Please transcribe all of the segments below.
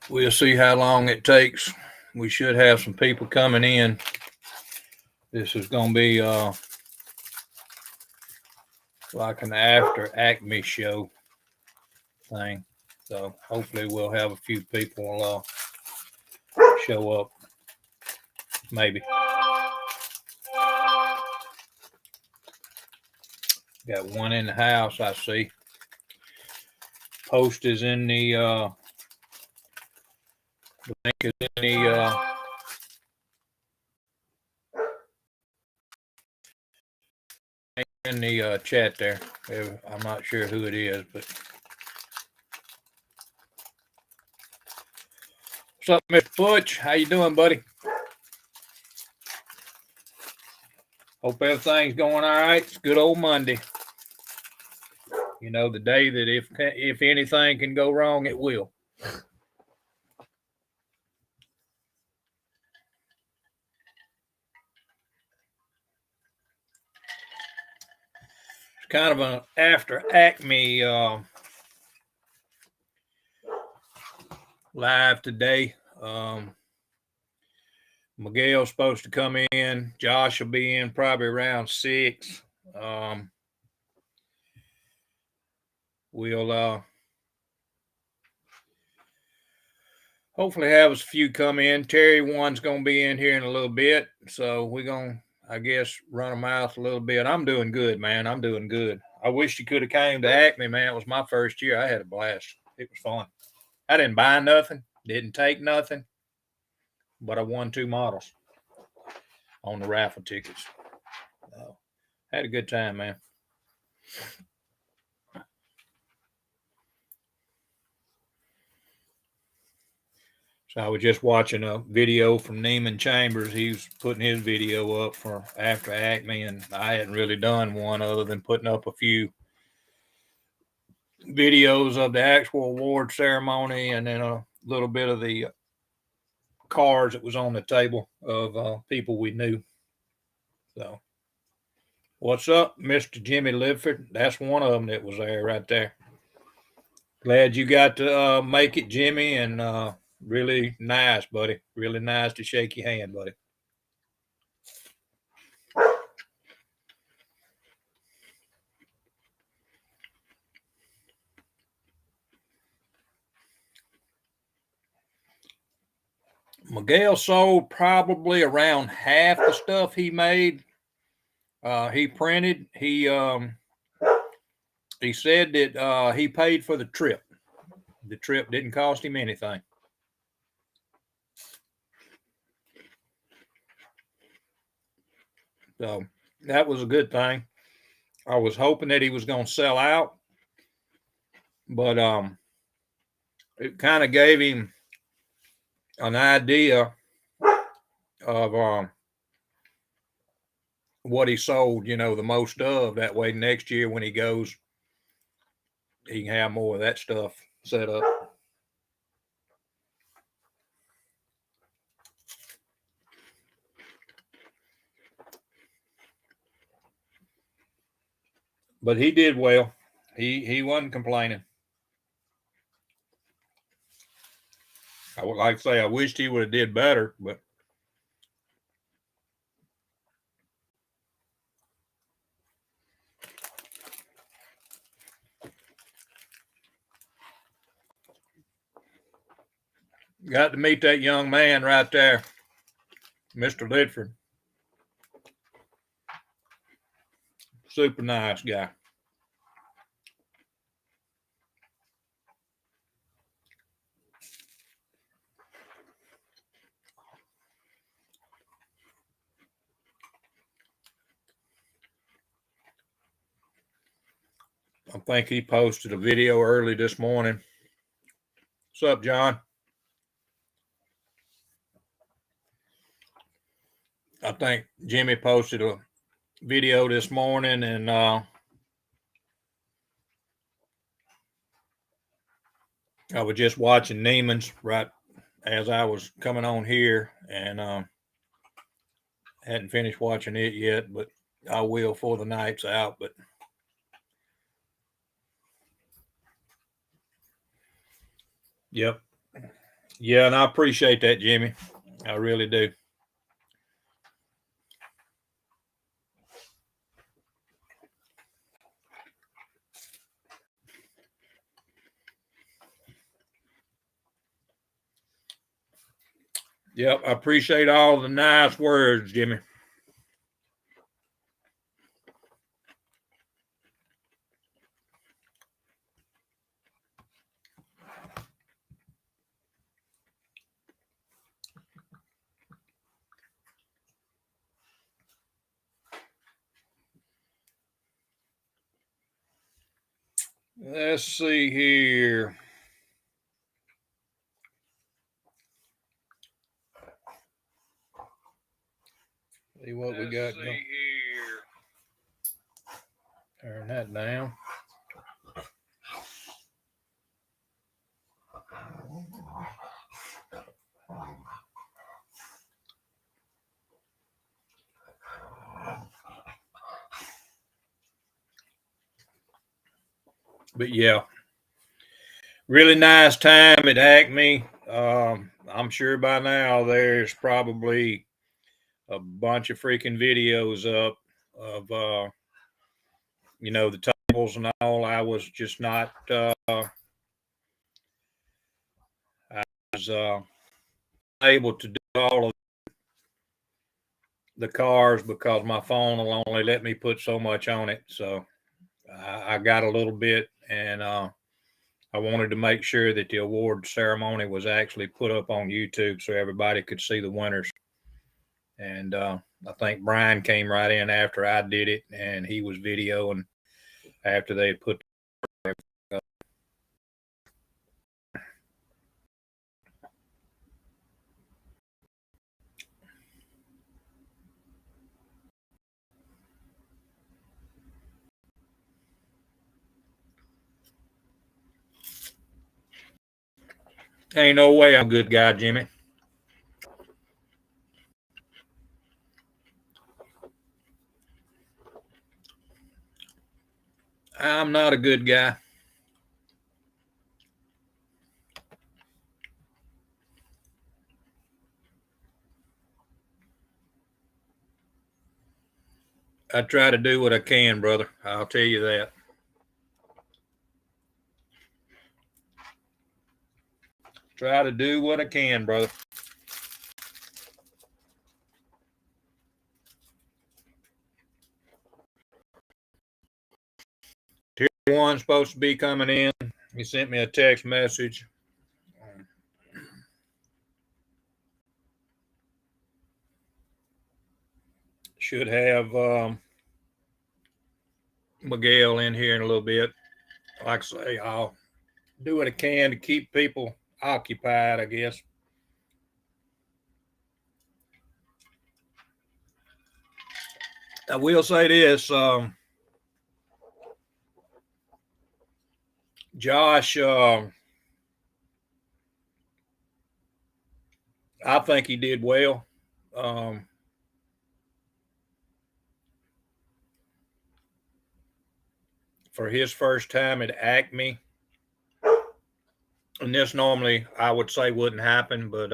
We'll see how long it takes. We should have some people coming in. This is going to be like an after Acme show thing. So hopefully we'll have a few people show up. Maybe. Got one in the house, I see. Post is in the link is in the chat there. I'm not sure who it is, but what's up, Mr. Butch? How you doing, buddy? Hope everything's going all right. It's good old Monday. You know, the day that if anything can go wrong, it will. It's kind of an after Acme live today. Miguel's supposed to come in. Josh will be in probably around 6. We'll hopefully have a few come in. Terry one's going to be in here in a little bit. So we're going to, I guess, run a mouth a little bit. I'm doing good, man. I'm doing good. I wish you could have came to Acme, man. It was my first year. I had a blast. It was fun. I didn't buy nothing. Didn't take nothing. But I won 2 models on the raffle tickets. Had a good time, man. So I was just watching a video from Neiman Chambers. He was putting his video up for after Acme, and I hadn't really done one other than putting up a few videos of the actual award ceremony and then a little bit of the cards that was on the table of people we knew. So, what's up, Mr. Jimmy Lidford? That's one of them that was there right there. Glad you got to make it, Jimmy, and really nice, buddy. Really nice to shake your hand, buddy. Miguel sold probably around half the stuff he made. He printed. He said that he paid for the trip. The trip didn't cost him anything. So that was a good thing. I was hoping that he was going to sell out, but it kind of gave him an idea of what he sold, you know, the most of. That way next year when he goes, he can have more of that stuff set up. But he did well. He wasn't complaining. I would like to say I wished he would have did better, but got to meet that young man right there, Mr. Lidford. Super nice guy. I think he posted a video early this morning. What's up, John? I think Jimmy posted a video this morning, and I was just watching Neiman's right as I was coming on here, and hadn't finished watching it yet, but I will before the night's out. But yep, yeah, and I appreciate that, Jimmy. I really do. Yep, I appreciate all the nice words, Jimmy. Let's see here. See what we got going. Turn that down. But yeah, really nice time at Acme. I'm sure by now there's probably a bunch of freaking videos up of the tables and all. I was just not I was able to do all of the cars because my phone will only let me put so much on it. So I got a little bit, and I wanted to make sure that the award ceremony was actually put up on YouTube so everybody could see the winners. And I think Brian came right in after I did it, and he was videoing after they had put. Ain't no way I'm a good guy, Jimmy. I'm not a good guy. I try to do what I can, brother. I'll tell you that. Try to do what I can, brother. Tier one supposed to be coming in. He sent me a text message. Should have Miguel in here in a little bit. Like I say, I'll do what I can to keep people occupied, I guess. I will say this. Josh, I think he did well. Um, for his first time at Acme, and this normally I would say wouldn't happen, but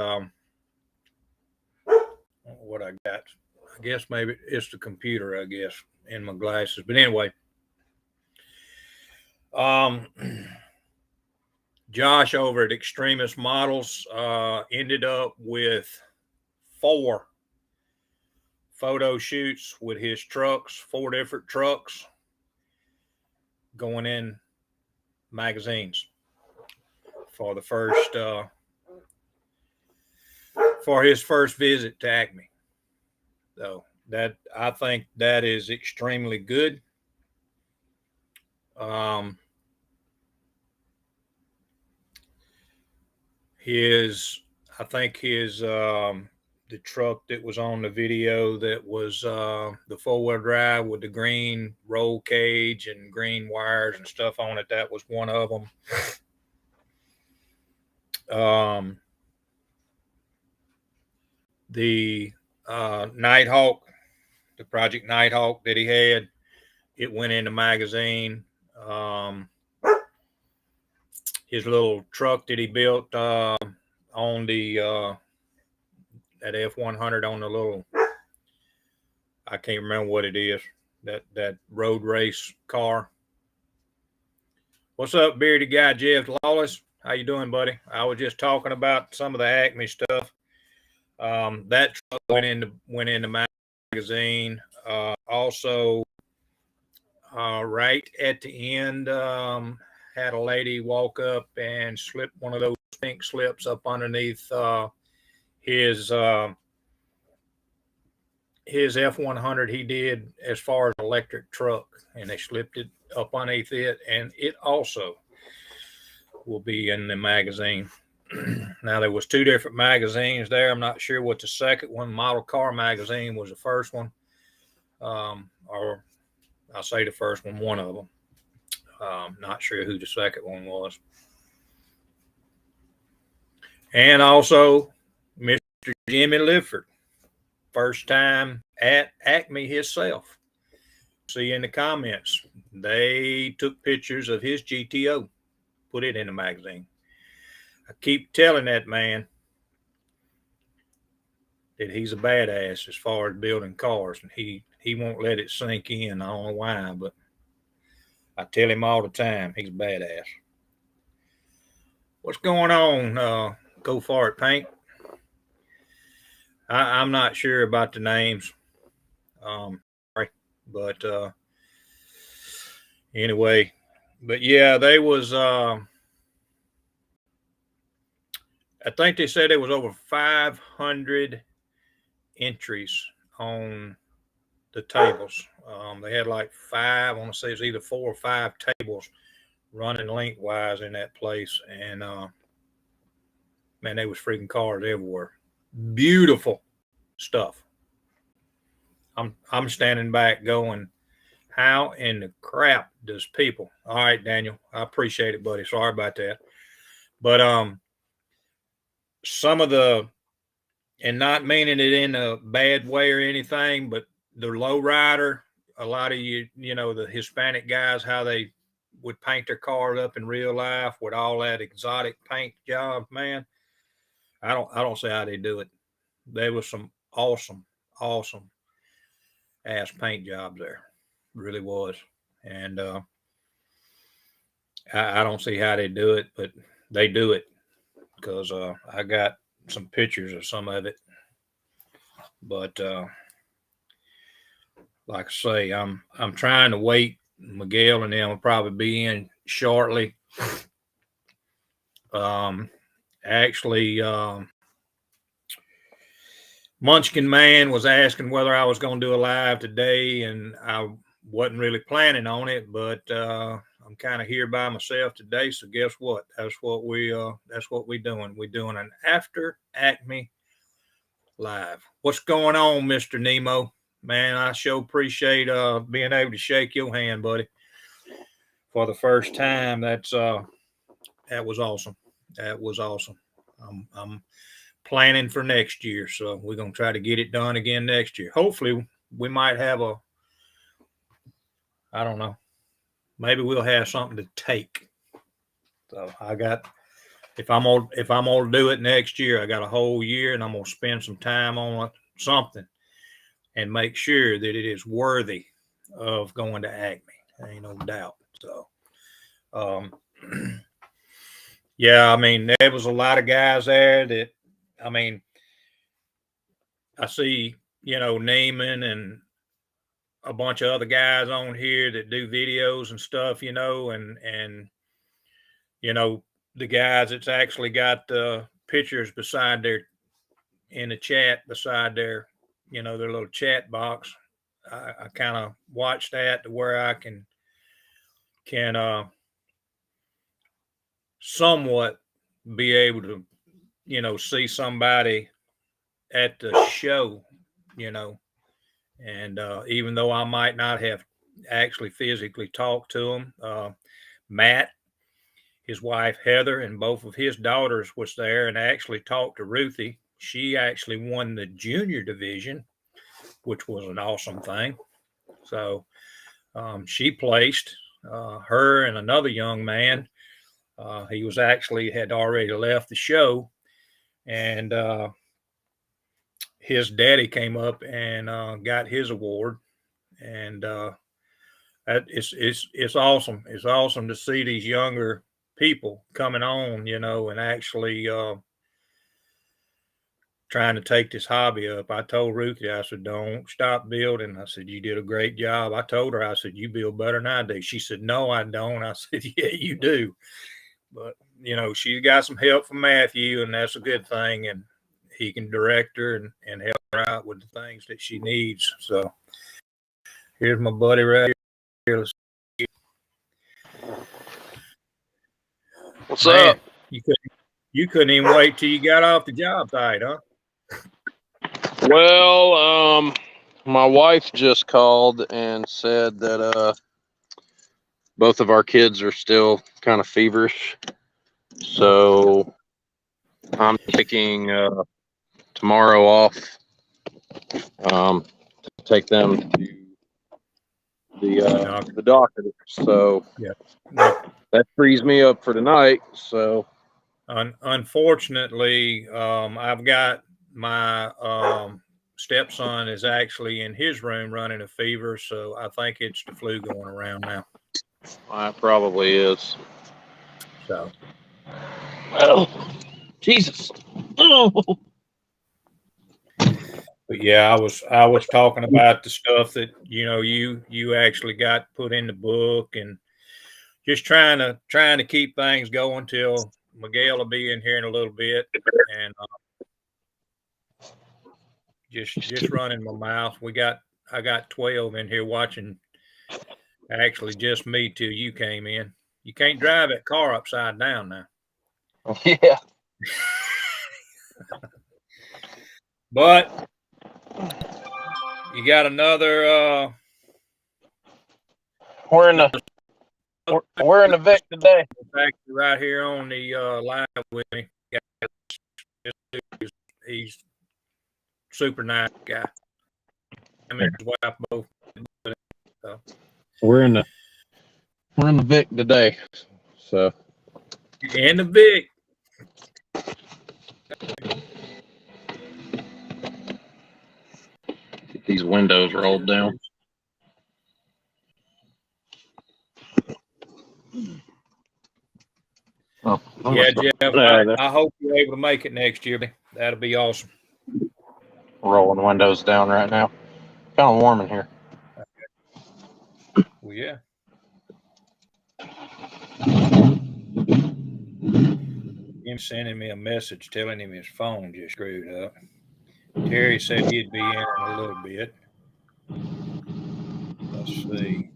what I got, I guess maybe it's the computer, I guess, in my glasses. But anyway, um, Josh over at Extremist Models ended up with 4 photo shoots with his trucks, 4 different trucks going in magazines for the first for his first visit to Acme. So that I think that is extremely good. Um, his I think his the truck that was on the video that was the 4-wheel drive with the green roll cage and green wires and stuff on it. That was one of them. The Nighthawk, the Project Nighthawk that he had, it went in the magazine. His little truck that he built on the that F-100 on the little, I can't remember what it is, that road race car. What's up, bearded guy Jeff Lawless? How you doing, buddy? I was just talking about some of the Acme stuff. That truck went into magazine. Also, right at the end, had a lady walk up and slip one of those pink slips up underneath his F-100 he did as far as electric truck, and they slipped it up underneath it, and it also will be in the magazine. Now, there was two different magazines there. I'm not sure what the second one, Model Car Magazine, was the first one, or I'll say the first one of them. Not sure who the second one was. And also Mr. Jimmy Lifford, first time at Acme himself. See in the comments, they took pictures of his GTO, put it in the magazine. I keep telling that man that he's a badass as far as building cars, and he won't let it sink in. I don't know why, but I tell him all the time he's a badass. What's going on? Go for it, Paint. I'm not sure about the names. But anyway, but yeah, they was I think they said there was over 500 entries on the tables. They had like five, I want to say it's either 4 or 5 tables running lengthwise in that place, and man, there was freaking cars everywhere. Beautiful stuff. I'm standing back going, how in the crap does people? All right, Daniel, I appreciate it, buddy. Sorry about that. But some of the, and not meaning it in a bad way or anything, but the low rider, a lot of you know, the Hispanic guys, how they would paint their cars up in real life with all that exotic paint job, man. I don't see how they do it. There was some awesome ass paint jobs there. Really was. And I don't see how they do it, but they do it, because I got some pictures of some of it. But like I say, I'm trying to wait. Miguel and them will probably be in shortly. Actually, Munchkin Man was asking whether I was going to do a live today, and I wasn't really planning on it, but I'm kind of here by myself today. So guess what? That's what we doing. We're doing an after Acme live. What's going on, Mr. Nemo? Man, I sure appreciate being able to shake your hand, buddy, for the first time. That was awesome. That was awesome. I'm planning for next year, so we're gonna try to get it done again next year. Hopefully, we might have I don't know, maybe we'll have something to take. So I got, if I'm gonna do it next year, I got a whole year, and I'm gonna spend some time on something and make sure that it is worthy of going to Acme. There ain't no doubt. So, yeah, I mean, there was a lot of guys there that, I mean, I see, you know, Neiman and a bunch of other guys on here that do videos and stuff, you know, and you know, the guys that's actually got the pictures beside their, in the chat beside their, you know, their little chat box. I kind of watch that to where I can somewhat be able to, you know, see somebody at the show, you know, and even though I might not have actually physically talked to him, Matt, his wife Heather, and both of his daughters was there and actually talked to Ruthie. she actually won the junior division, which was an awesome thing. So she placed her and another young man. He was actually had already left the show, and his daddy came up and got his award. And it's awesome. It's awesome to see these younger people coming on, and actually trying to take this hobby up. I told Ruthie, I said, don't stop building. I said, you did a great job. I told her, I said, you build better than I do. She said, no, I don't. I said, yeah, you do. But, she's got some help from Matthew, and that's a good thing. And he can direct her and help her out with the things that she needs. So here's my buddy right here. What's up? You couldn't even wait till you got off the job site, huh? Well, my wife just called and said that both of our kids are still kind of feverish. So I'm taking tomorrow off to take them to the doctor. So yeah, that frees me up for tonight. So unfortunately, I've got my stepson is actually in his room running a fever, so I think it's the flu going around now. It probably is. So, oh, Jesus. Oh. But yeah, I was talking about the stuff that you actually got put in the book, and just trying to keep things going till Miguel will be in here in a little bit, and just running my mouth. I got 12 in here watching. Actually, just me till you came in. You can't drive that car upside down now. Yeah. But you got another. We're in the Vic today. Right here on the live with me. He's super nice guy. I mean, his wife both. So. We're in the Vic today. So. In the Vic. Get these windows rolled down. Oh, yeah, Jeff. I hope you're able to make it next year. That'll be awesome. Rolling windows down right now. Kind of warm in here. Well, yeah. Him sending me a message telling him his phone just screwed up. Terry said he'd be in a little bit. Let's see.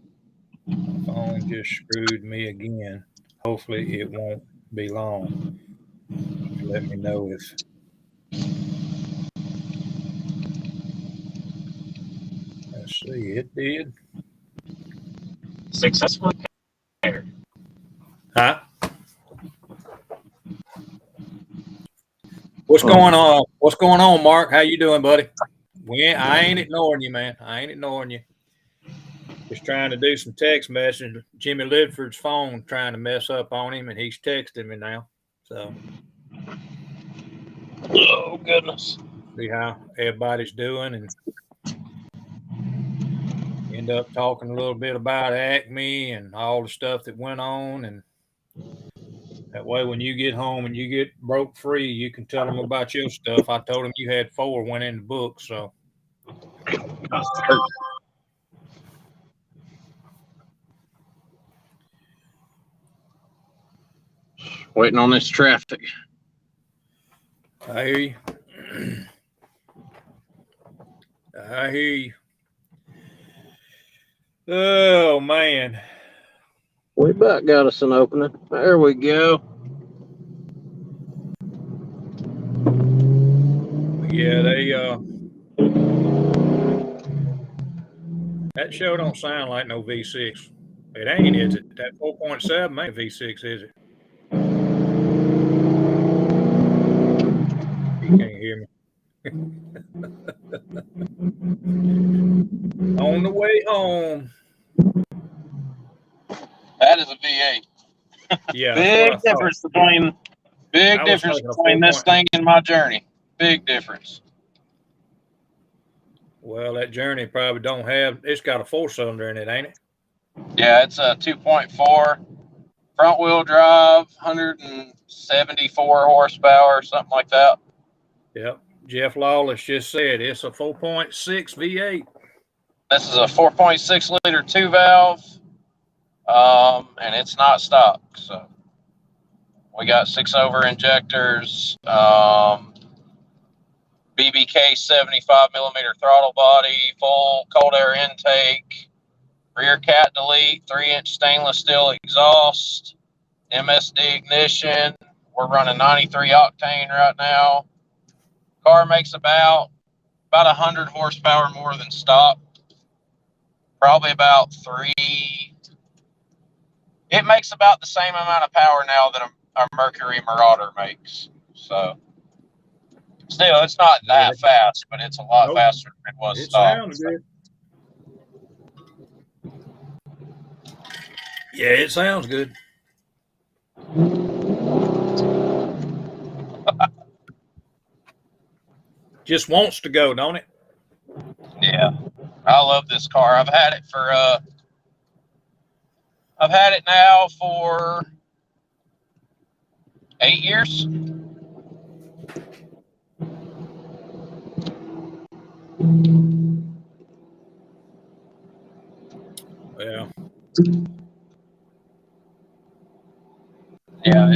My phone just screwed me again. Hopefully it won't be long. Just let me know if. Let's see. It did. Successfully paired. Huh? What's going on? What's going on, Mark? How you doing, buddy? I ain't ignoring you, man. I ain't ignoring you. Just trying to do some text message. Jimmy Lidford's phone trying to mess up on him, and he's texting me now. So. Oh, goodness. See how everybody's doing, and end up talking a little bit about Acme and all the stuff that went on, and that way when you get home and you get broke free, you can tell them about your stuff. I told them you had 4 went in the book, so. Waiting on this traffic. I hear you. I hear you. Oh, man. We about got us an opening. There we go. Yeah, that show don't sound like no V6. It ain't, is it? That 4.7 ain't V6, is it? You can't hear me. On the way home. That is a V8. Yeah, that's what Big I thought. difference between I was thinking of this 4. thing and my journey. Big difference. Well, that Journey probably don't have. It's got a 4-cylinder in it, ain't it? Yeah, it's a 2.4 front wheel drive, 174 horsepower, something like that. Yep. Jeff Lawless just said it's a 4.6 V8. This is a 4.6 liter 2-valve, and it's not stock. So we got 6-over injectors, BBK 75 millimeter throttle body, full cold air intake, rear cat delete, 3-inch stainless steel exhaust, MSD ignition. We're running 93 octane right now. Car makes about 100 horsepower more than stock. Probably about 3. It makes about the same amount of power now that a Mercury Marauder makes. So still, it's not that fast, but it's a lot faster than it was It stock. sounds good. Yeah, it sounds good. Just wants to go, don't it? Yeah, I love this car. I've had it now for 8 years. Yeah. Yeah,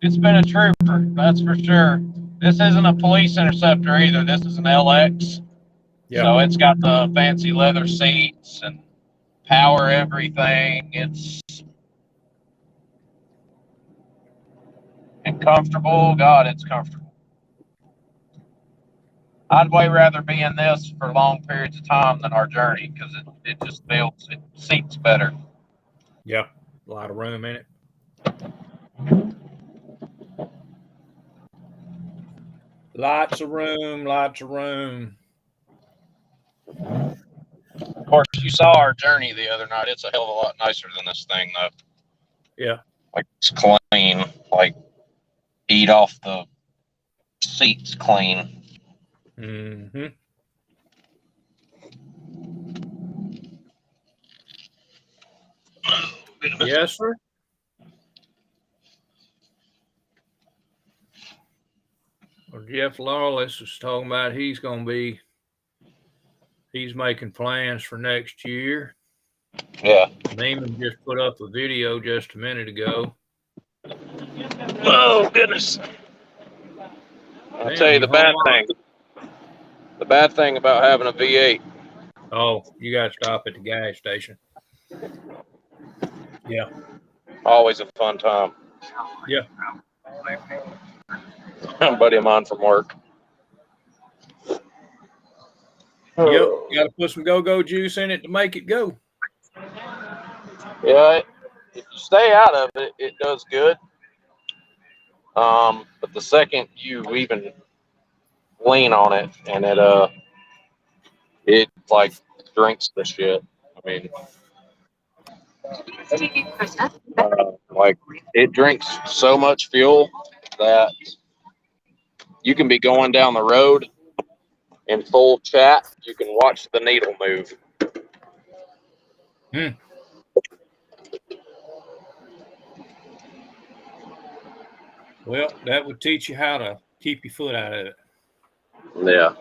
it's been a trooper, that's for sure. This isn't a police interceptor either. This is an LX. Yeah. So it's got the fancy leather seats and power everything. It's and comfortable. God, it's comfortable. I'd way rather be in this for long periods of time than our Journey because it just feels, it seats better. Yeah. A lot of room in it. Lots of room, lots of room. Of course, you saw our Journey the other night. It's a hell of a lot nicer than this thing, though. Yeah. Like, it's clean. Like, eat off the seats clean. Mm-hmm. Yes, sir. Well, Jeff Lawless was talking about he's making plans for next year. Yeah. Neiman just put up a video just a minute ago. Oh, goodness. I'll tell you the bad thing. The bad thing about having a V8. Oh, you got to stop at the gas station. Yeah. Always a fun time. Yeah. A buddy of mine from work. Yep. You got to put some go-go juice in it to make it go. Yeah, if you stay out of it, it does good. But the second you even lean on it, and it like drinks the shit. I mean, like it drinks so much fuel that you can be going down the road in full chat. You can watch the needle move. Well, that would teach you how to keep your foot out of it. Yeah.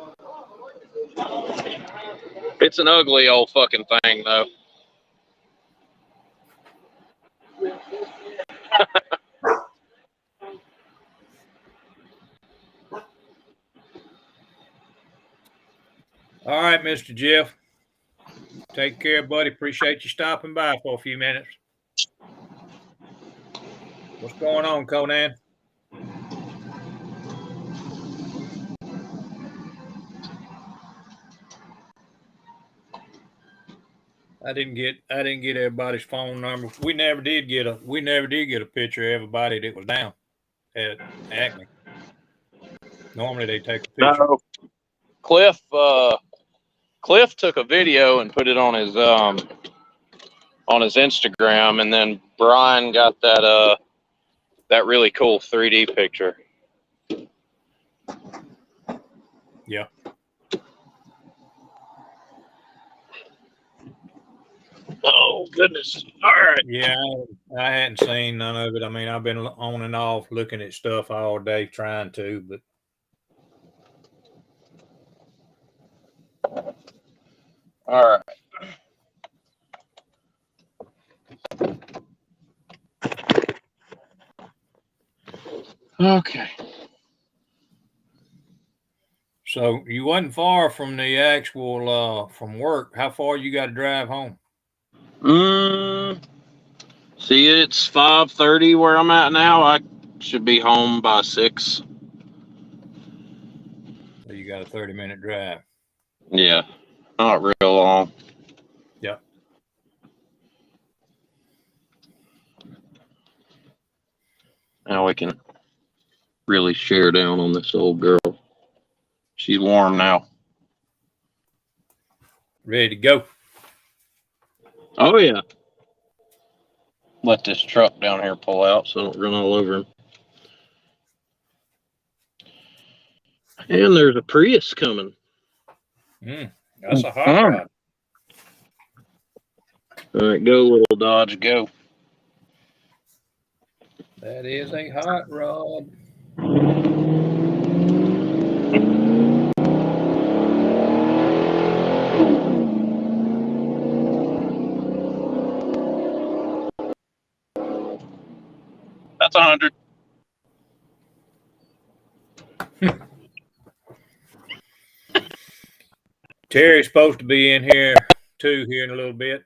It's an ugly old fucking thing, though. All right, Mr. Jeff. Take care, buddy. Appreciate you stopping by for a few minutes. What's going on, Conan? I didn't get everybody's phone number. We never did get a picture of everybody that was down at Acme. Normally they take a picture. No, Cliff took a video and put it on his Instagram, and then Brian got that really cool 3D picture. Yeah. Oh goodness! All right. Yeah, I hadn't seen none of it. I mean, I've been on and off looking at stuff all day trying to, but All right. Okay. so you wasn't far from the actual from work. How far you got to drive home? See, it's 5:30 where I'm at now. I should be home by 6. So you got a 30-minute drive. Yeah, not real long. Yep. Now we can really share down on this old girl. She's warm now. Ready to go. Oh yeah. Let this truck down here pull out so I don't run all over him. And there's a Prius coming. That's a hot rod. All right, go little Dodge, go. That is a hot rod. That's 100. Terry's supposed to be in here too here in a little bit.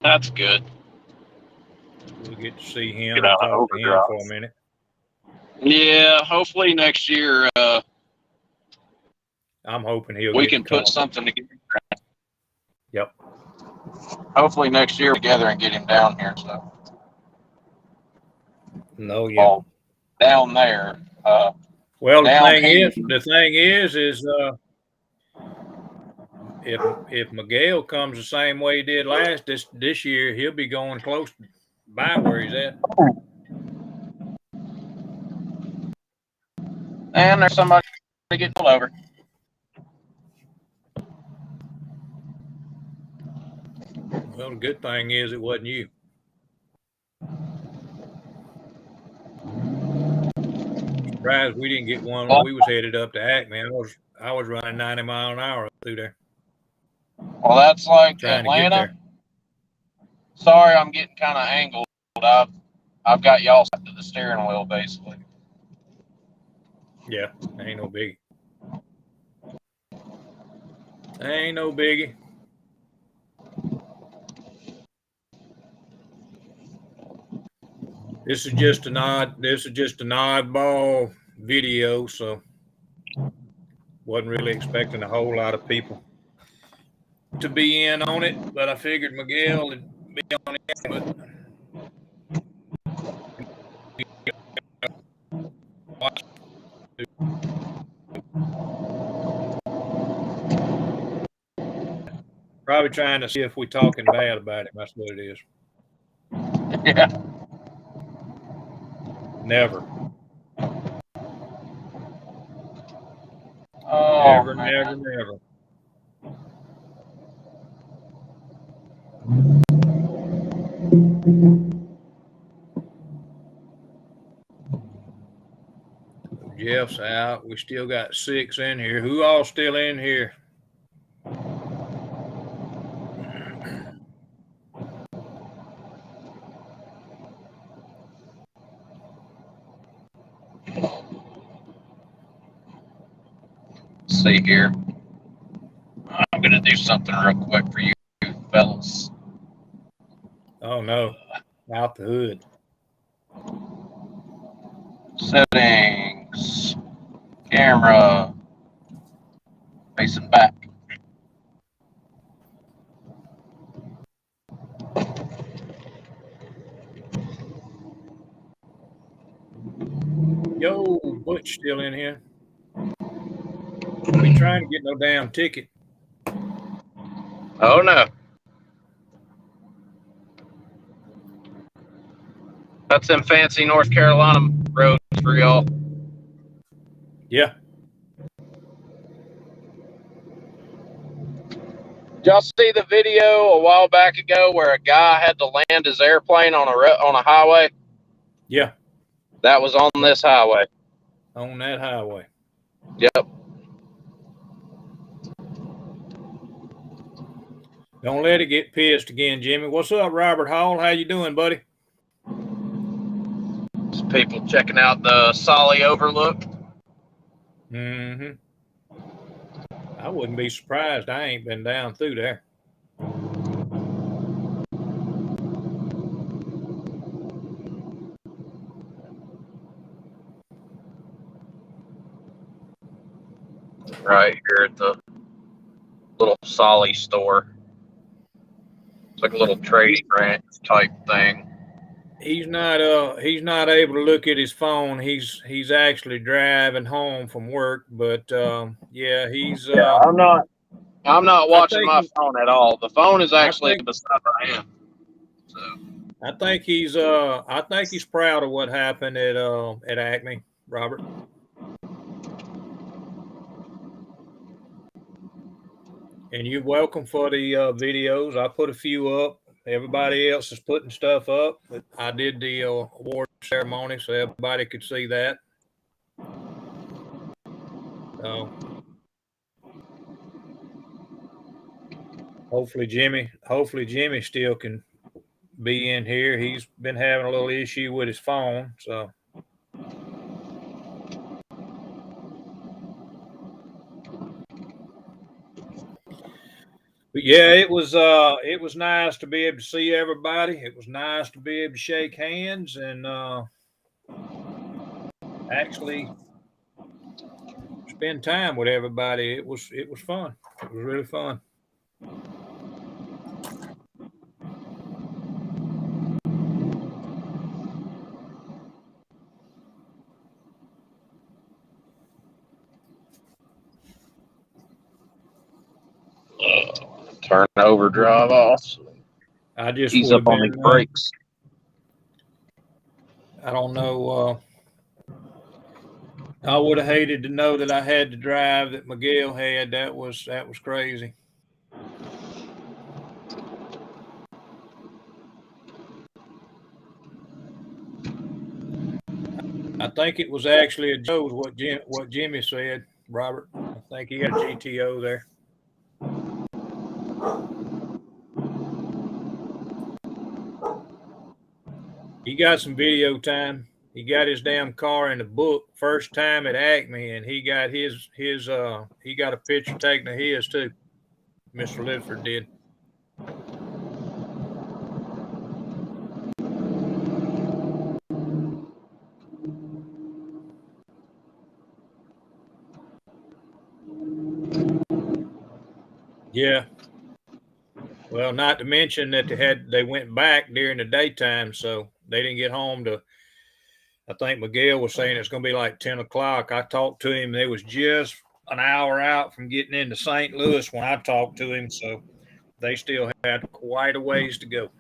That's good. We'll get to see him and talk to him for a minute. Yeah, hopefully next year I'm hoping he'll we get can put something together. Yep. Hopefully next year together and get him down here. So. No, yeah. Oh, down there. Well, the down thing here. is, if Miguel comes the same way he did this year, he'll be going close by where he's at. And there's somebody getting pulled over. Well, the good thing is it wasn't you. Surprised we didn't get one when we was headed up to Acme. I was running 90 miles an hour up through there. Well, that's like trying Atlanta. to get there. Sorry, I'm getting kind of angled. I've got y'all set to the steering wheel, basically. Yeah, ain't no biggie. Ain't no biggie. This is just an oddball video, so wasn't really expecting a whole lot of people to be in on it, but I figured Miguel would be on it. But probably trying to see if we're talking bad about him. That's what it is. Yeah. Never. Oh, never. Jeff's out. We still got 6 in here. Who all still in here? Let's see here. I'm going to do something real quick for you fellas. Oh, no. Out the hood. Settings. Camera. Facing back. Yo, Butch still in here. Don't be trying to get no damn ticket. Oh no. That's them fancy North Carolina roads for y'all. Yeah. Did y'all see the video a while back ago where a guy had to land his airplane on a highway? Yeah. That was on this highway. On that highway. Yep. Don't let it get pissed again, Jimmy. What's up, Robert Hall? How you doing, buddy? Just people checking out the Solly Overlook. Mm-hmm. I wouldn't be surprised. I ain't been down through there. Right here at the little Solly store. It's like a little trading ranch type thing. He's not able to look at his phone. He's actually driving home from work, but yeah, he's I'm not watching my think phone at all. The phone is I actually think beside where I am. So I think he's proud of what happened at Acme, Robert. And you're welcome for the videos. I put a few up. Everybody else is putting stuff up, but I did the award ceremony so everybody could see that. So hopefully Jimmy still can be in here. He's been having a little issue with his phone, so. But yeah, it was nice to be able to see everybody. It was nice to be able to shake hands and actually spend time with everybody. It was fun. It was really fun. turn overdrive off. I just Ease would up have on the been. brakes. I don't know. I would have hated to know that I had to drive that Miguel had. That was crazy. I think it was actually a Joe's what Jimmy said, Robert. I think he had a GTO there. He got some video time. He got his damn car in the book first time at Acme, and he got he got a picture taken of his too. Mr. Lidford did. Yeah. Well, not to mention that they went back during the daytime, so they didn't get home to. I think Miguel was saying it's going to be like 10 o'clock. I talked to him. They was just an hour out from getting into St. Louis when I talked to him, so they still had quite a ways to go.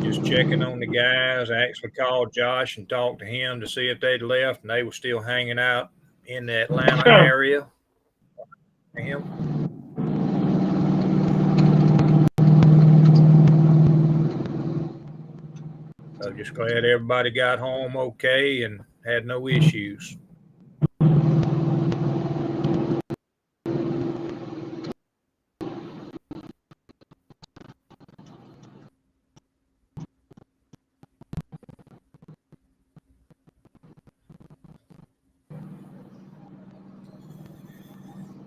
Just checking on the guys. I actually called Josh and talked to him to see if they'd left, and they were still hanging out in the Atlanta area. Him. So just glad everybody got home okay and had no issues.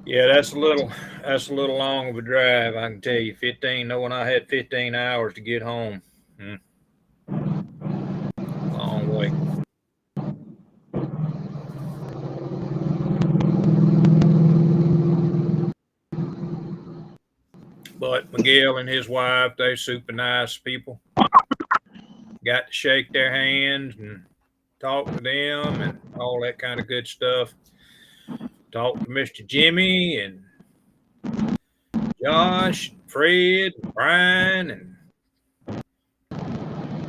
Yeah, that's a little long of a drive. I can tell you, 15. Knowing I had 15 hours to get home, long way. But Miguel and his wife, they're super nice people. got to shake their hands and talk to them and all that kind of good stuff. Talk to Mr. Jimmy and Josh, and Fred, and Brian, and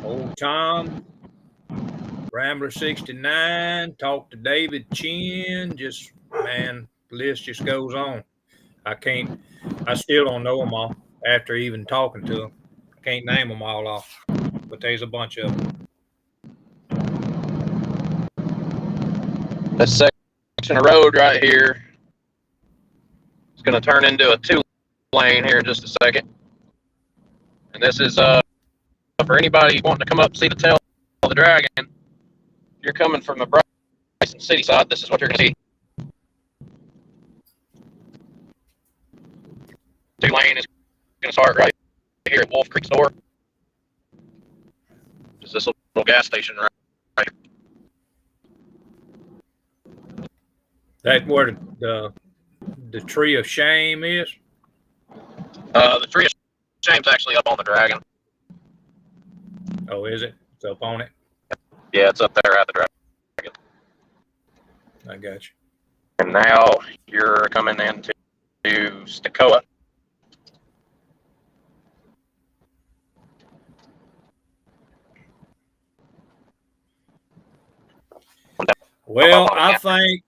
old Tom, Rambler 69. Talk to David Chin. Just, man, the list just goes on. I still don't know them all after even talking to them. I can't name them all off, but there's a bunch of them. This section of road right here is going to turn into a 2-lane here in just a second. And this is for anybody wanting to come up and see the tail of the Dragon. If you're coming from the Bryson City side, this is what you're going to see. 2-lane is going to start right here at Wolf Creek Store. Just this little gas station right here. That's where the Tree of Shame is. The Tree of Shame's actually up on the Dragon. Oh, is it? It's up on it. Yeah, it's up there at the Dragon. I got you. And now you're coming into Stokoa. Well, I think,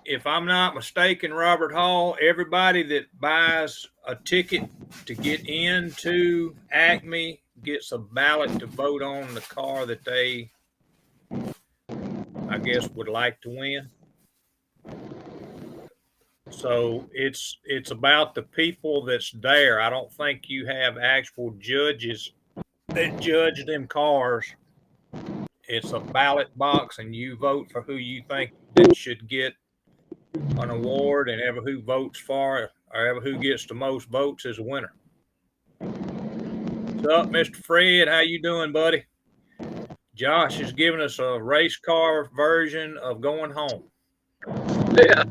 if I'm not mistaken, Robert Hall, everybody that buys a ticket to get into Acme gets a ballot to vote on the car that they, I guess, would like to win. So it's about the people that's there. I don't think you have actual judges that judge them cars. It's a ballot box, and you vote for who you think that should get an award, and ever who votes for it, or ever who gets the most votes is a winner. What's up, Mr. Fred? How you doing, buddy? Josh is giving us a race car version of Going Home. Yeah.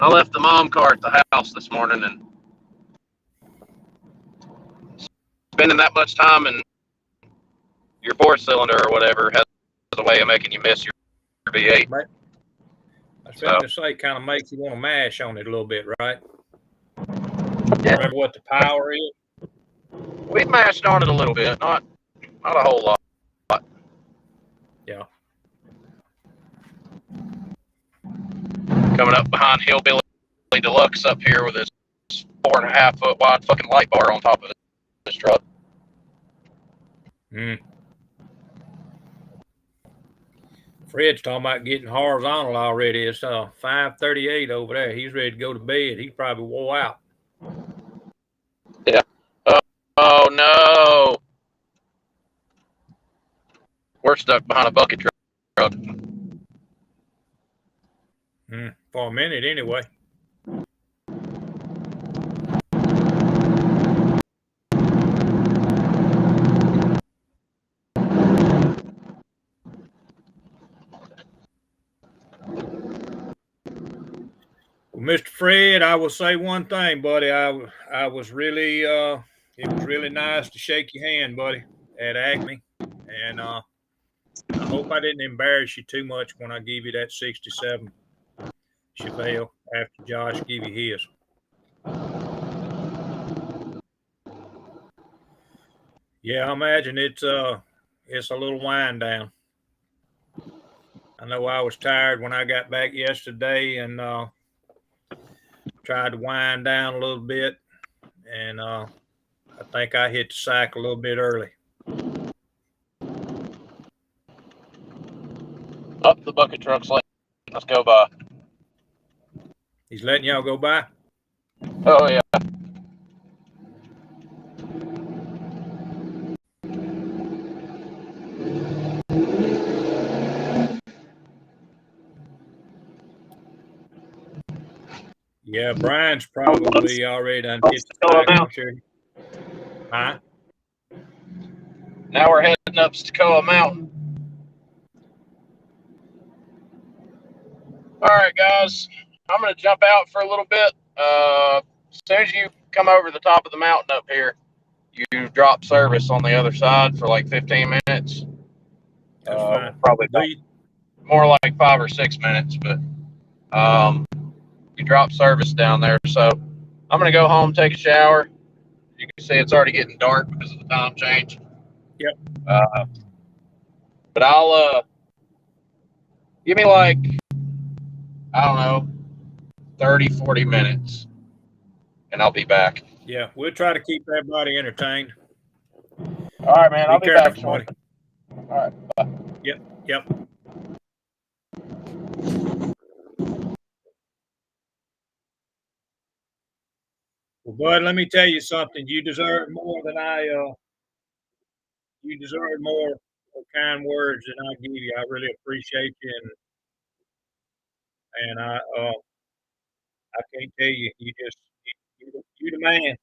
I left the mom car at the house this morning, and spending that much time in your 4-cylinder or whatever has a way of making you miss your V8. Right. I was going to say, kind of makes you want to mash on it a little bit, right? Yeah. Remember what the power is? We mashed on it a little bit, not a whole lot. Yeah. Coming up behind Hillbilly Deluxe up here with his 4.5 foot wide fucking light bar on top of his truck. Fred's talking about getting horizontal already. It's 5:38 over there. He's ready to go to bed. He's probably wore out. Yeah. Oh no. We're stuck behind a bucket truck. For a minute, anyway. Well, Mr. Fred, I will say one thing, buddy. I was really it was really nice to shake your hand, buddy, at Acme, and I hope I didn't embarrass you too much when I gave you that 67 Chevelle after Josh gave you his. Yeah, I imagine it's a little wind down. I know I was tired when I got back yesterday and tried to wind down a little bit, and I think I hit the sack a little bit early. Up the bucket truck's letting us go by. He's letting y'all go by? Oh yeah. Yeah, Brian's probably already done hit the sack, I'm sure. Huh? Now we're heading up Stokoa Mountain. All right, guys. I'm going to jump out for a little bit. As soon as you come over the top of the mountain up here, you drop service on the other side for like 15 minutes. That's fine. Probably more like 5 or 6 minutes, but you drop service down there. So I'm gonna go home, take a shower. You can see it's already getting dark because of the time change. Yep. But I'll give me like, I don't know, 30, 40 minutes, and I'll be back. Yeah, we'll try to keep everybody entertained. All right, man. Be I'll be back careful, shortly. buddy. All right. Bye. Yep. Yep. Well, bud, let me tell you something. You deserve more than you deserve more of kind words than I give you. I really appreciate you, and I can't tell you. You the man.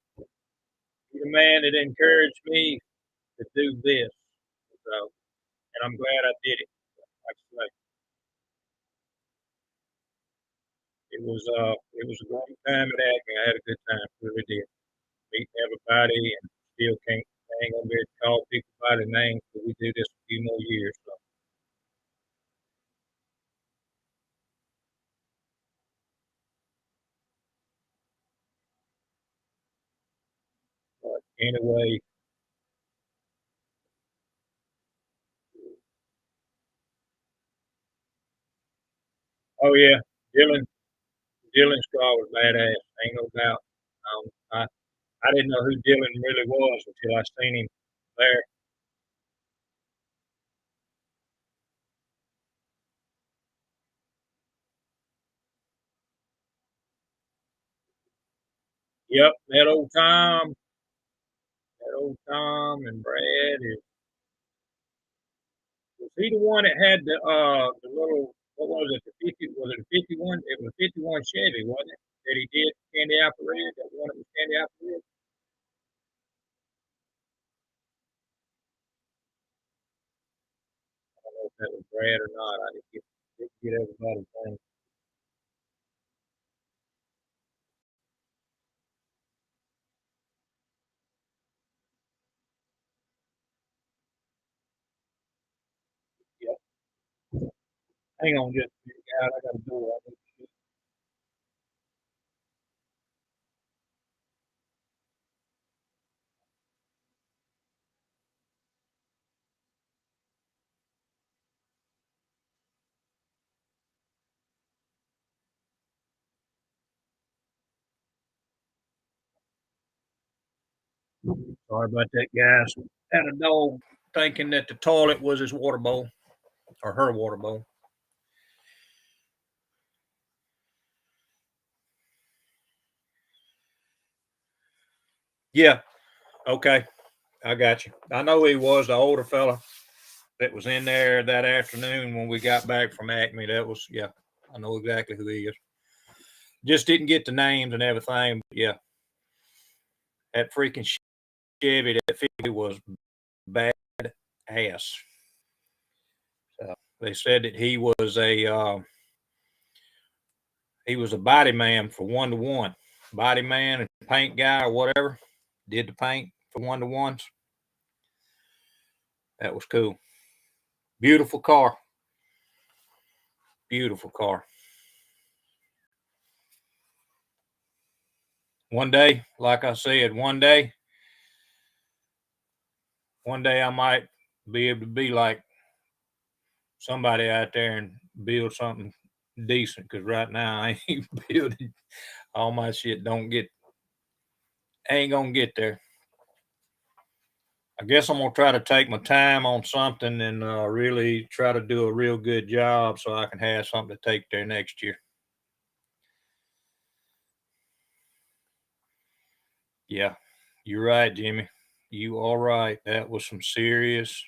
You the man that encouraged me to do this. So, and I'm glad I did it. Like I say, it was a great time at Acme. I had a good time, really did. Meeting everybody, and still can't ain't gonna be able to call people by their names, but we do this a few more years. So, but anyway, oh yeah, Dylan Dylan's car was badass. Ain't no doubt. I didn't know who Dylan really was until I seen him there. Yep, that old Tom and Brad is was he the one that had the little what was it, the 50 was it a 51? It was a 51 Chevy, wasn't it? That he did Candy Apple Red, that one that was Candy Apple Red. I don't know if that was Brad or not. I didn't get everybody's name. Yep. Hang on just a minute, guys. I got to do it. Sorry about that, guys. Had a dog thinking that the toilet was his water bowl or her water bowl. Yeah. Okay. I got you. I know he was the older fella that was in there that afternoon when we got back from Acme. That was, yeah, I know exactly who he is. Just didn't get the names and everything. But yeah, that freaking Chevy that 50 was bad ass. So they said that he was a body man for 1-to-1, body man and paint guy or whatever. Did the paint for 1-to-1s. That was cool. Beautiful car. Beautiful car. One day, like I said, one day I might be able to be like somebody out there and build something decent. Because right now I ain't building all my shit. Don't get ain't gonna get there. I guess I'm gonna try to take my time on something and really try to do a real good job so I can have something to take there next year. Yeah, you're right, Jimmy. You are right. That was some serious.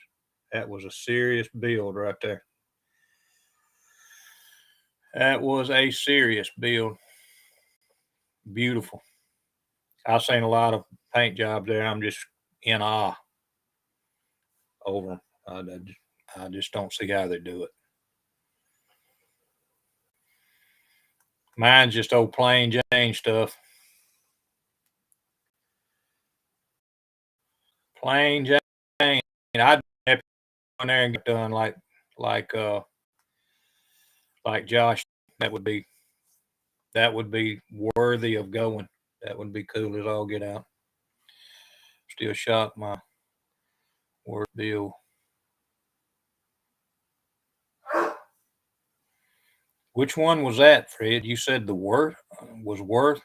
That was a serious build right there. That was a serious build. Beautiful. I've seen a lot of paint jobs there. I'm just in awe over them. I just don't see how they do it. Mine's just old plain Jane stuff. Plain Jane. I'd go in there and get done like uh like Josh. That would be worthy of going. That would be cool as all get out. Still shocked my worst bill. Which one was that, Fred? You said the worth was worth.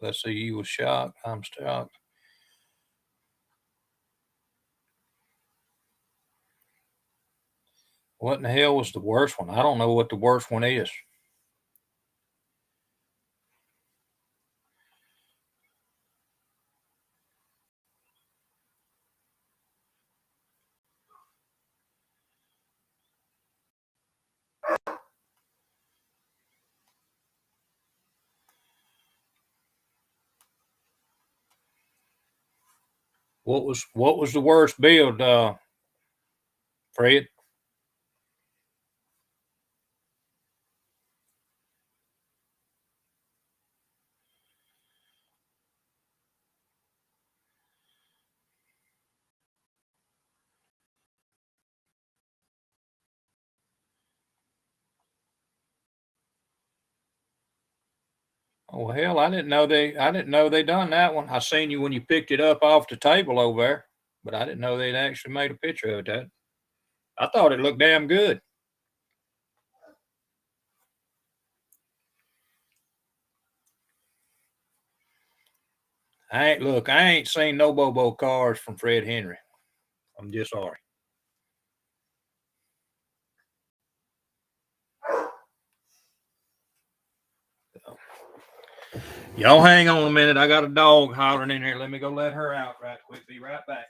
Let's see. You was shocked. I'm shocked. What in the hell was the worst one? I don't know what the worst one is. What was the worst build, Fred? Oh hell, I didn't know they done that one. I seen you when you picked it up off the table over there, but I didn't know they'd actually made a picture of that. I thought it looked damn good. I ain't seen no Bobo cars from Fred Henry. I'm just sorry. Y'all hang on a minute. I got a dog hollering in here. Let me go let her out right quick. Be right back.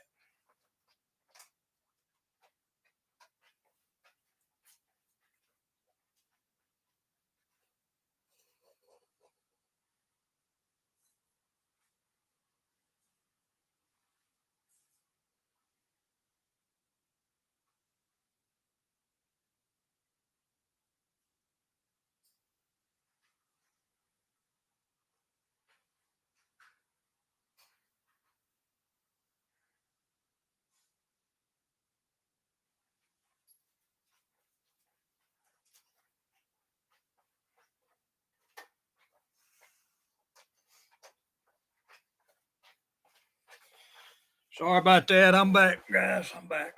Sorry about that. I'm back, guys. I'm back.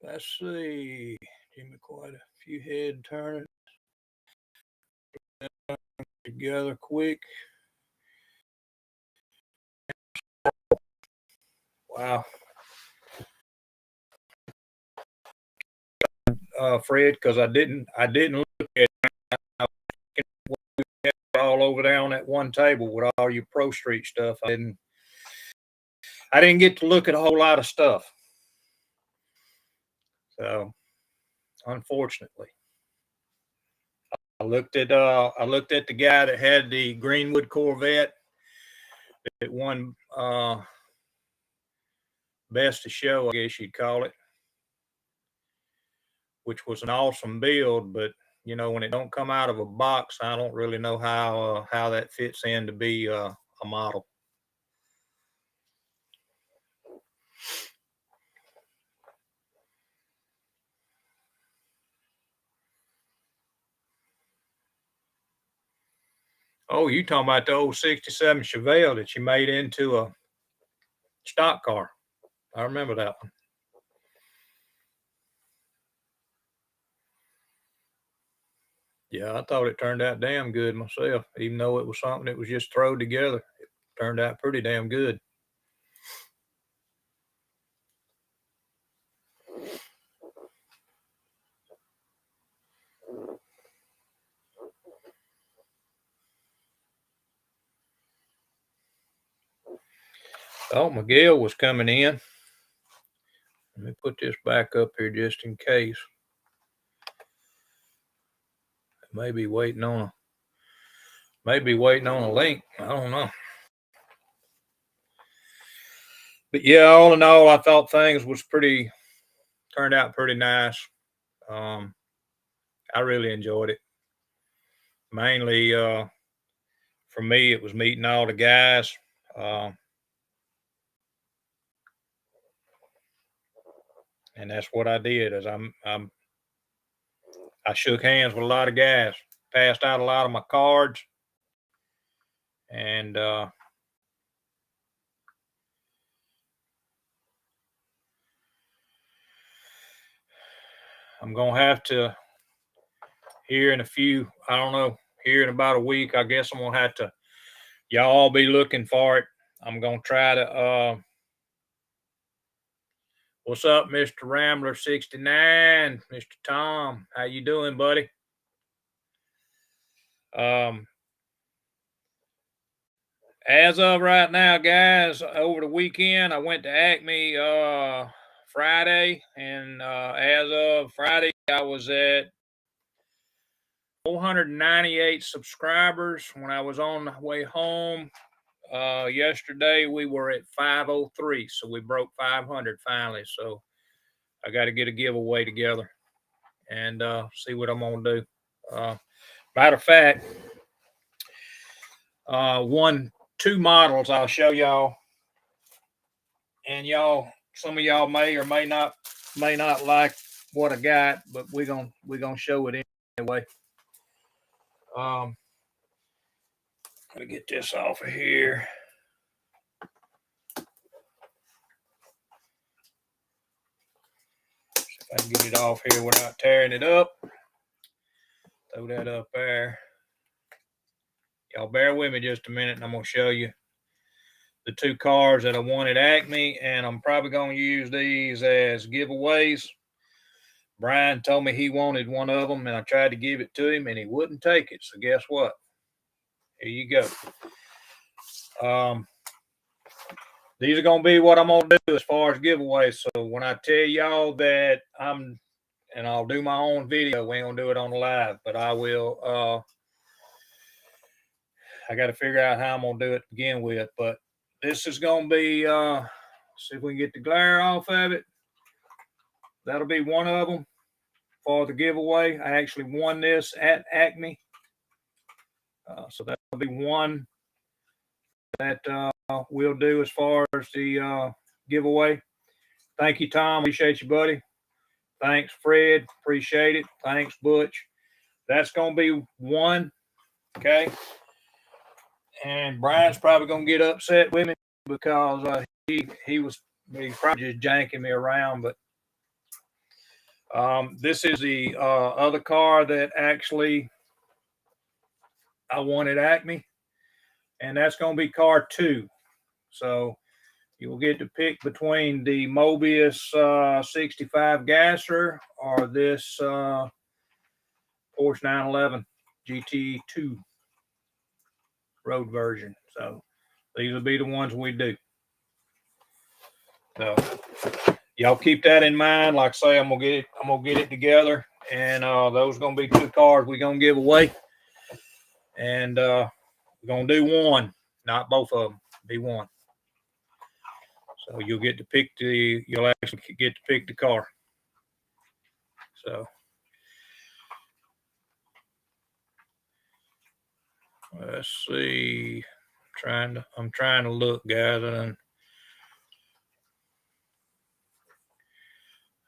Let's see. Give me quite a few head turning together quick. Wow. Fred, because I didn't look at it all over there on that one table with all your Pro Street stuff. I didn't get to look at a whole lot of stuff. So unfortunately. I looked at the guy that had the Greenwood Corvette that won best of show, I guess you'd call it, which was an awesome build. But when it don't come out of a box, I don't really know how that fits in to be a model. Oh, you talking about the old '67 Chevelle that you made into a stock car? I remember that one. Yeah, I thought it turned out damn good myself, even though it was something that was just thrown together. It turned out pretty damn good. Oh, Miguel was coming in. Let me put this back up here just in case. Maybe waiting on a link. I don't know. But yeah, all in all, I thought things was turned out pretty nice. Um, I really enjoyed it. Mainly for me, it was meeting all the guys. Uh, And that's what I did. I shook hands with a lot of guys, passed out a lot of my cards, and I'm gonna have to here in a few. I don't know. Here in about a week, I guess I'm gonna have to. Y'all be looking for it. I'm gonna try to. What's up, Mr. Rambler 69, Mr. Tom? How you doing, buddy? As of right now, guys, over the weekend I went to Acme Friday, and as of Friday I was at 498 subscribers. When I was on the way home yesterday, we were at 503, so we broke 500 finally. So I got to get a giveaway together and see what I'm gonna do. Matter of fact, two models I'll show y'all, and some of y'all may or may not like what I got, but we're gonna show it anyway. Gotta get this off of here. See if I can get it off here without tearing it up. Throw that up there. Y'all bear with me just a minute, and I'm gonna show you the two cars that I won at Acme, and I'm probably gonna use these as giveaways. Brian told me he wanted one of them, and I tried to give it to him, and he wouldn't take it. So guess what? Here you go. These are gonna be what I'm gonna do as far as giveaways. So when I tell y'all that I'll do my own video, we ain't gonna do it on the live, but I will. I got to figure out how I'm gonna do it to begin with. But this is gonna be. See if we can get the glare off of it. That'll be one of them for the giveaway. I actually won this at Acme. So that'll be one that we'll do as far as the giveaway. Thank you, Tom. Appreciate you, buddy. Thanks, Fred. Appreciate it. Thanks, Butch. That's going to be one. Okay. And Brian's probably going to get upset with me because he's probably just janking me around. But this is the other car that actually I won at Acme, and that's going to be car 2. So you will get to pick between the Mobius 65 gasser or this Porsche 911 GT2 road version. So these will be the ones we do. So y'all keep that in mind. Like I say, I'm gonna get it together, and those are gonna be two cars we're gonna give away. And we're gonna do one, not both of them. Be one. So you'll actually get to pick the car. So let's see. I'm trying to look, guys.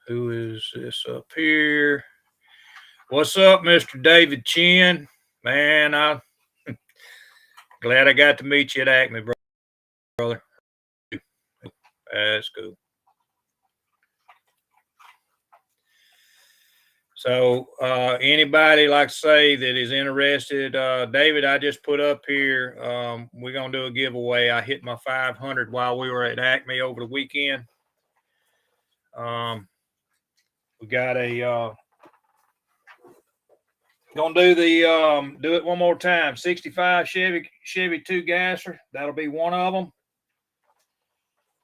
Who is this up here? What's up, Mr. David Chin? Man, I'm glad I got to meet you at Acme, brother. That's cool. So anybody, like say, that is interested, David, I just put up here, we're going to do a giveaway. I hit my 500 while we were at Acme over the weekend. We got going to do it one more time. 65 Chevy 2 gasser. That'll be one of them.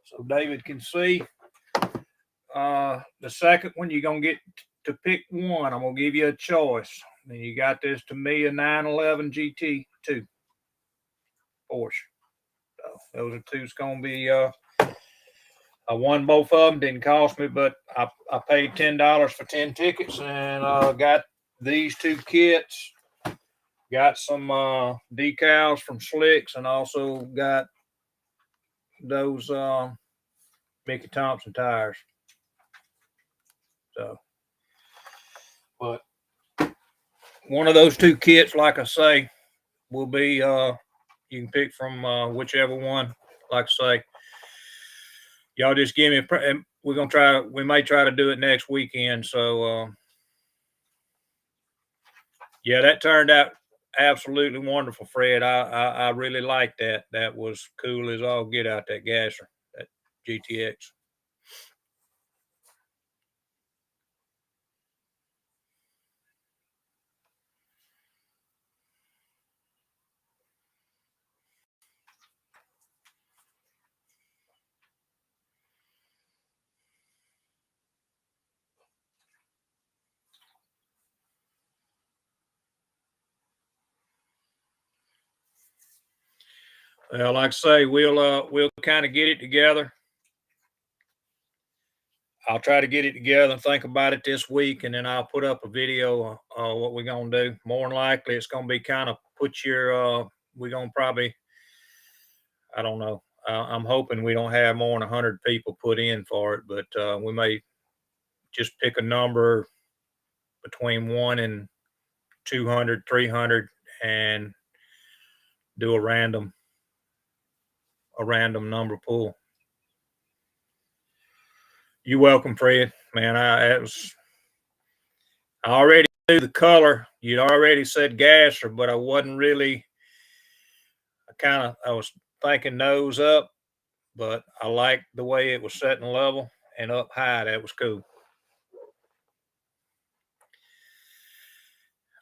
So David can see. The second one, you're going to get to pick one. I'm going to give you a choice. And you got this to me, a 911 GT2 Porsche. So those are two. It's going to be, I won both of them. Didn't cost me, but I paid $10 for 10 tickets and got these two kits. Got some decals from Slicks and also got those Mickey Thompson tires. So, but one of those two kits, like I say, will be you can pick from whichever one. Like I say, y'all just give me. We're gonna try. We may try to do it next weekend. So yeah, that turned out absolutely wonderful, Fred. I really liked that. That was cool as all get out. That gasser, that GTX. Well, like I say, we'll kind of get it together. I'll try to get it together and think about it this week, and then I'll put up a video. What we're gonna do. More than likely, it's gonna be kind of put your. We're gonna probably. I don't know. I'm hoping we don't have more than 100 people put in for it, but we may just pick a number between 1 and 200, 300, and do a random number pool. You welcome, Fred. Man, I already knew the color. You'd already said gasser, but I wasn't really. I was thinking nose up, but I liked the way it was setting level and up high. That was cool.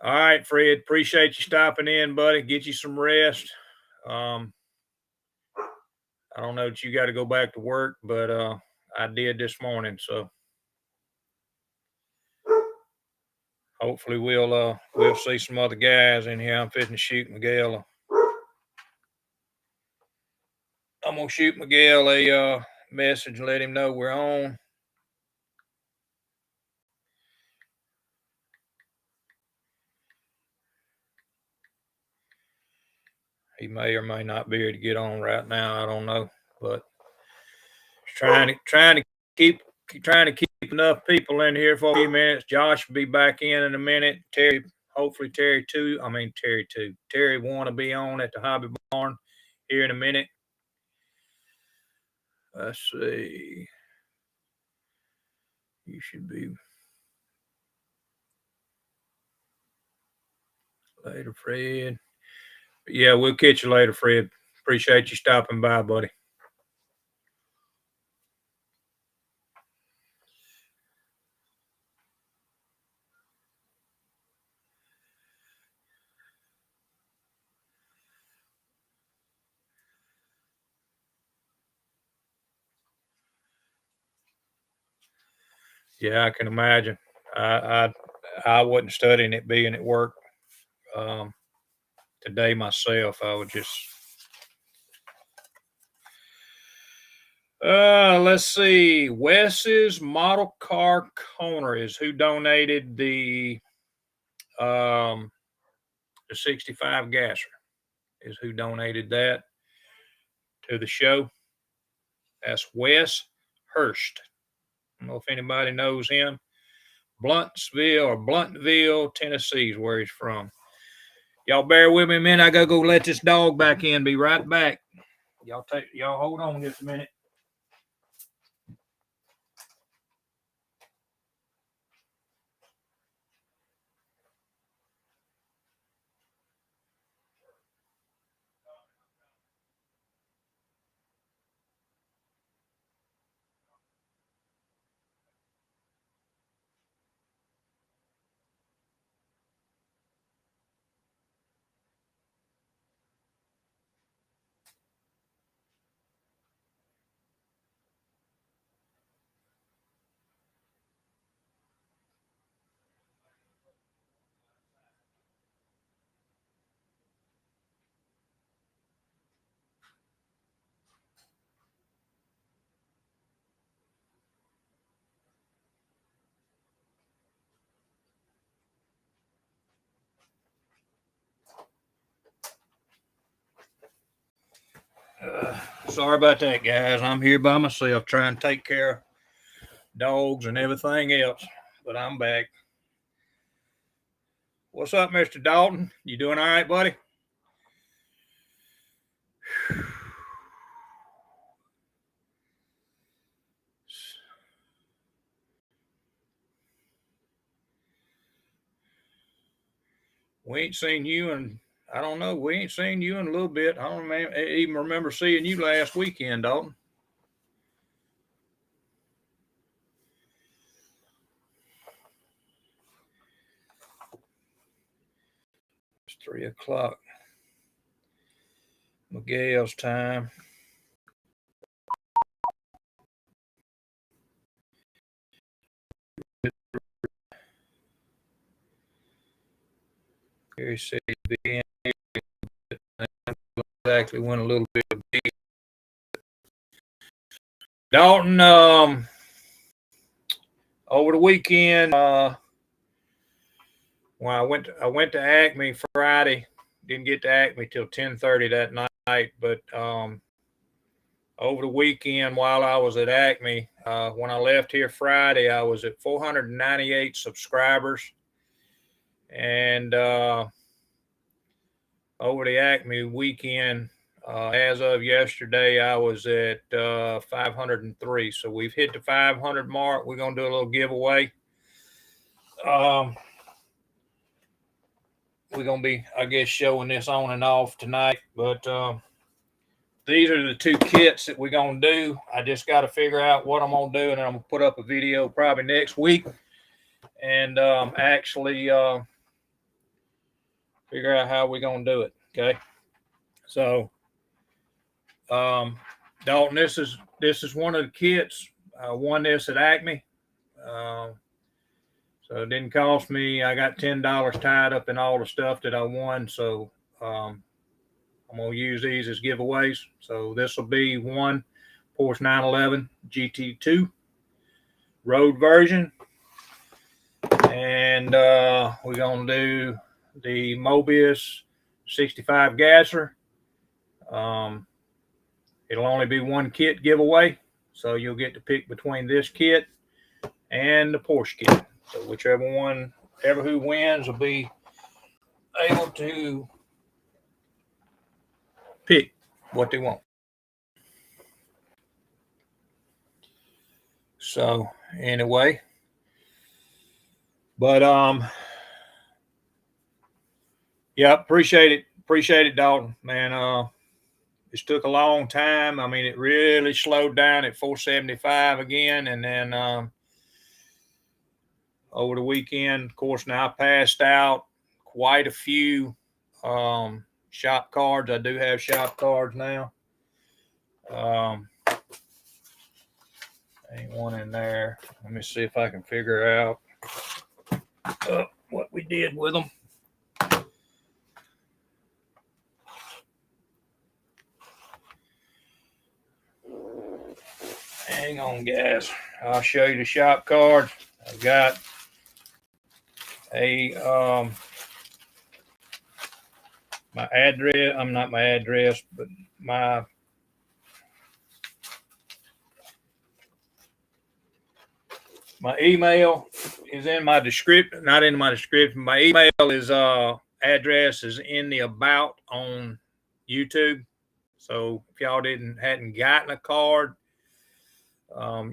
All right, Fred. Appreciate you stopping in, buddy. Get you some rest. Um, I don't know that you got to go back to work, but I did this morning, so hopefully we'll see some other guys in here. I'm fitting to shoot Miguel. I'm gonna shoot Miguel a message and let him know we're on. He may or may not be able to get on right now. I don't know, but trying to keep trying to keep enough people in here for a few minutes. Josh will be back in a minute. Terry, hopefully Terry too. I mean Terry too. Terry want to be on at the Hobby Barn here in a minute. Let's see. You should be later, Fred. But yeah, we'll catch you later, Fred. Appreciate you stopping by, buddy. Yeah, I can imagine. I wasn't studying it being at work um, today myself. I would just. Let's see. Wes's model car corner is who donated um the 65 gasser. Is who donated that to the show. That's Wes Hurst. I don't know if anybody knows him. Bluntville, Tennessee is where he's from. Y'all bear with me a minute. I gotta go let this dog back in. Be right back. Y'all hold on just a minute. Sorry about that, guys. I'm here by myself trying to take care of dogs and everything else. but I'm back. What's up, Mr. Dalton? You doing all right, buddy? We ain't seen you in, I don't know, we ain't seen you in a little bit. I don't even remember seeing you last weekend, Dalton. It's 3 o'clock. Miguel's time. Gary said he'd be in exactly when a little bit of be. Dalton, over the weekend, well, I went to Acme Friday. Didn't get to Acme till 10:30 that night, but over the weekend while I was at Acme, when I left here Friday, I was at 498 subscribers, and over the Acme weekend, as of yesterday, I was at 503. So we've hit the 500 mark. We're gonna do a little giveaway. We're gonna be, I guess, showing this on and off tonight, but these are the 2 kits that we're gonna do. I just got to figure out what I'm gonna do, and I'm gonna put up a video probably next week, and actually figure out how we're gonna do it. Okay, so Dalton, this is one of the kits. I won this at Acme. So it didn't cost me. I got $10 tied up in all the stuff that I won. So I'm going to use these as giveaways. So this will be one Porsche 911 GT2 road version. And we're going to do the Mobius 65 gasser. It'll only be one kit giveaway. So you'll get to pick between this kit and the Porsche kit. So whichever who wins will be able to pick what they want. So anyway, but yeah, appreciate it, Dalton, man. This took a long time. I mean, it really slowed down at 475 again, and then over the weekend, of course, now I passed out quite a few shop cards. I do have shop cards now. Ain't one in there. Let me see if I can figure out what we did with them. Hang on, guys. I'll show you the shop cards. I've got a my address. I'm not my address, but my email is in my description. Not in my description. My email is address is in the about on YouTube. So if y'all hadn't gotten a card,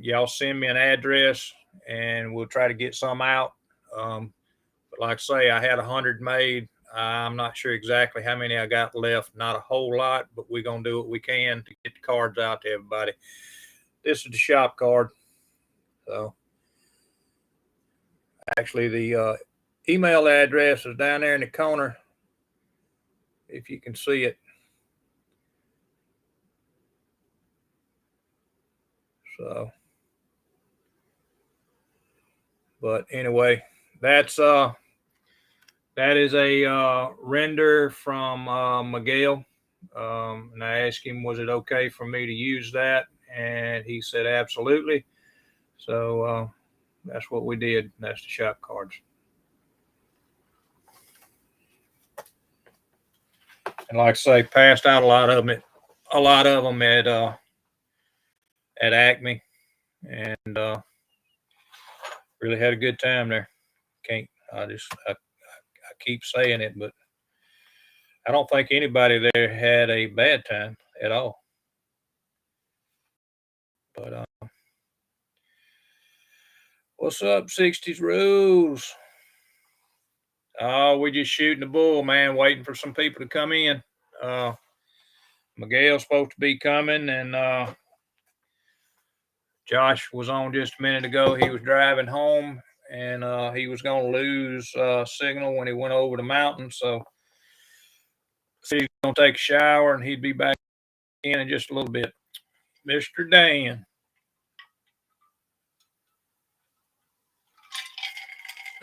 y'all send me an address and we'll try to get some out. But like I say, I had 100 made. I'm not sure exactly how many I got left. Not a whole lot, but we're going to do what we can to get the cards out to everybody. This is the shop card. So actually the email address is down there in the corner, if you can see it. So, but anyway, that is a render from Miguel. And I asked him, was it okay for me to use that? And he said, absolutely. So that's what we did. That's the shop cards. And like I say, passed out a lot of them at Acme. And Really had a good time there. I keep saying it, but I don't think anybody there had a bad time at all. But what's up, 60s rules? Oh, we're just shooting the bull, man, waiting for some people to come in. Miguel's supposed to be coming, and Josh was on just a minute ago. He was driving home, and he was going to lose signal when he went over the mountain. So he's going to take a shower, and he'd be back in just a little bit. Mr. Dan.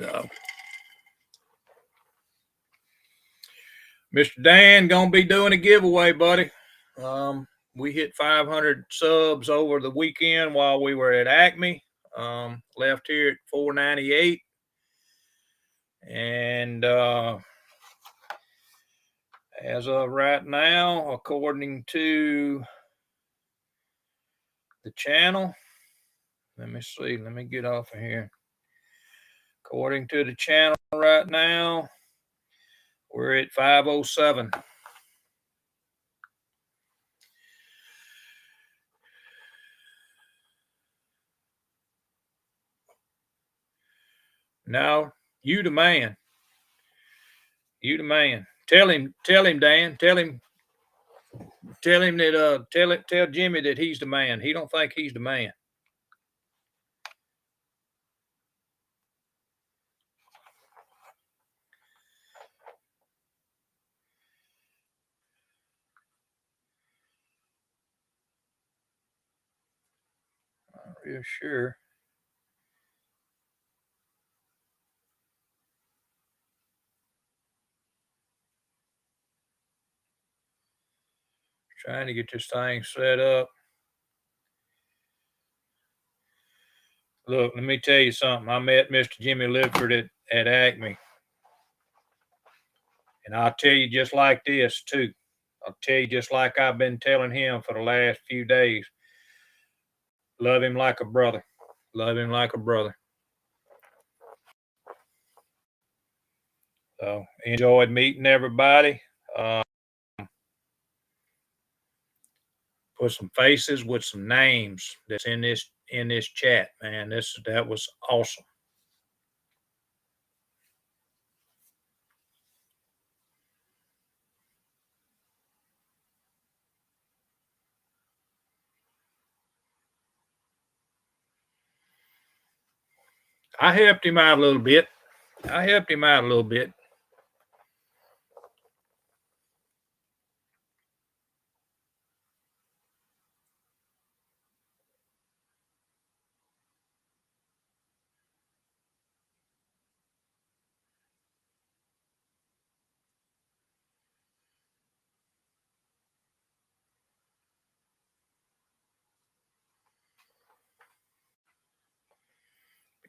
So, Mr. Dan gonna be doing a giveaway, buddy. We hit 500 subs over the weekend while we were at Acme. Left here at 498, and as of right now, according to the channel, let me see. Let me get off of here. According to the channel right now, we're at 507. Now, you the man. You the man. Tell him, Dan. Tell him that tell Jimmy that he's the man. He don't think he's the man. Not real sure. Trying to get this thing set up. Look, let me tell you something. I met Mr. Jimmy Lidford at Acme. And I'll tell you just like this, too. I'll tell you just like I've been telling him for the last few days. Love him like a brother. Love him like a brother. So enjoyed meeting everybody. Put some faces with some names that's in this chat, man. That was awesome. I helped him out a little bit.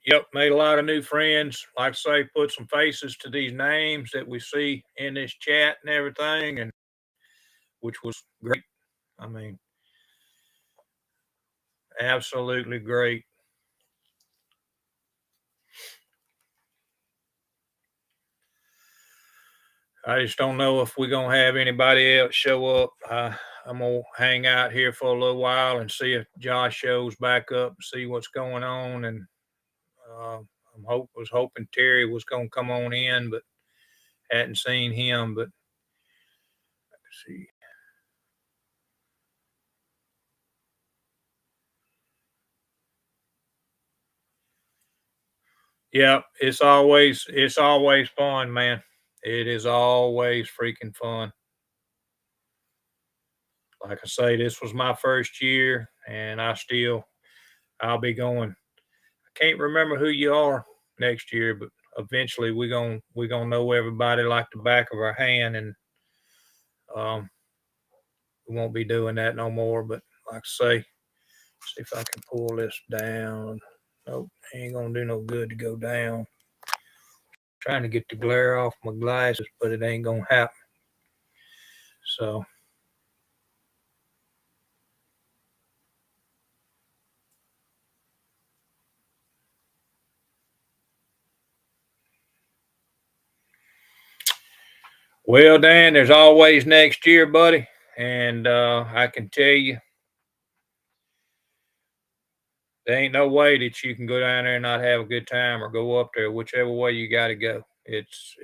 Yep, made a lot of new friends. Like I say, put some faces to these names that we see in this chat and everything, and which was great. I mean, absolutely great. I just don't know if we're gonna have anybody else show up. I'm gonna hang out here for a little while and see if Josh shows back up and see what's going on. And was hoping Terry was gonna come on in, but hadn't seen him. But let's see. Yeah, it's always fun, man. It is always freaking fun. Like I say, this was my first year, and I'll be going. I can't remember who you are next year, but eventually we gonna know everybody like the back of our hand, and um, we won't be doing that no more. But like I say, see if I can pull this down. Nope, ain't gonna do no good to go down. Trying to get the glare off my glasses, but it ain't gonna happen. So Well, Dan, there's always next year, buddy, and I can tell you, there ain't no way that you can go down there and not have a good time, or go up there, whichever way you got to go. It's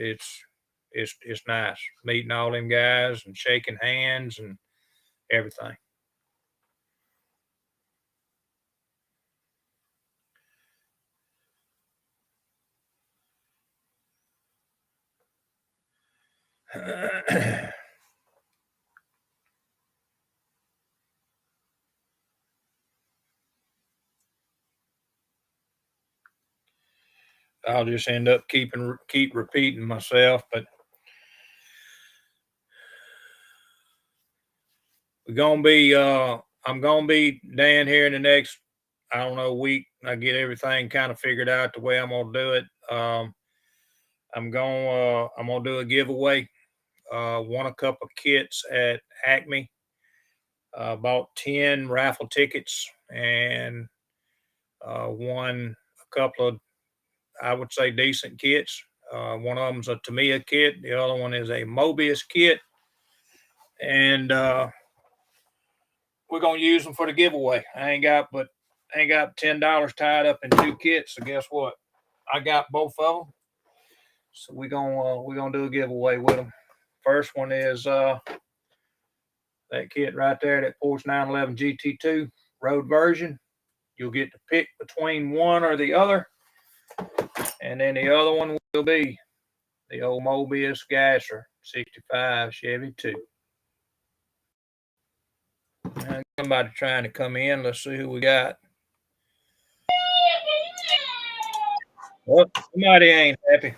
nice meeting all them guys and shaking hands and everything. I'll just end up keep repeating myself, but we're gonna be I'm gonna be down here in the next, I don't know, week. I get everything kind of figured out the way I'm gonna do it. I'm gonna do a giveaway. Won a couple of kits at Acme. Bought 10 raffle tickets and won a couple of, I would say, decent kits. One of them's a Tamiya kit. The other one is a Mobius kit, and we're gonna use them for the giveaway. I ain't got $10 tied up in two kits. So guess what? I got both of them. So we're gonna do a giveaway with them. First one is that kit right there, that Porsche 911 GT2 road version. You'll get to pick between one or the other, and then the other one will be the old Mobius Gasser 65 Chevy 2. Somebody trying to come in. Let's see who we got. Well, somebody ain't happy.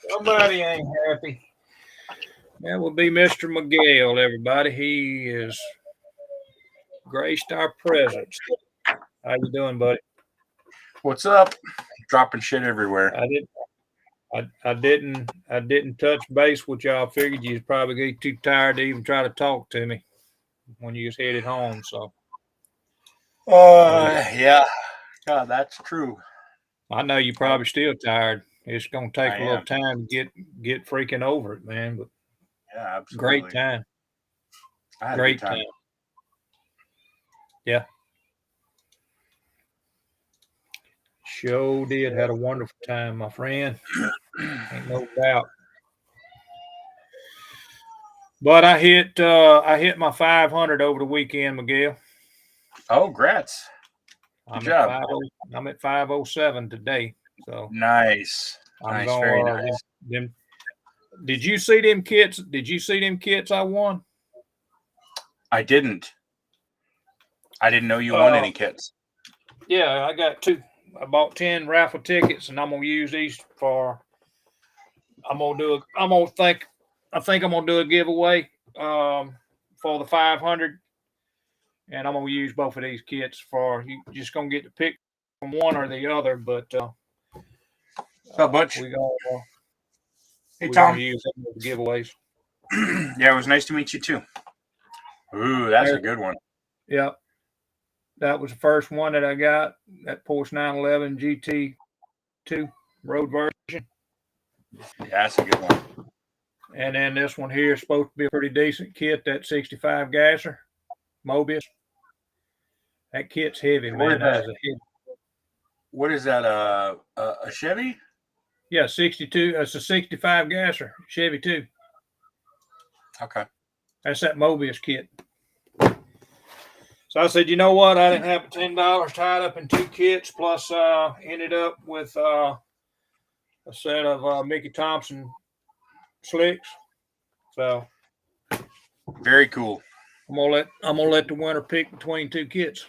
Somebody ain't happy. That will be Mr. Miguel, everybody. He is graced our presence. How you doing, buddy? What's up? Dropping shit everywhere. I didn't touch base with y'all. I figured you'd probably get too tired to even try to talk to me when you was headed home. So Yeah. God, that's true. I know you're probably still tired. It's gonna take I a little am. time to get freaking over it, man. But Yeah, absolutely. great time. I had Great a good time. Yeah. Sure did. Had a wonderful time, my friend. Ain't no doubt. But I hit my 500 over the weekend, Miguel. Oh, grats. Good job. I'm at 507 today. So Nice. I'm Nice. Very going nice. them. Did you see them kits? Did you see them kits I won? I didn't. I didn't know you won any kits. Yeah, I got two. I bought 10 raffle tickets, and I'm gonna use these for. I think I'm gonna do a giveaway for the 500, and I'm gonna use both of these kits for. You just gonna get to pick from one or the other, but So, Butch. we gonna Hey, we're Tom. gonna use them as giveaways. Yeah, it was nice to meet you too. Ooh, that's a good one. Yeah, that was the first one that I got. That Porsche 911 GT2 road version. Yeah, that's a good one. And then this one here is supposed to be a pretty decent kit. That 65 Gasser Mobius. That kit's heavy, man. That is a heavy. What is that? A Chevy? Yeah, 62. It's a 65 Gasser Chevy 2. Okay. That's that Mobius kit. So I said, you know what? I didn't have $10 tied up in two kits, plus ended up with a set of Mickey Thompson slicks. So very cool. I'm gonna let the winner pick between two kits.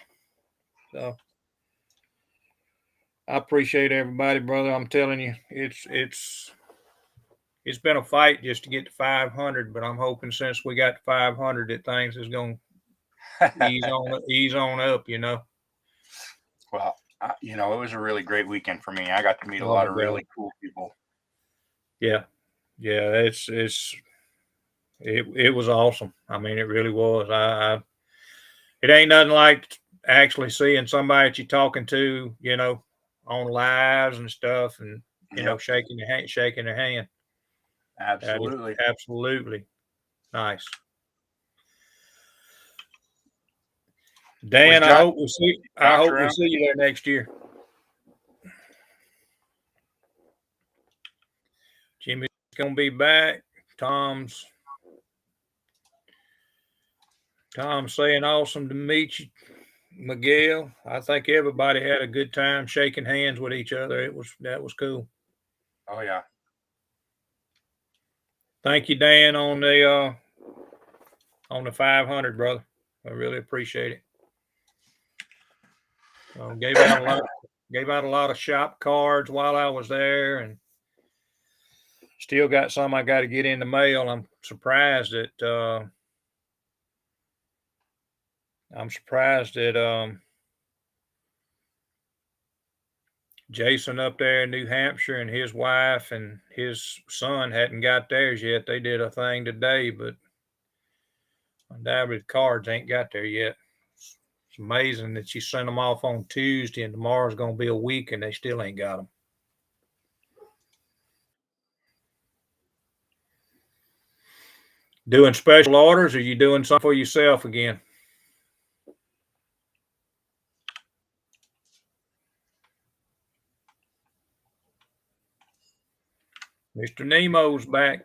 So I appreciate everybody, brother. I'm telling you, it's been a fight just to get to 500, but I'm hoping since we got to 500 that things is going to ease on up, you know. Well, it was a really great weekend for me. I got to meet a lot of really cool people. Yeah, it was awesome. I mean, it really was. It ain't nothing like actually seeing somebody that you're talking to, you know, on lives and stuff, and you know, shaking their hand. Absolutely. Absolutely. Nice. Dan, I hope we see you there next year. Jimmy's gonna be back. Tom's saying awesome to meet you, Miguel. I think everybody had a good time shaking hands with each other. That was cool. Oh yeah. Thank you, Dan, on the 500, brother. I really appreciate it. Gave out a lot of shop cards while I was there, and still got some I got to get in the mail. I'm surprised that Jason up there in New Hampshire and his wife and his son hadn't got theirs yet. They did a thing today, but undoubtedly the cards ain't got there yet. It's amazing that she sent them off on Tuesday and tomorrow's going to be a week and they still ain't got them. Doing special orders, or are you doing something for yourself again? Mr. Nemo's back.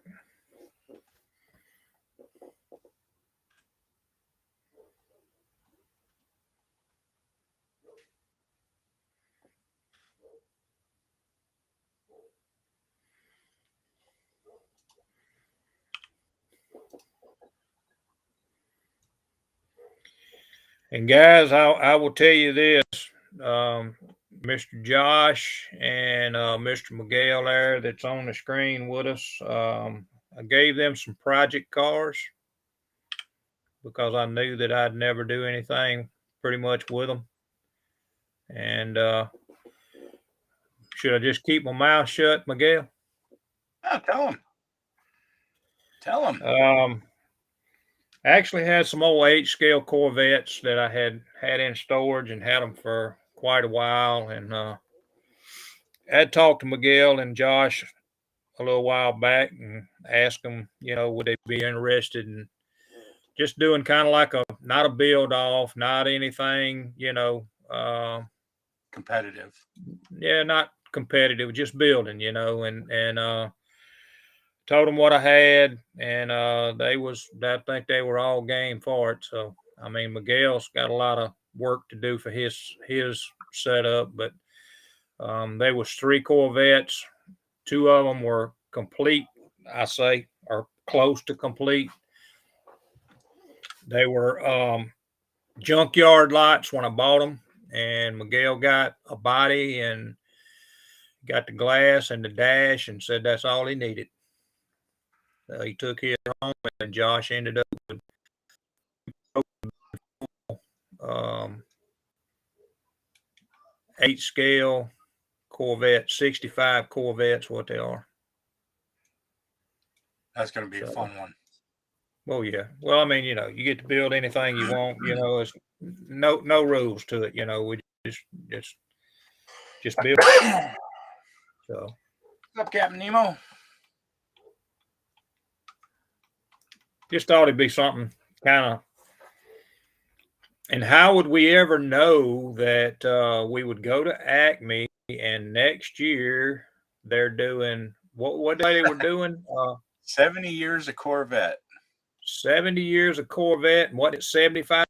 And guys, I will tell you this, Mr. Josh and Mr. Miguel there that's on the screen with us. I gave them some project cars because I knew that I'd never do anything pretty much with them. And should I just keep my mouth shut, Miguel? Oh, tell them. Actually had some old 8-scale Corvettes that I had in storage and had them for quite a while. And I had talked to Miguel and Josh a little while back and asked them, would they be interested in just doing kind of like not a build off, not anything, competitive. Yeah, not competitive, just building, and told them what I had, and I think they were all game for it. So I mean, Miguel's got a lot of work to do for his setup, but there was 3 Corvettes. 2 of them were complete, I say, or close to complete. They were junkyard lots when I bought them, and Miguel got a body and got the glass and the dash and said that's all he needed. He took his home, and Josh ended up with 8-scale Corvette, 65 Corvettes, what they are. That's going to be a fun one. Well, yeah. Well, I mean, you get to build anything you want. It's no rules to it. We just build. So, what's up, Captain Nemo? Just thought it'd be something kind of. And how would we ever know that we would go to Acme and next year they're doing what they were doing? 70 years of Corvette. 70 years of Corvette, and what? It's 75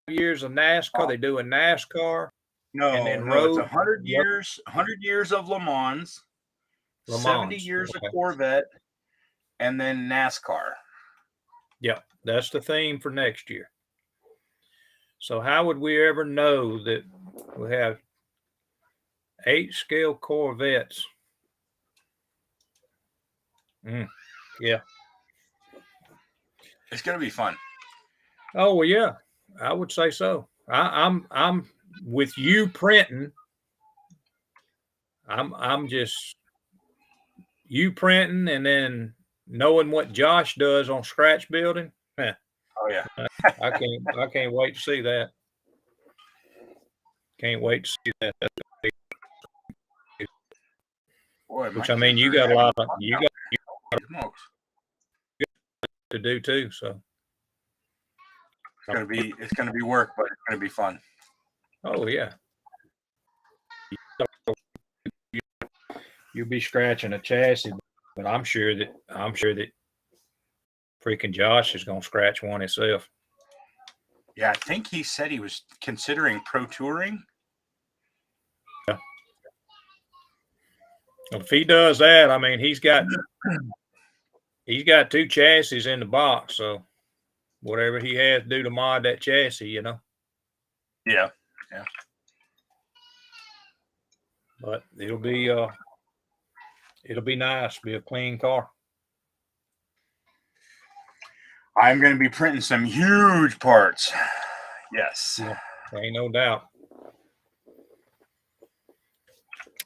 years of NASCAR. They doing NASCAR. No, it's 100 years. 100 years of Le Mans. 70 years of Corvette, and then NASCAR. Yeah, that's the theme for next year. So how would we ever know that we have 8-scale Corvettes? Yeah. It's going to be fun. Oh, well, yeah, I would say so. I'm with you printing. I'm just you printing and then knowing what Josh does on scratch building. Oh yeah. I can't wait to see that. Can't wait to see that. Boy, which I mean, you got a lot of smokes. To do too. So it's gonna be work, but it's gonna be fun. Oh yeah. You'll be scratching a chassis, but I'm sure that freaking Josh is gonna scratch one himself. Yeah, I think he said he was considering pro touring. Yeah. Well, if he does that, I mean he's got 2 chassis in the box, so whatever he has to do to mod that chassis, you know. Yeah. But it'll be nice, be a clean car. I'm going to be printing some huge parts. Yes. Yeah, ain't no doubt.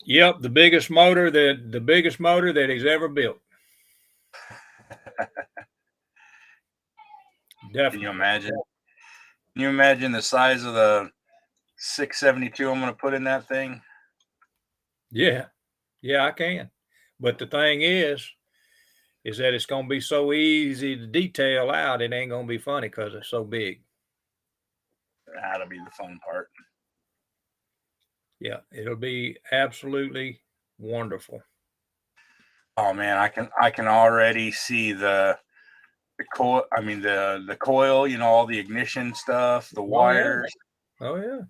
Yep, the biggest motor that he's ever built. Definitely. Can you imagine? Can you imagine the size of the 672 I'm going to put in that thing? Yeah, I can. But the thing is that it's going to be so easy to detail out. It ain't going to be funny because it's so big. That'll be the fun part. Yeah, it'll be absolutely wonderful. Oh man, I can already see the coil. I mean the coil. You know, all the ignition stuff, the wires. Oh yeah.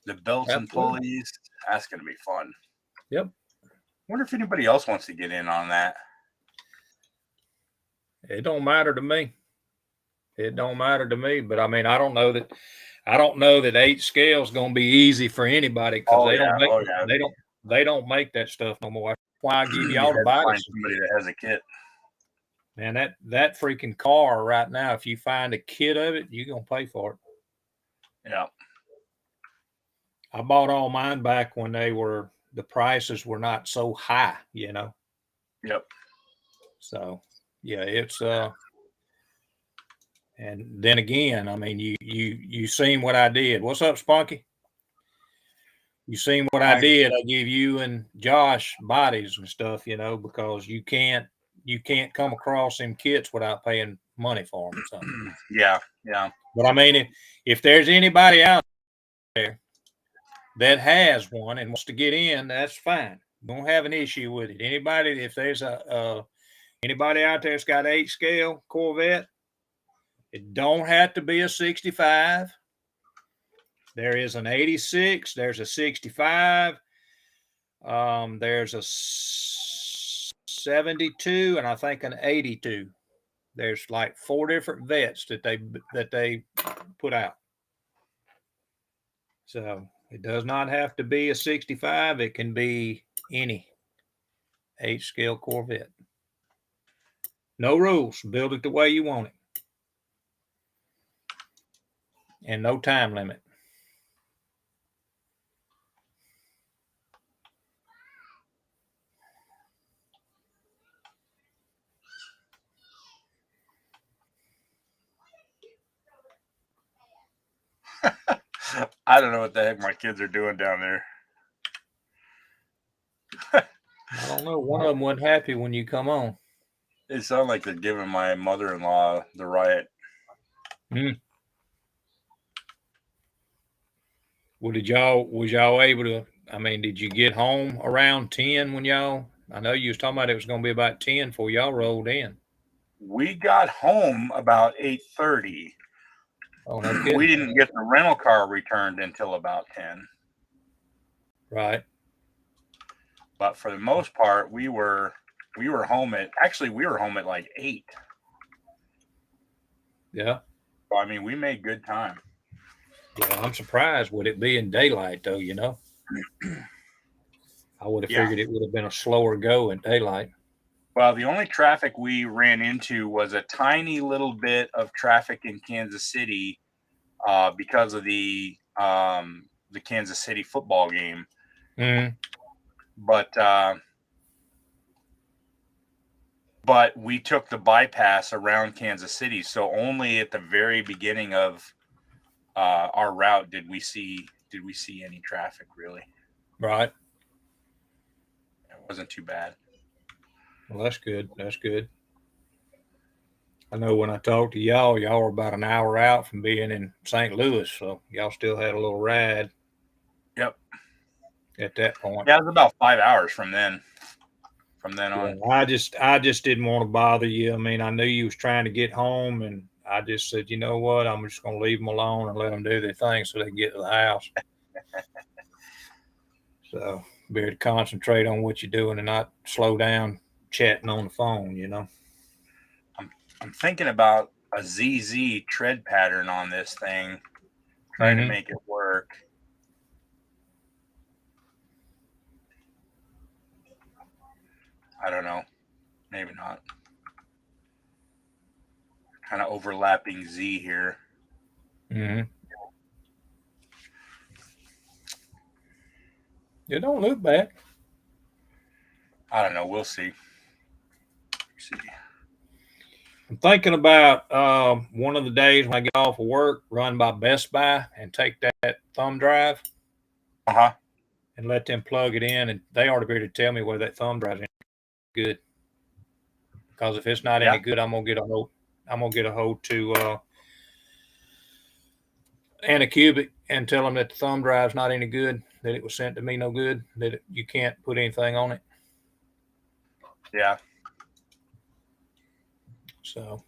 The belts and pulleys. That's going to be fun. Yep. Wonder if anybody else wants to get in on that. It don't matter to me. But I mean, I don't know that 8 scale is going to be easy for anybody because they don't make that stuff no more. That's why I give y'all to buy somebody that has a kit. Man, that freaking car right now, if you find a kit of it, you're going to pay for it. Yeah. I bought all mine back when the prices were not so high, you know. Yep. So, yeah, it's and then again, I mean, you seen what I did. What's up, Spunky? You seen what I did. I give you and Josh bodies and stuff, you know, because you can't come across them kits without paying money for them. So. Yeah. But I mean, if there's anybody out there that has one and wants to get in, that's fine. Don't have an issue with it. Anybody, if there's anybody out there that's got 8 scale Corvette, it don't have to be a 65. There is an 86. There's a 65. There's a 72, and I think an 82. There's like 4 different vets that they put out. So it does not have to be a 65. It can be any 8 scale Corvette. No rules. Build it the way you want it. And no time limit. I don't know what the heck my kids are doing down there. I don't know. One of them wasn't happy when you come on. It sounds like they're giving my mother-in-law the riot. Well, was y'all able to, I mean, did you get home around 10 when y'all, I know you was talking about it was going to be about 10 before y'all rolled in. We got home about 8:30. Oh, no kidding. We didn't get the rental car returned until about 10. Right. But for the most part, we were home at like 8. Yeah. So, I mean, we made good time. Yeah, I'm surprised with it being daylight though, you know. I would have figured it would have been a slower go in daylight. Well, the only traffic we ran into was a tiny little bit of traffic in Kansas City because of the Kansas City football game. Mm-hmm. But we took the bypass around Kansas City, so only at the very beginning of our route did we see any traffic really. Right. It wasn't too bad. Well, that's good. That's good. I know when I talked to y'all were about an hour out from being in St. Louis, so y'all still had a little ride. Yep. At that point. Yeah, it was about 5 hours from then. From then Yeah, on. I just didn't want to bother you. I mean, I knew you was trying to get home, and I just said, you know what, I'm just going to leave them alone and let them do their thing so they can get to the house. So be able to concentrate on what you're doing and not slow down chatting on the phone. You know. I'm thinking about a ZZ tread pattern on this thing, trying to make it work. I don't know. Maybe not. Kind of overlapping Z here. Mm-hmm. It don't look bad. I don't know. We'll see. See. I'm thinking about one of the days when I get off of work, run by Best Buy and take that thumb drive and let them plug it in, and they ought to be able to tell me whether that thumb drive's any good. Because if it's not any good, I'm gonna get a hold to Anna Cubic and tell them that the thumb drive's not any good, that it was sent to me no good, that you can't put anything on it. Yeah. So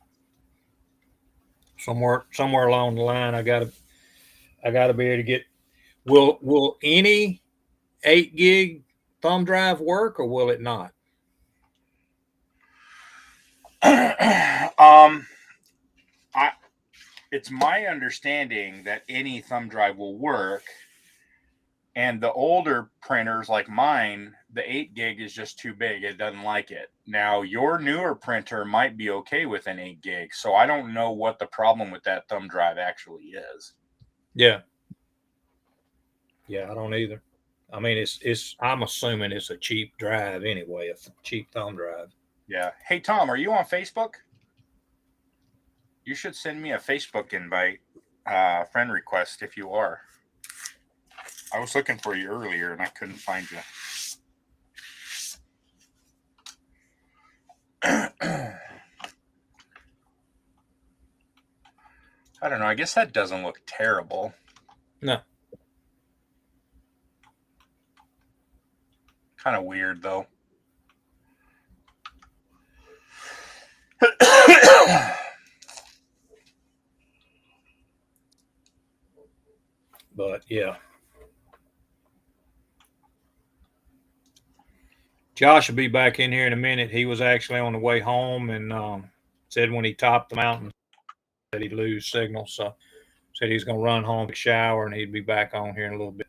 somewhere along the line, I gotta be able to get. Will any 8 gig thumb drive work, or will it not? It's my understanding that any thumb drive will work, and the older printers like mine, the 8 gig is just too big. It doesn't like it. Now your newer printer might be okay with an 8 gig, so I don't know what the problem with that thumb drive actually is. Yeah, I don't either. I mean, it's. I'm assuming it's a cheap drive anyway, a cheap thumb drive. Yeah. Hey Tom, are you on Facebook? You should send me a Facebook invite, friend request if you are. I was looking for you earlier and I couldn't find you. I don't know. I guess that doesn't look terrible. No. Kind of weird though. But yeah. Josh will be back in here in a minute. He was actually on the way home and said when he topped the mountain that he'd lose signal. So said he's going to run home, take a shower, and he'd be back on here in a little bit.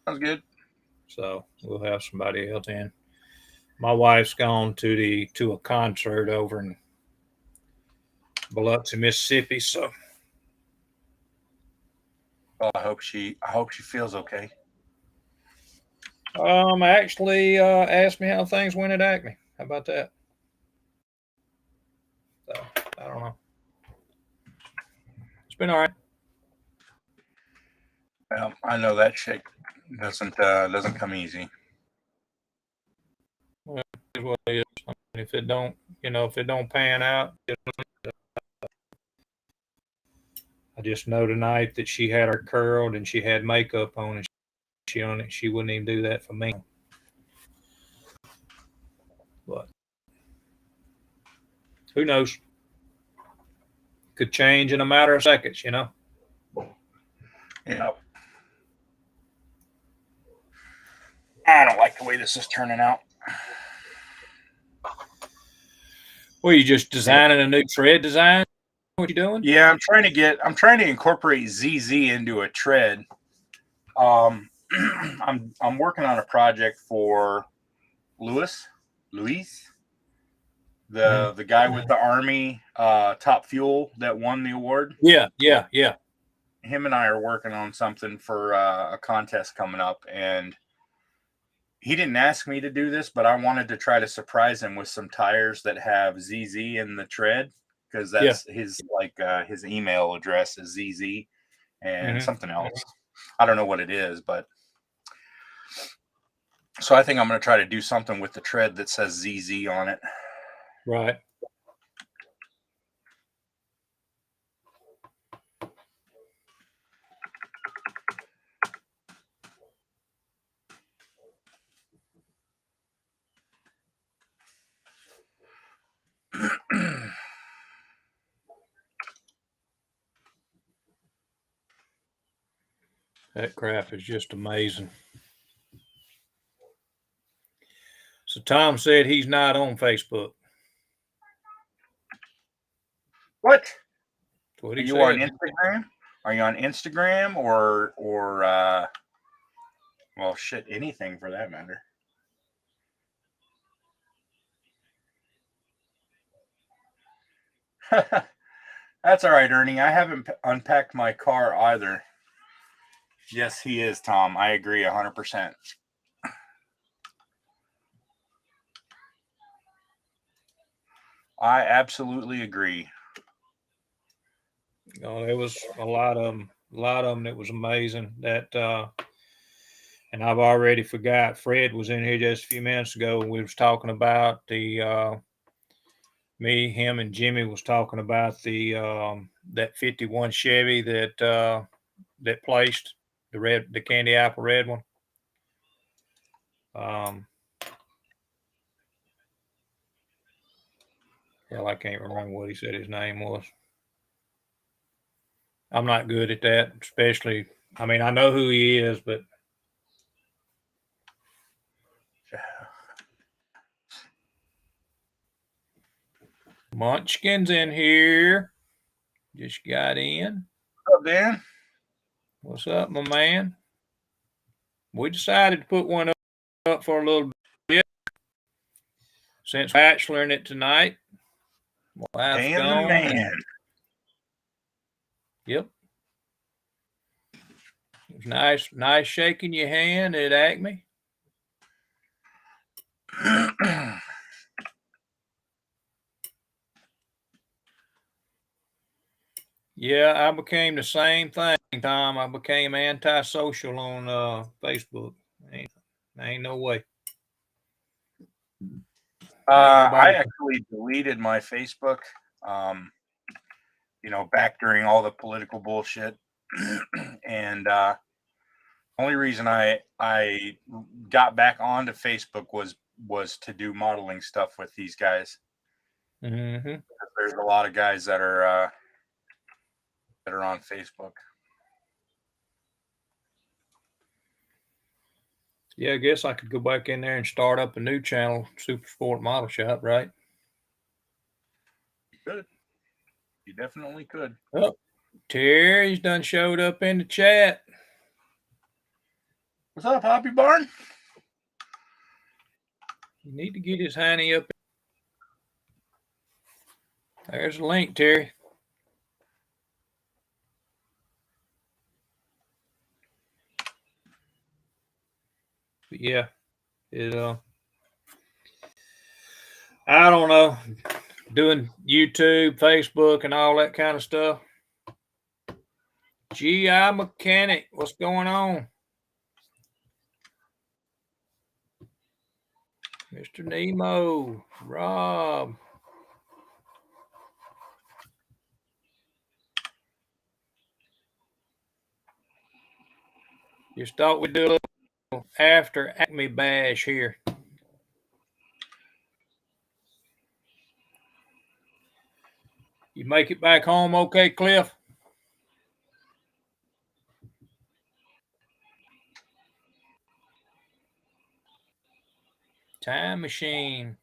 Sounds good. So we'll have somebody else in. My wife's gone to a concert over in Biloxi, Mississippi. So Well, I hope she feels okay. actually asked me how things went at Acme. How about that? So I don't know. It's been all right. Well, I know that shit doesn't come easy. Well, it is what it is. I mean, if it don't pan out, I just know tonight that she had her curled and she had makeup on, and she wouldn't even do that for me. But who knows? Could change in a matter of seconds, you know. Yeah. I don't like the way this is turning out. Well, you just designing a new tread design? What you doing? Yeah, I'm trying to incorporate ZZ into a tread. I'm working on a project for Luis, the guy with the Army Top Fuel that won the award. Yeah. Him and I are working on something for a contest coming up, and he didn't ask me to do this, but I wanted to try to surprise him with some tires that have ZZ in the tread, because that's his his email address is ZZ and something else. I don't know what it is, but So I think I'm going to try to do something with the tread that says ZZ on it. Right. That crap is just amazing. So Tom said he's not on Facebook. What? That's what Are he you on said. Instagram? Are you on Instagram or well, shit, anything for that matter? That's all right, Ernie. I haven't unpacked my car either. Yes, he is, Tom. I agree 100%. I absolutely agree. There was a lot of them. A lot of them that was amazing. That and I've already forgot. Fred was in here just a few minutes ago. We was talking about the me, him, and Jimmy was talking about the that 51 Chevy that placed the candy apple red one. Hell, I can't remember what he said his name was. I'm not good at that, especially. I mean, I know who he is, but Munchkin's in here. Just got in. What's up, Dan? What's up, my man? We decided to put one up for a little bit since bacheloring it tonight. Wife's Dan the gone. man. Yep. It was nice shaking your hand at Acme. Yeah, I became the same thing, Tom. I became antisocial on Facebook. Ain't no way. I actually deleted my Facebook, back during all the political bullshit. And only reason I got back onto Facebook was to do modeling stuff with these guys. Mm-hmm. There's a lot of guys that are on Facebook. Yeah, I guess I could go back in there and start up a new channel, Super Sport Model Shop, right? You could. You definitely could. Oh, Terry's done showed up in the chat. What's up, Hoppy Barn? You need to get his honey up. There's a link, Terry. But yeah, I don't know, doing YouTube, Facebook, and all that kind of stuff. GI Mechanic, what's going on? Mr. Nemo, Rob. Just thought we'd do a little after Acme bash here. You make it back home okay, Cliff? Time machine.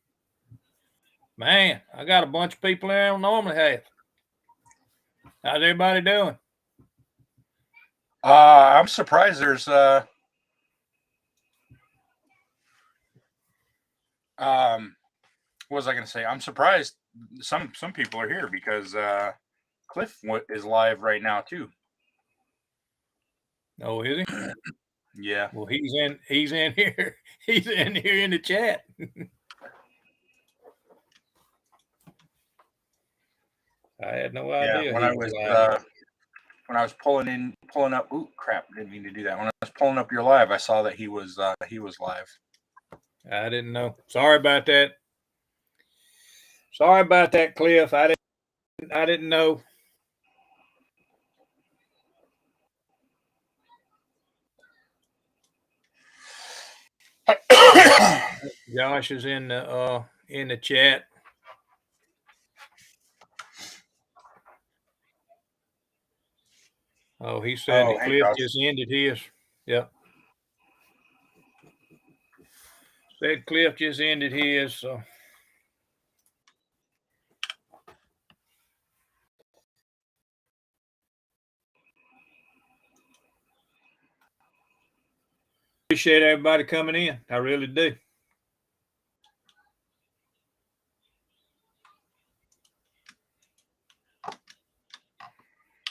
Man, I got a bunch of people there I don't normally have. How's everybody doing? I'm surprised there's what was I going to say? I'm surprised some people are here because Cliff is live right now too. Oh, is he? Yeah. Well, he's in here. He's in here in the chat. I had no idea. Yeah, when I was pulling up. Ooh, crap! Didn't mean to do that. When I was pulling up your live, I saw that he was live. I didn't know. Sorry about that. Sorry about that, Cliff. I didn't know. Josh is in the chat. Oh, he said that hey, Cliff Josh. just ended his. Yep. Said Cliff just ended his. So. Appreciate everybody coming in. I really do.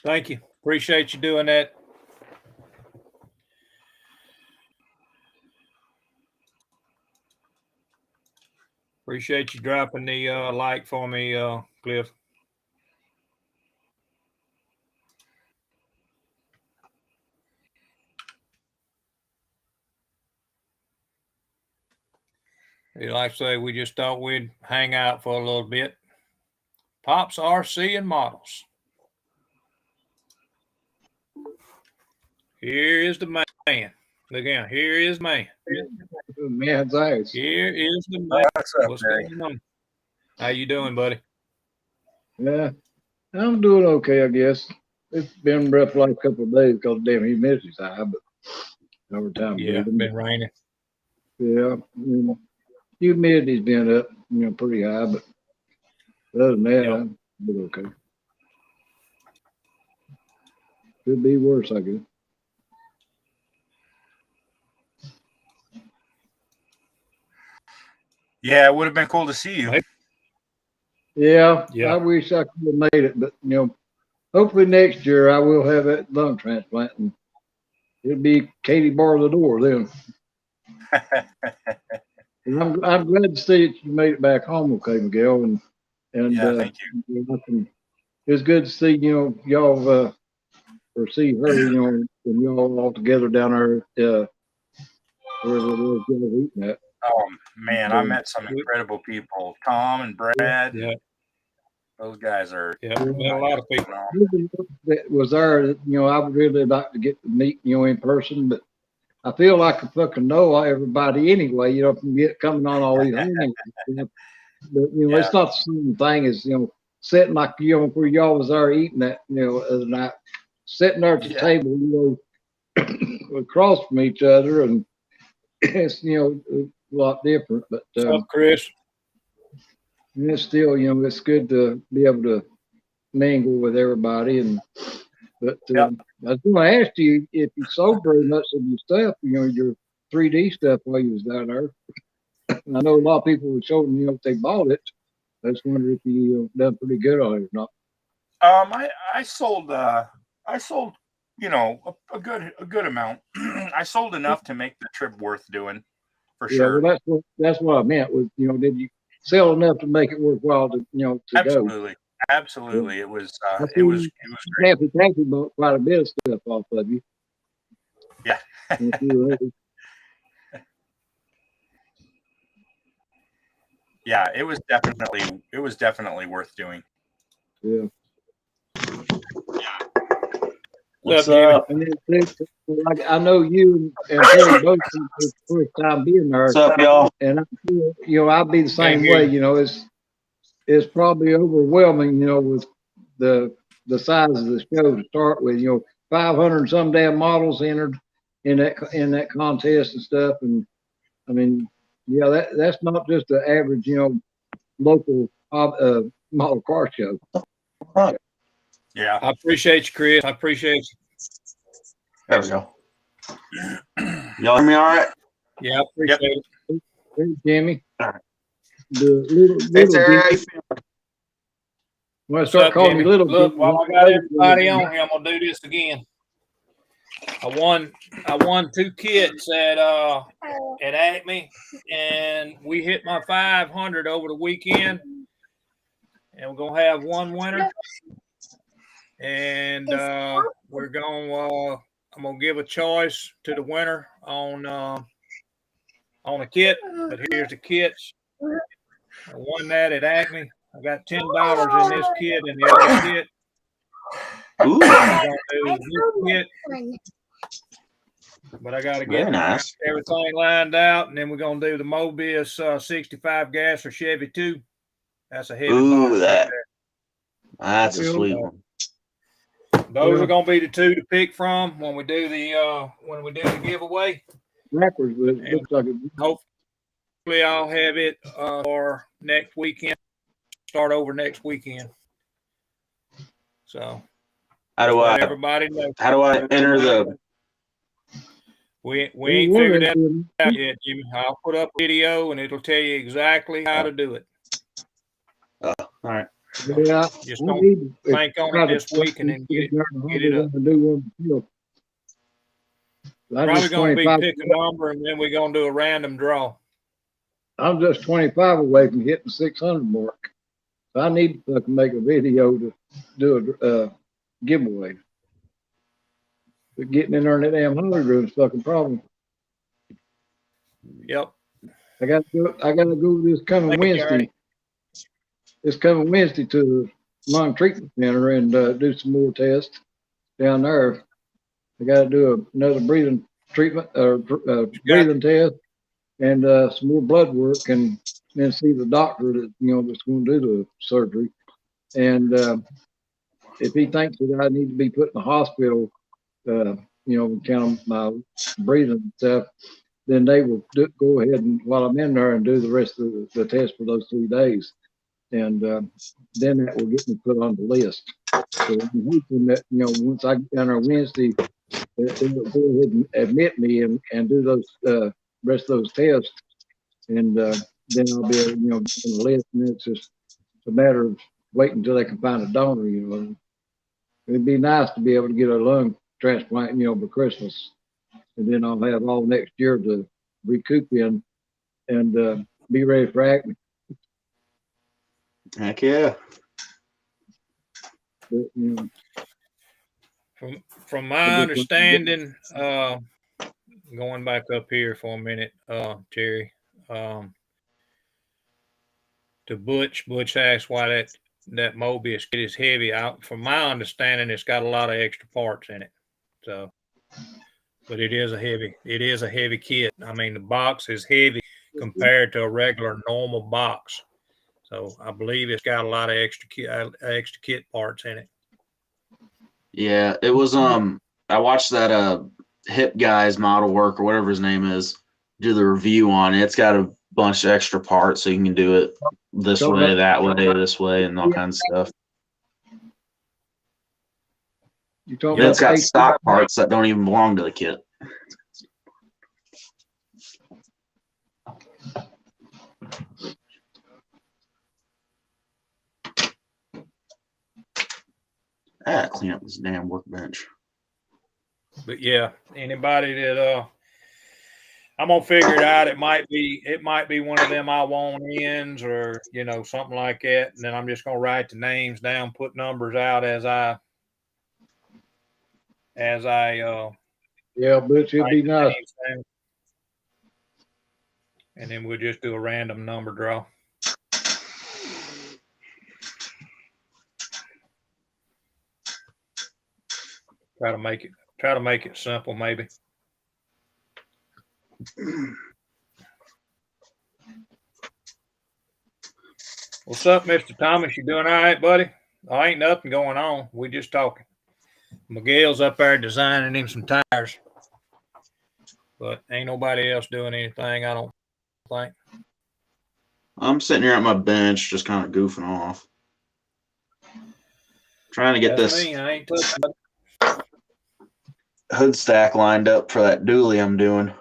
Thank you. Appreciate you doing that. Appreciate you dropping the like for me, Cliff. Like I say, we just thought we'd hang out for a little bit. Pops RC and models. Here is the man. Look out. Here is man. Man's eyes. Here is the man. What's going on? How you doing, buddy? Yeah, I'm doing okay, I guess. It's been rough like a couple of days because damn humidity's high, but over time, Yeah, been raining. Yeah, humidity's been up, pretty high, but other than that, I'm doing okay. Could be worse, I guess. Yeah, it would have been cool to see you. Yeah, I wish I could have made it, but hopefully next year I will have that lung transplant, and it'll be Katie bar the door then. And I'm glad to see that you made it back home, okay, Miguel, and yeah, thank you. It's good to see y'all or see her, and y'all all together down there where it was y'all eating at. Oh man, I met some incredible people. Tom and Brad. Yeah. Those guys are. Yeah, met a lot of people. That was there. I would really like to get to meet in person, but I feel like I fucking know everybody anyway. From coming on all these hangings. But it's not the same thing as sitting like where y'all was there eating that other night, sitting there at the table across from each other, and it's a lot different. But what's up, Chris? It's still it's good to be able to mingle with everybody. But I was going to ask you if you sold very much of your stuff, your 3D stuff while you was down there. I know a lot of people were showing if they bought it. I just wonder if you done pretty good on it or not. I sold a good amount. I sold enough to make the trip worth doing, for sure. Well, that's what I meant was did you sell enough to make it worthwhile to to absolutely. go? Absolutely, it was great. Taffy bought quite a bit of stuff off of you. Yeah. Yeah, it was definitely worth doing. Yeah. What's up? Like I know you and Terry both the first time being there. What's up, y'all? And I'll be the same way. It's probably overwhelming. With the size of the show to start with. 500 some damn models entered in that contest and stuff. And I mean, that's not just the average local model car show. Yeah. I appreciate you, Chris. I appreciate you. There we go. Y'all hear me all right? Yeah, I appreciate it. Hey, Jimmy. All right. Hey, Terry, how you feeling? When I start calling you little, look, while I got everybody on here, I'm gonna do this again. I won 2 kits at Acme, and we hit my 500 over the weekend, and we're gonna have one winner, and we're gonna I'm gonna give a choice to the winner on on a kit, but here's the kits. I won that at Acme. I got $10 in this kit and the other kit. Ooh, We're gonna do this kit, but I got to get very nice. everything lined out, and then we're gonna do the Mobius 65 gas or Chevy 2. That's a heavy Ooh, box right there. that's a sweet one. Those are gonna be the two to pick from when we do the giveaway. Backwards, but it looks like it. Hopefully, I'll have it for next weekend. Start over next weekend. So How do let I everybody know. how do I enter the We ain't figured that out yet, Jimmy. I'll put up a video and it'll tell you exactly how to do it. all right. Yeah, Just don't think on it this week and then get it up. Probably gonna be pick a number and then we're gonna do a random draw. I'm just 25 away from hitting the 600 mark. So I need to make a video to do a giveaway. But getting in there in that damn 100 is a fucking problem. Yep. I got to go this coming Wednesday. This coming Wednesday to the lung treatment center and do some more tests down there. I got to do another breathing treatment or breathing test and some more blood work and then see the doctor that that's going to do the surgery. And if he thinks that I need to be put in the hospital, kind of my breathing and stuff, then they will go ahead and while I'm in there and do the rest of the test for those 3 days. And then that will get me put on the list. So I'm hoping that, once I get down there Wednesday, they'll go ahead and admit me and do those rest of those tests. And then I'll be able, on the list. And it's just a matter of waiting until they can find a donor, It'd be nice to be able to get a lung transplant, for Christmas. And then I'll have all next year to recoup in and be ready for Acme. Heck yeah. But, From my understanding, going back up here for a minute, Terry, to Butch asked why that Mobius kit is heavy. From my understanding, it's got a lot of extra parts in it. So, but it is a heavy kit. I mean, the box is heavy compared to a regular normal box. So I believe it's got a lot of extra kit parts in it. Yeah, it was I watched that Hip Guy's model work or whatever his name is do the review on it. It's got a bunch of extra parts so you can do it this way, that way, this way, and all kinds of stuff. And it's got stock parts that don't even belong to the kit. Clean up this damn workbench. But yeah, anybody that I'm gonna figure it out. It might be one of them I want ins or something like that. And then I'm just gonna write the names down, put numbers out as I yeah, but it'd be nice. And then we'll just do a random number draw. Try to make it simple, maybe. What's up, Mr. Thomas? You doing all right, buddy? Oh, ain't nothing going on. We just talking. Miguel's up there designing him some tires. But ain't nobody else doing anything, I don't think. I'm sitting here at my bench just kind of goofing off. Trying to get That's this me. I ain't touching it. hood stack lined up for that dually I'm doing.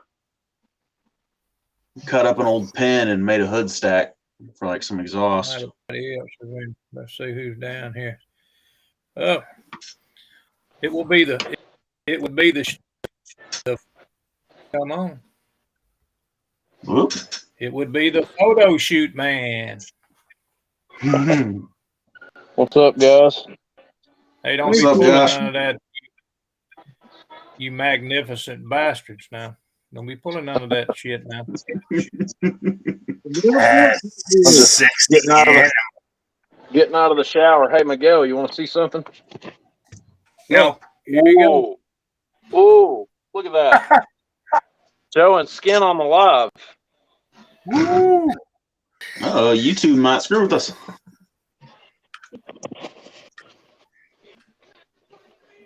Cut up an old pin and made a hood stack for like some exhaust. Let's see who's down here. Oh, it would be the come on. Whoop. It would be the photo shoot man. What's up, guys? Hey, don't What's be up, pulling Josh? none of that. You magnificent bastards now. Don't be pulling none of that shit now. Yes. Getting out of the shower. Hey, Miguel, you want to see something? No. Here you go. Ooh, look at that. Showing skin on the live. Woo. YouTube might screw with us.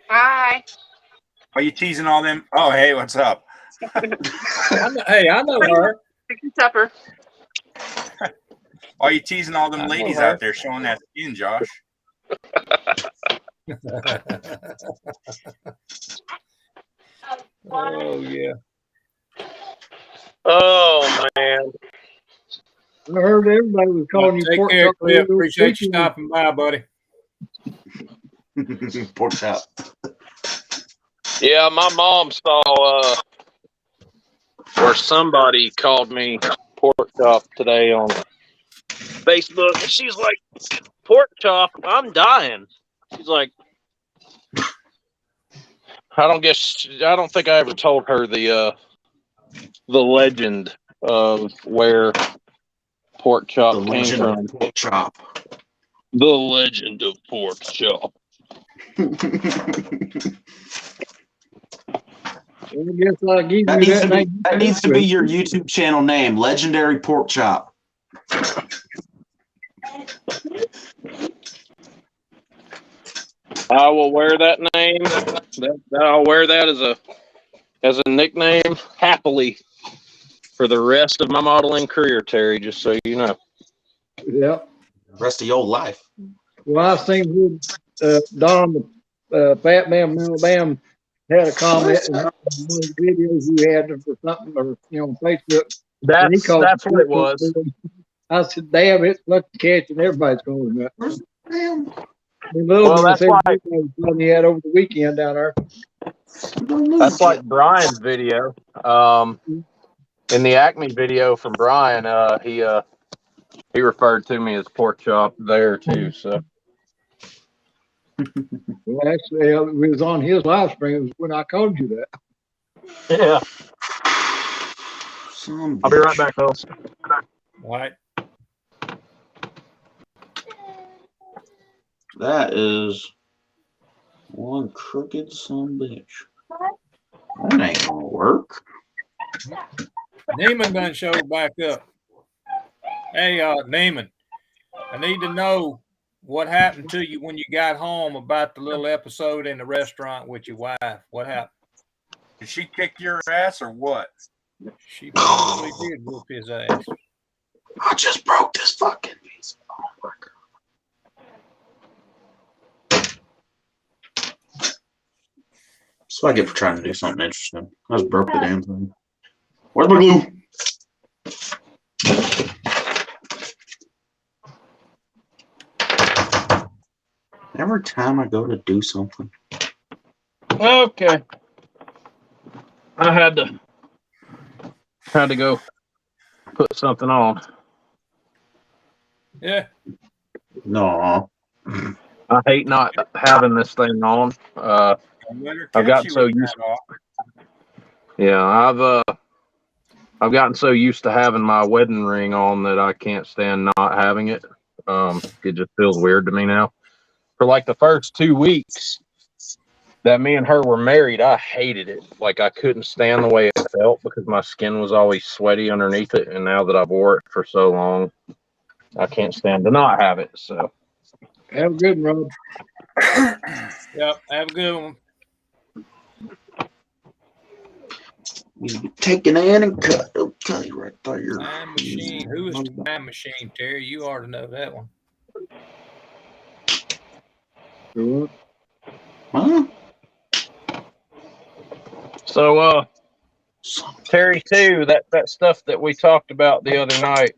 Hi. Are you teasing all them? Oh, hey, what's up? Hey, I know her. Chicken supper. Are you teasing all I them know ladies her. out there showing that skin, Josh? Oh yeah. Oh, man. I heard everybody was calling you Take pork care, chop. Cliff. Appreciate you stopping by, buddy. Pork chop. Yeah, my mom saw where somebody called me pork chop today on Facebook, and she's like, "Pork chop, I'm dying." She's like, I don't think I ever told her the legend of where pork chop The came legend from. of pork chop. The legend of pork chop. I guess I'll give That you needs that to be name. that needs to be your YouTube channel name, Legendary Pork Chop. I will wear that name. I'll wear that as a nickname happily for the rest of my modeling career, Terry. Just so you know. Yep. The rest of your life. Well, I seen Don, Fat Bam Mel Bam, had a comment in one of the videos you had for something, or on Facebook, and he called That's what it was. I said, "Damn, it's lucky catch, and everybody's calling that." Where's damn? Well, that's same like- one you had over the weekend down there. That's like Brian's video. In the Acme video from Brian, he referred to me as pork chop there too. So Well, actually, it was on his live stream. It was when I called you that. yeah, Some I'll be right bitch. back, fellas. All right. That is one crooked son bitch. That ain't gonna work. Neiman done showed back up. Hey, Neiman, I need to know what happened to you when you got home about the little episode in the restaurant with your wife. What happened? Did she kick your ass or what? She probably did whoop his ass. I just broke this fucking piece. Oh my god. That's what I get for trying to do something interesting. I just broke the damn thing. Where's my glue? Every time I go to do something. Okay, I had to go put something on. Yeah. No. I hate not having this thing on. I've gotten so used. Yeah, I've gotten so used to having my wedding ring on that I can't stand not having it. It just feels weird to me now. For like the first 2 weeks that me and her were married, I hated it. Like I couldn't stand the way it felt because my skin was always sweaty underneath it. And now that I've wore it for so long, I can't stand to not have it. So Have a good one, Rob. Yep. Have a good one. You take an in and cut. Okay, right there. Time Machine. Who is Time Machine, Terry? You ought to know that one. Sure. Huh? So Terry too, that stuff that we talked about the other night,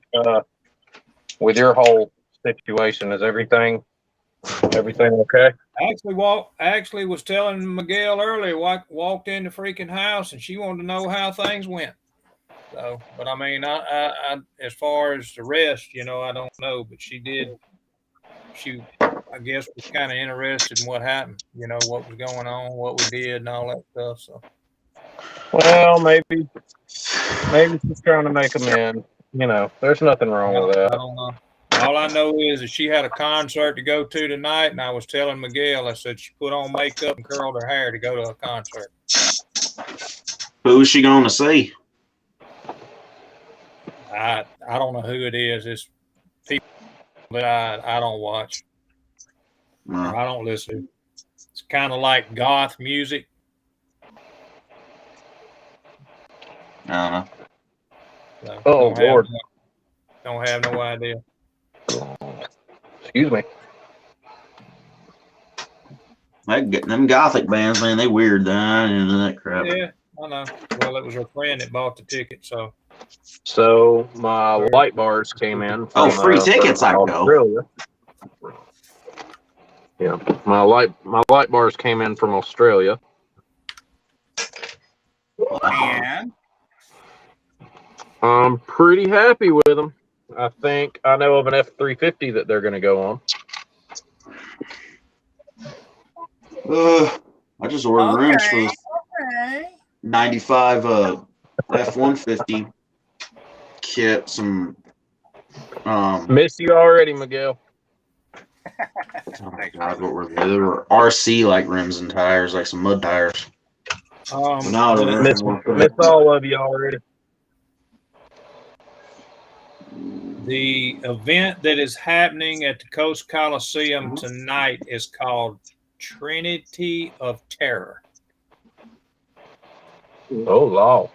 with your whole situation, is everything okay? Actually was telling Miguel earlier, walked in the freaking house and she wanted to know how things went. So, but I mean, I as far as the rest, I don't know, but she I guess was kind of interested in what happened, what was going on, what we did and all that stuff. So Well, maybe she's trying to make amends. You know, there's nothing wrong with I that. don't know. All I know is that she had a concert to go to tonight, and I was telling Miguel, I said she put on makeup and curled her hair to go to a concert. Who is she going to see? I don't know who it is. It's people that I don't watch or I don't listen to. It's kind of like goth music. I don't know. So Oh, Lord. Don't have no idea. Excuse me. Them gothic bands, man, they weird. That into that crap. Yeah, I know. Well, it was her friend that bought the ticket, so. So my light bars came in from free tickets, I can go. Australia. Yeah, my light bars came in from Australia. And I'm pretty happy with them. I think I know of an F-350 that they're going to go on. I just ordered rims for 95 F-150 kit. Some Miss you already, Miguel. oh my God, what were they? They were RC like rims and tires, like some mud tires. Miss all of you already. The event that is happening at the Coast Coliseum tonight is called Trinity of Terror. Oh, Lord.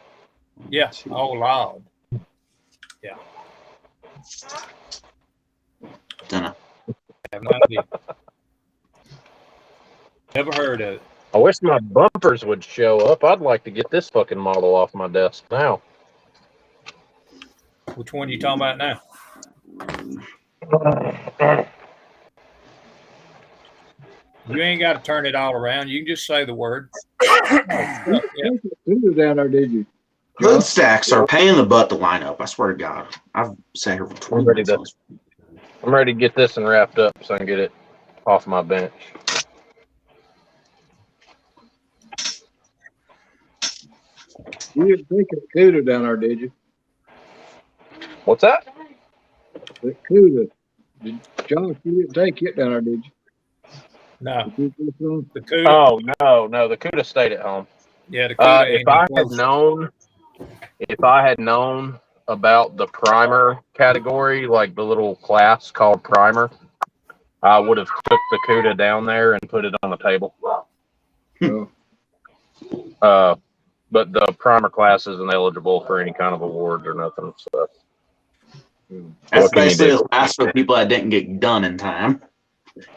Yeah. Oh, Lord. Yeah. Dunno. I have no idea. Never heard of it. I wish my bumpers would show up. I'd like to get this fucking model off my desk now. Which one are you talking about now? You ain't got to turn it all around. You can just say the word. Yeah. Down there, did you? Hood stacks are paying the butt to line up. I swear to God. I've sat here for 20 minutes. I'm ready to get this and wrapped up so I can get it off my bench. You didn't think of CUDA down there, did you? What's that? The CUDA. Josh, you didn't take it down there, did you? No. The CUDA. Oh, no. The CUDA stayed at home. Yeah, the CUDA. If I had known about the primer category, like the little class called primer, I would have took the CUDA down there and put it on the table. But the primer class isn't eligible for any kind of awards or nothing. So That's basically a class for people that didn't get done in time.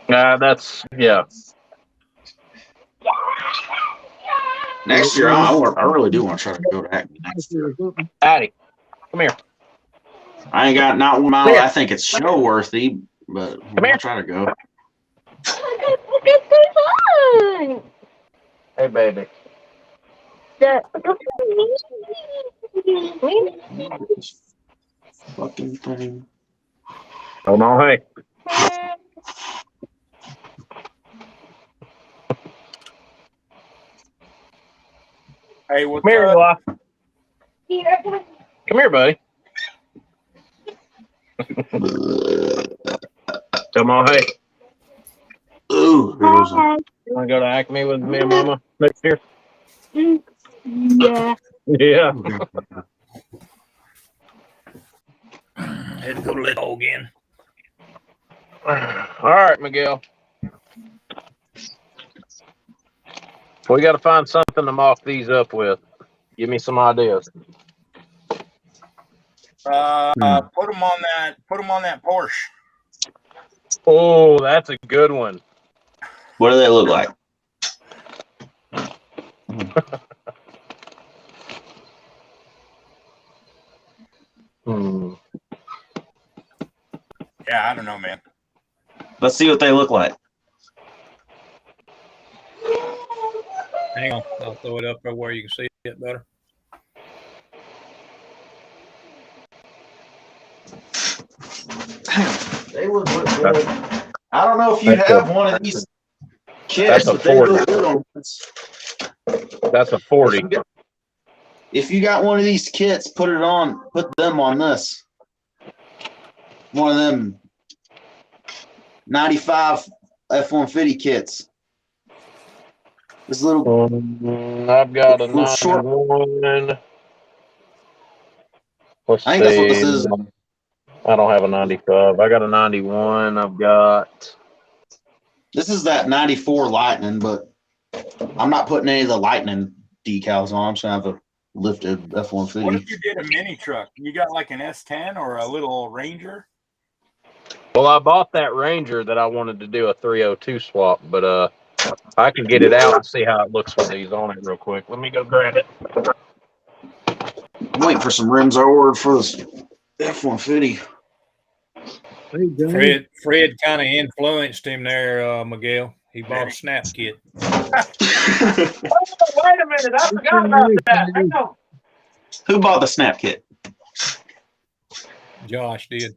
Yeah. Next year, I really do want to try to go to Acme next year. Addie, come here. I ain't got not one mile. I think it's show worthy, but I'll try to go. Hey, baby. Fucking thing. Hold on, hey. hey, what's Come here, up? Come here, buddy. Come on, hey. Ooh, You want to go to Acme with me and Mama next year? Yeah. Yeah. Had to go to let go again. All right, Miguel. We got to find something to mock these up with. Give me some ideas. Put them on that Porsche. Oh, that's a good one. what do they look like? Yeah, I don't know, man. Let's see what they look like. Hang on. I'll throw it up there where you can see it better. They would look good. I don't know if you have one of these kits, That's a but they look 40. good on. That's a 40. If you got one of these kits, put them on this. One of them 95 F-150 kits. This little I've got a little short. 91. Let's I think that's what this see. is. I don't have a 95. I got a 91. I've got. This is that 94 Lightning, but I'm not putting any of the Lightning decals on. I'm just gonna have a lifted F-150. What if you did a mini truck? You got like an S10 or a little Ranger? Well, I bought that Ranger that I wanted to do a 302 swap, but I can get it out and see how it looks with these on it real quick. Let me go grab it. I'm waiting for some rims I ordered for this F-150. Hey, Johnny. Fred kind of influenced him there, Miguel. He bought a snap kit. Oh, wait a minute. I forgot about that. Hang on. Who bought the snap kit? Josh did.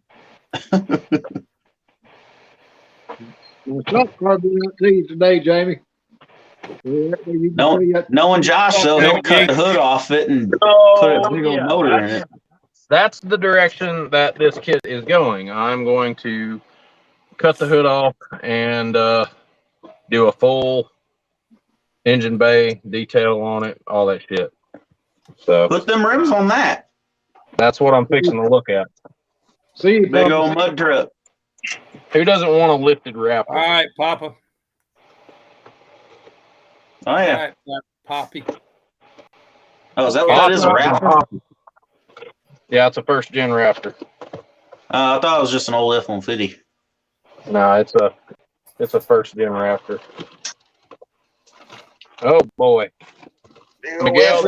My truck car be out to you today, Jamie. Knowing Josh, though, he'll cut the hood off it and put a big old motor in it. That's the direction that this kit is going. I'm going to cut the hood off and do a full engine bay detail on it, all that shit. So Put them rims on that. that's what I'm fixing to look at. See, Big old mud truck. Who doesn't want a lifted Raptor? All right, Papa. Oh, yeah. All right, Poppy. Oh, is that what that is, a Raptor? Yeah, it's a first gen Raptor. I thought it was just an old F-150. No, it's a first gen Raptor. Oh boy, Miguel,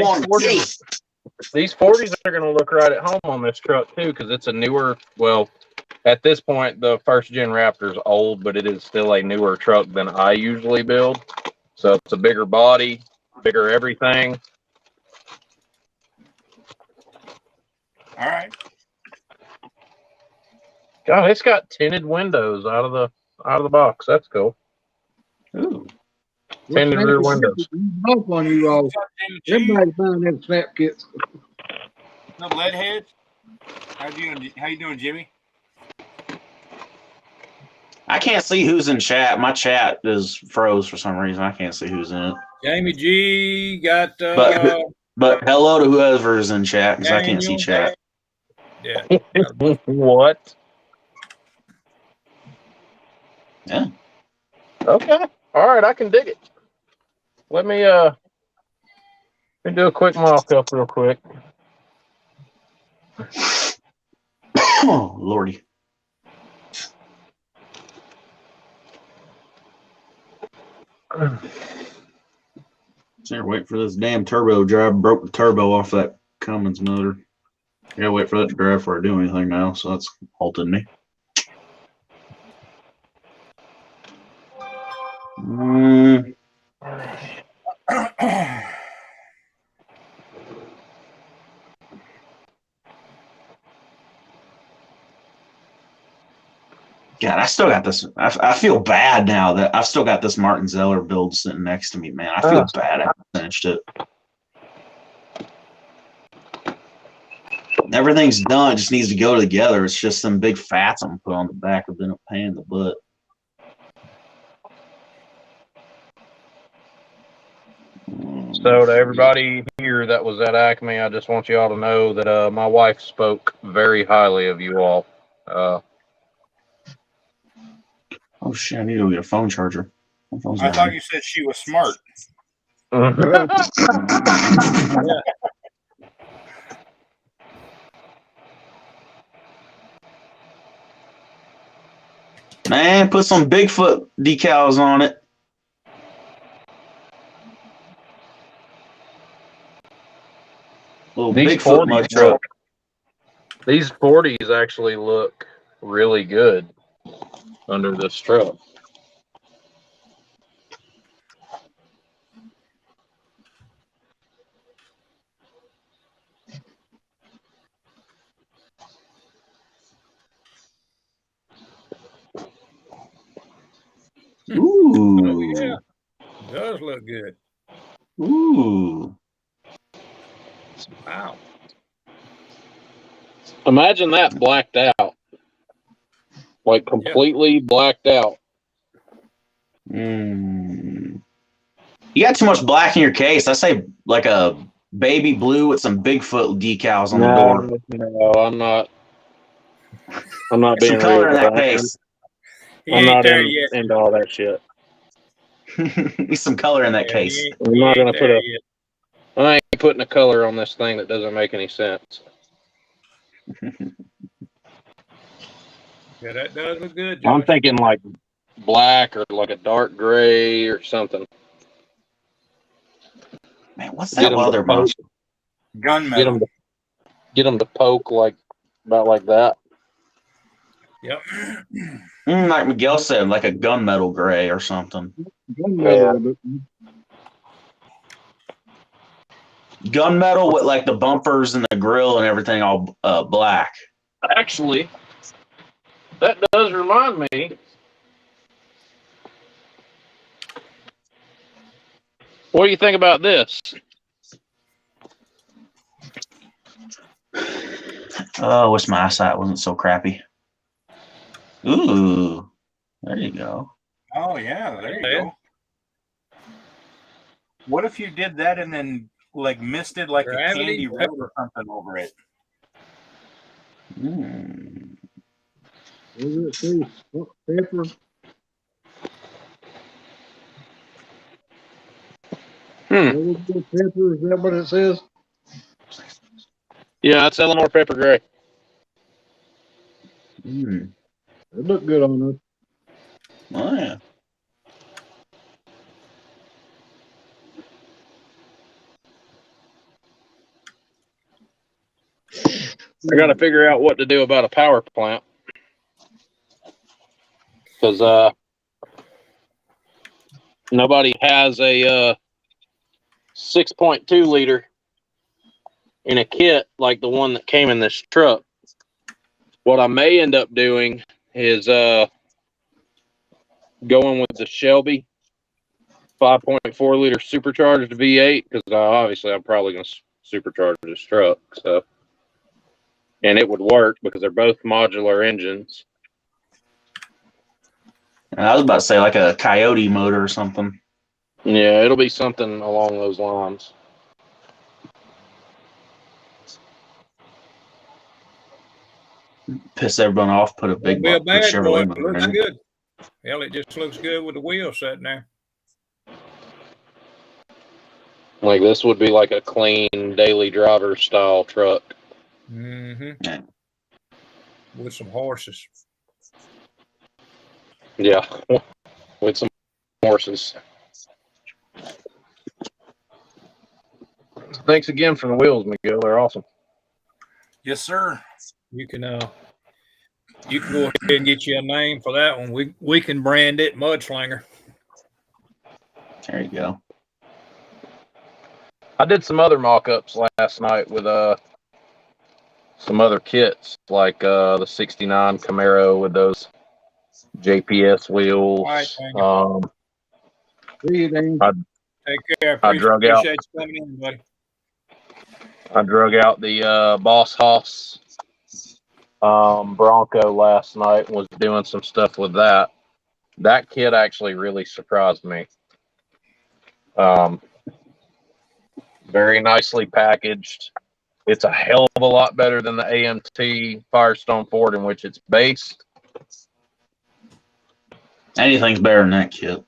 these 40s are going to look right at home on this truck too, because it's a newer. Well, at this point, the first gen Raptor is old, but it is still a newer truck than I usually build. So it's a bigger body, bigger everything. All right. God, it's got tinted windows out of the box. That's cool. Ooh. Tinted rear windows. Off on you all. Everybody buying them snap kits. No lead heads. How you doing, Jimmy? I can't see who's in chat. My chat is froze for some reason. I can't see who's in it. Jamie G got. But hello to whoever is in chat because I can't see chat. Yeah. What? Yeah. Okay. All right, I can dig it. Let me do a quick mock up real quick. Oh, Lordy. Can't wait for this damn turbo drive. Broke the turbo off that Cummins motor. Gotta wait for that to drive before I do anything now, so that's halted me. God, I still got this. I feel bad now that I've still got this Martin Zeller build sitting next to me, man. I feel bad I haven't finished it. Everything's done. It just needs to go together. It's just some big fats I'm put on the back of the pain in the butt. So to everybody here that was at Acme, I just want you all to know that my wife spoke very highly of you all. Oh shit! I need to go get a phone charger. I thought you said she was smart. Man, put some Bigfoot decals on it. Little These Bigfoot mud truck. These 40s actually look really good under this truck. Ooh. Oh yeah. Does look good. Ooh. Wow. Imagine that blacked out, like completely blacked out. You got too much black in your case. I say like a baby blue with some Bigfoot decals on the door. No, I'm not. I'm not Get some being color real. in that case. He I'm ain't not there yet. into all that shit. Need some color in that Yeah, case. I'm he not ain't gonna put there a. yet. I ain't putting a color on this thing that doesn't make any sense. Yeah, that does look good, I'm Josh. thinking like black or like a dark gray or something. Man, what's Get that them to leather poke. monster? Gunmetal. Get them to poke like about like that. Yep. Like Miguel said, like a gunmetal gray or something. Gunmetal. Gunmetal with like the bumpers and the grill and everything all black. Actually, that does remind me. What do you think about this? Oh, I wish my eyesight wasn't so crappy. Ooh, there you go. Oh yeah, there you Yeah. go. What if you did that and then like misted like a Gravity candy red pepper. or something over it? What does it say? Salt, pepper. Louisville pepper. Is that what it says? Yeah, it's Eleanor Pepper Gray. It looked good on us. Oh yeah. I got to figure out what to do about a power plant because nobody has a 6.2 liter in a kit like the one that came in this truck. What I may end up doing is going with the Shelby 5.4 liter supercharged V8 because obviously I'm probably going to supercharge this truck. So, and it would work because they're both modular engines. And I was about to say like a Coyote motor or something. Yeah, it'll be something along those lines. Piss everyone off. Put a Won't big be a put bad boy. Chevrolet It motor looks in it. good. Hell, it just looks good with the wheels sitting there. Like this would be like a clean daily driver style truck. Mm-hmm. Yeah. With some horses. Yeah, with some horses. Thanks again for the wheels, Miguel. They're awesome. Yes, sir. You can go ahead and get you a name for that one. We can brand it Mudslinger. There you go. I did some other mock-ups last night with some other kits like the '69 Camaro with those JPS wheels. All right, thank you. See you, Dan. Take care. I drug out. Appreciate you coming in, buddy. I drug out the Boss Hoss Bronco last night and was doing some stuff with that. That kit actually really surprised me. Very nicely packaged. It's a hell of a lot better than the AMT Firestone Ford in which it's based. Anything's better than that kit.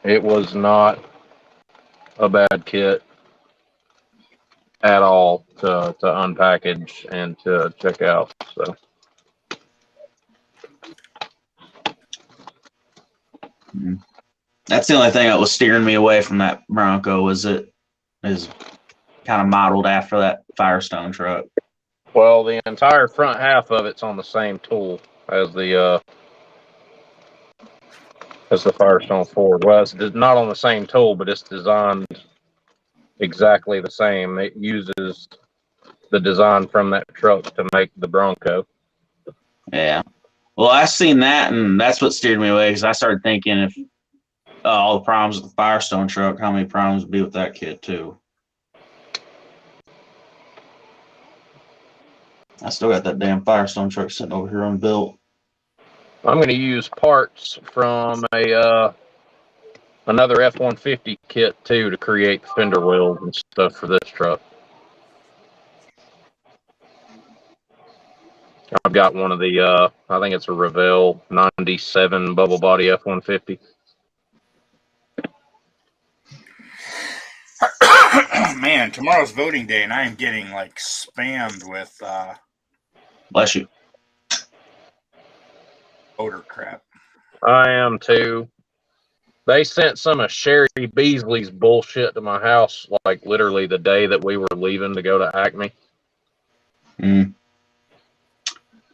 It was not a bad kit at all to unpackage and to check out. So That's the only thing that was steering me away from that Bronco was it is kind of modeled after that Firestone truck. well, the entire front half of it's on the same tool as the Firestone Ford. Well, it's not on the same tool, but it's designed exactly the same. It uses the design from that truck to make the Bronco. Yeah. Well, I seen that, and that's what steered me away because I started thinking if all the problems with the Firestone truck, how many problems would be with that kit too? I still got that damn Firestone truck sitting over here unbuilt. I'm going to use parts from another F-150 kit too to create fender wheels and stuff for this truck. I've got one of the I think it's a Revell 97 bubble body F-150. Man, tomorrow's voting day, and I am getting like spammed with Bless you. voter crap. I am too. They sent some of Sherry Beasley's bullshit to my house, like literally the day that we were leaving to go to Acme. Mm.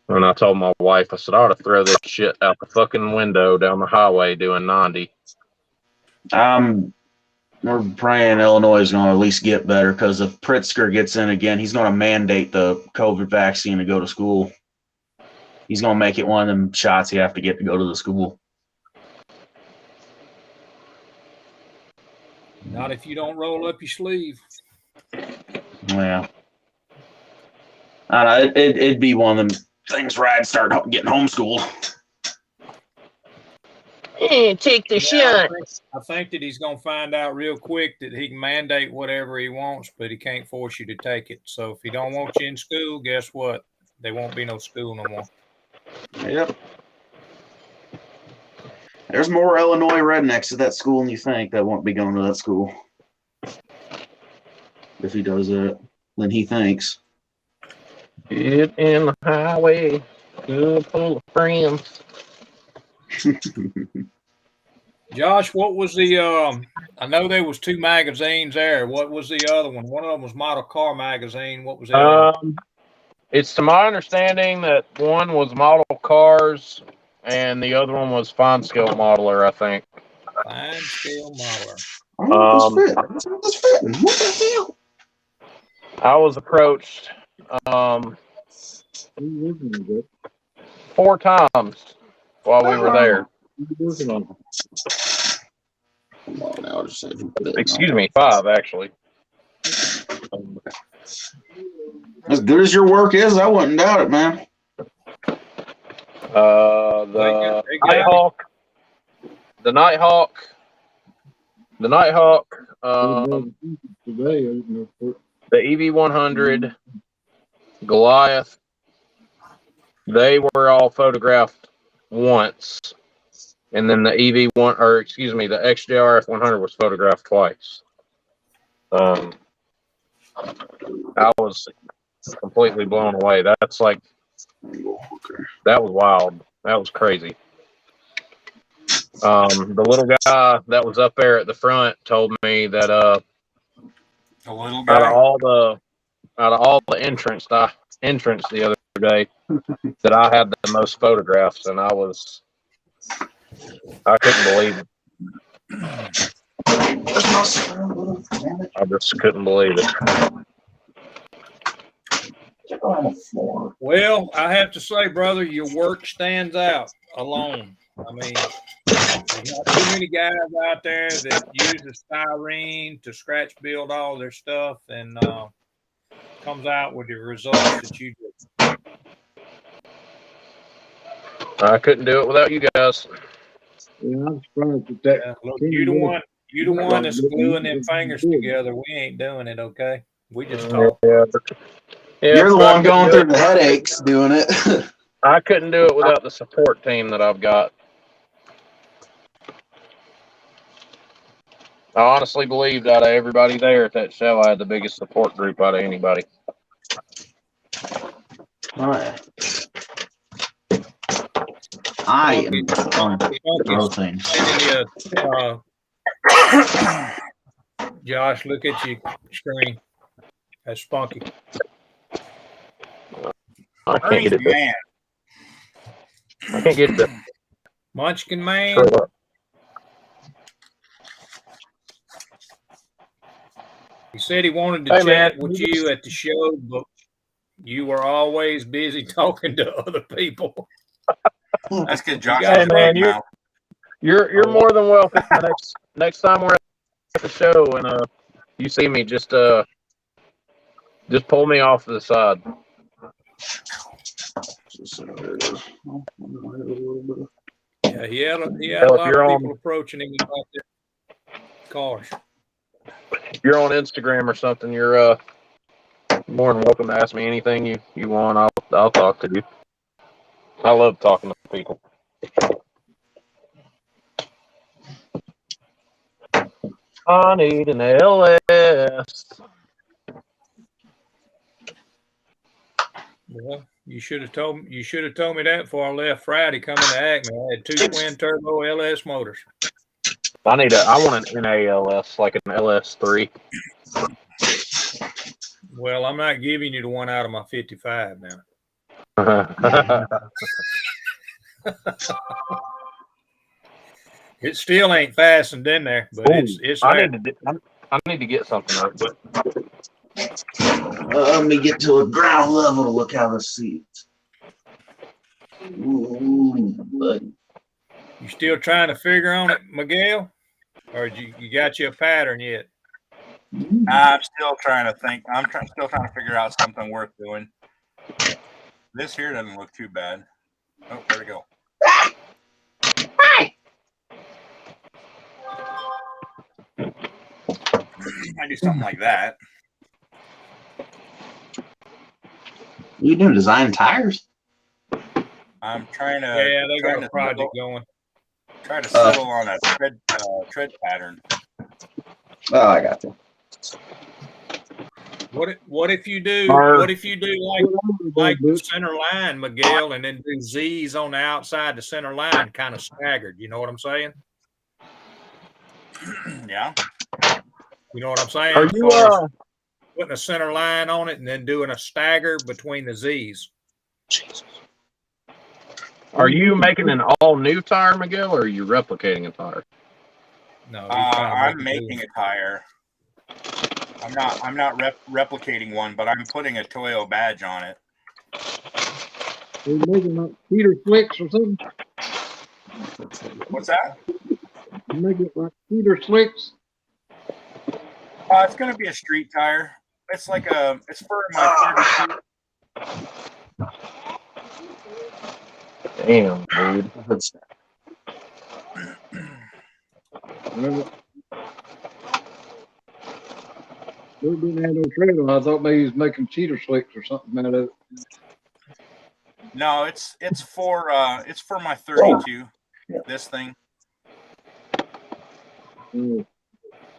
And I told my wife, I said, I ought to throw this shit out the fucking window down the highway doing 90. We're praying Illinois is going to at least get better, because if Pritzker gets in again, he's going to mandate the COVID vaccine to go to school. He's going to make it one of them shots you have to get to go to the school. Not if you don't roll up your sleeve. Yeah. I don't know, it'd be one of them things where I'd start getting homeschooled. Take the Yeah, I think that he's going to find out real quick that he can mandate whatever he wants, but he can't force you to take it. So if he don't want you in school, guess what? There won't be no school no more. Yep. There's more Illinois rednecks at that school than you think that won't be going to that school. If he does that, than he thinks. Get in the highway, good full of friends. Josh, what was the I know there was 2 magazines there. What was the other one? One of them was Model Car Magazine. What was the other one? It's to my understanding that one was Model Cars and the other one was Fine Scale Modeler, I think. Fine Scale Modeler. What the hell? I was approached 4 times while we were there. Excuse me, 5 actually. As good as your work is, I wouldn't doubt it, man. The Nighthawk, the EV100, Goliath, they were all photographed once. And then the the XJR F100 was photographed twice. I was completely blown away. That's like, that was wild. That was crazy. The little guy that was up there at the front told me that The little guy. out of all the entrants the other day, that I had the most photographs, and I couldn't believe it. I just couldn't believe it. Well, I have to say, brother, your work stands out alone. I mean, there's not too many guys out there that use the styrene to scratch build all their stuff and comes out with the results that you do. I couldn't do it without you guys. Yeah, I'm surprised at that. Yeah, look, you the one that's gluing them fingers together. We ain't doing it, okay? We just talk. Yeah, You're the so I one couldn't going do through the headaches doing it. I couldn't do it without the support team that I've got. I honestly believed out of everybody there at that show, I had the biggest support group out of anybody. All right. I am on those things. Josh, look at your screen. That's Spunky. I can't get it. Man. I can't get it. Munchkin Man. He said he wanted to chat with you at the show, but you were always busy talking to other people. That's good, Josh. Hey, man, you're more than welcome. Next time we're at the show and you see me, just pull me off to the side. There it is. Oh, a little bit. Yeah, he had Well, a if lot you're of on- people approaching him about their cars. If you're on Instagram or something, you're more than welcome to ask me anything you want. I'll talk to you. I love talking to people. I need an LS. Well, you should have told me that before I left Friday coming to Acme. I had 2 twin turbo LS motors. I want an NALS, like an LS3. Well, I'm not giving you the one out of my 55 now. It still ain't fastened in there, but it's I there. need to get something up, but Let me get to a ground level to look how this seats. Ooh, buddy. You still trying to figure on it, Miguel? Or you got you a pattern yet? I'm still trying to think. Still trying to figure out something worth doing. This here doesn't look too bad. Oh, where'd it go? I do something like that. You do design tires? I'm trying to. Yeah, they got a project going. Try to settle on a tread pattern. Oh, I got you. What if you do like the center line, Miguel, and then do Z's on the outside the center line, kind of staggered? You know what I'm saying? Yeah. You know what I'm saying? are you Putting a center line on it and then doing a stagger between the Z's. Are you making an all new tire, Miguel, or are you replicating a tire? No, I'm making a tire. I'm not replicating one, but I'm putting a Toyo badge on it. They're making like Peter Slicks or something. What's that? You make it like Peter Slicks. It's gonna be a street tire. It's like it's for my 32. Damn, dude. They didn't have no tread on. I thought maybe he was making cheater slicks or something out of it. No, it's for my 32. This thing.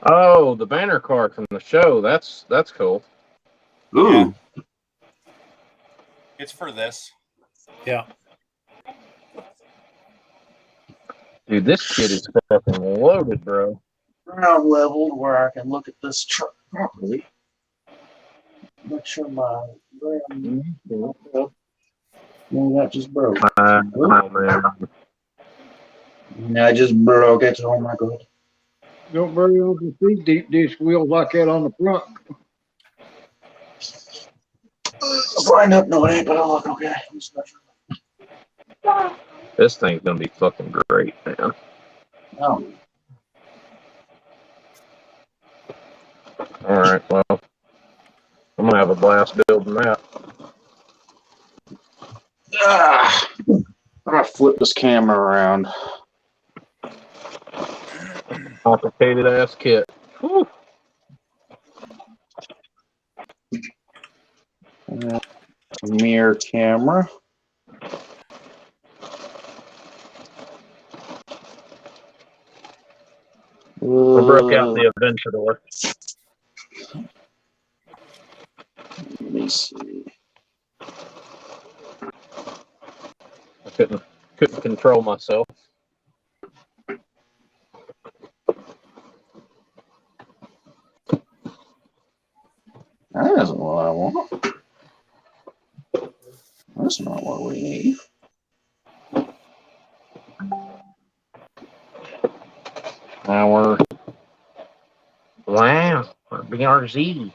Oh, the banner card from the show. That's cool. Ooh. Yeah. It's for this. Yeah. Dude, this kid is fucking loaded, bro. Ground leveled where I can look at this truck properly. Make sure my ground. No, that just broke. Oh, man. I just broke it. Oh my god. Don't bury off the feet deep dish wheels like that on the front. Wind up, no, it ain't, but I'll look okay. This thing's gonna be fucking great, man. Oh. All right, well, I'm gonna have a blast building that. I'm gonna flip this camera around. Complicated ass kit. Whew. Mirror camera. I broke out the adventure door. Let me see. I couldn't control myself. That isn't what I want. That's not what we need. Our BRZ.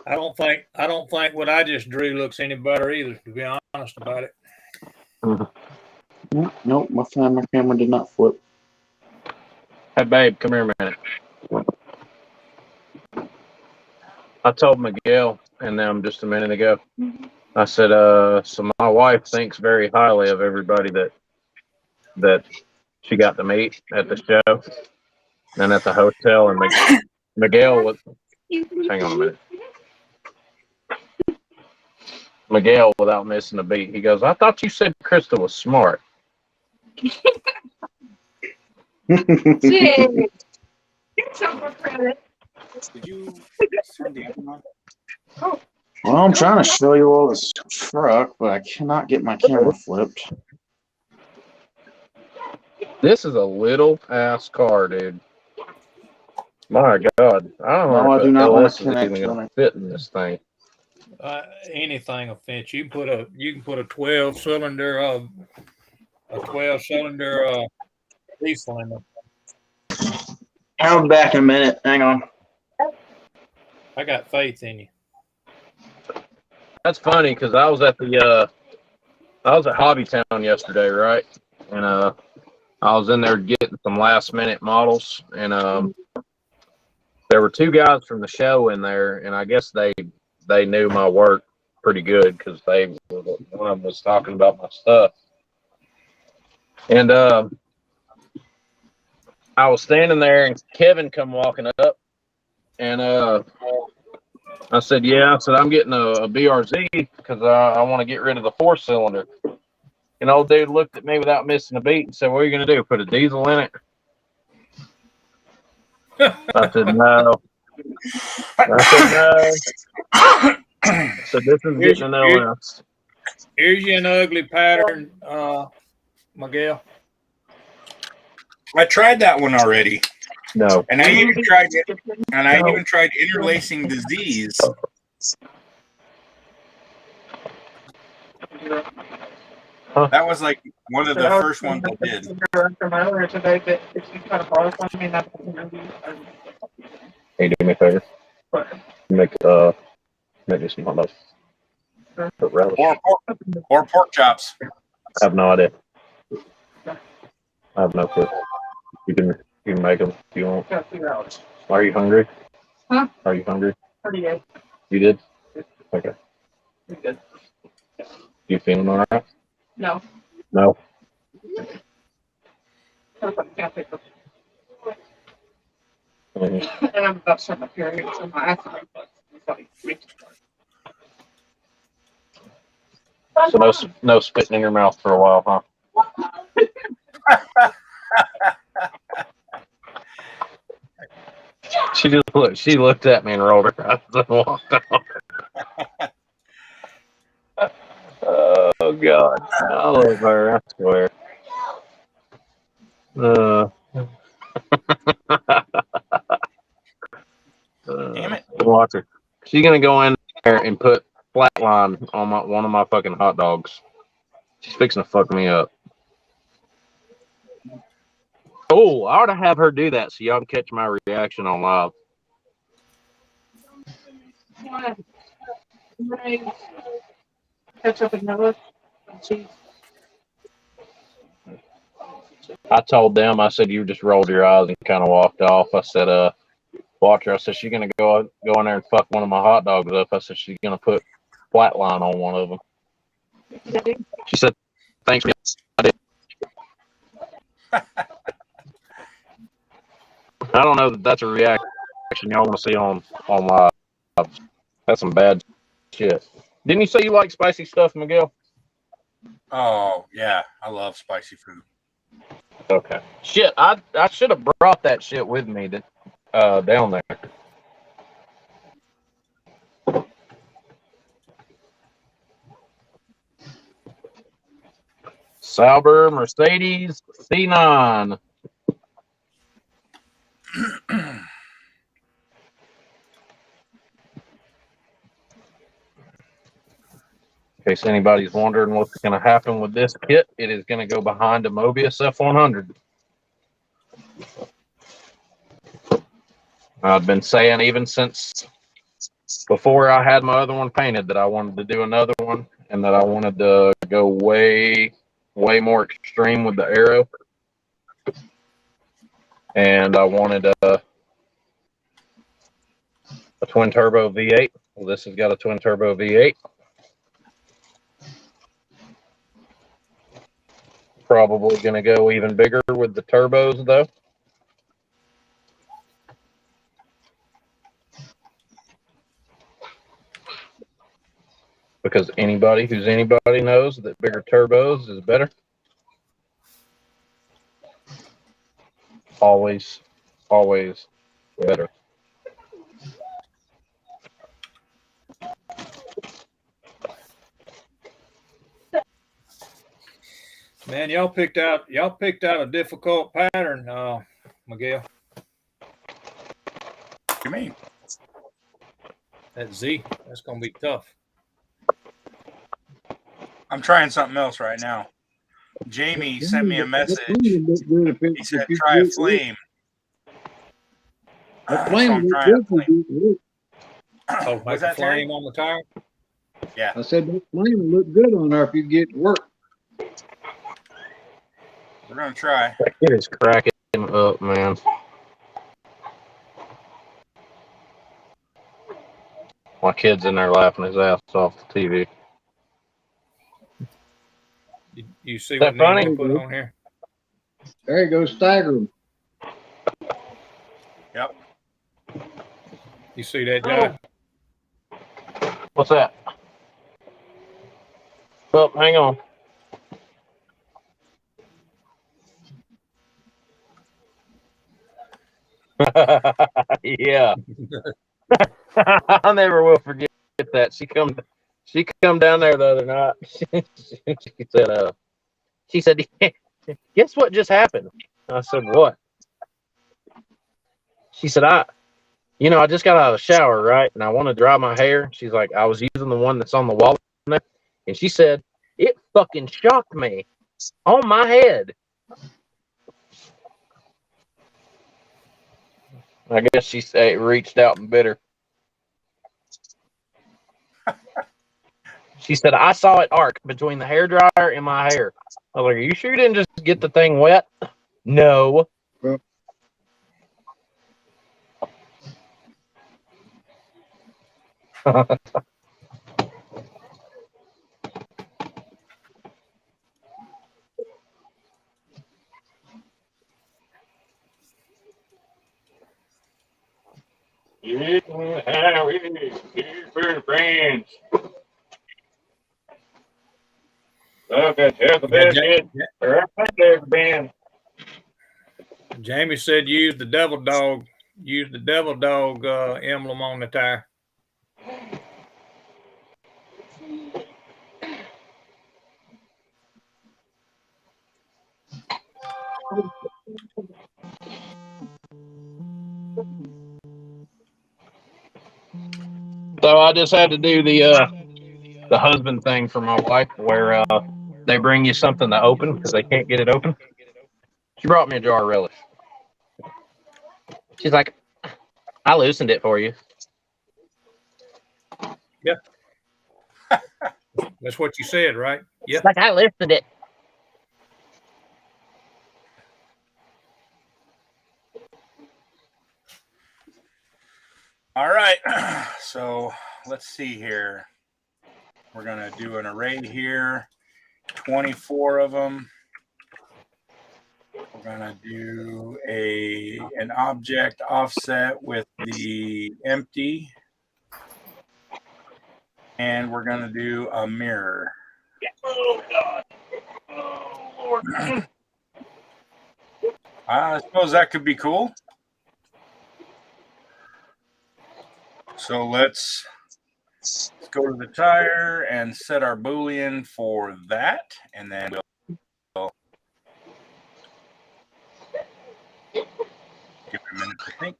I don't think what I just drew looks any better either, to be honest about it. Nope, my camera did not flip. Hey, babe, come here a minute. I told Miguel and them just a minute ago. I said, so my wife thinks very highly of everybody that she got to meet at the show and at the hotel. And Miguel was, hang on a minute. Miguel, without missing a beat, he goes, I thought you said Krista was smart. You're so much credit. Did you send the other one? Well, I'm trying to show you all this truck, but I cannot get my camera flipped. This is a little ass car, dude. My God. I don't know No, I if do the not want LS to is connect even to going it. to fit in this thing. Anything will fit. You can put a 12-cylinder diesel in there. I'll be back in a minute. Hang on. I got faith in you. That's funny because I was at Hobby Town yesterday, right? And I was in there getting some last minute models, and there were two guys from the show in there, and I guess they knew my work pretty good because one of them was talking about my stuff. And I was standing there, and Kevin come walking up, and I said, yeah. I said, I'm getting a BRZ because I want to get rid of the 4-cylinder. And old dude looked at me without missing a beat and said, what are you going to do, put a diesel in it? I said, no. So this is getting an LS. Here's you an ugly pattern, Miguel. I tried that one already. No. And I even tried it. And I even tried interlacing the Z's. Huh? That was like one of the first ones I did. Hey, do me a favor. Make me some hot dogs. Put relish. Or pork chops. I have no idea. I have no clue. You can make them if you want. Are you hungry? Huh? Are you hungry? Pretty good. You did? Okay. Good. You feeling all right? No. No. Mm-hmm. And I'm about to start my period, so my accident So no spitting in your mouth for a while, huh? She looked at me and rolled her eyes and walked on. Oh God, I love her. I swear. Damn it. Watch her. She's gonna go in there and put flatline on one of my fucking hot dogs. She's fixing to fuck me up. Oh, I ought to have her do that so y'all can catch my reaction on live. catch up with Noah. I told them, I said, you just rolled your eyes and kind of walked off. I said, watch her. I said, she's going to go in there and fuck one of my hot dogs up. I said, she's going to put flatline on one of them. She said, thanks. I did. I don't know that that's a reaction y'all want to see on live. That's some bad shit. Didn't you say you like spicy stuff, Miguel? Oh, yeah. I love spicy food. Okay. Shit, I should have brought that shit with me down there. Sauber Mercedes C9. In case anybody's wondering what's going to happen with this kit, it is going to go behind a Mobius F100. I've been saying even since before I had my other one painted that I wanted to do another one and that I wanted to go way, way more extreme with the aero. And I wanted a twin turbo V8. Well, this has got a twin turbo V8. Probably going to go even bigger with the turbos, though. Because anybody who's anybody knows that bigger turbos is better. Always, always better. Man, y'all picked out a difficult pattern, Miguel. What do you mean? That Z, that's gonna be tough. I'm trying something else right now. Jamie sent me a message. He said, try a flame. That So flame I'm looked trying a good if flame. you get Oh, What's make a that, Terry? flame on the tire. Yeah. I said that flame will look good on there if you get to work. We're going to try. That kid is cracking up, man. My kid's in there laughing his ass off the TV. You see That what Nemo funny? put on here? There you go, stagger them. Yep. You see that, John? What's that? Oh, hang on. Yeah. I never will forget that. She come down there the other night. She said, guess what just happened? I said, what? She said, I just got out of the shower, right? And I want to dry my hair. She's like, I was using the one that's on the wall. And she said, it fucking shocked me on my head. I guess she reached out and bit her. She said, I saw it arc between the hairdryer and my hair. I was like, are you sure you didn't just get the thing wet? No. Friends. Okay, here's the biscuit. Right there, Ben. Jamie said use the devil dog. Use the devil dog emblem on the tire. So I just had to do the husband thing for my wife, where they bring you something to open because they can't get it open. She brought me a jar of relish. She's like, I loosened it for you. Yeah. That's what you said, right? Yeah. She's like, I loosened it. All right. So let's see here. We're going to do an array here. 24 of them. We're going to do an object offset with the empty. And we're going to do a mirror. Oh, God. Oh, Lord. I suppose that could be cool. So let's go to the tire and set our Boolean for that. And then we'll give it a minute to think.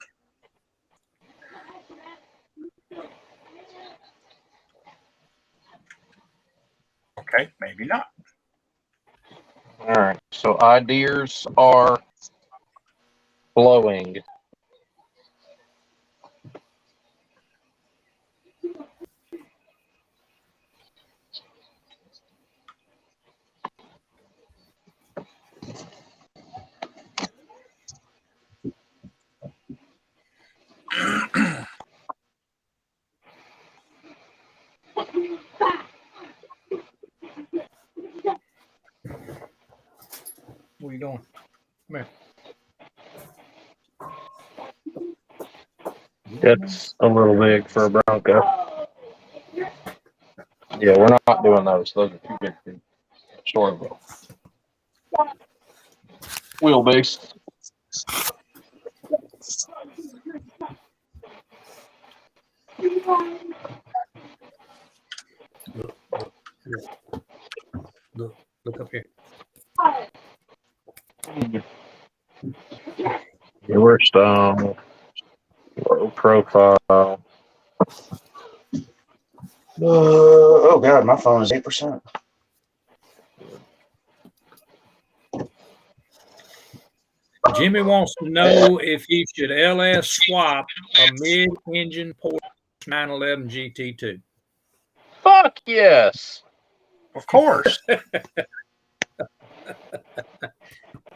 Okay, maybe not. All right. So ideas are flowing. Where you going? Come here. It's a little big for a Bronco. Yeah, we're not doing those. Those are too big for short wheelbase. Look up here. Yeah, we're low profile. Oh God, my phone is 8%. Jimmy wants to know if he should LS swap a mid-engine Porsche 911 GT2. Fuck yes. Of course.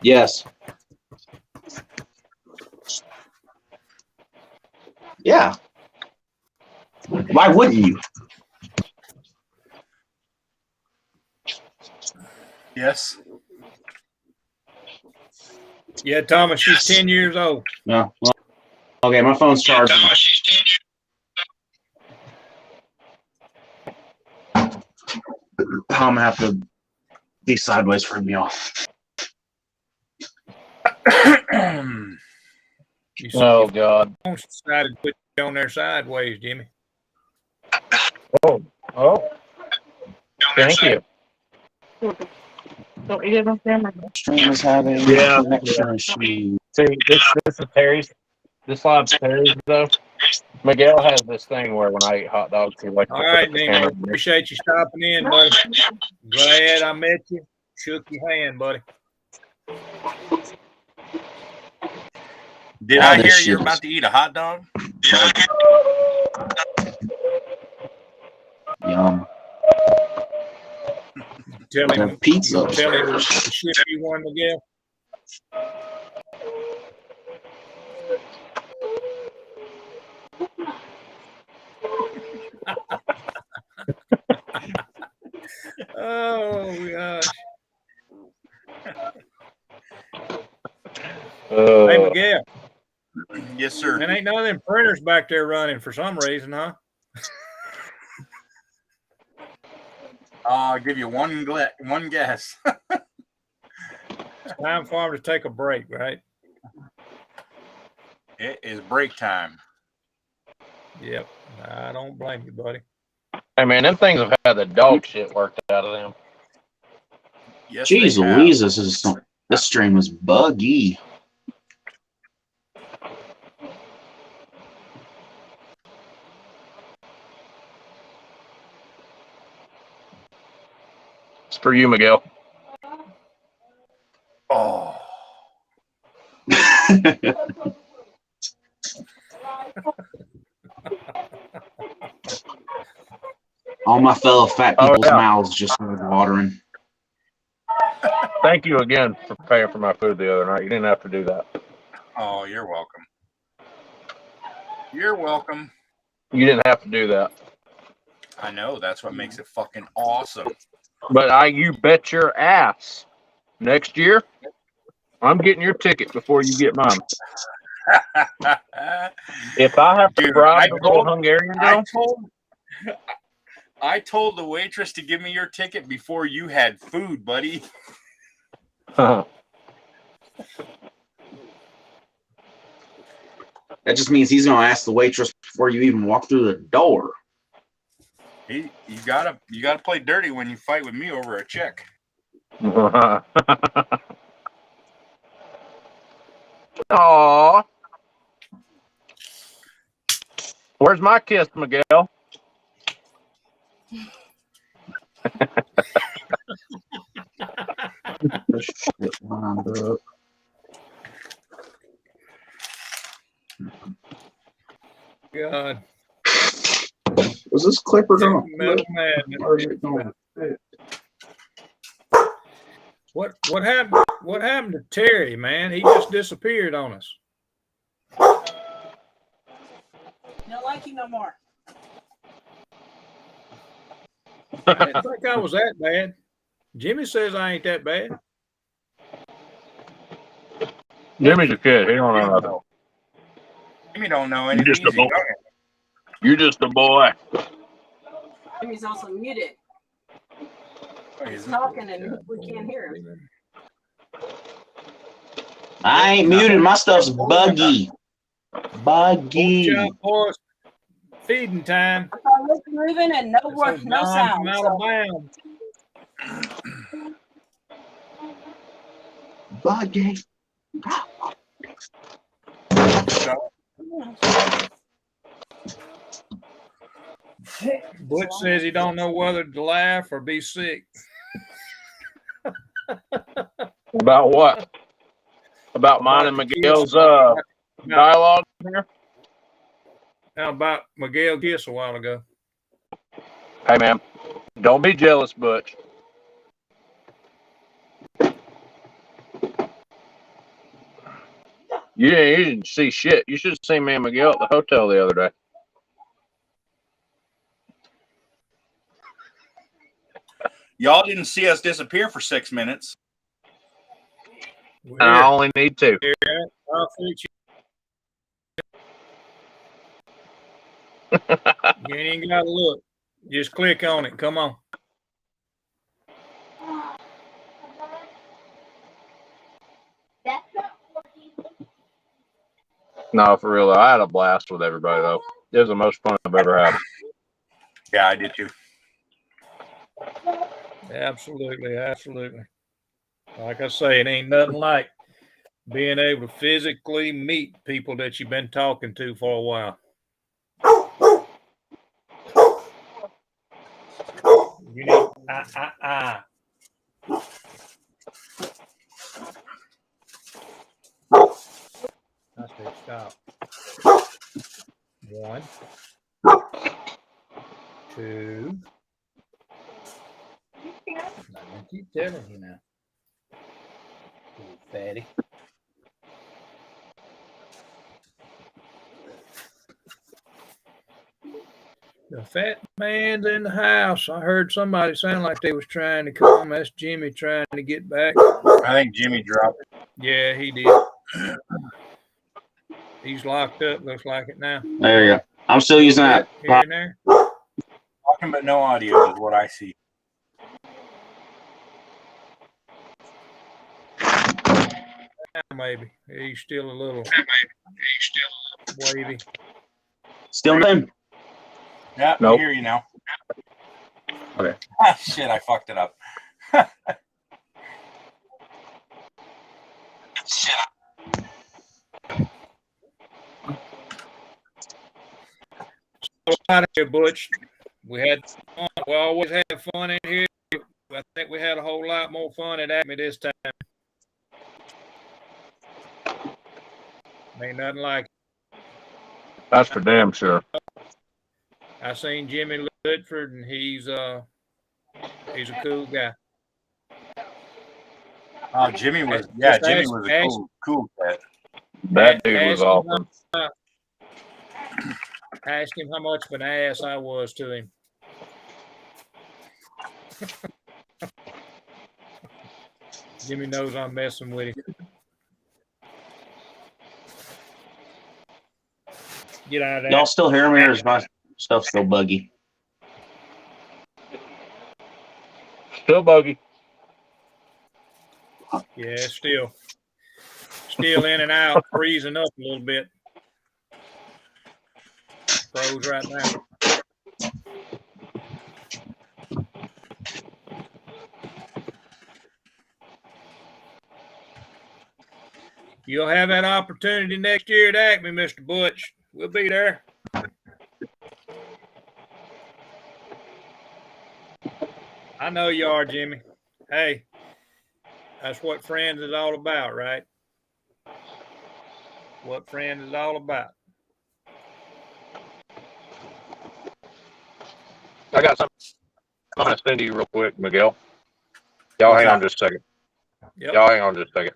Yes. Yeah. Why wouldn't you? Yes. Yeah, Thomas, she's 10 years old. No. Well, okay, my phone's charging. I'm gonna have to be sideways for me off. Oh God. Decided to put you on there sideways, Jimmy. Oh. Thank you. Don't eat it on camera. Stream is having Yeah. connection issue. See, this is Terry's. This line's Terry's though. Miguel has this thing where when I eat hot dogs, he likes to All put right, the Nemo. camera. Appreciate you stopping in, buddy. Glad I met you. Shook your hand, buddy. Did I hear you're about to eat a hot dog? Yum. Tell him Pizza. Tell him the shit you won, Miguel. Oh gosh. Hey Miguel. Yes, sir. Man, ain't none of them printers back there running for some reason, huh? I'll give you one guess. It's time for him to take a break, right? It is break time. Yep. I don't blame you, buddy. Hey man, them things have had the dog shit worked out of them. Yes, Jeez they have. Louise, this stream is buggy. It's for you, Miguel. Oh. All my fellow fat Oh, people's yeah. mouths just started watering. Thank you again for paying for my food the other night. You didn't have to do that. Oh, you're welcome. You're welcome. You didn't have to do that. I know. That's what makes it fucking awesome. But you bet your ass. Next year, I'm getting your ticket before you get mine. If I have to Dude, bribe the whole Hungarian girl, I told the waitress to give me your ticket before you had food, buddy. That just means he's gonna ask the waitress before you even walk through the door. You gotta play dirty when you fight with me over a check. Aw. Where's my kiss, Miguel? God. Was this clipper going? Metal Madness. What happened? What happened to Terry, man? He just disappeared on us. Don't like you no more. I didn't think I was that bad. Jimmy says I ain't that bad. Jimmy's a kid. He don't know nothing. Jimmy don't know You anything. just a boy. You just a boy. Jimmy's also muted. Oh, He's talking and we can't hear him. I ain't muted. My stuff's buggy. Pork Buggy. chop, boys. Feeding time. I saw lips moving and no It's word, those no Johns sound. from So Alabama. Buggy. Butch says he don't know whether to laugh or be sick. About what? About mine and Miguel's dialogue here? How about Miguel Kiss a while ago? Hey, man, don't be jealous, Butch. You didn't see shit. You should have seen me and Miguel at the hotel the other day. Y'all didn't see us disappear for 6 minutes. We're And I only need 2. here. I'll fix you. You ain't got to look. Just click on it. Come on. No, for real though. I had a blast with everybody though. It was the most fun I've ever had. Yeah, I did too. Absolutely, absolutely. Like I say, it ain't nothing like being able to physically meet people that you've been talking to for a while. You need I said stop. 1, 2. I'm gonna keep telling you now. You fatty. The fat man's in the house. I heard somebody sound like they was trying to come. That's Jimmy trying to get back. I think Jimmy dropped it. Yeah, he did. He's locked up. Looks like it now. There you go. I'm still using that. Here and there. Talking but no audio is what I see. Maybe he's still a little wavy. Still in. Yeah, Nope. we hear you now. Okay. Shit, I fucked it up. Out of here, Butch. We had fun. We always have fun in here. I think we had a whole lot more fun at Acme this time. Ain't nothing like it. That's for damn sure. I seen Jimmy Lidford, and he's a cool guy. Jimmy was Just Jimmy was a cool cat. That dude was awesome. Ask him how much of an ass I was to him. Jimmy knows I'm messing with him. Get out of that. Y'all still hear me, or is my stuff still buggy? Still buggy. Yeah, still in and out, freezing up a little bit. Froze right now. You'll have that opportunity next year at Acme, Mr. Butch. We'll be there. I know you are, Jimmy. Hey, that's what friends is all about, right? What friends is all about. I got something I'm going to send to you real quick, Miguel. Y'all hang on just a second. Yep. Y'all hang on just a second.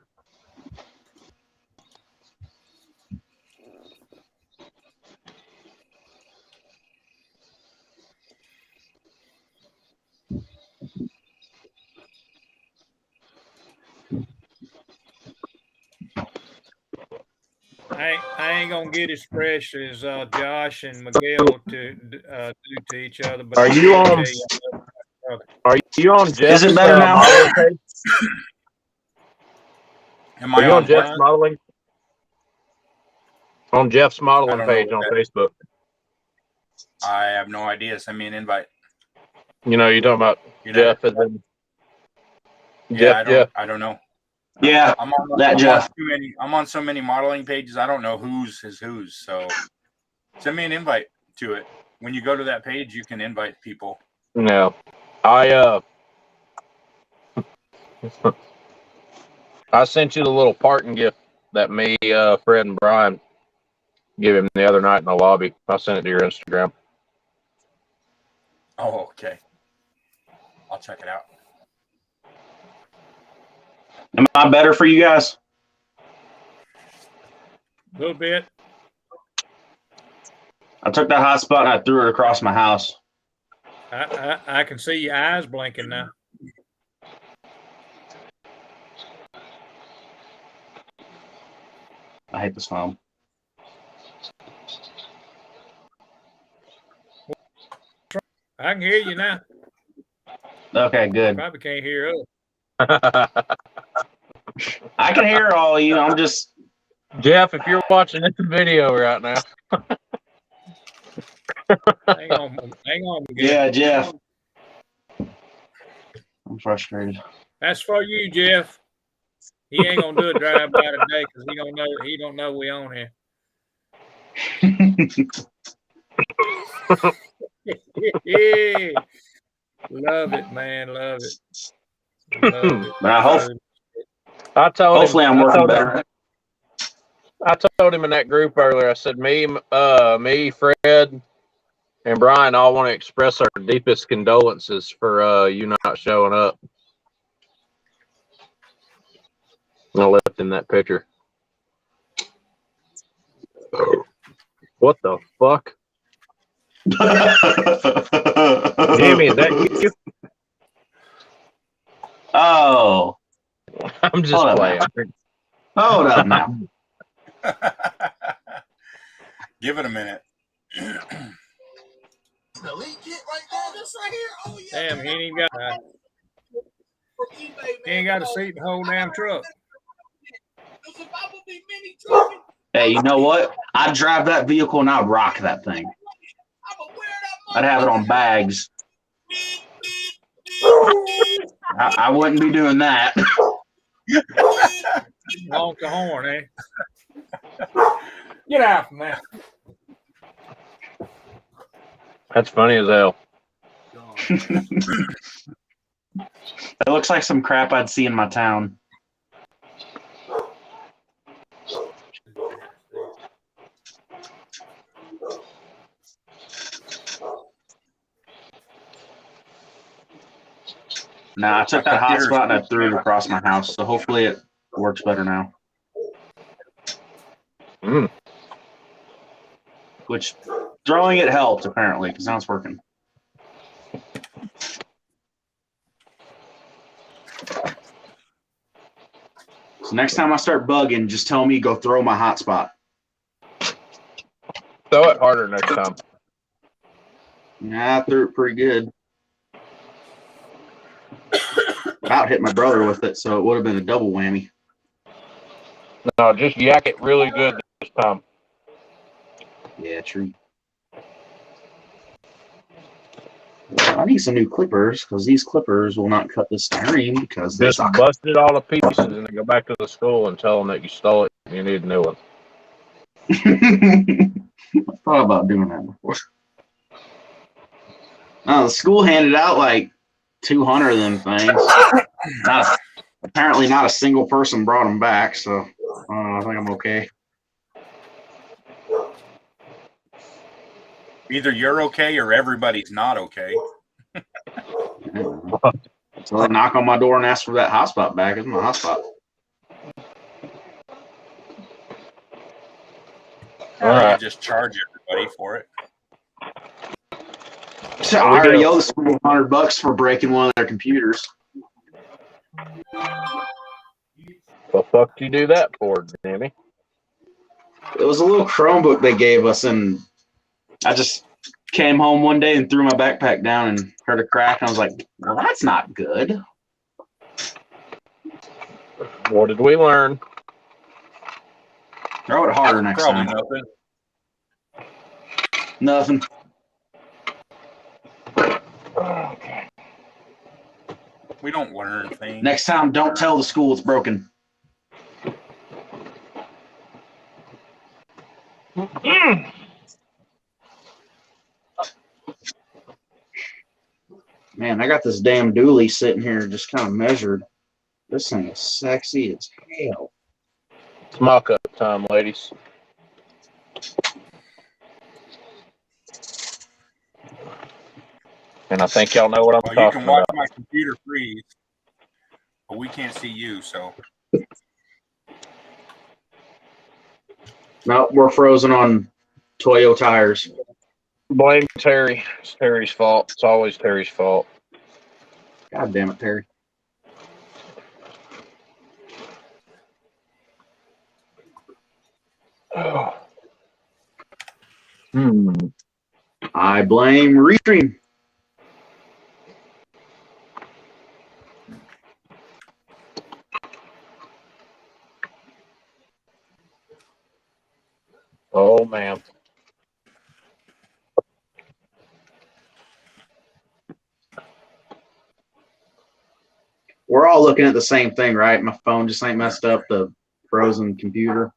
I ain't gonna get as fresh as Josh and Miguel to do to each other, but Are I you can on? tell you, Are you on Jeff's Is it better now? modeling page? Am Are I you on on Jeff's what? modeling? On Jeff's I modeling don't know page what on that. Facebook. I have no idea. Send me an invite. You know, you're talking about You know? Jeff and then Yeah, Jeff. I don't know. Yeah, I'm on. that I'm Jeff. on too many. I'm on so many modeling pages. I don't know whose is whose. So send me an invite to it. When you go to that page, you can invite people. No, I I sent you the little parting gift that me, Fred, and Brian gave him the other night in the lobby. I sent it to your Instagram. Oh, okay. I'll check it out. Am I better for you guys? a little bit. I took that hot spot and I threw it across my house. I can see your eyes blinking now. I hate this phone. I can hear you now. Okay, good. Probably can't hear us. I can hear all of you. I'm just. Jeff, if you're watching this video right now, Hang on, Miguel. Yeah, Jeff. I'm frustrated. That's for you, Jeff. He ain't gonna do a drive by today because he don't know we on here. Love it, man. Love it. Love it. But I hope. I told Hopefully, him. I'm working better. I told him in that group earlier. I said, me, Fred, and Brian all want to express our deepest condolences for you not showing up. I left him that picture. What the fuck? Jimmy, is that you? Oh. I'm just Hold up playing. Hold up now. Give it a minute. Damn, he ain't got a seat in the whole damn truck. Hey, you know what? I'd drive that vehicle and I'd rock that thing. I'd have it on bags. I wouldn't be doing that. Honk the horn, eh? Get out from there. That's funny as hell. It looks like some crap I'd see in my town. Nah, I took that hot spot and I threw it across my house, so hopefully it works better now. Which, throwing it helped, apparently, because now it's working. So next time I start bugging, just tell me go throw my hot spot. Throw it harder next time. Yeah, I threw it pretty good. About hit my brother with it, so it would have been a double whammy. No, just yak it really good this time. Yeah, true. Well, I need some new clippers because these clippers will not cut the styrene because they Just suck. bust it all to pieces and then go back to the school and tell them that you stole it and you need a new one. I thought about doing that before. The school handed out like 200 of them things. Apparently not a single person brought them back, so I think I'm okay. Either you're okay or everybody's not okay. So they knock on my door and ask for that hotspot back. It's my hotspot. All right. Just charge everybody for it. So I already owe the school $100 for breaking one of their computers. The fuck do you do that for, Jimmy? It was a little Chromebook they gave us, and I just came home one day and threw my backpack down and heard a crack, and I was like, well, that's not good. What did we learn? Throw it harder next Probably time. nothing. Nothing. Okay. We don't learn things. Next time, don't tell the school it's broken. Man, I got this damn dually sitting here just kind of measured. This thing is sexy as hell. It's mock-up time, ladies. And I think y'all know what I'm Well, you talking can watch about. my computer freeze, but we can't see you, so. No, we're frozen on Toyo tires. Blame Terry. It's Terry's fault. It's always Terry's fault. God damn it, Terry. Oh. I blame Restream. Oh, man. We're all looking at the same thing, right? My phone just ain't messed up the frozen computer.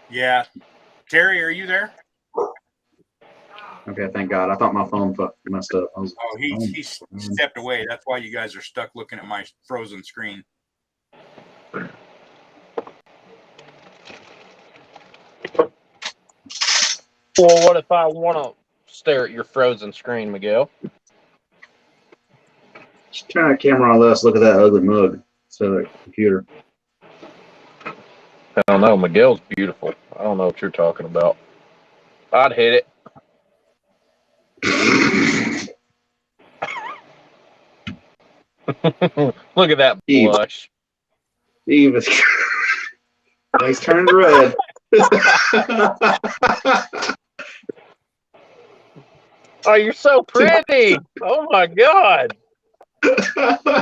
Yeah. Terry, are you there? Okay, thank God. I thought my phone messed up. I was, Oh, he stepped away. That's why you guys are stuck looking at my frozen screen. Well, what if I want to stare at your frozen screen, Miguel? Just turn that camera on. Let us look at that ugly mug. So the computer. I don't know. Miguel's beautiful. I don't know what you're talking about. I'd hit it. Look at that blush. Eve, he's turned red. Oh, you're so pretty. Oh, my God.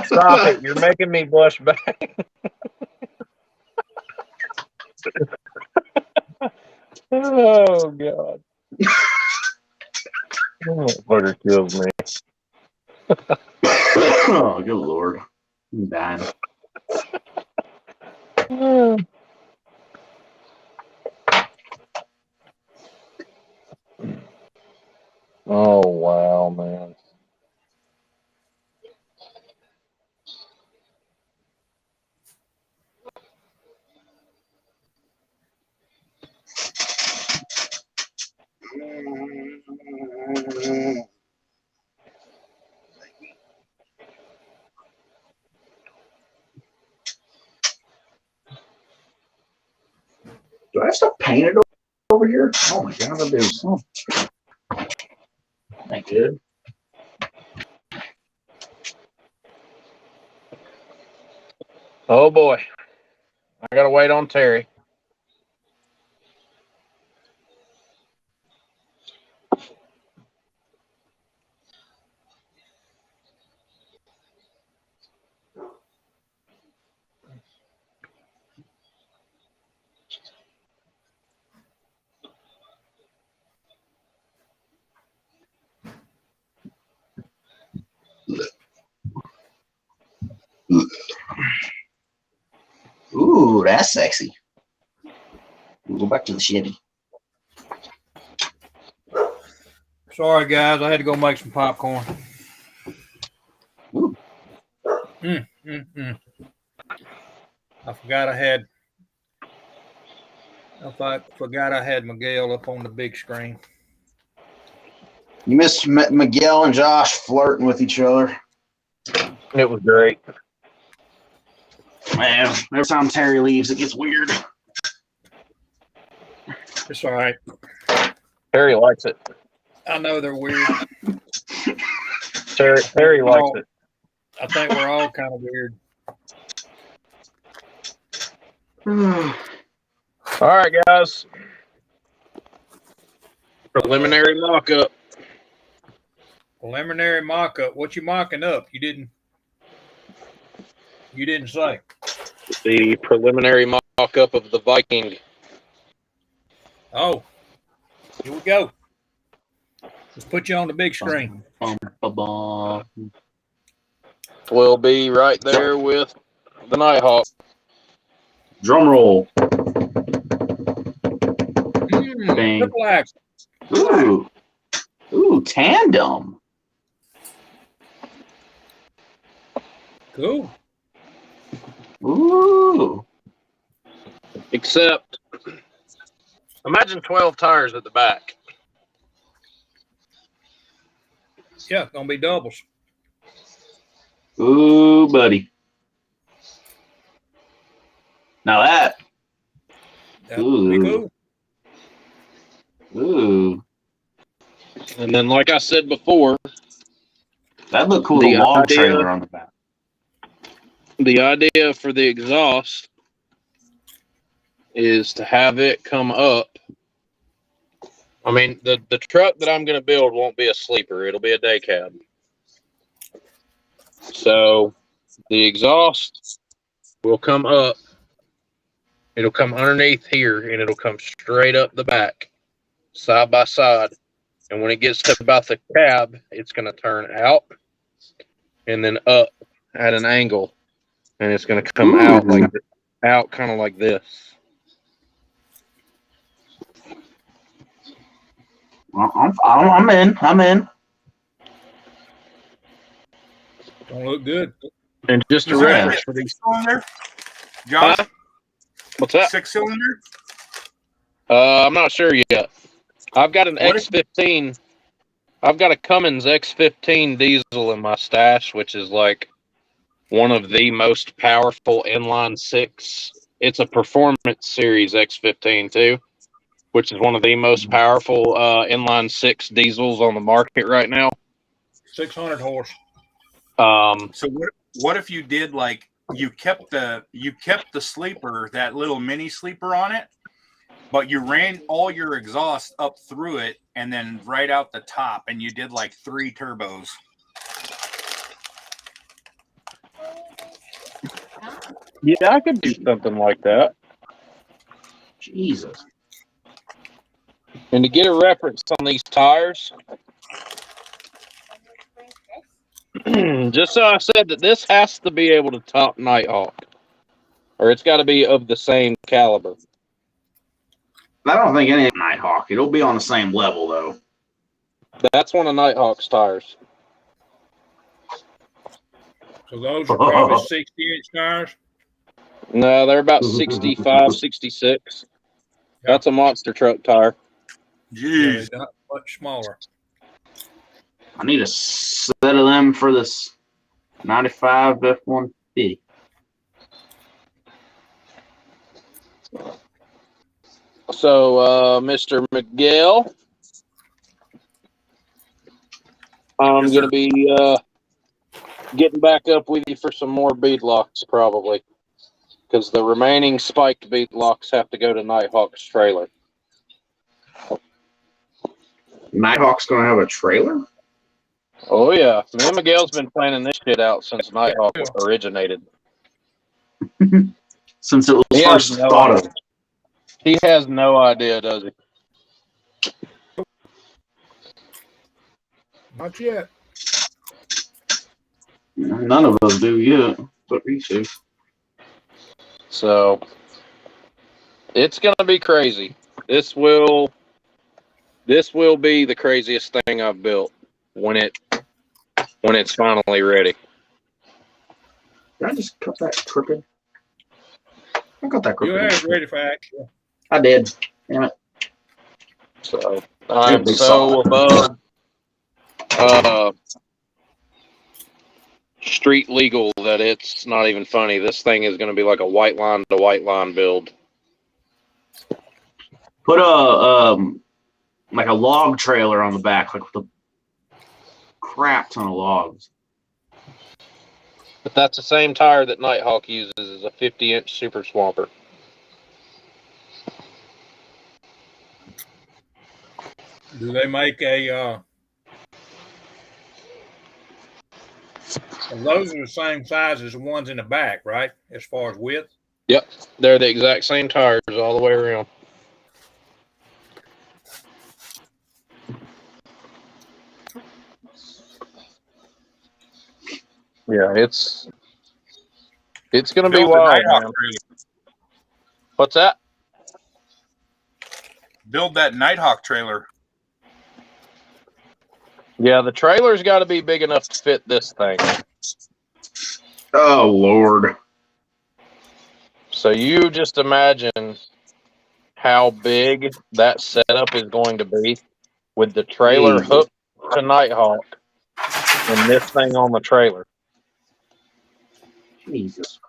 Stop it. You're making me blush back. Oh, God. Oh, butter kills me. Oh, good Lord. I'm dying. Oh, wow, man. Do I have stuff painted over here? Oh my God, I do. Oh. Thank you. Oh, boy. I got to wait on Terry. Ooh, that's sexy. We'll go back to the Chevy. Sorry, guys. I had to go make some popcorn. Ooh. I forgot I had Miguel up on the big screen. You missed Miguel and Josh flirting with each other. It was great. Man, every time Terry leaves, it gets weird. It's all right. Terry likes it. I know they're weird. Terry likes it. I think we're all kind of weird. All right, guys. Preliminary mock-up. Preliminary mock-up. What you mocking up? You didn't say. The preliminary mock-up of the Viking. Oh, here we go. Let's put you on the big screen. Will be right there with the Nighthawk. Drum roll. Bang. Triple axe. Ooh, tandem. Cool. Ooh. Except, imagine 12 tires at the back. Yeah, gonna be doubles. Ooh, buddy. Now that. That'll be cool. Ooh. And then, like I said before, That looked cool. The The log idea- trailer on the back. the idea for the exhaust is to have it come up. I mean, the truck that I'm going to build won't be a sleeper. It'll be a day cab. So the exhaust will come up. It'll come underneath here, and it'll come straight up the back, side by side. And when it gets to about the cab, it's going to turn out and then up at an angle. And it's going to come out kind of like this. I'm in. Don't look good. And just a Is that reference a for these. cylinder? Josh, Huh? What's that? 6-cylinder? I'm not sure yet. I've got an What if- X15. I've got a Cummins X15 diesel in my stash, which is like one of the most powerful inline six. It's a performance series X15 too, which is one of the most powerful inline six diesels on the market right now. 600 horse. So what if you did like you kept the sleeper, that little mini sleeper on it, but you ran all your exhaust up through it and then right out the top, and you did like 3 turbos. Yeah, I could do something like that. Jesus. And to get a reference on these tires, just so I said that this has to be able to top Nighthawk, or it's got to be of the same caliber. I don't think any Nighthawk. It'll be on the same level though. That's one of Nighthawk's tires. So those are probably 60-inch tires. No, they're about 65, 66. That's a monster truck tire. Yeah, Jeez. they're not much smaller. I need a set of them for this 95 F-150. So, Mr. Miguel, I'm Yes, going to sir. be getting back up with you for some more bead locks, probably. Because the remaining spiked bead locks have to go to Nighthawk's trailer. Nighthawk's gonna have a trailer? Oh, yeah. Me and Miguel's been planning this shit out since Nighthawk originated. Since it was He has first no thought idea. of. He has no idea, does he? Not yet. None of us do yet, but we do. So, it's going to be crazy. This will be the craziest thing I've built when it's finally ready. Did I just cut that crooked? I got that You crooked. have it ready for action. I did. Damn it. So I'm big so solid. above street legal that it's not even funny. This thing is going to be like a white line to white line build. Put a like a log trailer on the back, like with a crap ton of logs. But that's the same tire that Nighthawk uses, is a 50-inch Super Swamper. Do they make a? Those are the same size as the ones in the back, right? As far as width. Yep, they're the exact same tires all the way around. Yeah, it's gonna be Build the wild, Nighthawk man. trailer. What's that? Build that Nighthawk trailer. Yeah, the trailer's got to be big enough to fit this thing. Oh Lord. So you just imagine how big that setup is going to be with the trailer Jesus. hooked to Nighthawk and this thing on the trailer. Jesus.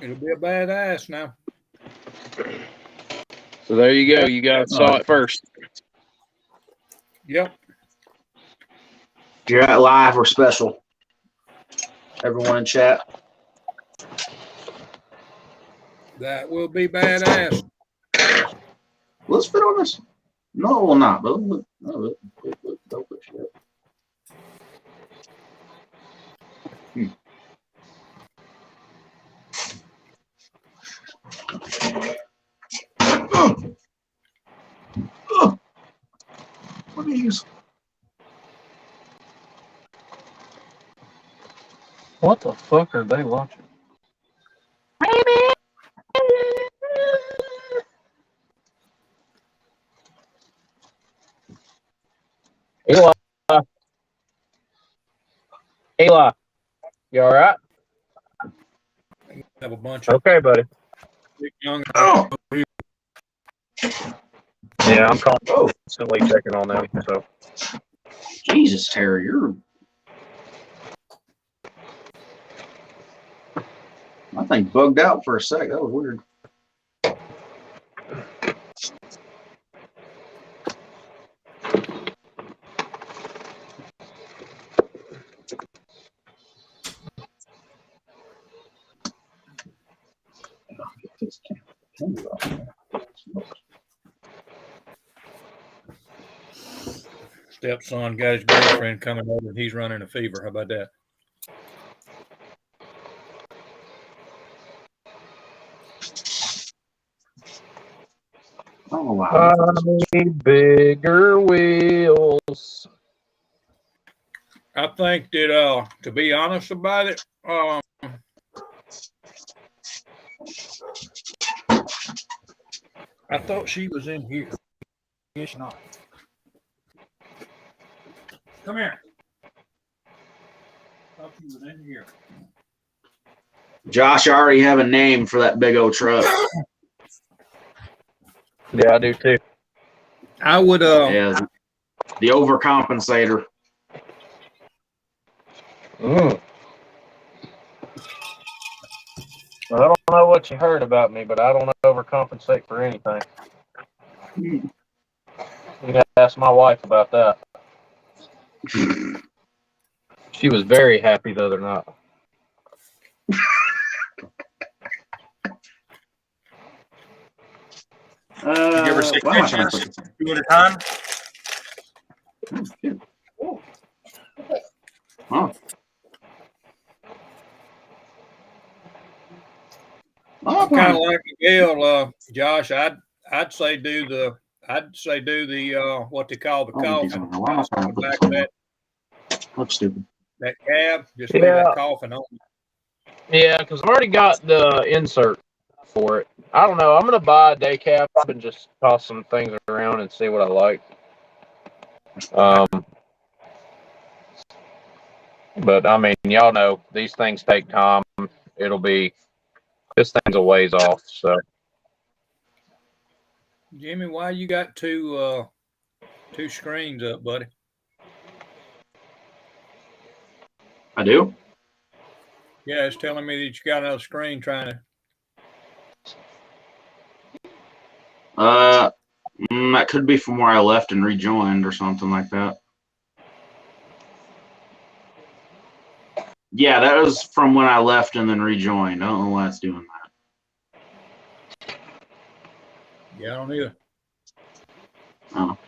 It'll be a badass now. So there you go. You guys saw it first. Yep. If you're at live or special, everyone in chat. That will be badass. Let's fit on this. No, it will not. But look, don't put shit. What are these? What the fuck are they watching? Eli. Eli. You all right? Have a bunch of Okay, buddy. young. Oh, Yeah, I'm constantly checking on them. So Jesus, Terry, you're. My thing bugged out for a sec. That was weird. Stepson got his girlfriend coming over and he's running a fever. How about that? Oh wow. I need bigger wheels. I think that to be honest about it, I thought she was in here. It's not. Come here. I thought she was in here. Josh, I already have a name for that big old truck. Yeah, I do too. I would Yeah, the overcompensator. I don't know what you heard about me, but I don't overcompensate for anything. You can ask my wife about that. She was very happy the other night. Give her 6 why am I trying to inches, put this 2 at a time. in? Huh. I'm kind of like Miguel, Josh. I'd say do the what they call the coffin. Why am I trying to On the put back this of in? that Looks stupid. cab, just leave that coffin on. Yeah, because I've already got the insert for it. I don't know. I'm gonna buy a day cab and just toss some things around and see what I like. But I mean, y'all know these things take time. This thing's a ways off. So Jimmy, why you got two screens up, buddy? I do? Yeah, it's telling me that you got another screen trying to. That could be from where I left and rejoined or something like that. Yeah, that was from when I left and then rejoined. I don't know why it's doing that. Yeah, I don't either. Oh.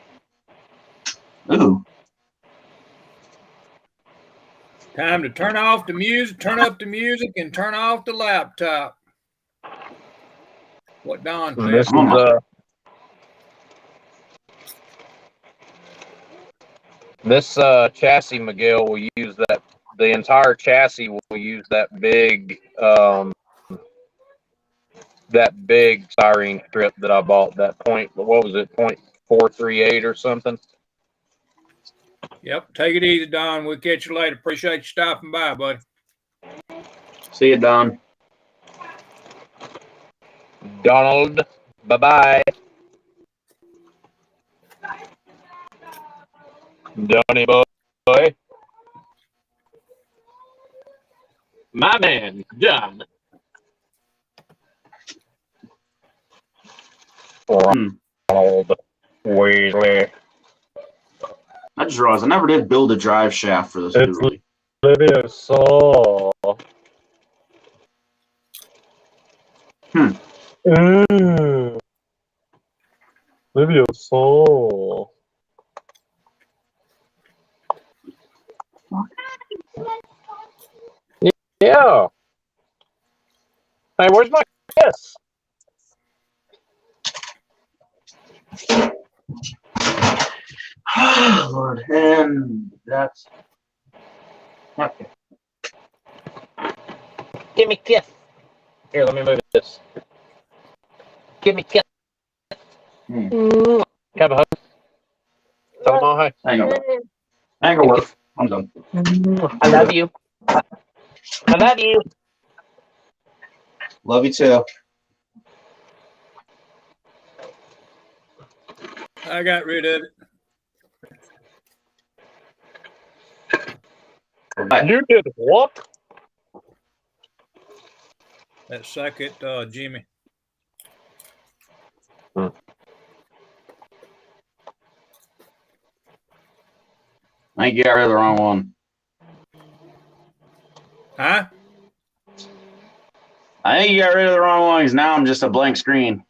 Ooh. Time to turn off the music, turn up the music, and turn off the laptop. What Don said. This is this chassis, Miguel, will use that. The entire chassis will use that big styrene strip that I bought. That point, what was it, 0.438 or something? Yep. Take it easy, Don. We'll catch you later. Appreciate you stopping by, buddy. See you, Don. Donald, bye-bye. Donny boy. My man, John. Ronald Weasley. I just realized I never did build a drive shaft for this It's dually. Olivia Saul. Olivia Saul. Yeah. Hey, where's my kiss? Lord, and that's okay. Give me a kiss. Here, let me move this. Give me a kiss. Have a hug. Tell them all hi. Ain't gonna work. I'm done. I love you. I love you. Love you too. I got rid of it. You did what? That second, Jimmy. I think you got rid of the wrong one. Huh? I think you got rid of the wrong one because now I'm just a blank screen.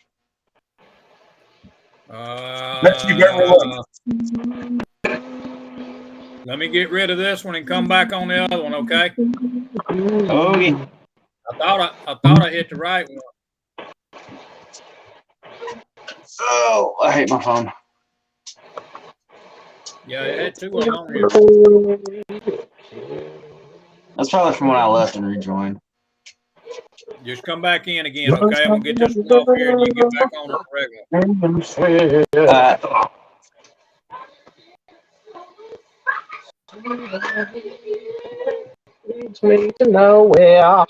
Let me get rid of this one and come back on the other one, okay? Okay. I thought I hit the right one. Oh, I hate my phone. Yeah, it had two on here. That's probably from when I left and rejoined. Just come back in again, okay? I'm gonna get this one off here and you get back on the regular. Leads me to nowhere.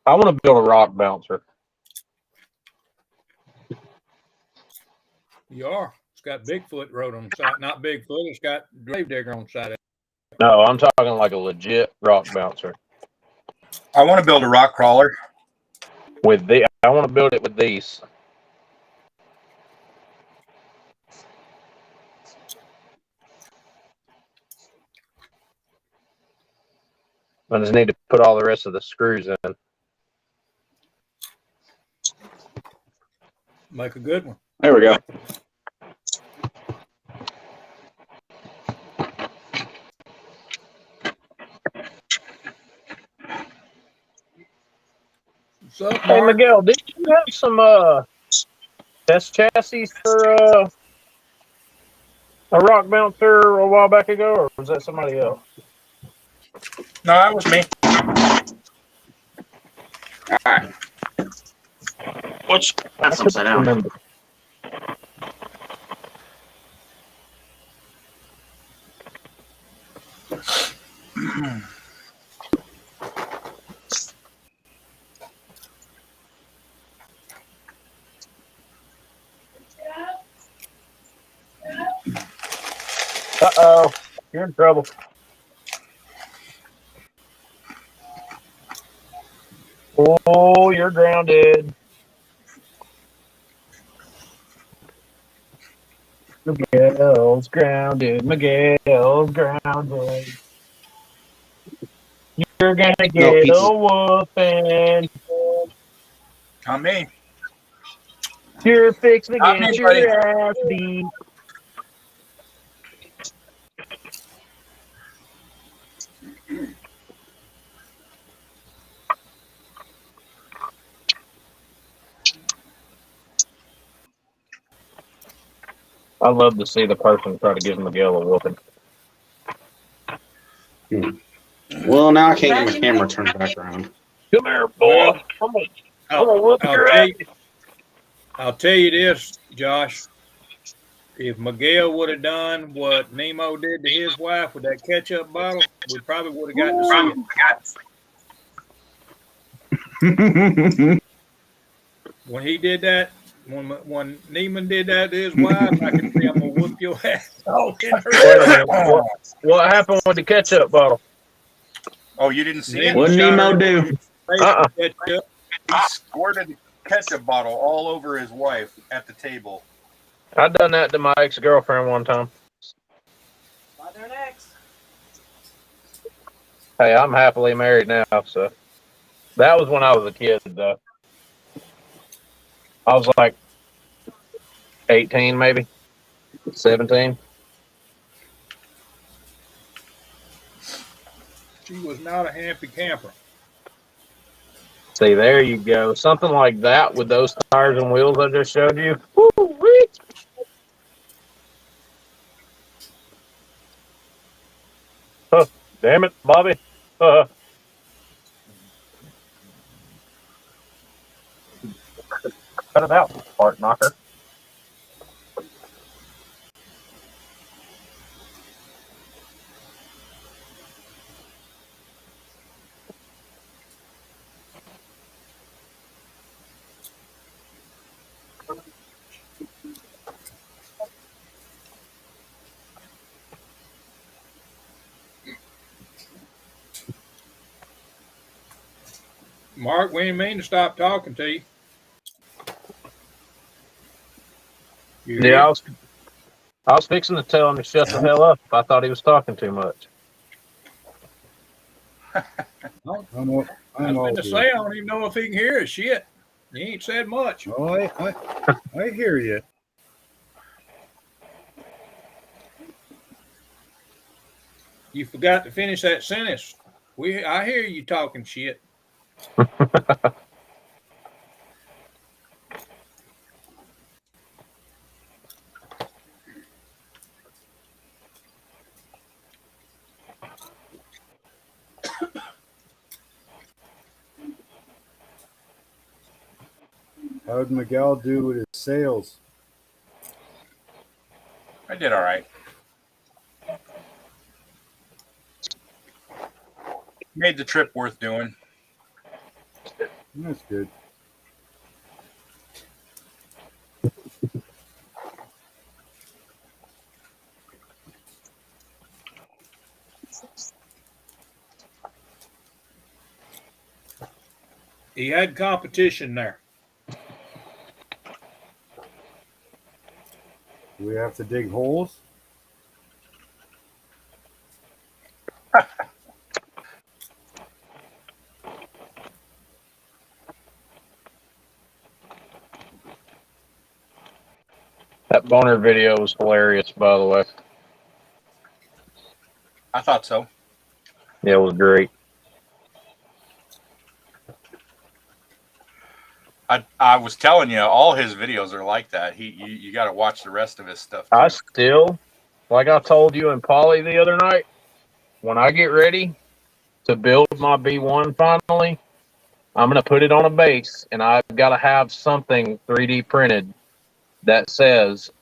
I want to build a rock bouncer. You are. It's got Bigfoot road on the side. Not Bigfoot. It's got Gravedigger on the side. No, I'm talking like a legit rock bouncer. I want to build a rock crawler. I want to build it with these. I just need to put all the rest of the screws in. Make a good one. There we go. What's up, Hey, Mark? Miguel, did you have some test chassis for a rock bouncer a while back ago, or was that somebody else? No, that was me. All right. That's upside down. Remember. Uh-oh, you're in trouble. Oh, you're grounded. Miguel's grounded. Miguel's grounded. You're gonna No, get pizza's a whooping. Not me. You're fixing to Not get me, buddy. your ass beat. I love to see the person try to give Miguel a whooping. well. Now I can't get my camera turned back around. Come here, boy. Well, I'm gonna I'll, whoop I'll your tell ass. you, I'll tell you this, Josh. If Miguel would have done what Nemo did to his wife with that ketchup bottle, we probably would have gotten to see it. When he did that, when Neiman did that to his wife, I could say, I'm gonna whoop your ass. Oh, Wait a minute. What happened with the ketchup bottle? Oh, you didn't see it? What Nemo do? Ketchup. He squirted ketchup bottle all over his wife at the table. I done that to my ex-girlfriend one time. Why they're next? Hey, I'm happily married now, so that was when I was a kid, though. I was like 18, maybe 17. She was not a happy camper. See, there you go. Something like that with those tires and wheels I just showed you. Woo-wee. Huh, damn it, Bobby. Cut it out, fart knocker. Mark, we didn't mean to stop talking to you. Yeah, I was fixing to tell him to shut the hell up. I thought he was talking too much. I was going to say, I don't even know if he can hear us. Shit, he ain't said much. Oh, I hear you. You forgot to finish that sentence. I hear you talking shit. How did Miguel do with his sales? I did all right. Made the trip worth doing. That's good. He had competition there. Do we have to dig holes? That boner video was hilarious, by the way. I thought so. Yeah, it was great. I was telling you, all his videos are like that. You got to watch the rest of his stuff too. I still, like I told you and Polly the other night, when I get ready to build my B1 finally, I'm going to put it on a base, and I've got to have something 3D printed that says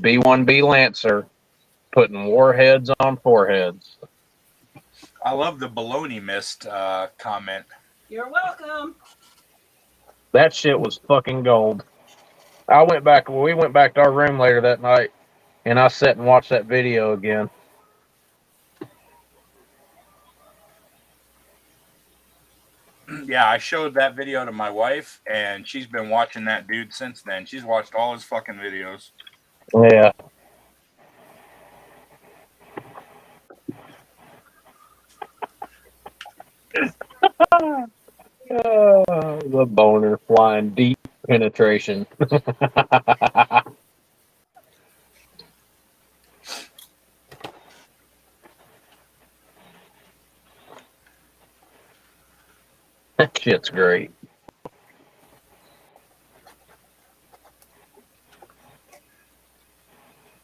B1B Lancer putting warheads on foreheads. I love the baloney mist comment. You're welcome. That shit was fucking gold. We went back to our room later that night, and I sat and watched that video again. Yeah, I showed that video to my wife, and she's been watching that dude since then. She's watched all his fucking videos. Yeah. The boner flying deep penetration. That shit's great.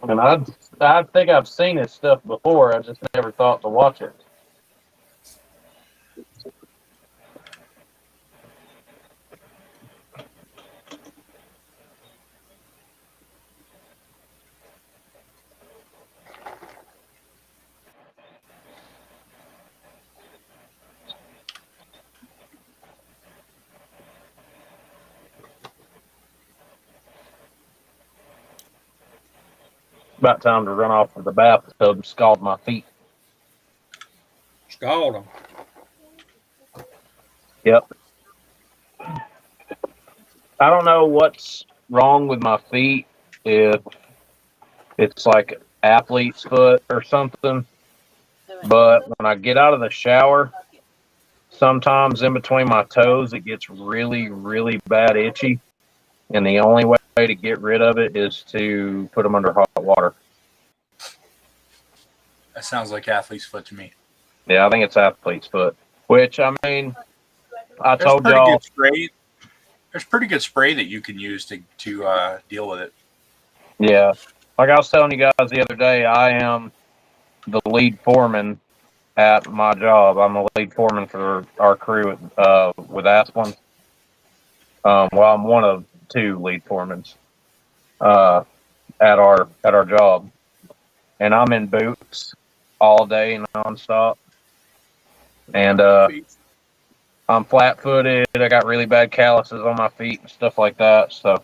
And I think I've seen his stuff before. I just never thought to watch it. About time to run off to the bathtub and scald my feet. Scald them. Yep. I don't know what's wrong with my feet, if it's like athlete's foot or something, but when I get out of the shower, sometimes in between my toes, it gets really, really bad itchy. And the only way to get rid of it is to put them under hot water. That sounds like athlete's foot to me. Yeah, I think it's athlete's foot, which, I mean, I There's told pretty y'all. good spray. There's pretty good spray that you can use to deal with it. Yeah. Like I was telling you guys the other day, I am the lead foreman at my job. I'm the lead foreman for our crew with Asplin. Well, I'm one of two lead foremans at our job, and I'm in boots all day nonstop. And I'm flat-footed. I got really bad calluses on my feet and stuff like that. So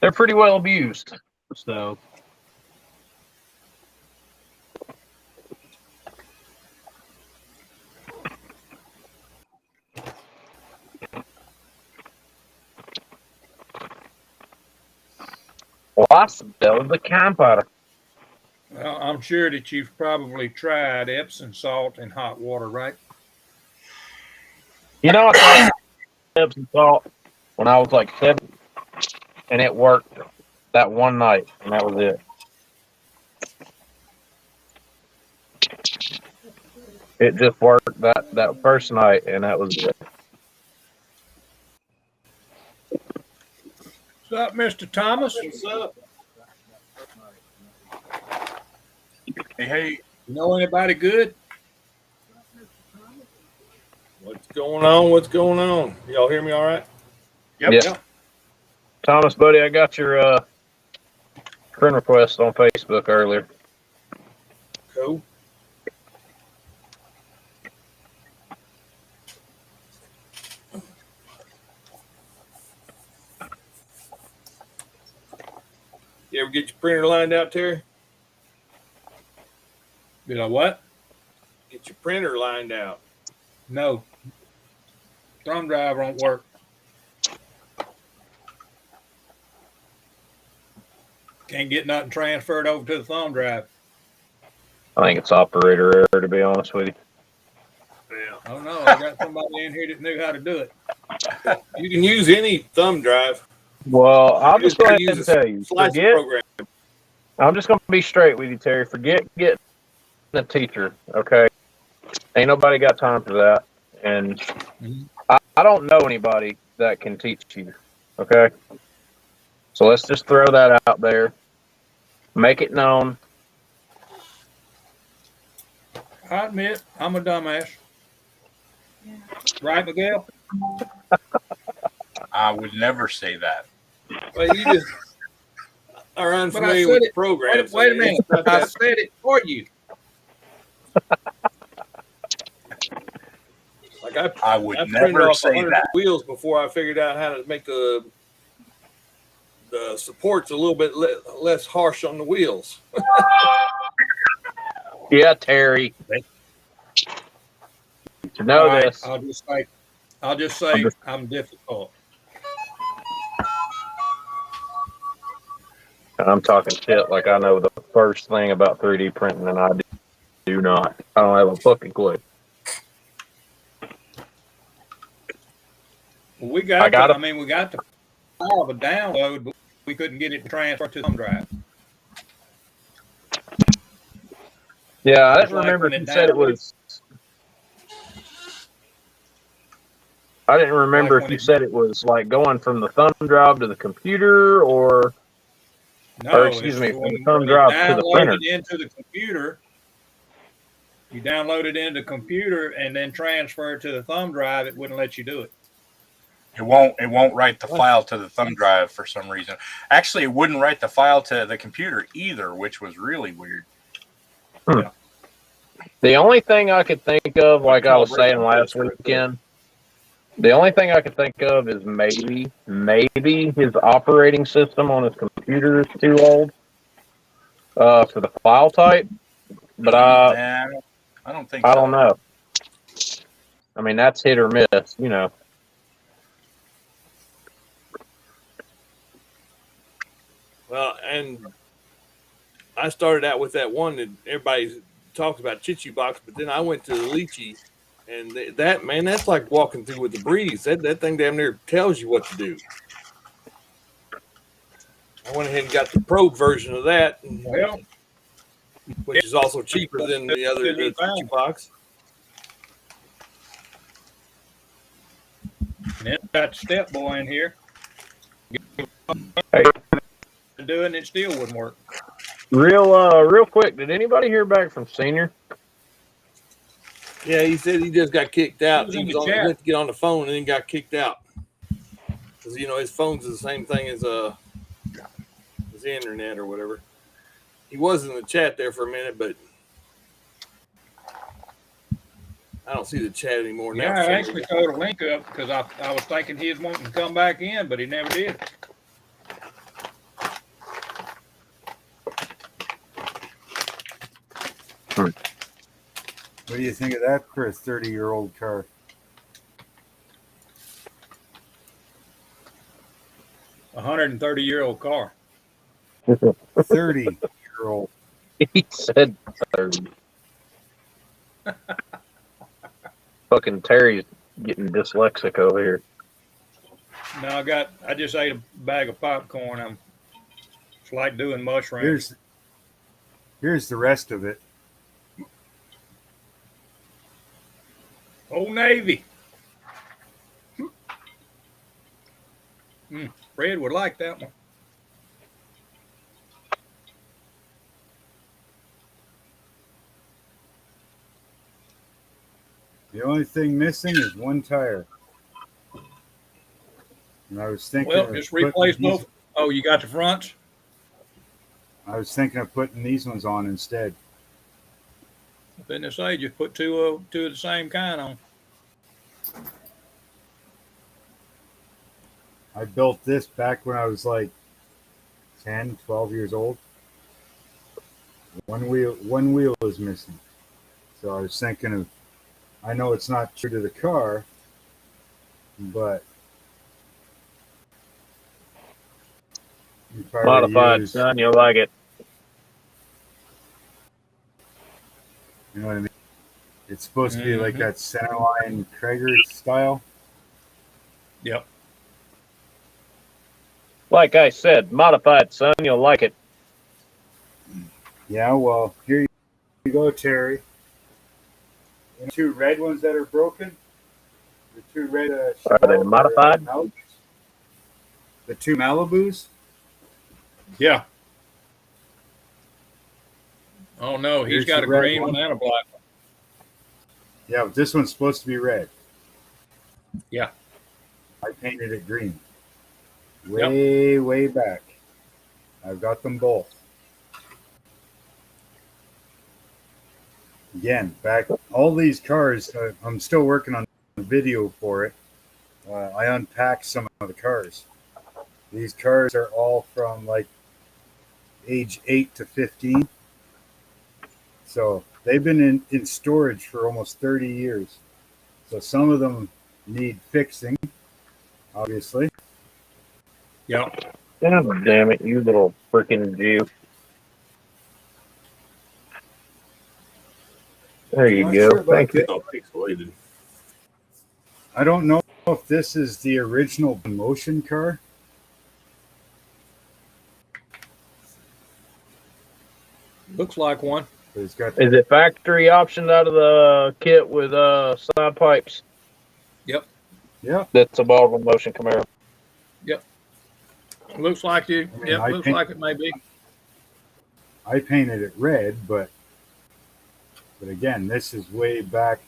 they're pretty well abused. So. Well, I smell the campfire. Well, I'm sure that you've probably tried Epsom salt in hot water, right? You know, I tried Epsom salt when I was like 7, and it worked that one night, and that was it. It just worked that first night, and that was it. What's up, Mr. Thomas? What's up? Hey, You know anybody good? What's going on? What's going on? Y'all hear me all right? Yep. Yeah. Thomas, buddy, I got your friend request on Facebook earlier. Cool. You ever get your printer lined out, Terry? Did I what? Get your printer lined out. No. Thumb drive won't work. Can't get nothing transferred over to the thumb drive. I think it's operator error, to be honest with you. Yeah. Oh no, I got somebody in here that knew how to do it. You can use any thumb drive. Well, I'll just go ahead use and a tell you. slice Forget. program. I'm just going to be straight with you, Terry. Forget getting a teacher, okay? Ain't nobody got time for that. And I don't know anybody that can teach you, okay? So let's just throw that out there. Make it known. I admit, I'm a dumbass. Right, Miguel? I would never say that. Well, you just are But I unfamiliar said with the it. program. Wait a minute. I said it for you. Like I would printed never off say 100 that. wheels before I figured out how to make the supports a little bit less harsh on the wheels. Yeah, Terry. To know All right, this. I'll just say I'm difficult. I'm talking shit like I know the first thing about 3D printing, and I do not. I don't have a fucking clue. Well, we I got got I mean, we got the file of a download, but we couldn't get it to transfer to the thumb drive. Yeah, I It's didn't like remember when if it you said it downloaded, was. I didn't remember like if when you it, said it was like going from the thumb drive to the computer, or no, excuse it's me, from the thumb when it drive to the printer. downloaded into the computer. You download it into the computer and then transfer it to the thumb drive. It wouldn't let you do it. It won't write the file to the thumb drive for some reason. Actually, it wouldn't write the file to the computer either, which was really weird. Yeah. The only thing I could think of, like I was saying last weekend, the only thing I could think of is maybe his operating system on his computer is too old for the file type. But Nah, I don't think so. I don't know. I mean, that's hit or miss, you know. Well, and I started out with that one that everybody talks about, Chichi Box, but then I went to the Lychee, and that man, that's like walking through with the breeze. That thing damn near tells you what to do. I went ahead and got the Pro version of that, Well, which is also cheaper than the other he Chichi found Box. and then got Step Boy in here. Hey. Doing it still wouldn't work. Real quick, did anybody hear back from Senior? Yeah, he said he just got kicked out. He He was in the chat. went to get on the phone and then got kicked out. Because, you know, his phone's the same thing as the internet or whatever. He was in the chat there for a minute, but I don't see the chat anymore now. Yeah, I actually threw a link up because I was thinking he was wanting to come back in, but he never did. What do you think of that for a 30-year-old car? A 130-year-old car. 30-year-old. He said 30. Fucking Terry's getting dyslexic over here. No, I just ate a bag of popcorn. It's like doing mushrooms. Here's the rest of it. Old Navy. Fred would like that one. The only thing missing is one tire. And I was thinking, well, just replace both. Oh, you got the fronts? I was thinking of putting these ones on instead. Didn't it say just put two of the same kind on? I built this back when I was like 10, 12 years old. One wheel is missing. So I was thinking of, I know it's not true to the car, but if I were to Modified, son, you'll like it. You know what I mean? It's supposed to be like that centerline Krager style. Yep. Like I said, modified, son, you'll like it. Yeah, well, here you go, Terry. And two red ones that are broken. The two red. Are they modified? The two Malibus. Yeah. Oh no, he's got a green one and a black one. Yeah, but this one's supposed to be red. Yeah. I painted it green. Way back. I've got them both. Again, back all these cars. I'm still working on a video for it. I unpacked some of the cars. These cars are all from like age 8 to 15. So they've been in storage for almost 30 years. So some of them need fixing, obviously. Yep. God damn it, you little freaking Jew. There you Not go. sure about Thank you. It's all pixelated. I don't know if this is the original motion car. Looks like one. But it's got Is it factory optioned out of the kit with side pipes? Yep. yeah. That's a Baldwin Motion Camaro. Looks like you. I mean, Yep. Looks like it may be. I painted it red, but again, this is way back,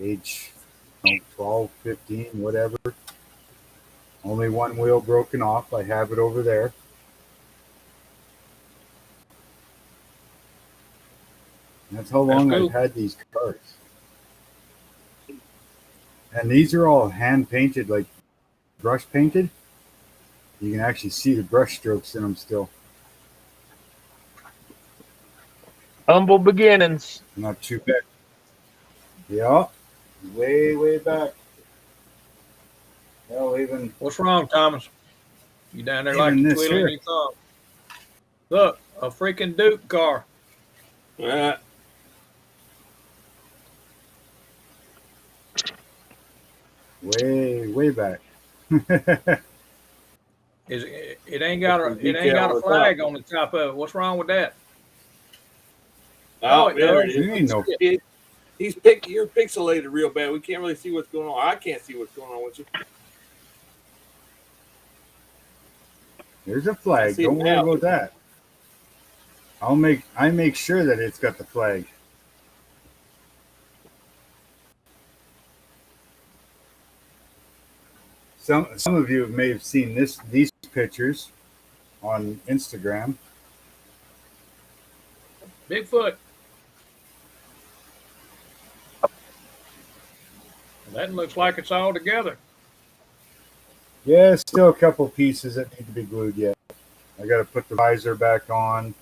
age 12, 15, whatever. Only one wheel broken off. I have it over there. That's how long cool. I've had these cars. And these are all hand painted, like brush painted. You can actually see the brush strokes in them still. Humble beginnings. Not too bad. Yeah, way back. Well, even What's wrong, Thomas? You down there like Even you this twiddling here. your thumb? Look, a freaking Duke car. way back. It ain't got a flag on the top of it. What's wrong with that? Oh, it there does. it You ain't no. is. You're pixelated real bad. We can't really see what's going on. I can't see what's going on with you. There's a flag. see Don't it worry now. about that. I make sure that it's got the flag. Some of you may have seen these pictures on Instagram. Bigfoot. That looks like it's all together. Yeah, still a couple pieces that need to be glued yet. I got to put the visor back on,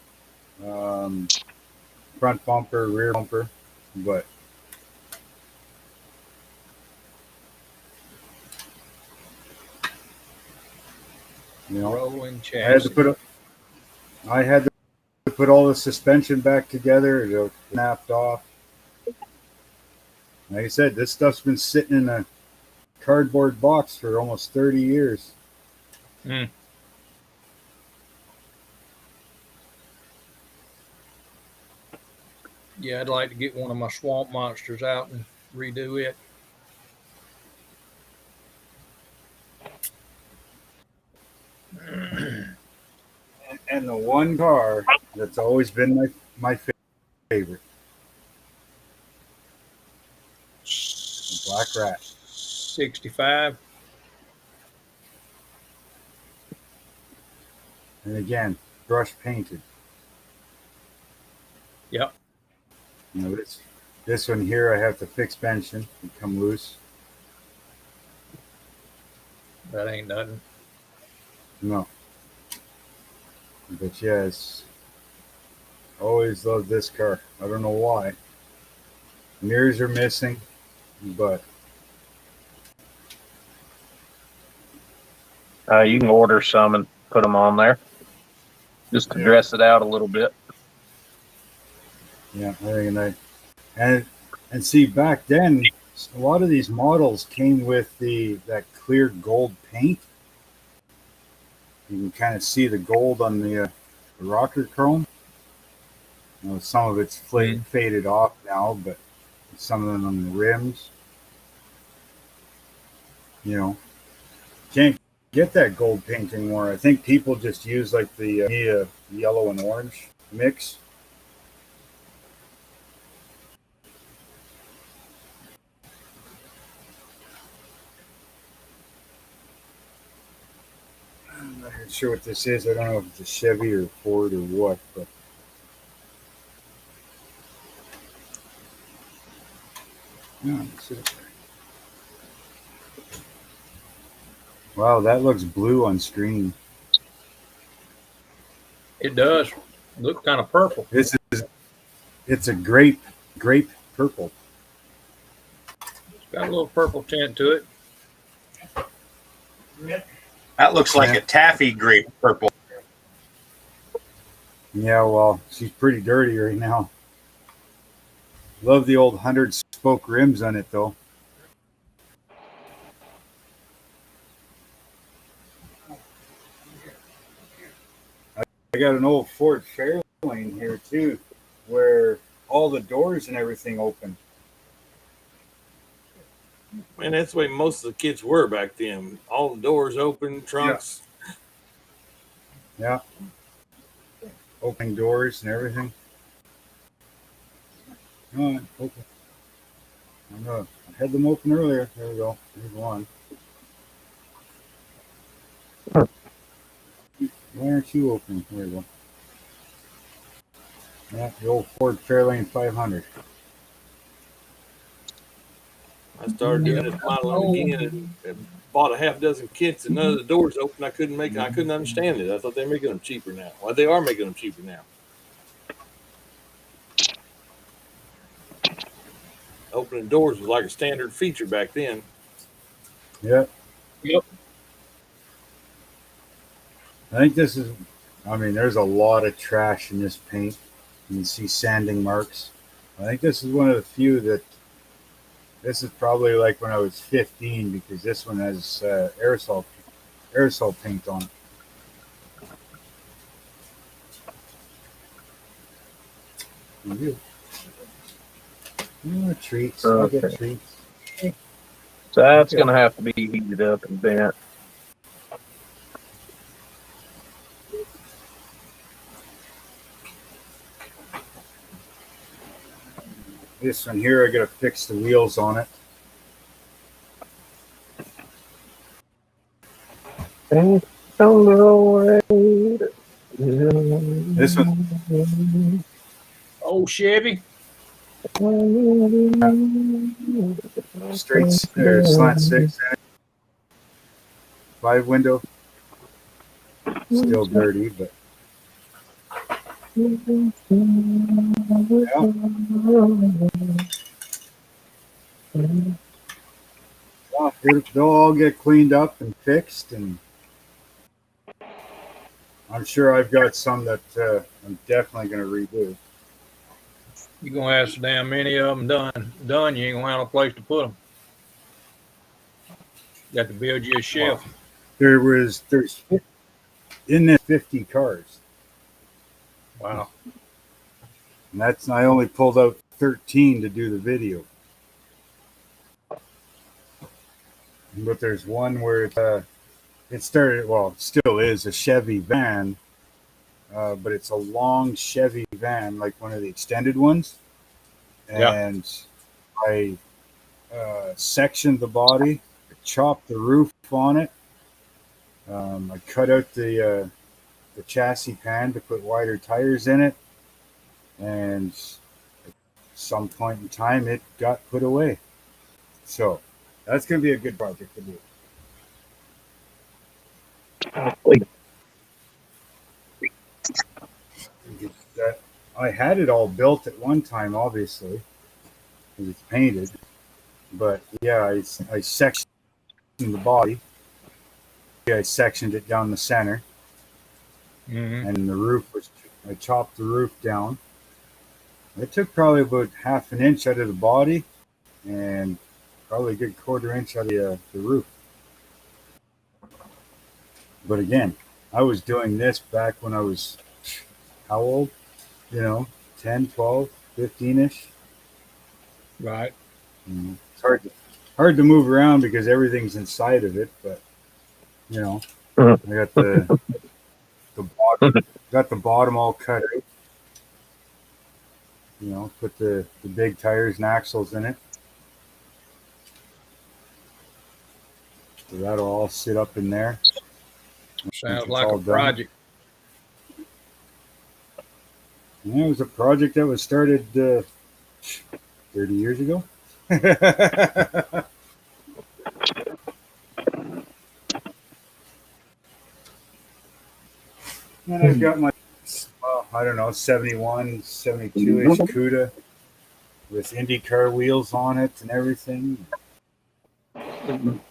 front bumper, rear bumper, but Rolling I had to chassis. put all the suspension back together. It snapped off. Like I said, this stuff's been sitting in a cardboard box for almost 30 years. Mm. Yeah, I'd like to get one of my swamp monsters out and redo it. And the one car that's always been my favorite, the Black Rat. 65. And again, brush painted. Yep. This one here, I have to fix suspension and come loose. That ain't nothing. No. But yes, always loved this car. I don't know why. Mirrors are missing, but You can order some and put them on there just to dress it out a little bit. yeah, I think and see back then, a lot of these models came with that clear gold paint. You can kind of see the gold on the rocker chrome. Some of it's faded off now, but some of them on the rims. Can't get that gold paint anymore. I think people just use like the yellow and orange mix. I'm not even sure what this is. I don't know if it's a Chevy or Ford or what, but wow, that looks blue on screen. It does. Look kind of purple. It's a grape purple. It's got a little purple tint to it. That looks like a taffy grape purple. Yeah, well, she's pretty dirty right now. Love the old 100 spoke rims on it though. I got an old Ford Fairlane here too, where all the doors and everything open. Man, that's the way most of the kids were back then. All the doors open, trunks. Yeah. Opening doors and everything. All right, okay. I had them open earlier. There we go. There's one. Why aren't you open? There we go. Yeah, the old Ford Fairlane 500. I started doing this modeling again and bought a half dozen kits, and none of the doors open. I couldn't understand it. I thought they're making them cheaper now. Well, they are making them cheaper now. Opening doors was like a standard feature back then. Yeah. Yep. I think this is, I mean, there's a lot of trash in this paint. You can see sanding marks. I think this is one of the few that, this is probably like when I was 15 because this one has aerosol paint on it. Treats. I get treats. So that's going to have to be heated up and bent. This one here, I got to fix the wheels on it. This one. Oh, Chevy. Straight slant 6. 5 window. Still dirty, but. Yeah. Well, they'll all get cleaned up and fixed, and I'm sure I've got some that I'm definitely going to redo. You're going to have so damn many of them done. You ain't going to have a place to put them. You got to build you a shelf. There's in there 50 cars. Wow. And I only pulled out 13 to do the video. But there's one where it started, well, it still is a Chevy van, but it's a long Chevy van, like one of the extended ones. And yeah. I sectioned the body, chopped the roof on it. I cut out the chassis pan to put wider tires in it. And at some point in time, it got put away. So that's going to be a good project to do. I had it all built at one time, obviously, because it's painted. But yeah, I sectioned the body. I sectioned it down the center. Mm-hmm. And the roof I chopped the roof down. It took probably about half an inch out of the body and probably a good quarter inch out of the roof. But again, I was doing this back when I was, how old? 10, 12, 15-ish. Right. It's hard to move around because everything's inside of it, but, I got the bottom all cut out. Put the big tires and axles in it. So that'll all sit up in there. Sounds like a project. Yeah, it was a project that was started 30 years ago. And I've got my, 71, 72-ish CUDA with IndyCar wheels on it and everything. But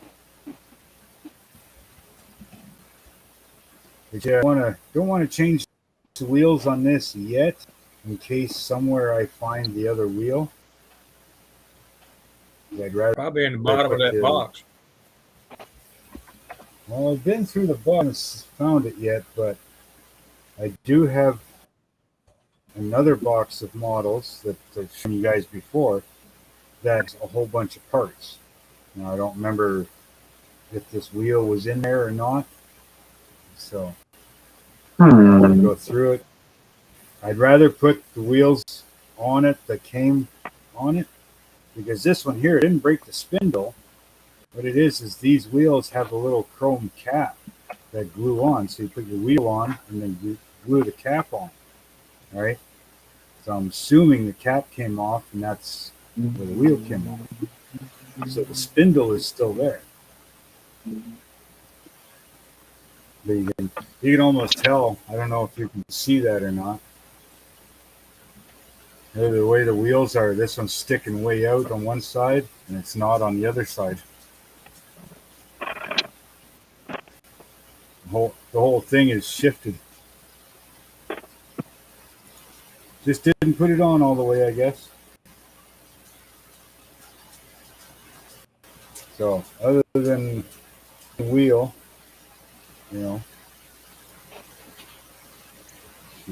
yeah, don't want to change the wheels on this yet, in case somewhere I find the other wheel. I'd rather Probably in the bottom of put that box. Well, I've been through the box, found it yet, but I do have another box of models that I've shown you guys before. That's a whole bunch of parts. Now I don't remember if this wheel was in there or not, so I'm going to go through it. I'd rather put the wheels on it that came on it, because this one here didn't break the spindle. What it is these wheels have a little chrome cap that glue on. So you put your wheel on and then you glue the cap on. All right. So I'm assuming the cap came off and that's where the wheel came off. So the spindle is still there. But you can almost tell. I don't know if you can see that or not. The way the wheels are, this one's sticking way out on one side and it's not on the other side. The whole thing is shifted. Just didn't put it on all the way, I guess. So other than the wheel, you know,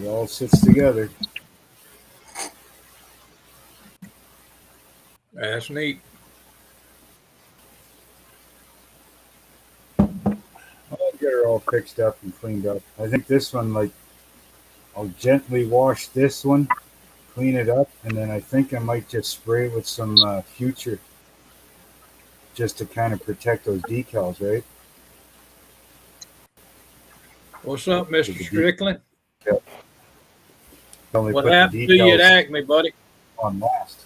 it all sits together. That's neat. I'll get her all fixed up and cleaned up. I think this one, like, I'll gently wash this one, clean it up, and then I think I might just spray it with some Future just to kind of protect those decals, right? What's up, Mr. Strickland? Yep. Only What put the happened to you at decals Acme, buddy? on last.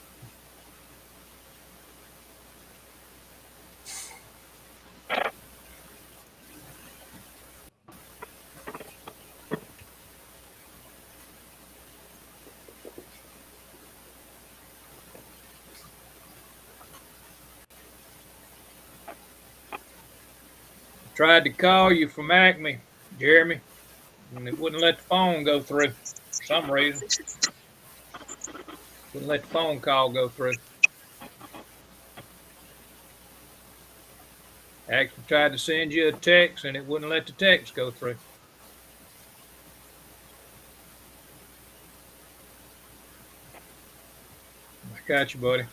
Tried to call you from Acme, Jeremy, and it wouldn't let the phone go through for some reason. Wouldn't let the phone call go through. Actually tried to send you a text and it wouldn't let the text go through. I got you, buddy.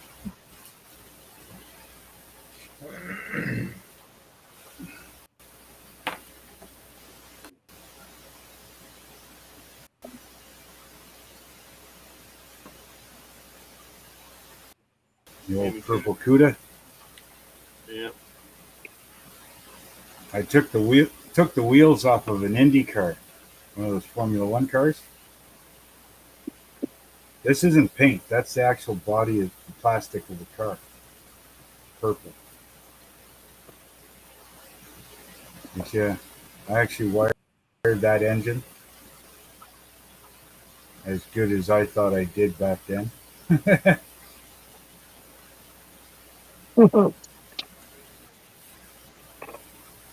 The old purple Cuda. Yeah. I took the wheels off of an Indy car, one of those Formula One cars. This isn't paint. That's the actual body of the plastic of the car. Purple. But yeah, I actually wired that engine as good as I thought I did back then.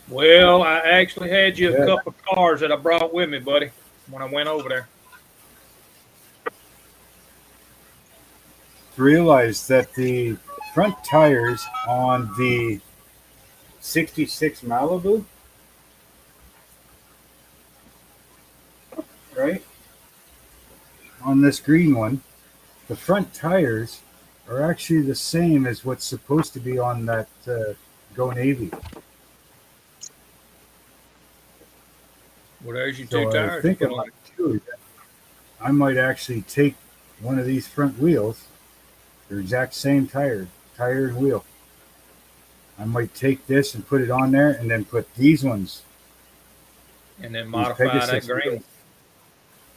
Well, I actually had you a Yeah. couple of cars that I brought with me, buddy, when I went over there. Realized that the front tires on the 66 Malibu, right, on this green one, the front tires are actually the same as what's supposed to be on that Go Navy. Well, there's your So two I tires. think I might actually take one of these front wheels, the exact same tire and wheel. I might take this and put it on there and then put these ones. And then modify that Pegasus green one. wheels.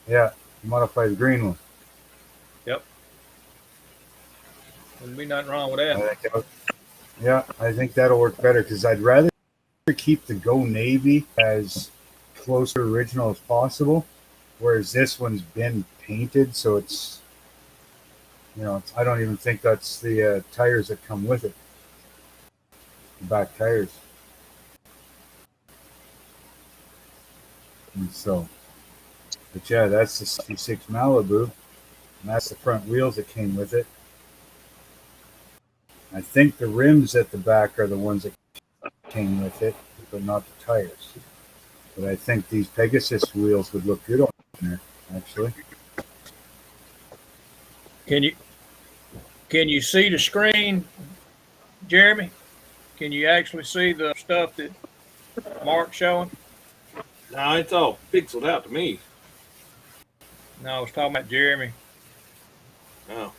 Yeah, modify the green one. Yep. Wouldn't be nothing wrong with that. I think that'll work better because I'd rather keep the Go Navy as close to original as possible, whereas this one's been painted, so it's, I don't even think that's the tires that come with it, the back tires. And so, but yeah, that's the 66 Malibu, and that's the front wheels that came with it. I think the rims at the back are the ones that came with it, but not the tires. But I think these Pegasus wheels would look good on there, actually. Can you see the screen, Jeremy? Can you actually see the stuff that Mark's showing? No, it's all pixeled out to me. No, I was talking about Jeremy. Oh.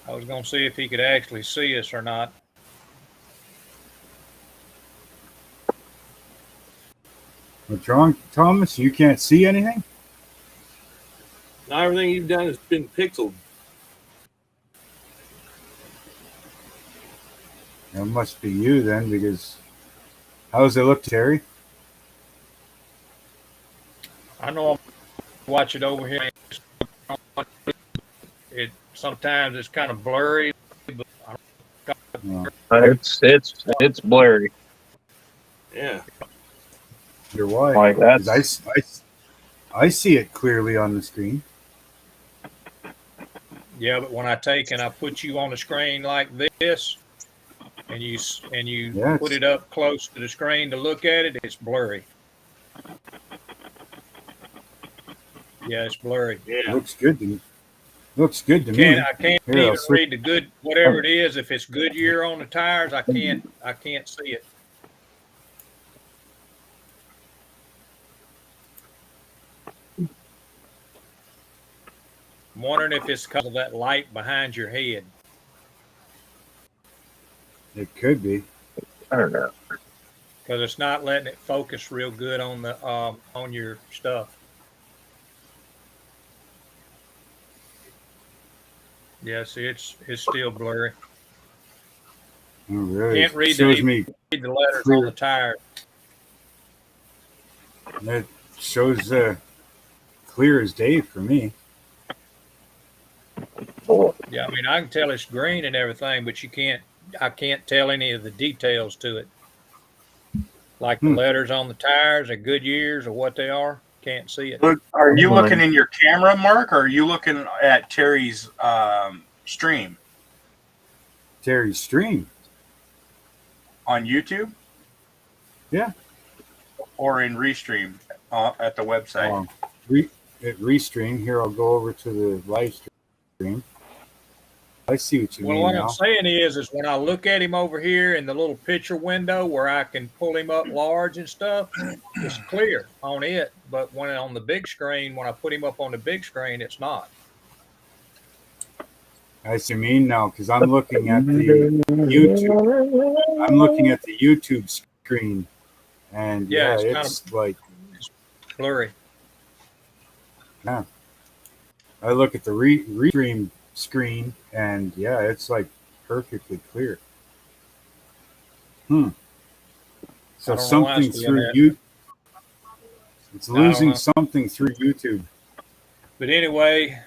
I was going to see if he could actually see us or not. What's wrong, Thomas? You can't see anything? Now everything you've done has been pixeled. That must be you then, because how does it look, Terry? I know I watch it over here. It sometimes it's kind of blurry, but It's blurry. Yeah. You're why? Like 'Cause that's I see it clearly on the screen. yeah. But when I take and I put you on the screen like this, and you Yeah, put it up close to the screen to look at it, it's blurry. Yeah, it's blurry. Yeah. looks good to me. Looks good to me. I can't Here, I'll even switch. read the good whatever it is. If it's Goodyear on the tires, I can't see it. I'm wondering if it's because of that light behind your head. It could be. I don't know. Because it's not letting it focus real good on the on your stuff. Yeah, see, it's still blurry. Oh, really? Can't read Shows me. read the letters clear. on the tire. It shows clear as day for me. Yeah, I mean, I can tell it's green and everything, but I can't tell any of the details to it. Like the letters on the tires or Goodyears or what they are. Can't see it. Look, are you looking in your camera, Mark, or are you looking at Terry's stream Terry's stream. on YouTube? Yeah. Or in Restream at the website? At Restream. Here, I'll go over to the live stream. I see what you Well, mean what now. I'm saying is when I look at him over here in the little picture window where I can pull him up large and stuff, it's clear on it. But when on the big screen, when I put him up on the big screen, it's not. I see what you mean now, because I'm looking at the YouTube. I'm looking at the YouTube screen, and Yeah, yeah, it's it's like blurry. yeah. I look at the Restream screen, and yeah, it's like perfectly clear. So I don't know why something it's doing through that. you. It's I don't losing know. something through YouTube. But anyway,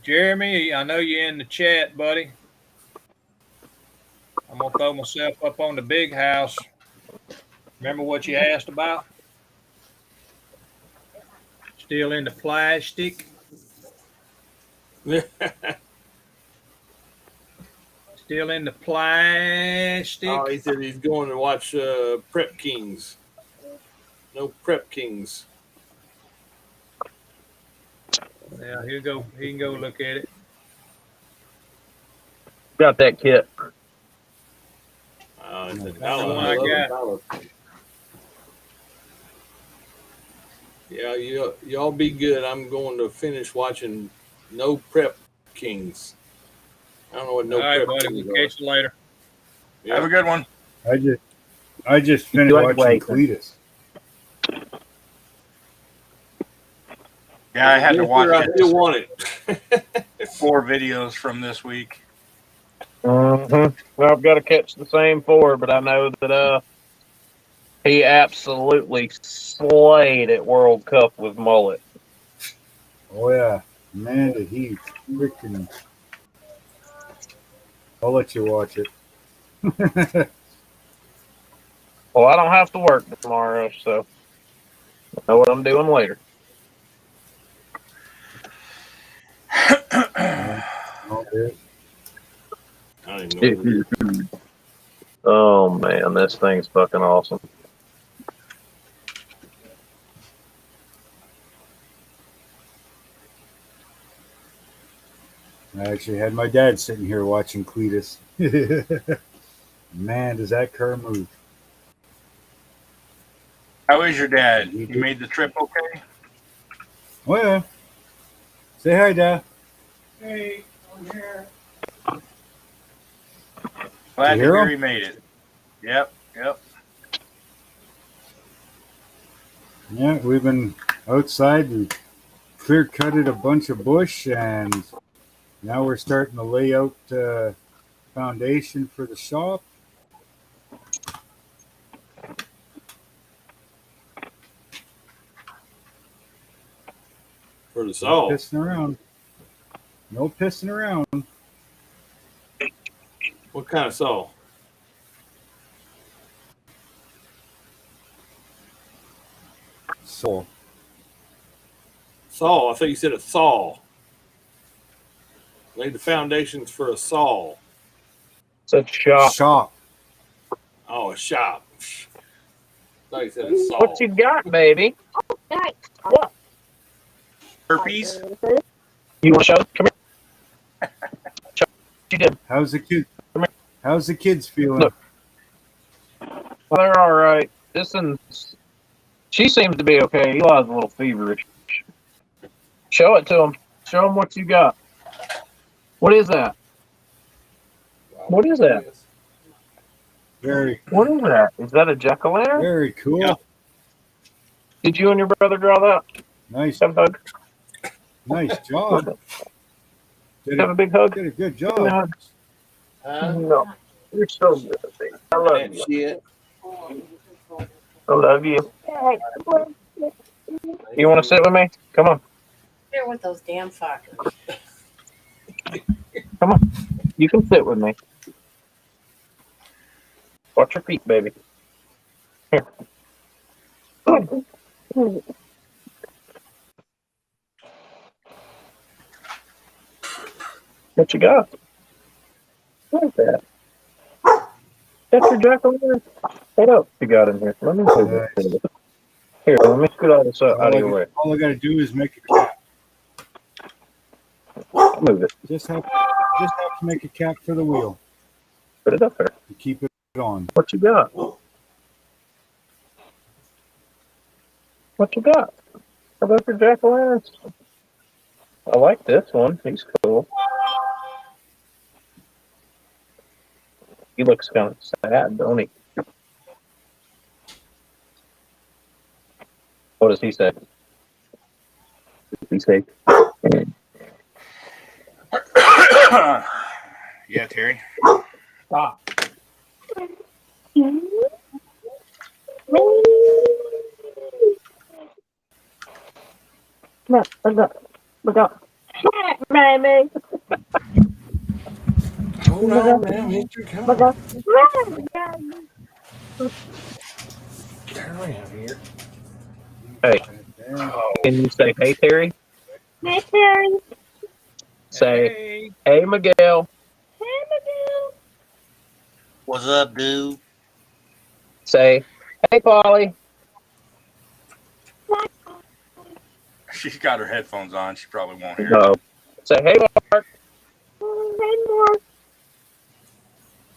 Jeremy, I know you're in the chat, buddy. I'm gonna throw myself up on the big house. Remember what you asked about? Still into plastic. Still into plastic. Oh, he said he's going to watch Prep Kings. No Prep Kings. Yeah, he'll go. He can go look at it. Got that kit. It's a That's the one I got. Yeah, y'all be good. I'm going to finish watching No Prep Kings. I don't know what No All right, Prep buddy. Kings We'll are. catch you later. Yeah. Have a good one. I just finished watching Cletus. Yeah, I had to watch I it. still want it. 4 videos from this week. Well, I've got to catch the same 4, but I know that he absolutely slayed at World Cup with mullet. Oh yeah, man, did he freaking! I'll let you watch it. Well, I don't have to work tomorrow, so I know what I'm doing later. I don't even know what it is. Oh man, this thing's fucking awesome. I actually had my dad sitting here watching Cletus. Man, does that car move? How is your dad? He made the trip okay? Oh yeah. Say hi, Dad. Hey, I'm here. Glad You to hear hear him? he made it. Yep. Yeah, we've been outside. We clear cutted a bunch of bush, and now we're starting to lay out foundation for the shop. For the No saw. pissing around. No pissing around. What kind of saw? So Saw. I thought you said a saw. Laid the foundations for a saw. It's a shop. shop. Oh, a shop. I thought you said a saw. What you got, baby? What? Herpes? You want to show? Come here. Show what you did. How's the kid? How's the kids feeling? Look. Well, they're all right. She seems to be okay. Eli's a little feverish. Show it to him. Show him what you got. What is that? What is that? Very, What is that? Is that a jack-o'-lantern? very cool. Yeah. Did you and your brother draw that? Nice, Have a hug. nice job. Did Have a a, big hug. did a good Give me a job. hug. No. You're so good. I love That you. shit. I love you. You want to sit with me? Come on. There with those damn fuckers. Come on. You can sit with me. Watch your feet, baby. Here. What you got? What is that? That's your jack-o'-lantern? What else you got in here? Let me move this. Here, let me scoot all this out of your way. All I got to do is make a cap. I'll move it. Just have to make a cap for the wheel Put it up there. to keep it on. What you got? What you got? How about your jack-o'-lanterns? I like this one. He's cool. He looks kind of sad, don't he? What does he say? Does he say? Yeah, Terry. Stop. Look up. Baby. Hold on now, Mr. Come Turn around here. Hey, can you say, hey, Terry? Hey, Terry. Say, hey, Miguel. What's up, dude? Say, hey, Polly. She's got her headphones on. She probably won't hear. No. Say, hey, Mark. Hey, Mark.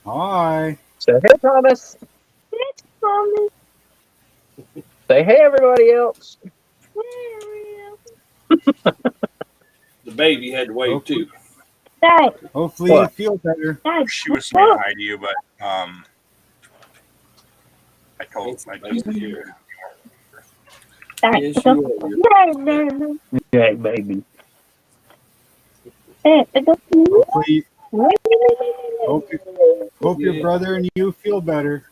Hi. Say, hey, Thomas. Hey, Tommy. Say, hey, everybody else. The baby had to wave too. Hey. Hopefully What? you feel better. She was saying hi to you, but I told It's nice to hear. Hey. Yes, you are. Yeah, baby. Hopefully, hope your brother and you feel better.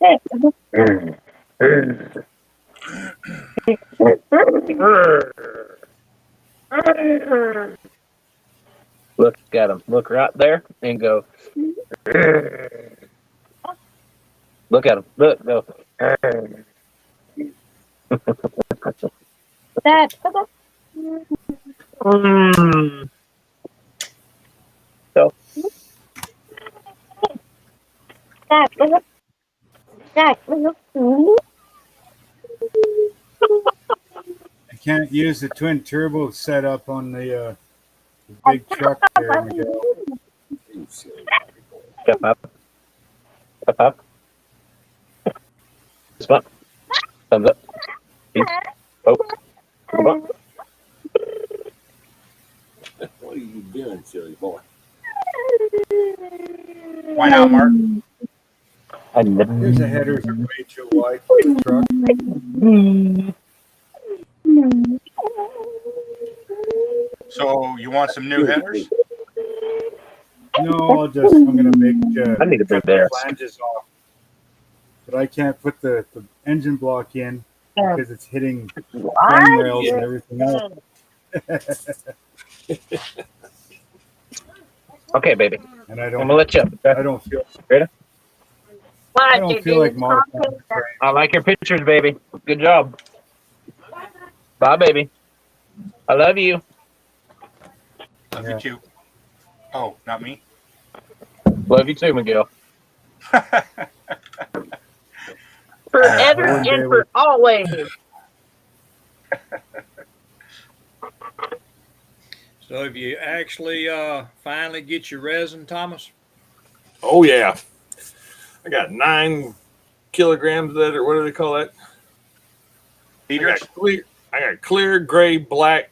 Look at him. Look right there and go. Look at him. Look. Go. Dad. Mm. So, I can't use the twin turbo setup on the big truck there, Miguel. Step up. Step up. This one. Thumbs up. Peace. Oh. Come on. What are you doing, silly boy? Why not, Mark? His headers are way too wide for the truck. So you want some new headers? No, I'm gonna make I need to be cut there. the flanges off, but I can't put the engine block in because it's hitting frame rails and everything else. Okay, baby. And I I'm don't, gonna let you up. I don't feel, Ready? I don't feel like modifying the frame. I like your pictures, baby. Good job. Bye, baby. I love you. Love Yeah. you too. Oh, not me. Love you too, Miguel. Forever One day and for always. So if you actually finally get your resin, Thomas? Oh yeah, I got 9 kilograms of that, or what do they call that? Dietrich? I got clear, gray, black.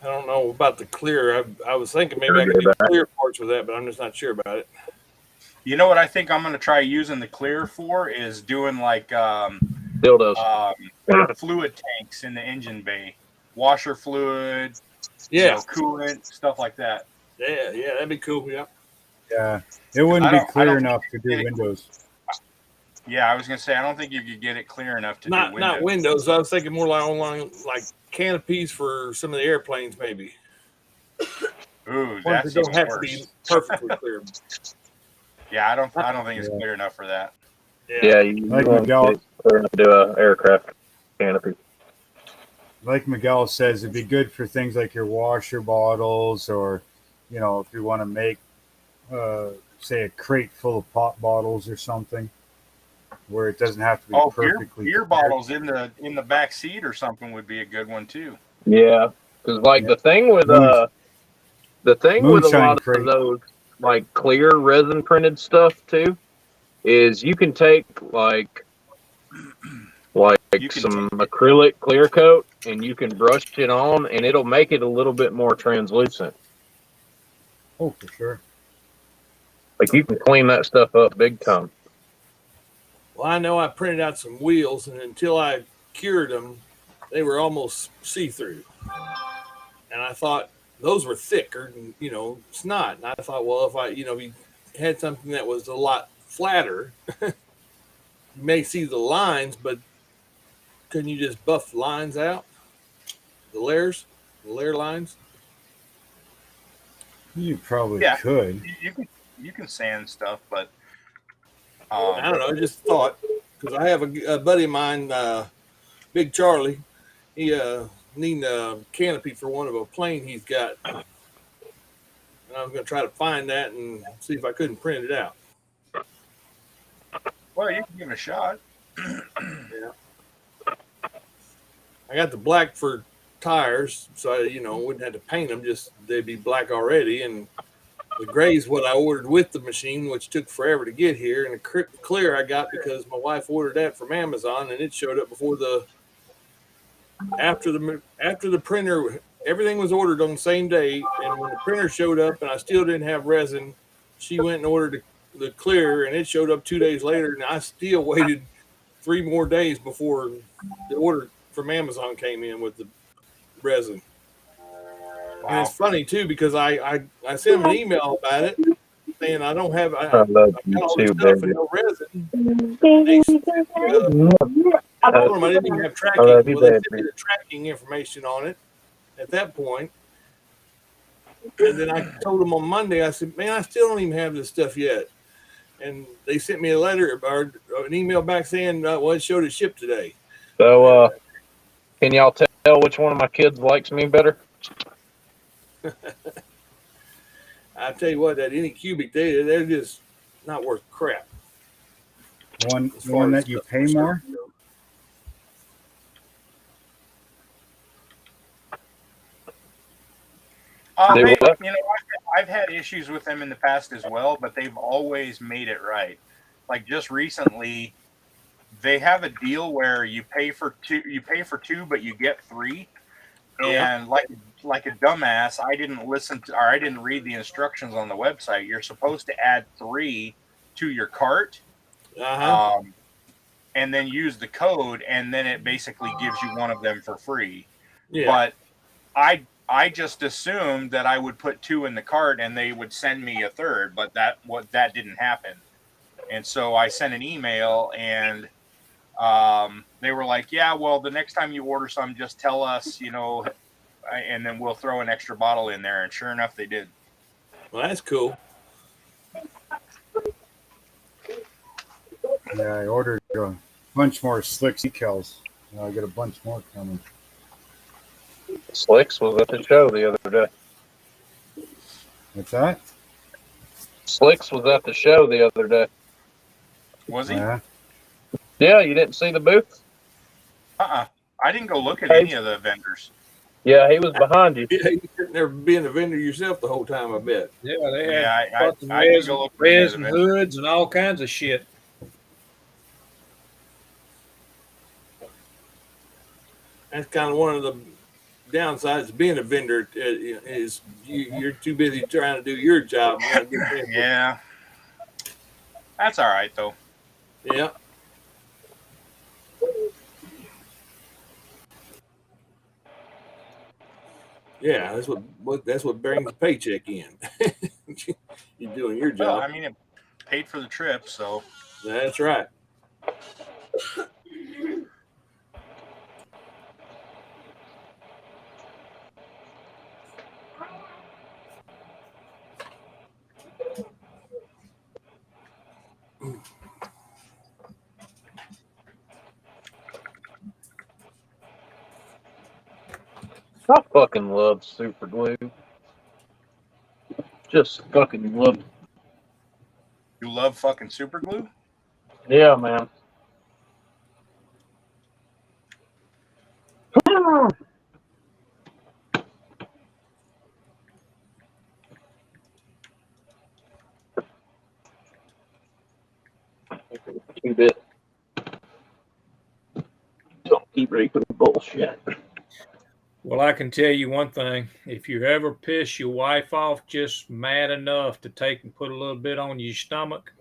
I don't know about the clear. I was thinking maybe I could do clear parts with that, but I'm just not sure about it. You know what I think I'm going to try using the clear for is doing like Dildos. fluid tanks in the engine bay, washer fluid, Yeah, coolant, stuff like that. yeah, that'd be cool. Yeah. Yeah, it wouldn't be clear enough to do windows. Yeah, I was going to say I don't think you could get it clear enough to do windows. Not windows. I was thinking more like canopies for some of the airplanes, maybe. Ooh, Ones that's that don't even have worse. to be perfectly clear. Yeah, I don't think it's clear enough for that. Yeah, you Like want Miguel, to do an aircraft canopy. like Miguel says, it'd be good for things like your washer bottles, or if you want to make, say, a crate full of pop bottles or something, where it doesn't have to be perfectly beer clear. bottles in the back seat or something would be a good one too. Yeah, because the thing with a Moonshine lot crate. of those like clear resin printed stuff too is you can take like some acrylic clear coat and you can brush it on and it'll make it a little bit more translucent. Oh, for sure. Like you can clean that stuff up big time. Well, I know I printed out some wheels, and until I cured them, they were almost see-through. And I thought those were thicker than, snot. And I thought, well, if you had something that was a lot flatter, you may see the lines, but couldn't you just buff the lines out? The layer lines? You probably could. You can sand stuff, but I don't know. I just thought, because I have a buddy of mine, Big Charlie. He needing a canopy for one of a plane he's got. And I was going to try to find that and see if I couldn't print it out. Well, you can give it a shot. Yeah. I got the black for tires, so I, wouldn't have to paint them. Just they'd be black already, and the gray is what I ordered with the machine, which took forever to get here. And the clear I got because my wife ordered that from Amazon, and it showed up before after the printer. Everything was ordered on the same day, and when the printer showed up, and I still didn't have resin, she went and ordered the clear, and it showed up 2 days later, and I still waited 3 more days before the order from Amazon came in with the resin. Wow. And it's funny too because I sent them an email about it saying I don't have I got all this stuff and no resin. I told them I didn't even have tracking. Well, they sent me the tracking information on it at that point. And then I told them on Monday, I said, man, I still don't even have this stuff yet. And they sent me a letter or an email back saying, well, it showed it shipped today. So, can y'all tell which one of my kids likes me better? I tell you what, that any cubic, they're just not worth crap. The one that you pay more? I've had issues with them in the past as well, but they've always made it right. Like just recently, they have a deal where you pay for two, but you get three. And like a dumbass, I didn't read the instructions on the website. You're supposed to add 3 to your cart, and then use the code, and then it basically gives you one of them for free. Yeah. But I just assumed that I would put 2 in the cart and they would send me a third, but that didn't happen. And so I sent an email, and they were like, yeah, well, the next time you order some, just tell us, and then we'll throw an extra bottle in there. And sure enough, they did. Well, that's cool. Yeah, I ordered a bunch more Slicks decals. I got a bunch more coming. Slicks was at the show the other day. What's that? Slicks was at the show the other day. Was he? Yeah. Yeah, you didn't see the booth? I didn't go look at any of the vendors. Yeah, he was behind you. Yeah, you couldn't never being a vendor yourself the whole time, I bet. Yeah, they had I didn't go look at res and hoods and all kinds of shit. That's kind of one of the downsides of being a vendor is you're too busy trying to do your job. Yeah. That's all right, though. Yeah. Yeah, that's what brings the paycheck in. You're doing your job. Well, I mean, it paid for the trip, so. That's right. I fucking love super glue. Just fucking love it. You love fucking super glue? Yeah, man. Keep it. Don't keep reaping bullshit. Well, I can tell you one thing. If you ever piss your wife off just mad enough to take and put a little bit on your stomach,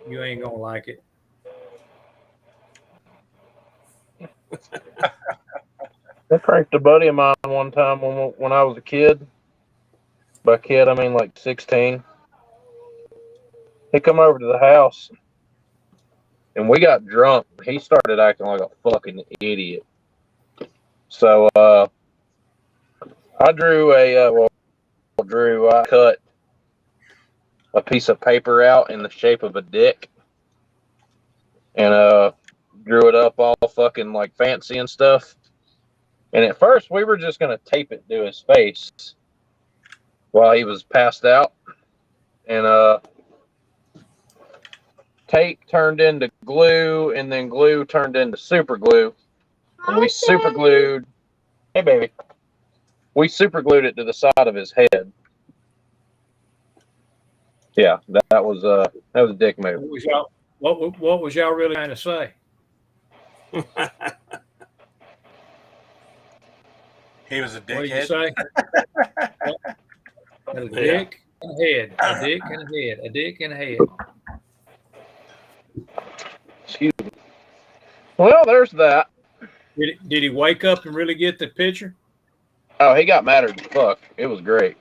you ain't going to like it. I pranked a buddy of mine one time when I was a kid. By kid, I mean like 16. He come over to the house, and we got drunk. He started acting like a fucking idiot. So I cut a piece of paper out in the shape of a dick, and drew it up all fucking like fancy and stuff. And at first, we were just gonna tape it to his face while he was passed out, and tape turned into glue, and then glue turned into super glue. And we super glued. Hey, baby. We super glued it to the side of his head. Yeah, that was a dick move. What was y'all really trying to say? He was a dickhead. What did you say? A dick and a head. A dick and a head. A dick and a head. Excuse me. Well, there's that. Did he wake up and really get the picture? Oh, he got mad as fuck. It was great.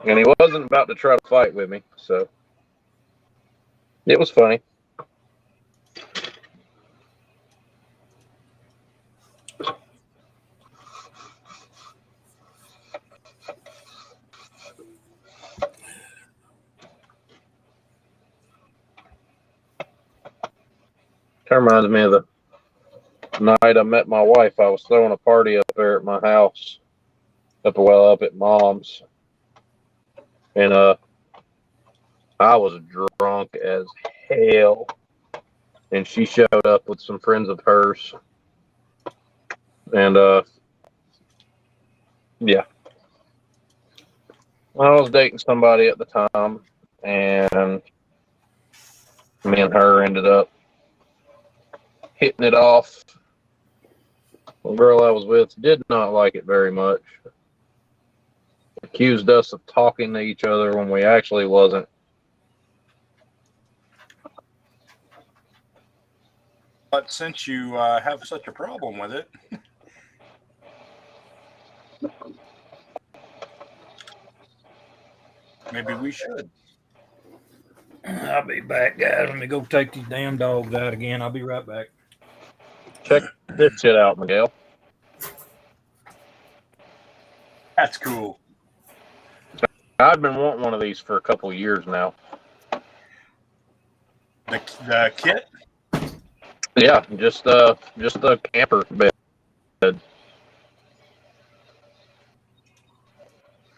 And he wasn't about to try to fight with me, so it was funny. That reminds me of night I met my wife, I was throwing a party up there at my house, up at Mom's, and I was drunk as hell, and she showed up with some friends of hers, and yeah, I was dating somebody at the time, and me and her ended up hitting it off. The girl I was with did not like it very much. Accused us of talking to each other when we actually wasn't. But since you have such a problem with it, maybe we should. I'll be back, guys. Let me go take these damn dogs out again. I'll be right back. Check this shit out, Miguel. That's cool. I've been wanting one of these for a couple of years now. The kit? Yeah, just a camper bed.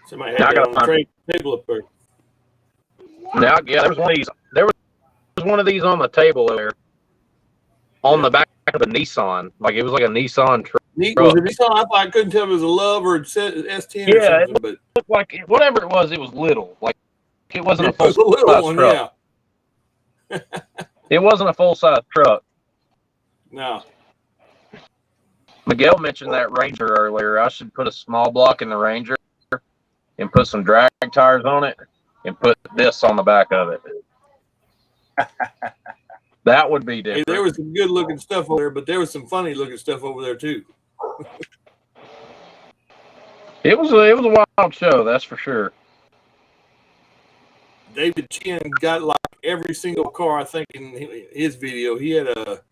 Somebody had that on the table up there. Now, yeah, there was one of these. There was one of these on the table there, on the back of the Nissan. Like it was like a Nissan truck. Was it Nissan? I couldn't tell if it was a Love or S10 or something. It looked like whatever it was little. Like it wasn't a full size truck. Yeah. It wasn't a full size truck. No. Miguel mentioned that Ranger earlier. I should put a small block in the Ranger and put some drag tires on it and put this on the back of it. That would be different. Hey, there was some good looking stuff over there, but there was some funny looking stuff over there too. It was a wild show, that's for sure. David Chin got like every single car, I think, in his video. He had a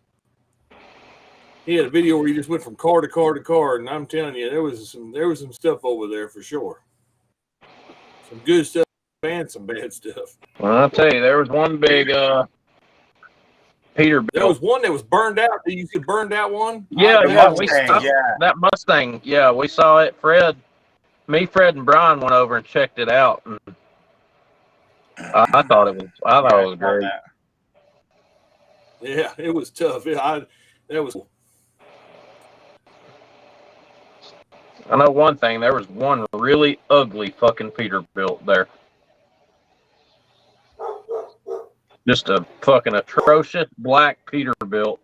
video where he just went from car to car to car, and I'm telling you, there was some stuff over there for sure. Some good stuff and some bad stuff. Well, I'll tell you, there was one big Peterbilt. There was one that was burned out. Did you see the burned out one? Yeah, we saw that Mustang. Yeah, we saw it. Fred, and Brian went over and checked it out, and I thought it was great. Yeah, it was tough. That was. I know one thing. There was one really ugly fucking Peterbilt there. Just a fucking atrocious black Peterbilt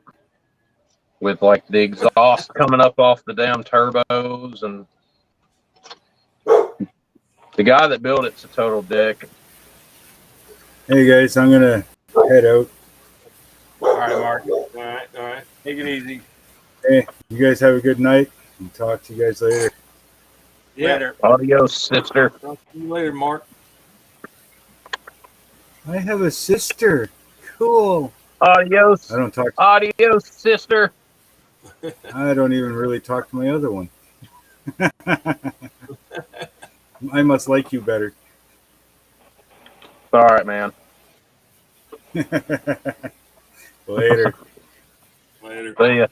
with like the exhaust coming up off the damn turbos, and the guy that built it's a total dick. Hey guys, I'm gonna head out. All right, Mark. All right. Take it easy. Hey, you guys have a good night. I'll talk to you guys later. Yeah. Later. Adios, sister. Talk to you later, Mark. I have a sister. Cool. Adios. I don't talk. Adios, sister. I don't even really talk to my other one. I must like you better. All right, man. Later. Later. See ya.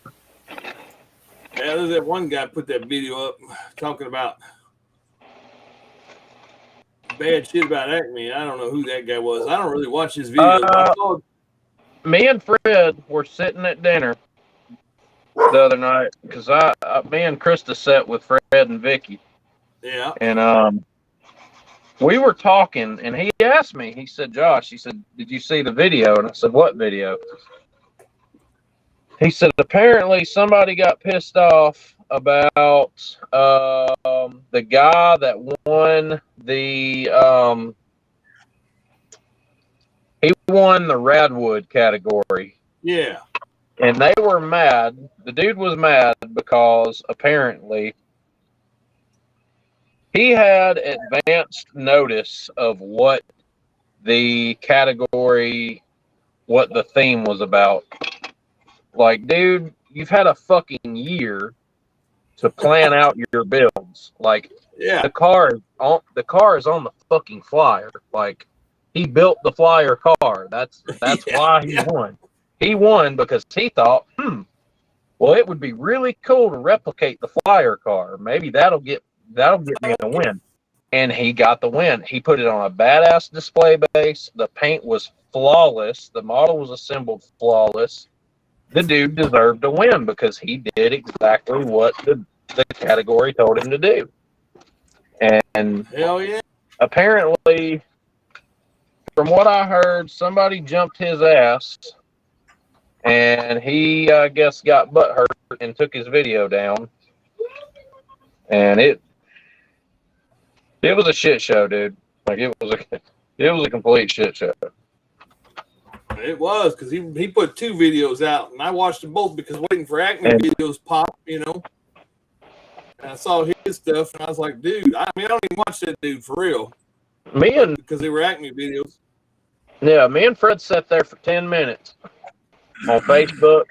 Yeah, there's that one guy put that video up talking about bad shit about Acme. I don't know who that guy was. I don't really watch his videos. Me and Fred were sitting at dinner the other night because me and Krista sat with Fred and Vicky. Yeah. And we were talking, and he asked me. He said, "Josh," he said, "did you see the video?" And I said, "What video?" He said, "Apparently somebody got pissed off about the guy that won the he won the Radwood category." Yeah. And they were mad. The dude was mad because apparently he had advanced notice of what the category, what the theme was about. Like, dude, you've had a fucking year to plan out your builds. Like, yeah, the car is on the fucking flyer. Like, he built the flyer car. That's why he won. He won because he thought, Well, it would be really cool to replicate the flyer car. Maybe that'll get me a win. And he got the win. He put it on a badass display base. The paint was flawless. The model was assembled flawless. The dude deserved to win because he did exactly what the category told him to do. And Hell yeah. apparently, from what I heard, somebody jumped his ass, and he, I guess, got butthurt and took his video down. And it was a shit show, dude. Like it was a complete shit show. It was because he put 2 videos out, and I watched them both because waiting for Acme videos pop, you know. And I saw his stuff, and I was like, dude, I don't even watch that dude for real. Because they were Acme videos. Yeah, me and Fred sat there for 10 minutes on Facebook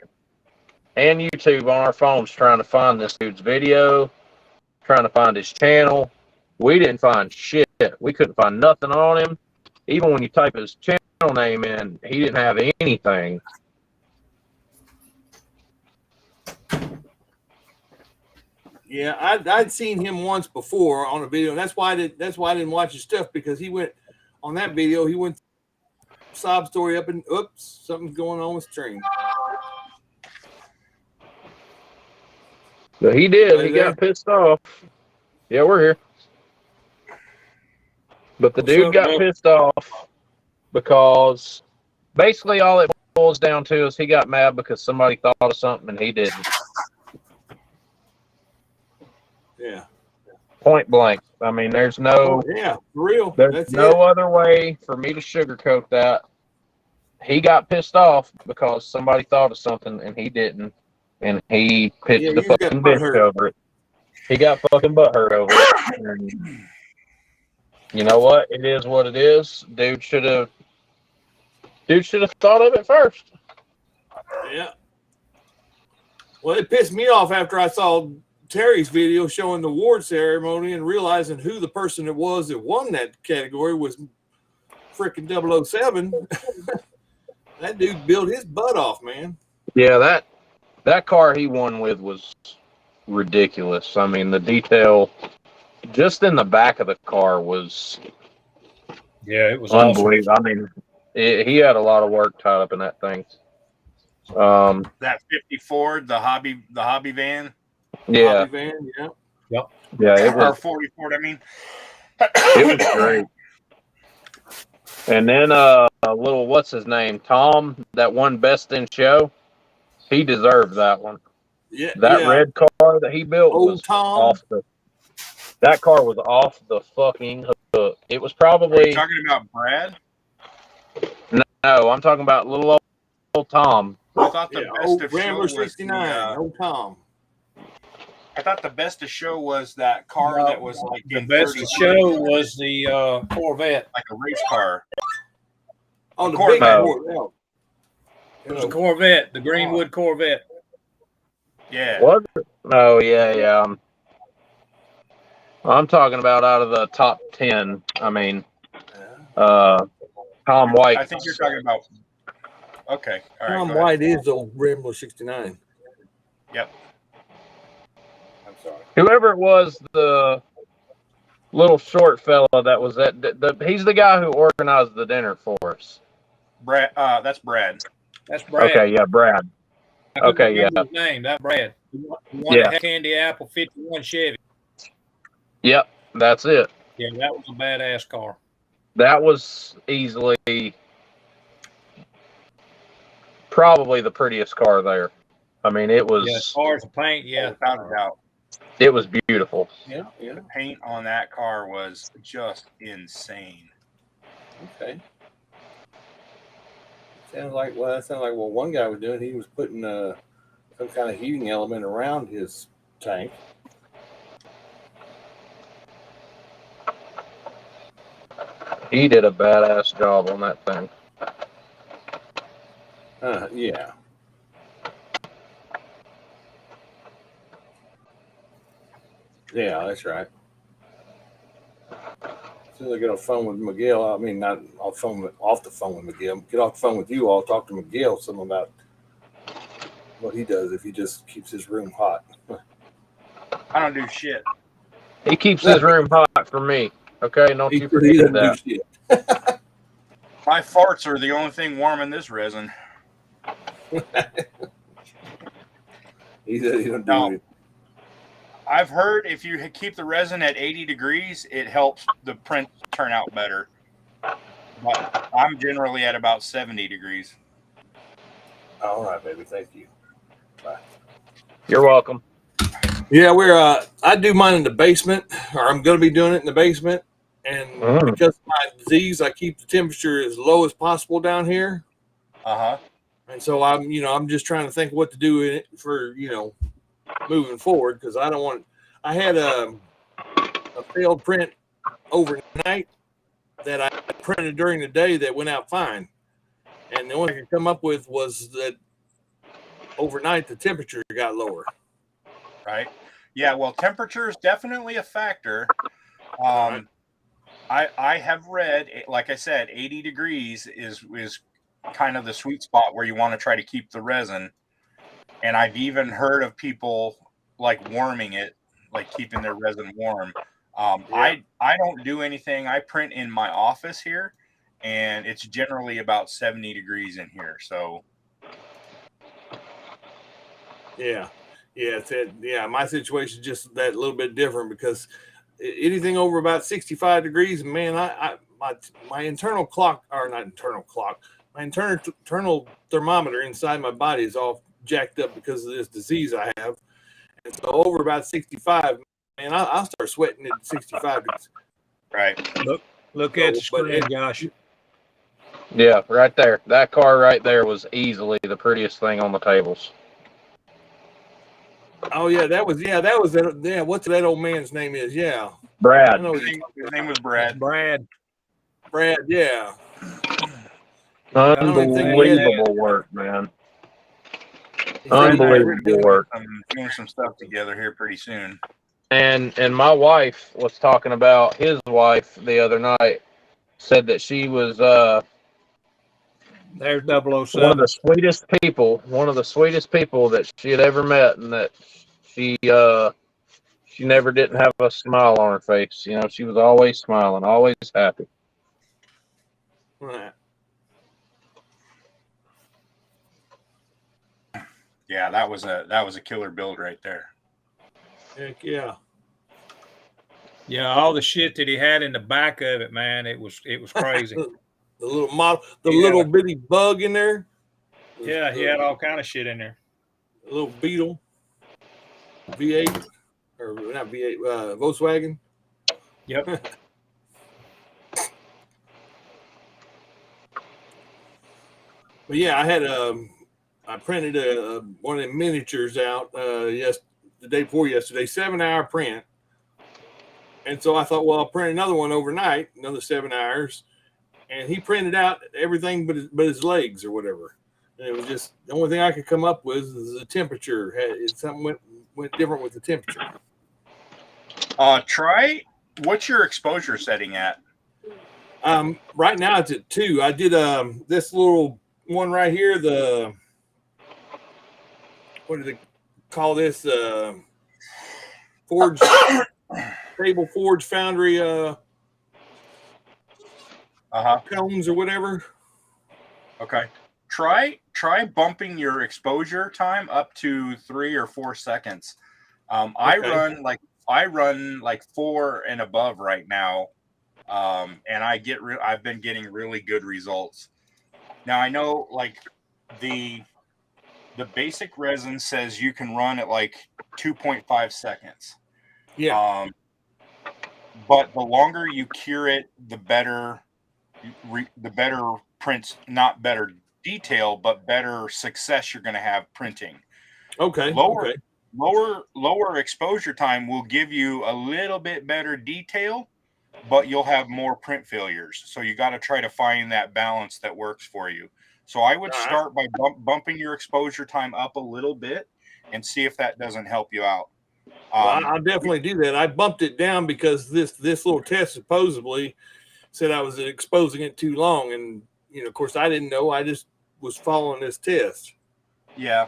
and YouTube on our phones trying to find this dude's video, trying to find his channel. We didn't find shit. We couldn't find nothing on him. Even when you type his channel name in, he didn't have anything. Yeah, I'd seen him once before on a video, and that's why I didn't watch his stuff, because he went on that video. He went sob story up, and oops, something's going on with stream. But he did. He got pissed off. Yeah, we're here. But the dude got pissed off because basically all it boils down to is he got mad because somebody thought of something and he didn't. Yeah. Point blank. I mean, there's no. Yeah, for real. There's no other way for me to sugarcoat that. He got pissed off because somebody thought of something and he didn't, and he pitched the fucking bitch over it. He got fucking butthurt over it. And you know what? It is what it is. Dude should have thought of it first. Yeah. Well, it pissed me off after I saw Terry's video showing the award ceremony and realizing who the person it was that won that category was freaking 007. That dude built his butt off, man. Yeah, that car he won with was ridiculous. I mean, the detail just in the back of the car was it was unbelievable. awesome. I mean, he had a lot of work tied up in that thing. That 50 Ford, the hobby van. Yeah. Hobby van, yeah. Yep. Yeah, it was 40 Ford. I mean, it was great. And then a little, what's his name, Tom, that won Best in Show. He deserved that one. Yeah, that red car that he built was Tom. off the. That car was off the fucking hook. It was probably. Are you talking about Brad? No, I'm talking about little old Tom. I thought the best of Rambler show was 69. Old Tom. I thought the best of show was that car that was like the best of show was the Corvette, like a race car. Oh, the Corvette. big Corvette. It was a Corvette, the Greenwood Corvette. Yeah. What? Oh yeah. I'm talking about out of the top 10. I mean, Tom White. I think you're talking about. Okay. All right. Tom White is the old Rambler 69. Yep. I'm sorry. Whoever it was, the little short fella that was he's the guy who organized the dinner for us. Brad. That's Brad. That's Brad. Okay, yeah, Brad. Okay, yeah. His name, that Brad. The one that had Candy Apple 51 Chevy. Yep, that's it. Yeah, that was a badass car. That was easily probably the prettiest car there. I mean, it was. Yeah, as far as the paint, Without a doubt. It was beautiful. Yeah. The paint on that car was just insane. Okay. Sounds like what one guy was doing. He was putting some kind of heating element around his tank. He did a badass job on that thing. Yeah. Yeah, that's right. As soon as I get off the phone with Miguel, I mean, not off the phone with Miguel, get off the phone with you, I'll talk to Miguel some about what he does if he just keeps his room hot. I don't do shit. He keeps his room hot for me. Okay, don't He you forget doesn't do that. shit. My farts are the only thing warming this resin. He don't do No. it. I've heard if you keep the resin at 80 degrees, it helps the print turn out better. But I'm generally at about 70 degrees. All right, baby. Thank you. Bye. You're welcome. Yeah, I do mine in the basement, or I'm going to be doing it in the basement. And because of my disease, I keep the temperature as low as possible down here. And so I'm just trying to think what to do in it for, moving forward, because I don't want. I had a failed print overnight that I printed during the day that went out fine, and the only thing I could come up with was that overnight the temperature got lower. Right. Yeah. Well, temperature is definitely a factor. Right. I have read, like I said, 80 degrees is kind of the sweet spot where you want to try to keep the resin. And I've even heard of people like warming it, like keeping their resin warm. I don't do anything. I print in my office here, and it's generally about 70 degrees in here. So yeah, my situation is just that little bit different, because anything over about 65 degrees, man, my internal clock, or not internal clock, my internal thermometer inside my body is all jacked up because of this disease I have. And so over about 65, man, I'll start sweating at 65 degrees. Right. Look at the screen, Josh. Yeah, right there. That car right there was easily the prettiest thing on the tables. Oh yeah, that was what's that old man's name is? Yeah. Brad. I know His name was Brad. Brad, yeah. Unbelievable work, man. Unbelievable work. I'm doing some stuff together here pretty soon. And my wife was talking about his wife the other night. Said that she was there's 007. one of the sweetest people that she had ever met, and that she never didn't have a smile on her face. She was always smiling, always happy. Right. Yeah, that was a killer build right there. Heck yeah. Yeah, all the shit that he had in the back of it, man, it was crazy. The little model, little bitty bug in there. Yeah, he had all kind of shit in there. A little Beetle, V8, or not V8, Volkswagen. Yep. But yeah, I printed one of the miniatures out the day before yesterday, 7-hour print. And so I thought, well, I'll print another one overnight, another 7 hours. And he printed out everything but his legs or whatever. And it was just the only thing I could come up with is the temperature. Something went different with the temperature. Try, what's your exposure setting at? Right now it's at 2. I did this little one right here, what do they call this? Forge Table Forge Foundry cones or whatever. Okay. Try bumping your exposure time up to 3 or 4 seconds. I run like 4 and above right now. And I've been getting really good results. Now I know like the basic resin says you can run at like 2.5 seconds. Yeah. But the longer you cure it, the better prints, not better detail, but better success you're going to have printing. Okay. Lower exposure time will give you a little bit better detail, but you'll have more print failures. So you got to try to find that balance that works for you. So I would start by bumping your exposure time up a little bit and see if that doesn't help you out. Well, I'll definitely do that. I bumped it down because this little test supposedly said I was exposing it too long. And, of course, I didn't know. I just was following this test. Yeah.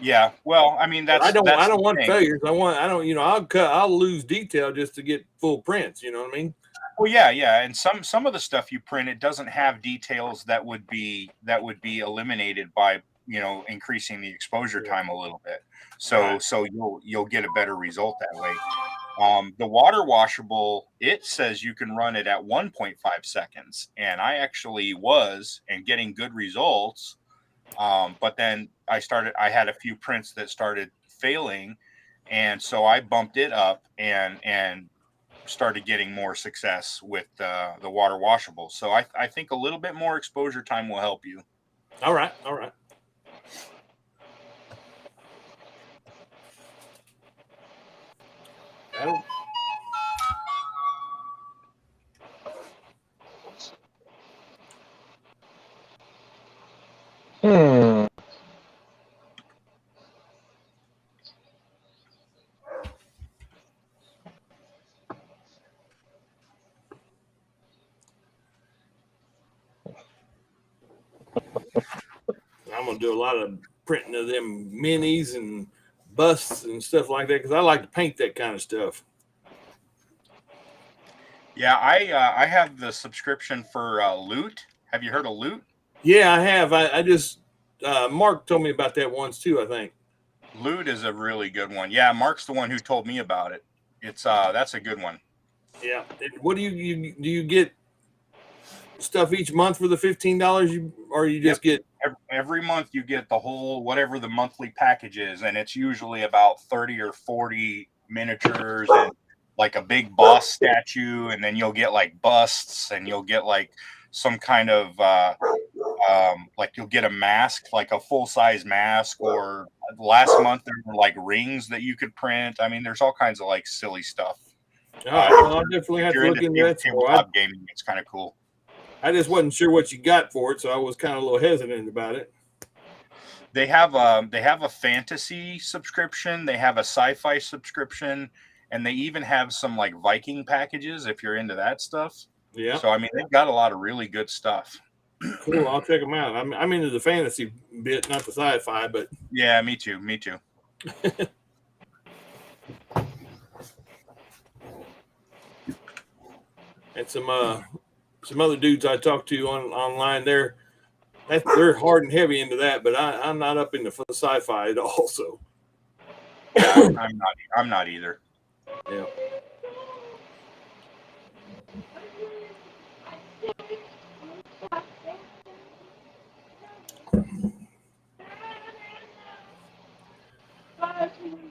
Yeah. Well, I mean, But that's I don't the want thing. failures. I'll lose detail just to get full prints. You know what I mean? Well, yeah, and some of the stuff you print, it doesn't have details that would be eliminated by increasing the exposure time a little bit. So you'll get a better result that way. The water washable, it says you can run it at 1.5 seconds, and I actually was and getting good results. But then I had a few prints that started failing, and so I bumped it up and started getting more success with the water washable. So I think a little bit more exposure time will help you. All right. Hmm. I'm gonna do a lot of printing of them minis and busts and stuff like that because I like to paint that kind of stuff. Yeah, I have the subscription for Loot. Have you heard of Loot? Yeah, I have. I just Mark told me about that once too. I think Loot is a really good one. Yeah, Mark's the one who told me about it. It's that's a good one. Yeah. What do you get stuff each month for the $15? Or you just get every month you get the whole whatever the monthly package is, and it's usually about 30 or 40 miniatures and like a big boss statue, and then you'll get like busts, and you'll get like some kind of like you'll get a mask, like a full-size mask, or last month there were like rings that you could print. I mean, there's all kinds of like silly stuff. I'll definitely have to look into that. Tabletop gaming, it's kind of cool. I just wasn't sure what you got for it, so I was kind of a little hesitant about it. They have a fantasy subscription, they have a sci-fi subscription, and they even have some like Viking packages if you're into that stuff. Yeah. So I mean, they've got a lot of really good stuff. Cool. I'll check them out. I'm into the fantasy bit, not the sci-fi, but yeah, me too. And some other dudes I talked to online, they're hard and heavy into that, but I'm not up into sci-fi at all. So yeah, I'm not either. Yeah.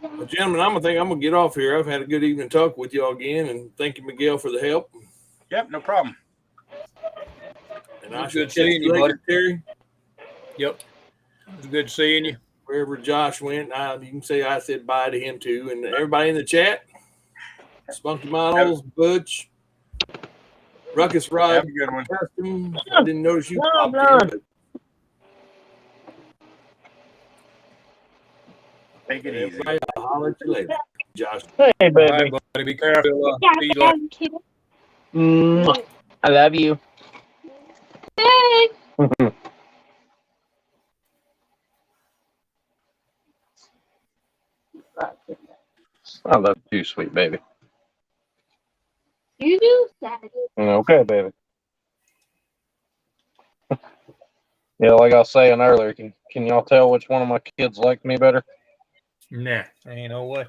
Well, gentlemen, I'm gonna get off here. I've had a good evening talk with y'all again, and thank you, Miguel, for the help. Yep, no problem. And I should seeing you, later, Terry. Yep, it was good seeing you. Wherever Josh went, you can say I said bye to him too, and everybody in the chat. Spunky Models, Butch, Ruckus Rod, have a good one. Custom. I didn't notice you popped in, but take it easy. I'll holler at you later, Josh. Hey, baby. All right, buddy. Be careful. See you later. I love you. Hey. I love you, sweet baby. You do, Daddy. Okay, baby. Yeah, like I was saying earlier, can y'all tell which one of my kids liked me better? Nah, ain't no way.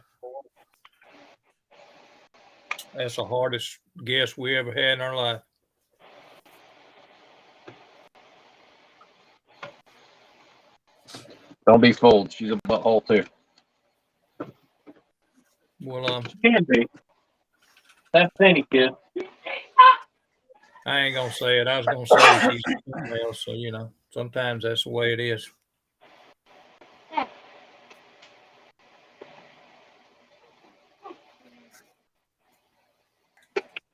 That's the hardest guess we ever had in our life. Don't be fooled. She's a butthole too. Well, She can be. That's any kid. I ain't gonna say it. I was gonna say she's something else. So sometimes that's the way it is.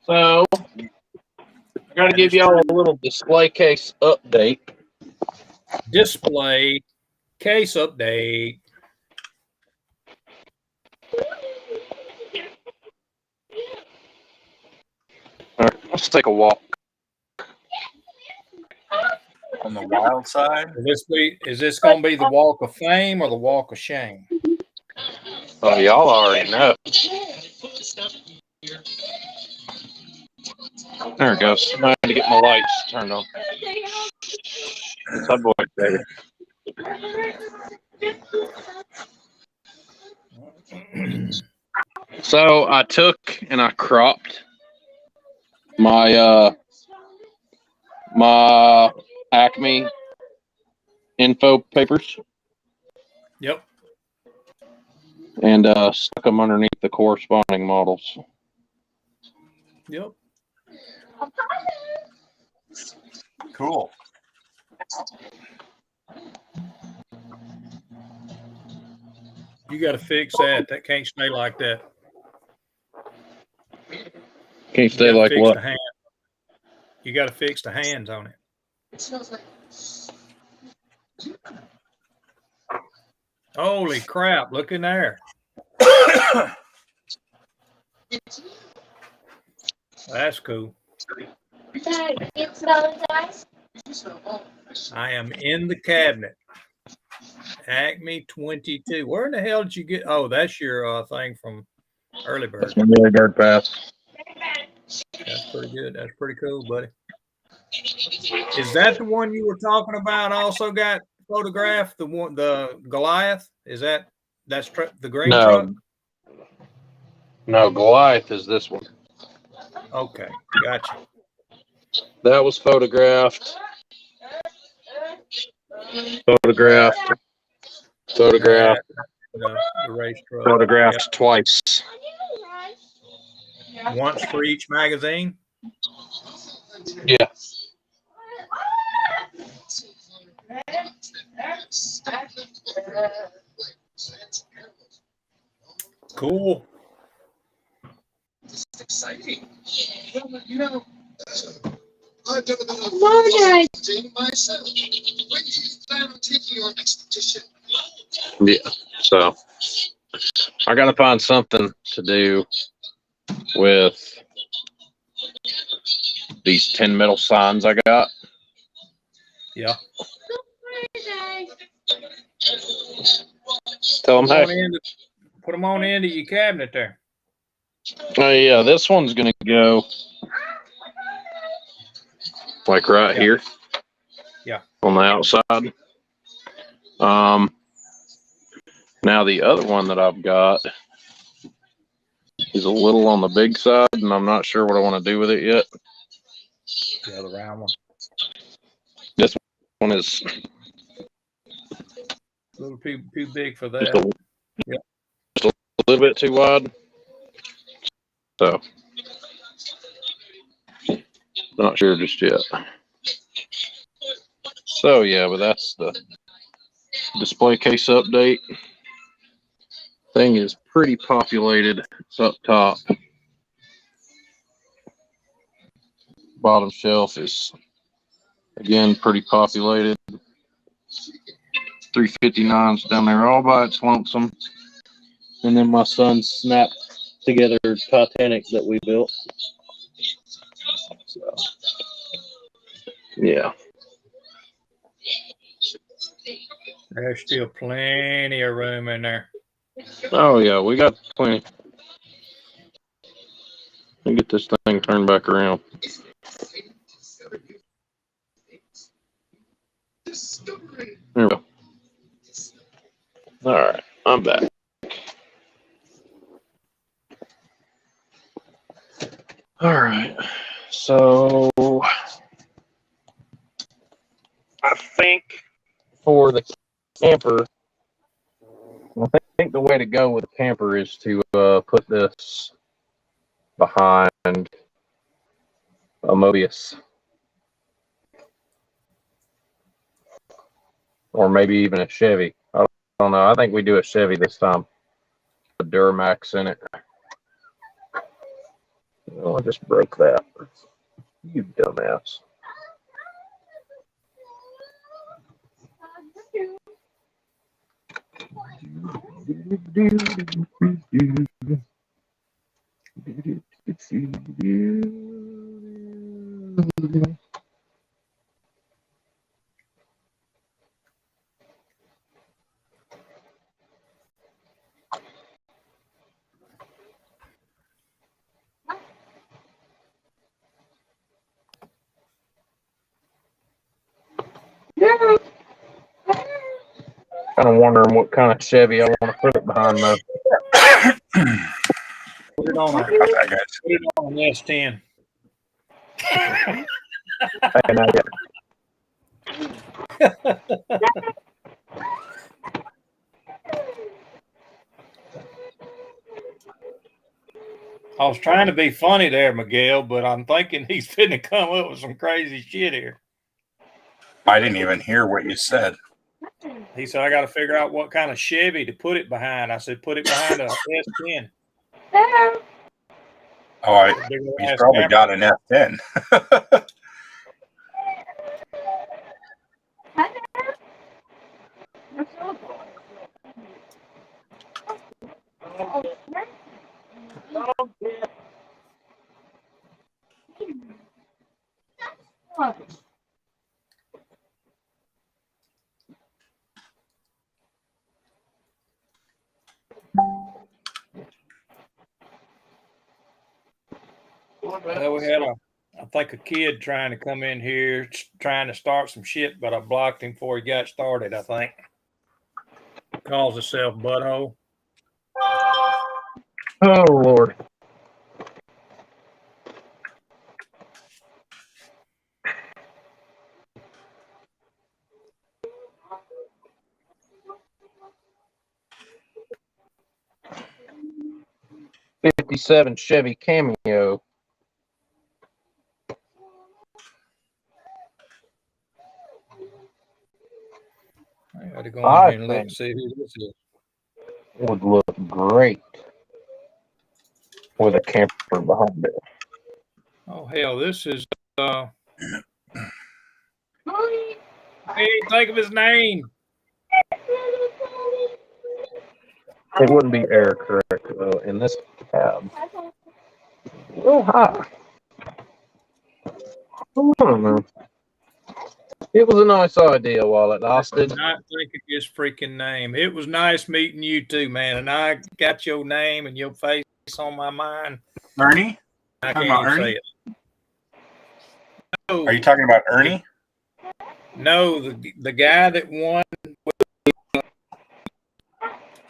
So, I got to give y'all a little display case update. Display case update. All right, let's take a walk. On the wild side? Is this going to be the Walk of Fame or the Walk of Shame? Oh, y'all already know. There it goes. I had to get my lights turned on. Subway, baby. So I took and I cropped my my Acme info papers Yep. and stuck them underneath the corresponding models. Yep. Cool. You got to fix that. That can't stay like that. Can't stay like Fix what? the hand. You got to fix the hands on it. Holy crap! Look in there. That's cool. I am in the cabinet. Acme 22. Where in the hell did you get? Oh, that's your thing from Early Bird. That's my Early Bird pass. That's pretty good. That's pretty cool, buddy. Is that the one you were talking about? Also got photographed, the Goliath. Is that's the green truck? No, Goliath is this one. Okay, gotcha. That was photographed. Photographed. The race truck. Photographed twice. Once for each magazine. Yeah. Cool. Exciting. You know, I've never been hunting myself. When do you plan on taking your expedition? Yeah. So I got to find something to do with these 10 metal signs I got. Yeah. Tell them, hey. Put them on into your cabinet there. Oh, yeah. This one's going to go like right here. Yeah. On the outside. Now the other one that I've got is a little on the big side, and I'm not sure what I want to do with it yet. Yeah, the round one. This one is a little too big for that. Just a little bit too wide. So, not sure just yet. So yeah, but that's the display case update. Thing is pretty populated. It's up top. Bottom shelf is again pretty populated. 359's down there all by its lonesome. And then my son's snapped together Titanic that we built. So, yeah. There's still plenty of room in there. Oh yeah, we got plenty. Let me get this thing turned back around. There we go. All right, I'm back. All right, so I think for the camper, I think the way to go with the camper is to put this behind a Mobius. Or maybe even a Chevy. I don't know. I think we do a Chevy this time. A Duramax in it. Oh, I just broke that. You dumbass. Kind of wondering what kind of Chevy I want to put it behind, though. Put it on a, Not bad, guys. put it on an S10. And I was trying to be funny there, Miguel, but I'm thinking he's finna come up with some crazy shit here. I didn't even hear what you said. He said, I got to figure out what kind of Chevy to put it behind. I said, put it behind a S10. Oh, he's probably got an F10. Well, we had I think a kid trying to come in here, trying to start some shit, but I blocked him before he got started, I think. Calls himself Butthole. oh, Lord. '57 Chevy Cameo. I got to go in here and look and see who this is. Would look great with a camper behind it. Oh, hell, this is, I can't think of his name. It wouldn't be air correct though in this cab. Oh, hi. I don't know. It was a nice idea while it lasted. I not think of his freaking name. It was nice meeting you too, man. And I got your name and your face on my mind. Ernie? I Talking can't about even Ernie? say it. No, Are you talking about Ernie? no, the guy that won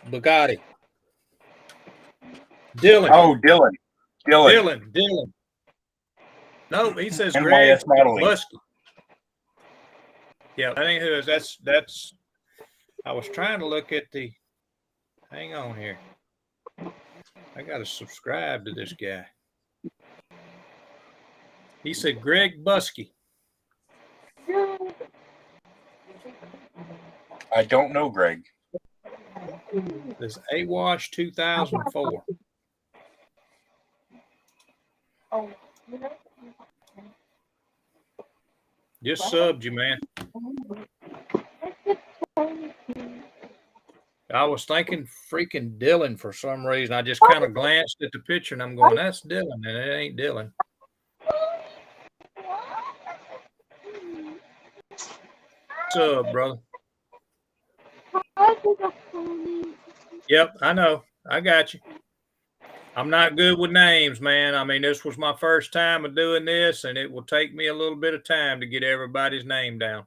Bugatti. Dylan. Oh, Dylan. Dylan. No, he says Greg NYS modeling. Busky. Yeah, that ain't who it is. That's. I was trying to look at the. Hang on here. I got to subscribe to this guy. He said Greg Busky. I don't know, Greg. This A-Wash 2004. Just subbed you, man. I was thinking freaking Dylan for some reason. I just kind of glanced at the picture and I'm going, that's Dylan, and it ain't Dylan. What's up, brother? Yep, I know. I got you. I'm not good with names, man. I mean, this was my first time of doing this, and it will take me a little bit of time to get everybody's name down.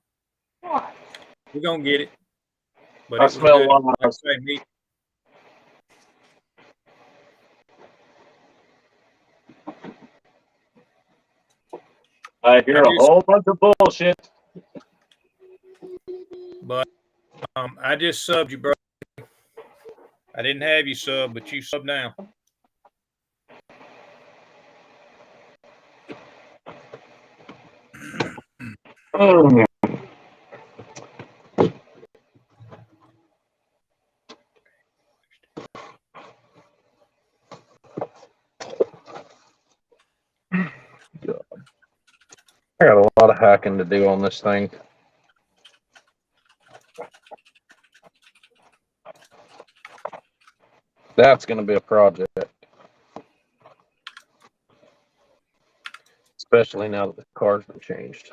We're going to get it. But I it was smell good. one. Like I say, meet. I hear a whole bunch of bullshit. But I just subbed you, bro. I didn't have you sub, but you sub now. Oh. I got a lot of hacking to do on this thing. That's going to be a project. Especially now that the car's been changed.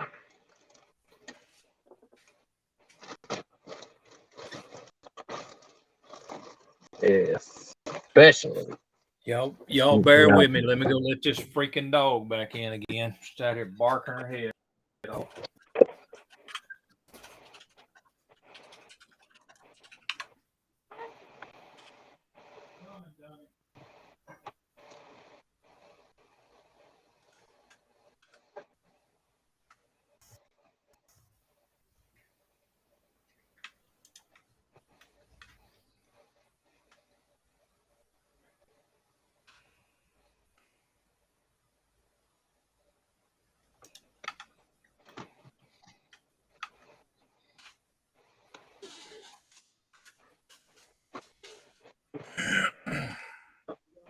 Yes. Especially. Y'all bear with me. Let me go let this freaking dog back in again. She's out here barking her head off.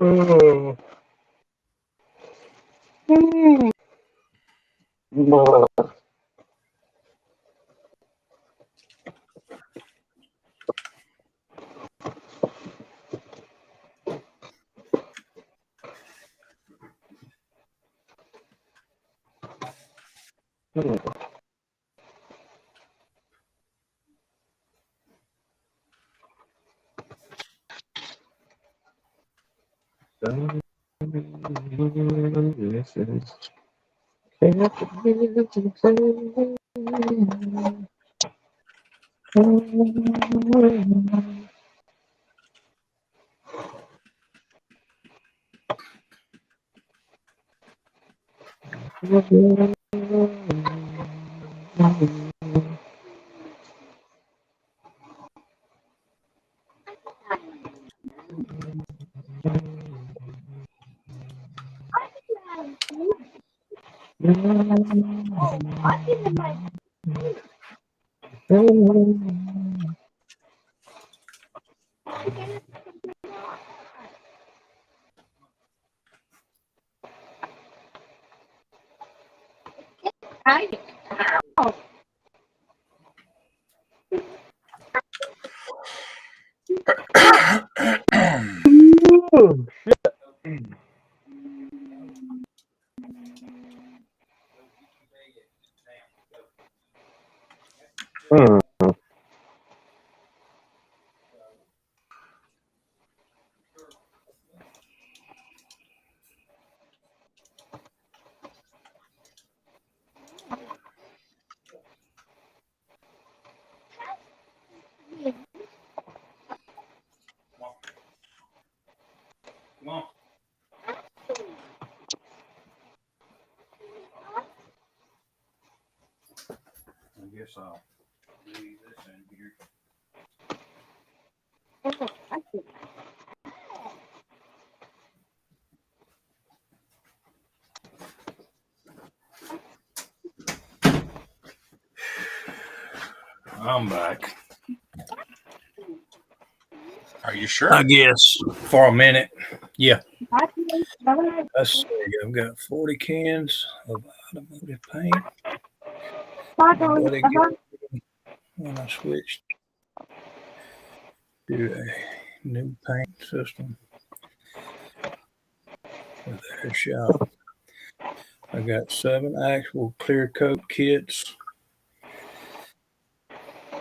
Oh. Come on. I guess I'll leave this in here. I'm back. Are you sure? I guess for a minute. Yeah. Let's see. I've got 40 cans of automotive paint. When I switched to a new paint system with their shop, I got 7 actual clear coat kits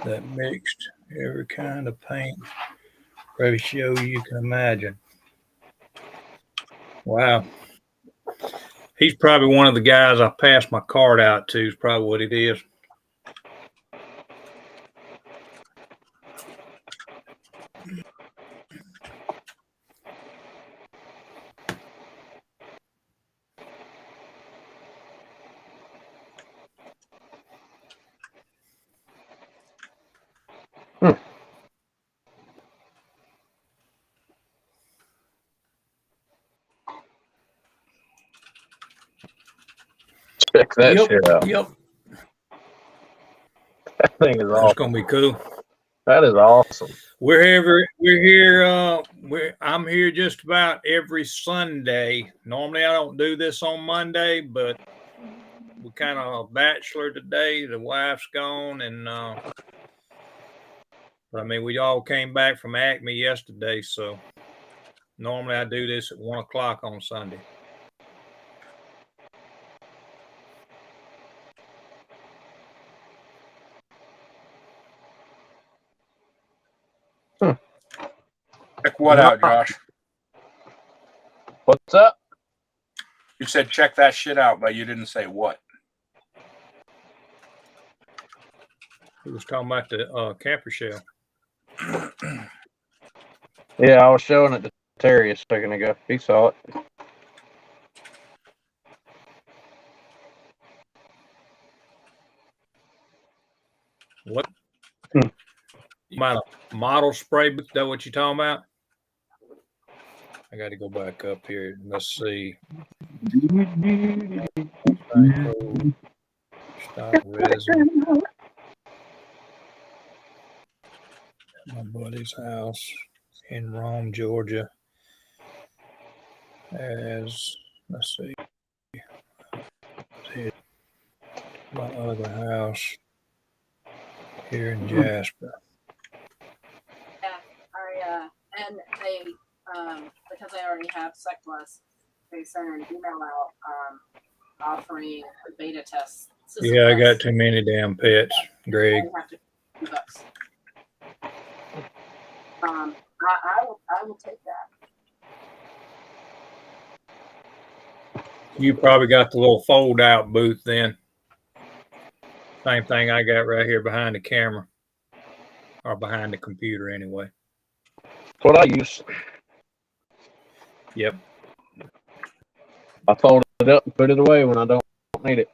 that mixed every kind of paint ratio you can imagine. Wow. He's probably one of the guys I passed my card out to, is probably what it is. Check that shit out. Yep. That thing is That's awesome. gonna be cool. That is awesome. I'm here just about every Sunday. Normally I don't do this on Monday, but we're kind of a bachelor today. The wife's gone, and but I mean, we all came back from Acme yesterday, so normally I do this at 1 o'clock on Sunday. Check what out, Josh? What's up? You said check that shit out, but you didn't say what. He was talking about the camper shell. Yeah, I was showing it to Terry a second ago. He saw it. What? About a model spray book? Is that what you're talking about? I got to go back up here. Let's see. Stock resin. My buddy's house in Rome, Georgia. as, let's see, my other house here in Jasper. Yeah, and they, because I already have SecPlus, they sent an email out offering a beta test. Yeah, I got too many damn pets, Greg. I have to $50. I will take that. You probably got the little fold out booth then. Same thing I got right here behind the camera, or behind the computer anyway. That's what I use. Yep. I fold it up and put it away when I don't need it.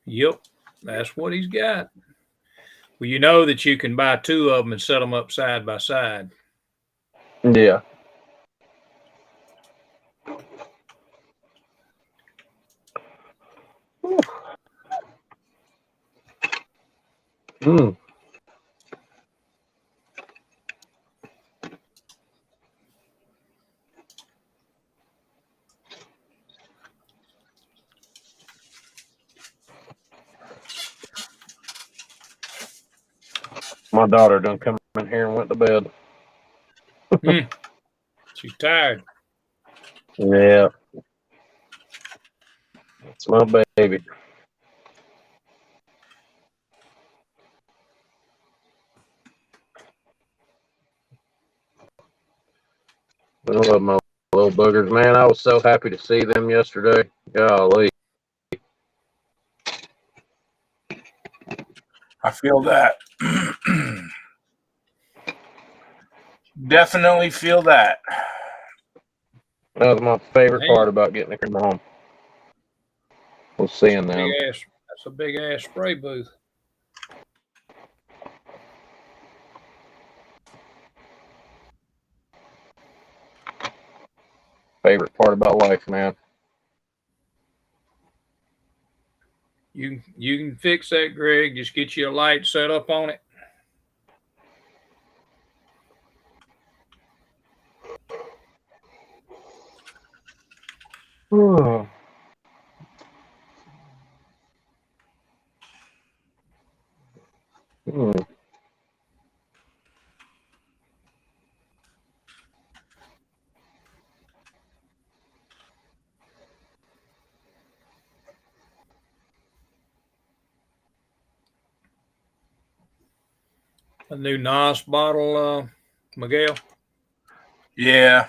Yep, that's what he's got. Well, you know that you can buy two of them and set them up side by side. Yeah. Mm. My daughter done come in here and went to bed. She's tired. Yeah. It's my baby. I love my little boogers, man. I was so happy to see them yesterday. Golly. I feel that. Definitely feel that. That was my favorite part about getting to come home. Was seeing them. That's a big ass spray booth. Favorite part about life, man. You can fix that, Greg. Just get you a light set up on it. Oh. A new NOS bottle, Miguel. Yeah.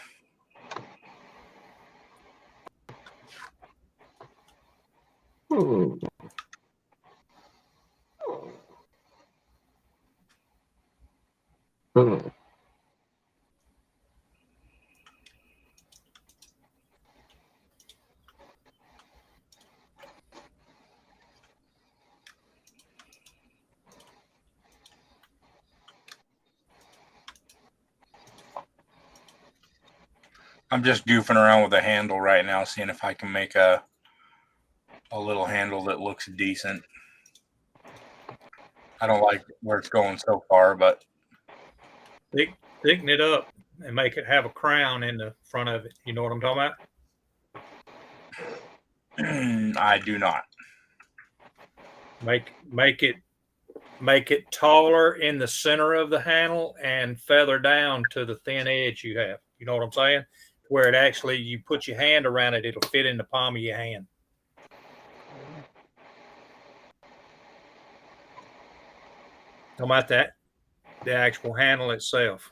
I'm just goofing around with a handle right now, seeing if I can make a little handle that looks decent. I don't like where it's going so far, but Thicken it up and make it have a crown in the front of it. You know what I'm talking about? I do not. Make it taller in the center of the handle and feather down to the thin edge you have. You know what I'm saying? Where it actually, you put your hand around it, it'll fit in the palm of your hand. How about that? The actual handle itself.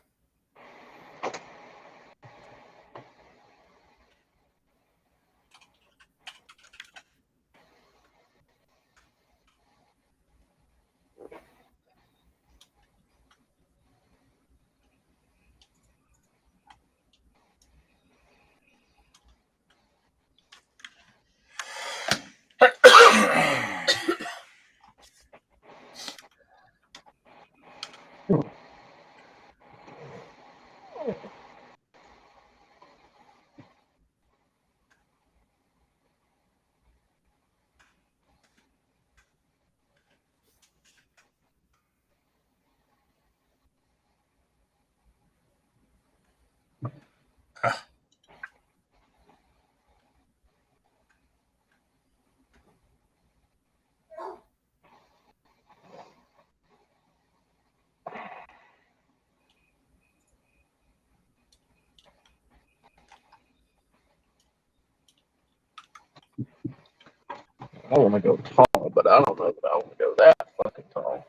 I want to go tall, but I don't know that I want to go that fucking tall.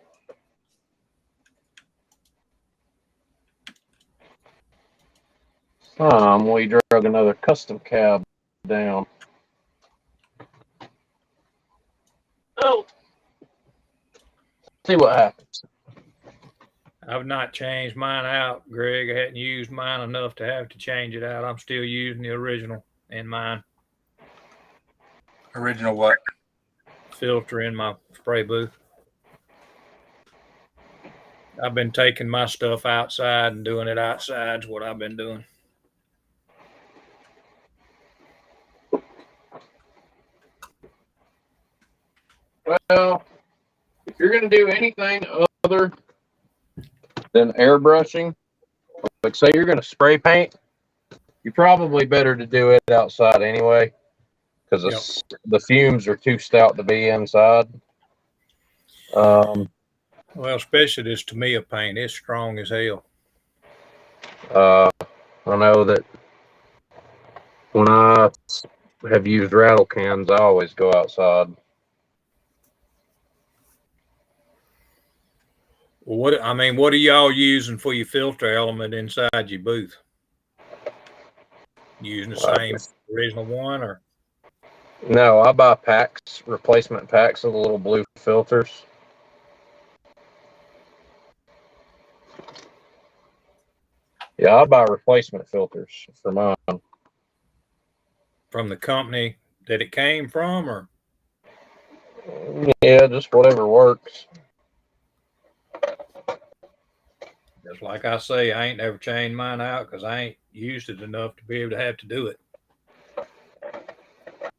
We drug another custom cab down. Oh, see what happens. I've not changed mine out, Greg. I hadn't used mine enough to have to change it out. I'm still using the original in mine. Original what? Filter in my spray booth. I've been taking my stuff outside and doing it outside is what I've been doing. Well, if you're going to do anything other than airbrushing, like say you're going to spray paint, you're probably better to do it outside anyway, because the fumes are too stout to be inside. Well, especially this Tamiya paint, it's strong as hell. I know that when I have used rattle cans, I always go outside. What are y'all using for your filter element inside your booth? Using the same original one, or? No, I buy packs, replacement packs of the little blue filters. Yeah, I buy replacement filters for mine. From the company that it came from, or? Yeah, just whatever works. Just like I say, I ain't never changed mine out because I ain't used it enough to be able to have to do it.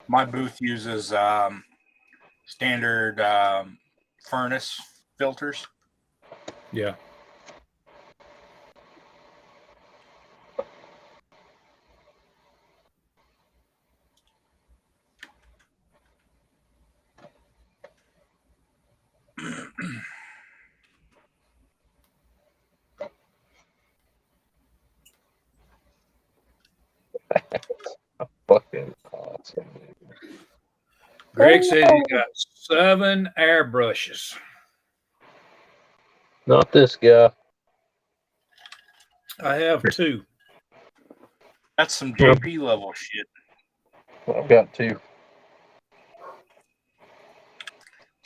My booth uses standard furnace filters. Yeah. Fucking awesome. Greg said he got 7 airbrushes. Not this guy. I have 2. That's some JP level shit. I've got 2.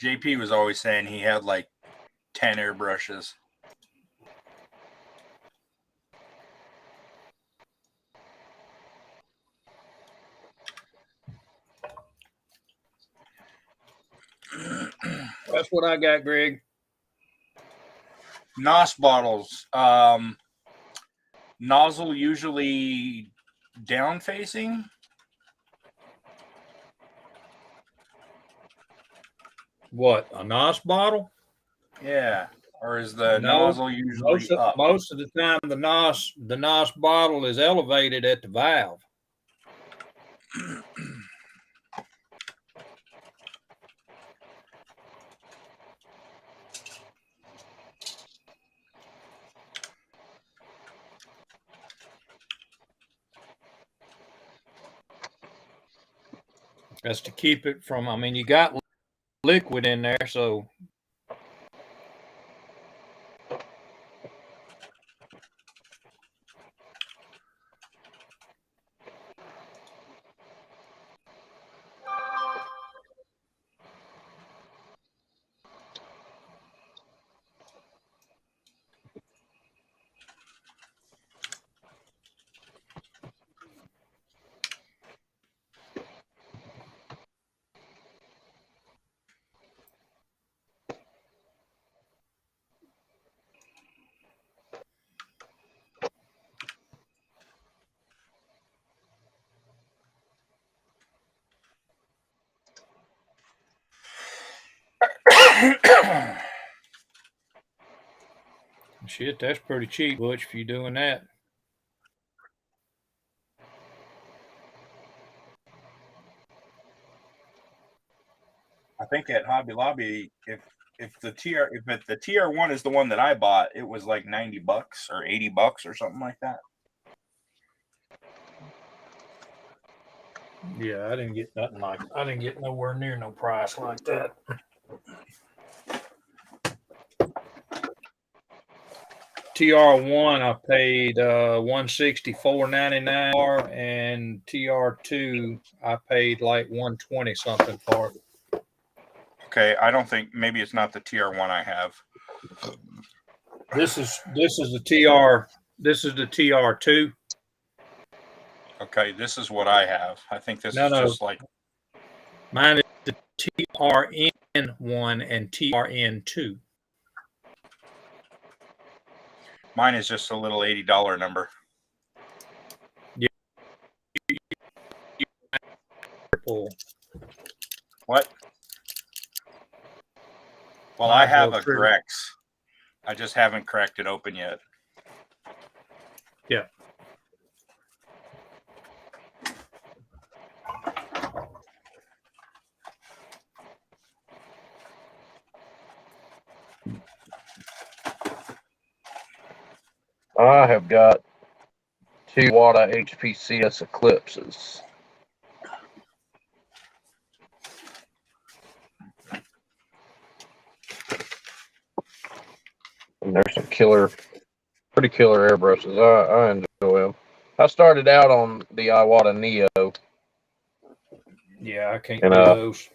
JP was always saying he had like 10 airbrushes. That's what I got, Greg. NOS bottles. Nozzle usually down facing. What, a NOS bottle? Yeah. Or is the nozzle usually up? Most of the time, the NOS bottle is elevated at the valve. That's to keep it from. I mean, you got liquid in there, so. Shit, that's pretty cheap, Butch, if you're doing that. I think at Hobby Lobby, if the TR1 is the one that I bought, it was like $90 or $80 or something like that. That's Yeah, I didn't get nothing like. I didn't get nowhere near no price like that. TR1 I paid $164.99 and TR2 I paid like $120 something for it. Okay, I don't think maybe it's not the TR1 I have. This is the TR2. Okay, this is what I have. I think this is No. just like Mine is the TRN1 and TRN2. mine is just a little $80 number. What? Well, I have a Grex. I just haven't cracked it open yet. Yeah. I have got 2 Wada HPCS Eclipses. And there's some pretty killer airbrushes. I enjoy them. I started out on the Iwata Neo. Yeah, I can't And, do those.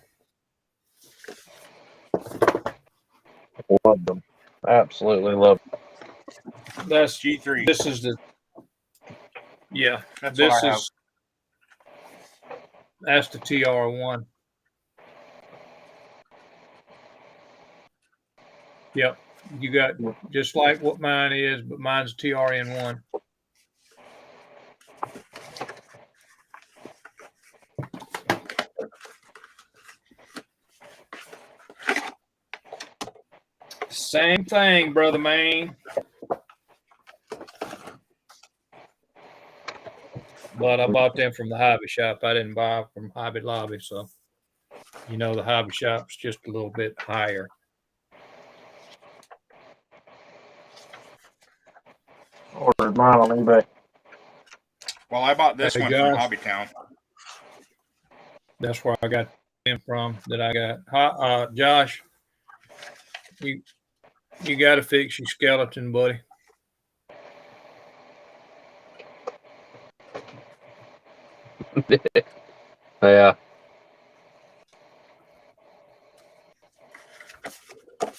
Love them. Absolutely love them. That's G3. This is the. Yeah, That's this what I have. is. That's the TR1. Yep, you got just like what mine is, but mine's TRN1. Same thing, brother man. But I bought them from the hobby shop. I didn't buy from Hobby Lobby, so the hobby shop's just a little bit higher. Ordered mine on eBay. Well, I bought this Hey, one Josh. from Hobbytown. That's where I got them from. That I got. Josh, you got to fix your skeleton, buddy. Yeah.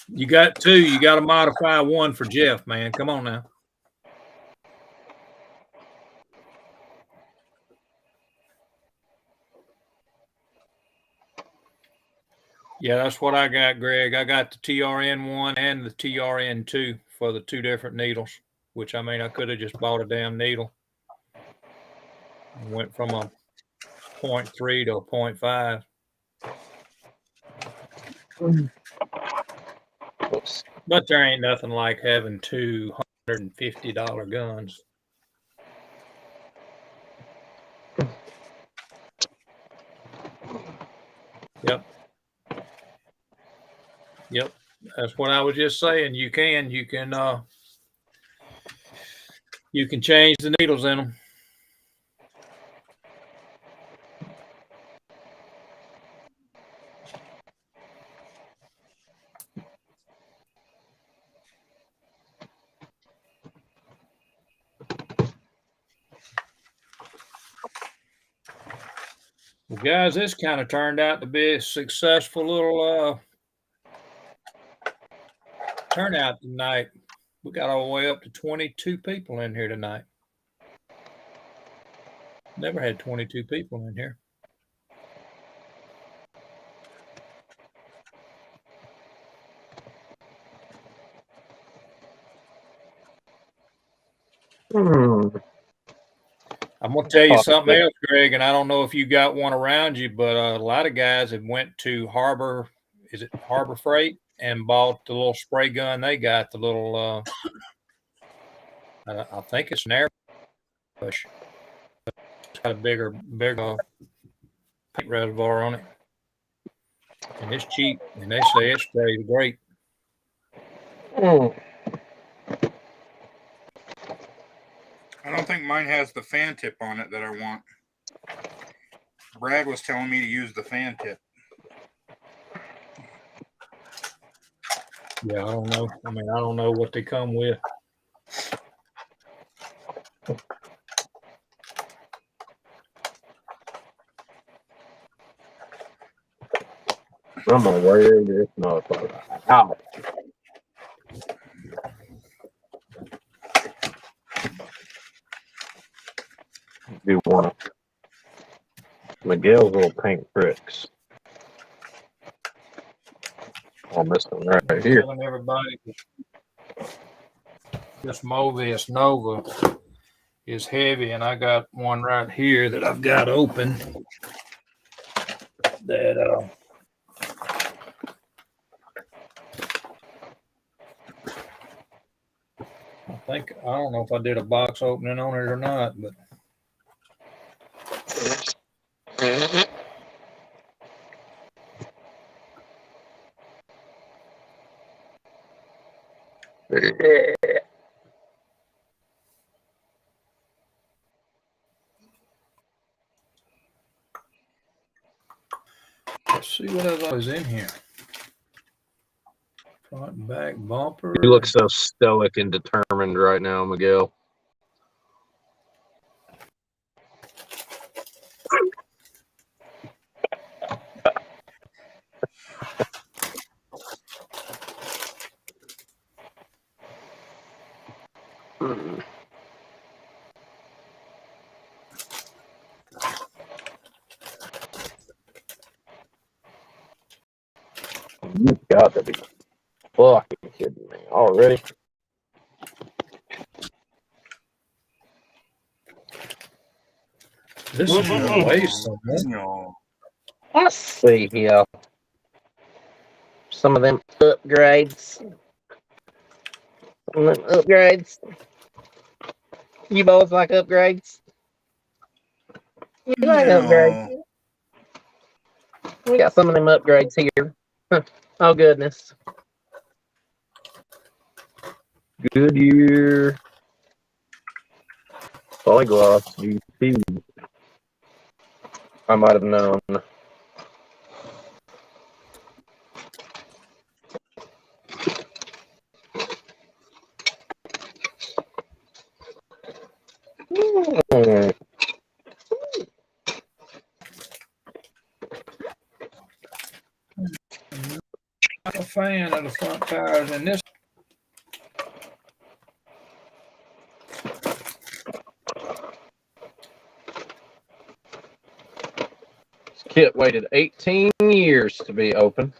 You got two. You got to modify one for Jeff, man. Come on now. Yeah, that's what I got, Greg. I got the TRN1 and the TRN2 for the two different needles, which I mean, I could have just bought a damn needle. Went from a 0.3 to a 0.5. But there ain't nothing like having $250 guns. Yep. That's what I was just saying. You can change the needles in them. Well, guys, this kind of turned out to be a successful little turnout tonight. We got all the way up to 22 people in here tonight. Never had 22 people in here. I'm gonna tell you something else, Greg, and I don't know if you got one around you, but a lot of guys have went to Harbor. Is it Harbor Freight and bought the little spray gun they got? The little, I think it's an airbrush. It's got a bigger paint reservoir on it, and it's cheap. And they say it sprays great. I don't think mine has the fan tip on it that I want. Brad was telling me to use the fan tip. Yeah, I don't know. I mean, I don't know what they come with. I'm gonna wear this motherfucker out. Do one of Miguel's little paint tricks on this one right here. Telling everybody this Movius Nova is heavy, and I got one right here that I've got open that I don't know if I did a box opening on it or not, but let's see what else is in here. Front and back bumper. You look so stoic and determined right now, Miguel. You've got to be fucking kidding me already. This is a waste of it. No. Let's see here. Some of them upgrades. Some of them upgrades. You both like upgrades? You like upgrades? We got some of them upgrades here. Oh, goodness. Goodyear. Polygloss GT. I might have known. I'm a fan of the front tires, and this Kit waited 18 years to be open.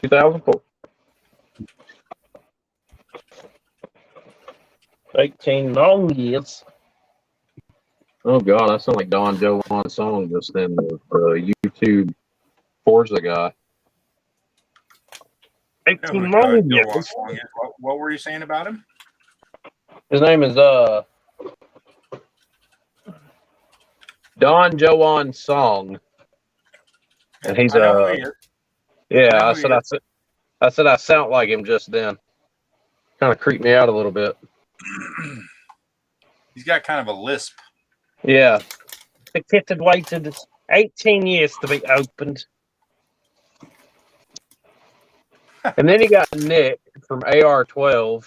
Two 2004. 18 long years. Oh God, I sound like Don Joan's song just then. The YouTube Forza guy. 18 long years. What were you saying about him? His name is Don Joan Song, and he's I know who he is. yeah. I I said I sound like him just then. Kind of creeped me out a little bit. He's got kind of a lisp. Yeah. The kit had waited 18 years to be opened. And then he got Nick from AR12.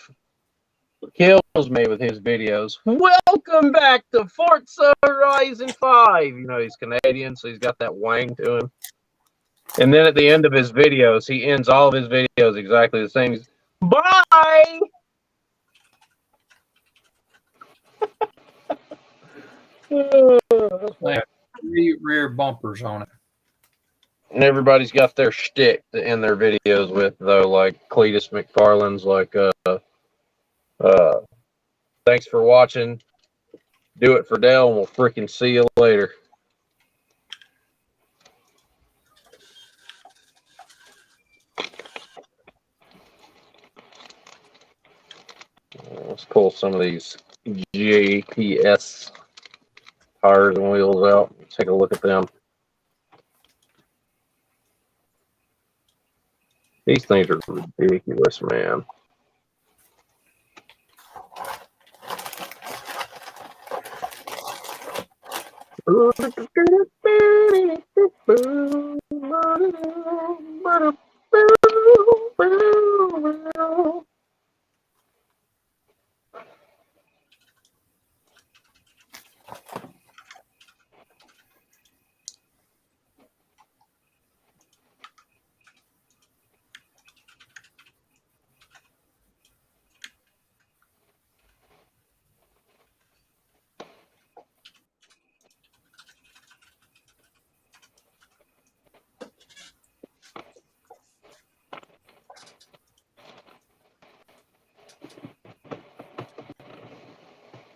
Kills me with his videos. Welcome back to Forza Horizon 5. You know, he's Canadian, so he's got that wang to him. And then at the end of his videos, he ends all of his videos exactly the same. He's, bye! they have 3 rear bumpers on it. And everybody's got their shtick to end their videos with, though, like Cletus McFarland's like, thanks for watching. Do it for Dell, and we'll freaking see you later. Let's pull some of these GPS tires and wheels out. Take a look at them. These things are ridiculous, man.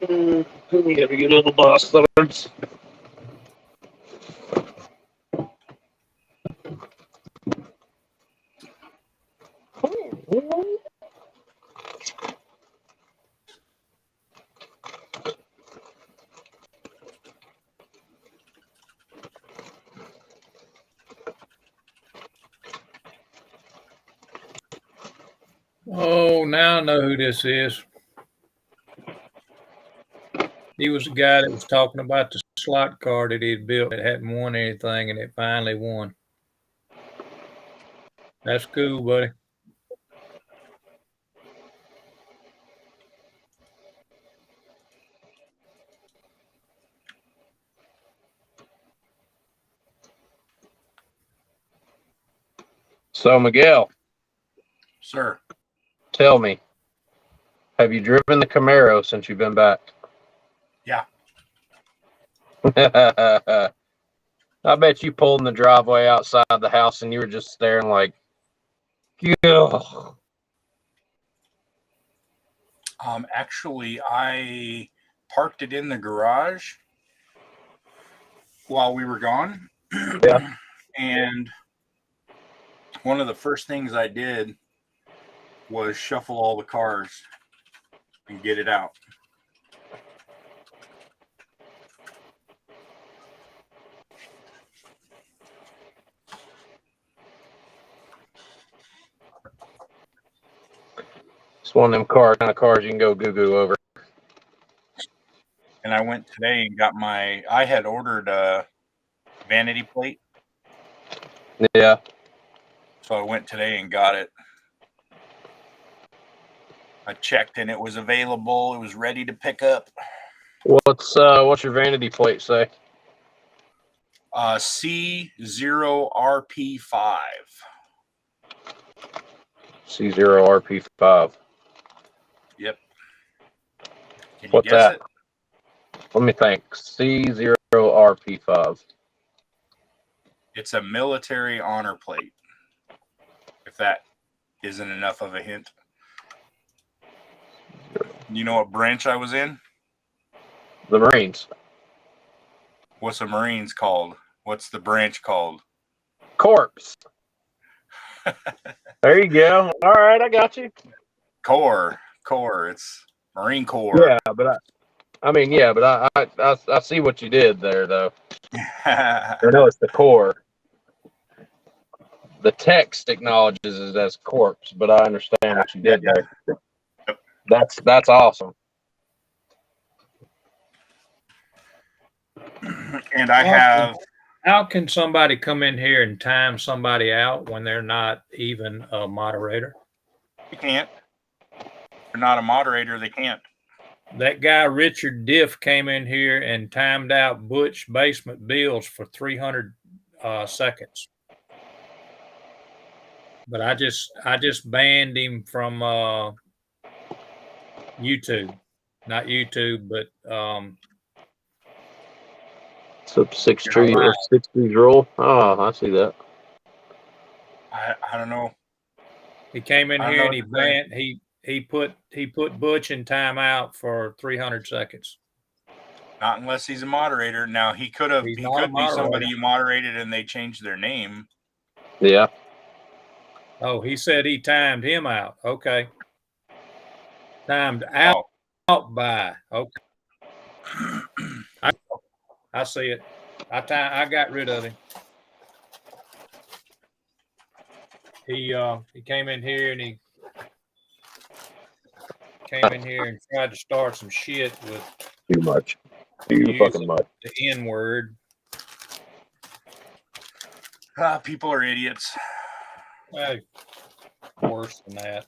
You little bastards. Oh, now I know who this is. He was the guy that was talking about the slot car that he'd built that hadn't won anything, and it finally won. That's cool, buddy. So, Miguel, Sir. tell me, have you driven the Camaro since you've been back? Yeah. I bet you pulled in the driveway outside the house and you were just staring like, ugh. Actually, I parked it in the garage while we were gone. Yeah. And one of the first things I did was shuffle all the cars and get it out. It's one of them kind of cars you can go goo over. And I went today and got I had ordered a vanity plate. Yeah. So I went today and got it. I checked and it was available. It was ready to pick up. What's your vanity plate say? C0RP5. C0RP5. Yep. Can you What's guess that? it? Let me think. C0RP5. It's a military honor plate. If that isn't enough of a hint. You know what branch I was in? The Marines. What's a Marines called? What's the branch called? Corpse. There you go. All right, I got you. Corps. It's Marine Corps. Yeah, but I see what you did there, though. I know it's the core. The text acknowledges it as corpse, but I understand what you did there. That's awesome. And I have. How can somebody come in here and time somebody out when they're not even a moderator? You can't. If they're not a moderator, they can't. That guy Richard Diff came in here and timed out Butch Basement Bills for 300 seconds. But I just banned him from YouTube, not YouTube, but So 6 trees roll. Oh, I see that. I don't know. He came in here and he banned he put Butch in timeout for 300 seconds. Not unless he's a moderator. Now he could be somebody you moderated and they changed their name. Yeah. Oh, he said he timed him out. Okay. Timed out by. Okay. I see it. I got rid of him. He came in here and tried to start some shit with too much. Too fucking much. The N word. People are idiots. Hey, worse than that.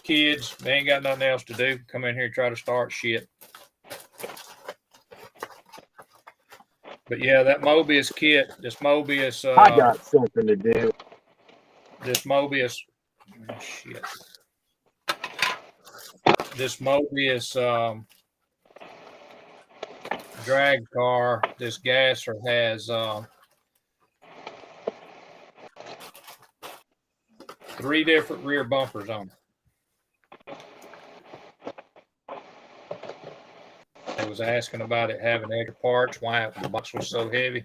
Kids, they ain't got nothing else to do. Come in here and try to start shit. But yeah, that Mobius kit, this Mobius. I got something to do. This Mobius. Oh, shit. This Mobius drag car, this gasser has 3 different rear bumpers on it. I was asking about it having extra parts, why the box was so heavy.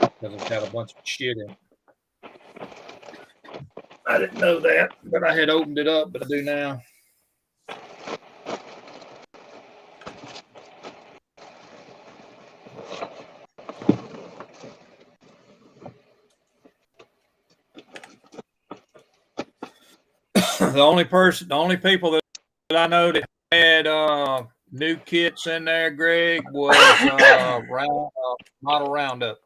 Because it's got a bunch of shit in it. I didn't know that, but I had opened it up, but I do now. The only people that I know that had new kits in there, Greg, was Model Roundup.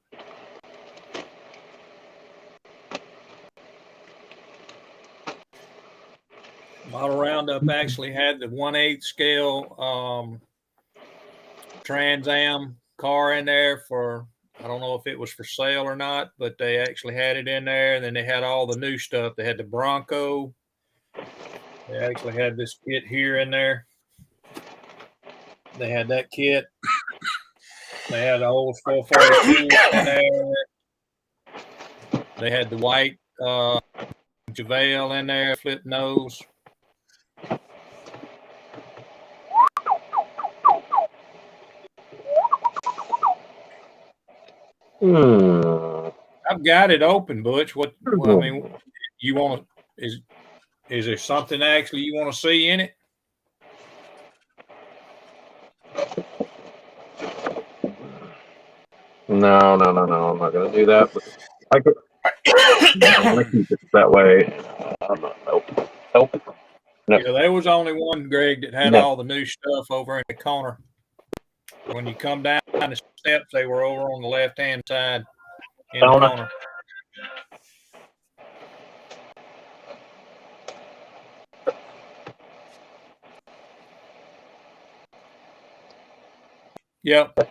Model Roundup actually had the 1/8 scale Trans Am car in there for, I don't know if it was for sale or not, but they actually had it in there. And then they had all the new stuff. They had the Bronco. They actually had this kit here in there. They had that kit. They had the old 442 in there. They had the white JaVale in there, flip nose. I've got it open, Butch. What I mean, you want to, is there something actually you want to see in it? No. I'm not gonna do that. But I could. I'm gonna keep it that way. Nope. No. Yeah, there was only one, Greg, that had all the new stuff over in the corner. When you come down the steps, they were over on the left-hand side in the corner. Yep, they do.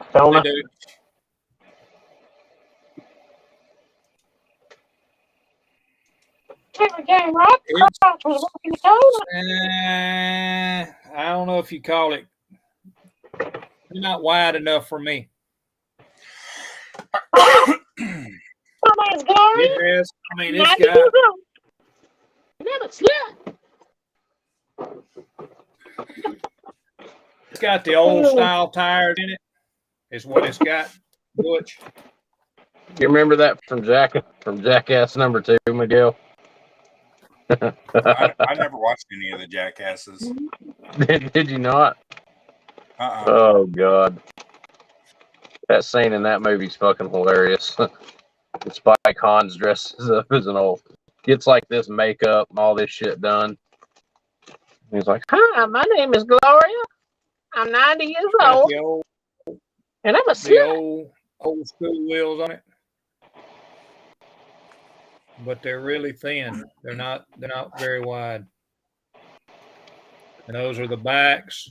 I don't know if you call it. You're not wide enough for me. It has. I mean, it's got the old style tires in it. Is what it's got, Butch. You remember that from Jackass number 2, Miguel? I never watched any of the Jackasses. Did you not? Oh God, that scene in that movie's fucking hilarious. Spike Hans dresses up as an old, gets like this makeup and all this shit done. He's like, "Hi, my name is Gloria. I'm 90 years old, and I'm a the old school wheels on it." But they're really thin. They're not very wide. And those are the backs.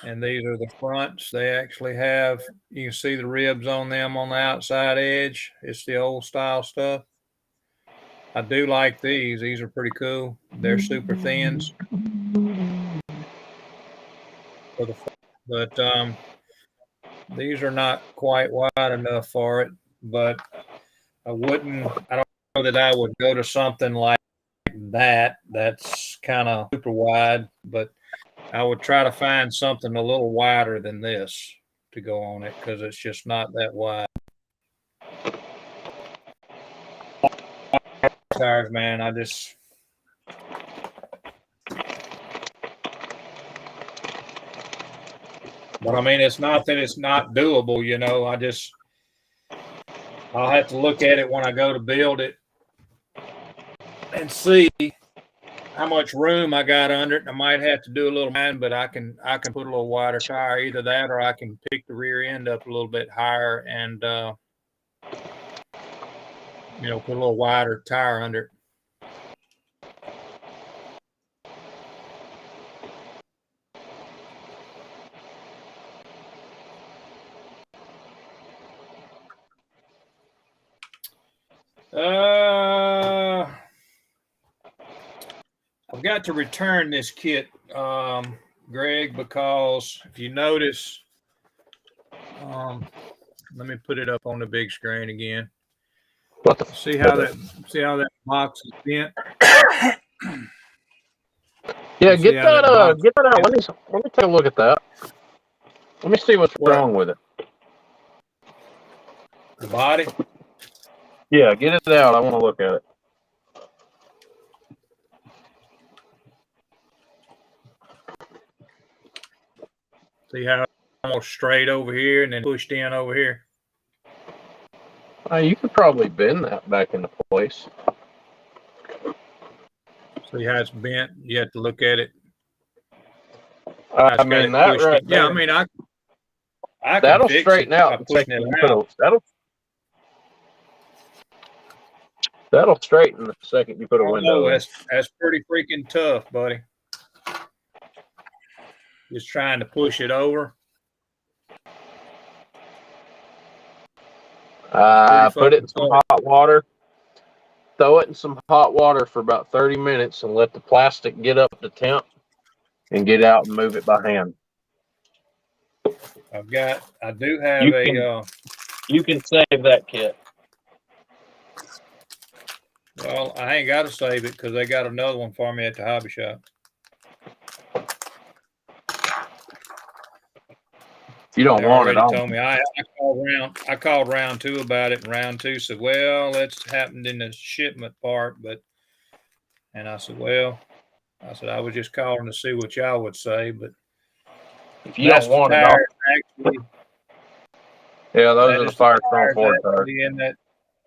And these are the fronts. They actually have, you can see the ribs on them on the outside edge. It's the old style stuff. I do like these. These are pretty cool. They're super thins. But these are not quite wide enough for it. But I don't know that I would go to something like that. That's kind of super wide, but I would try to find something a little wider than this to go on it because it's just not that wide. Tires, man. But I mean, it's not that it's not doable, you know. I'll have to look at it when I go to build it and see how much room I got under it. I might have to do a little mine, but I can put a little wider tire. Either that, or I can pick the rear end up a little bit higher and put a little wider tire under it. I've got to return this kit, Greg, because if you notice, let me put it up on the big screen again. See how that box is bent? Yeah, get that out. Let me take a look at that. Let me see what's wrong with it. The body? Yeah, get it out. I want to look at it. See how it's almost straight over here and then pushed in over here? You could probably bend that back into place. See how it's bent? You have to look at it. I mean, that right there. Yeah, I mean, I can that'll fix straighten it out. by pushing it out. That'll straighten the second you put a window in. That's pretty freaking tough, buddy. Just trying to push it over. Put it in some hot water. Throw it in some hot water for about 30 minutes and let the plastic get up to temp and get out and move it by hand. I do have you can save that kit. Well, I ain't got to save it because they got another one for me at the hobby shop. You don't want it. Told me I called round 2 about it, and round 2 said, "Well, that's happened in the shipment part," and I said, "Well," I was just calling to see what y'all would say, but if you don't want it, actually, yeah, those are the Firestone Ford tires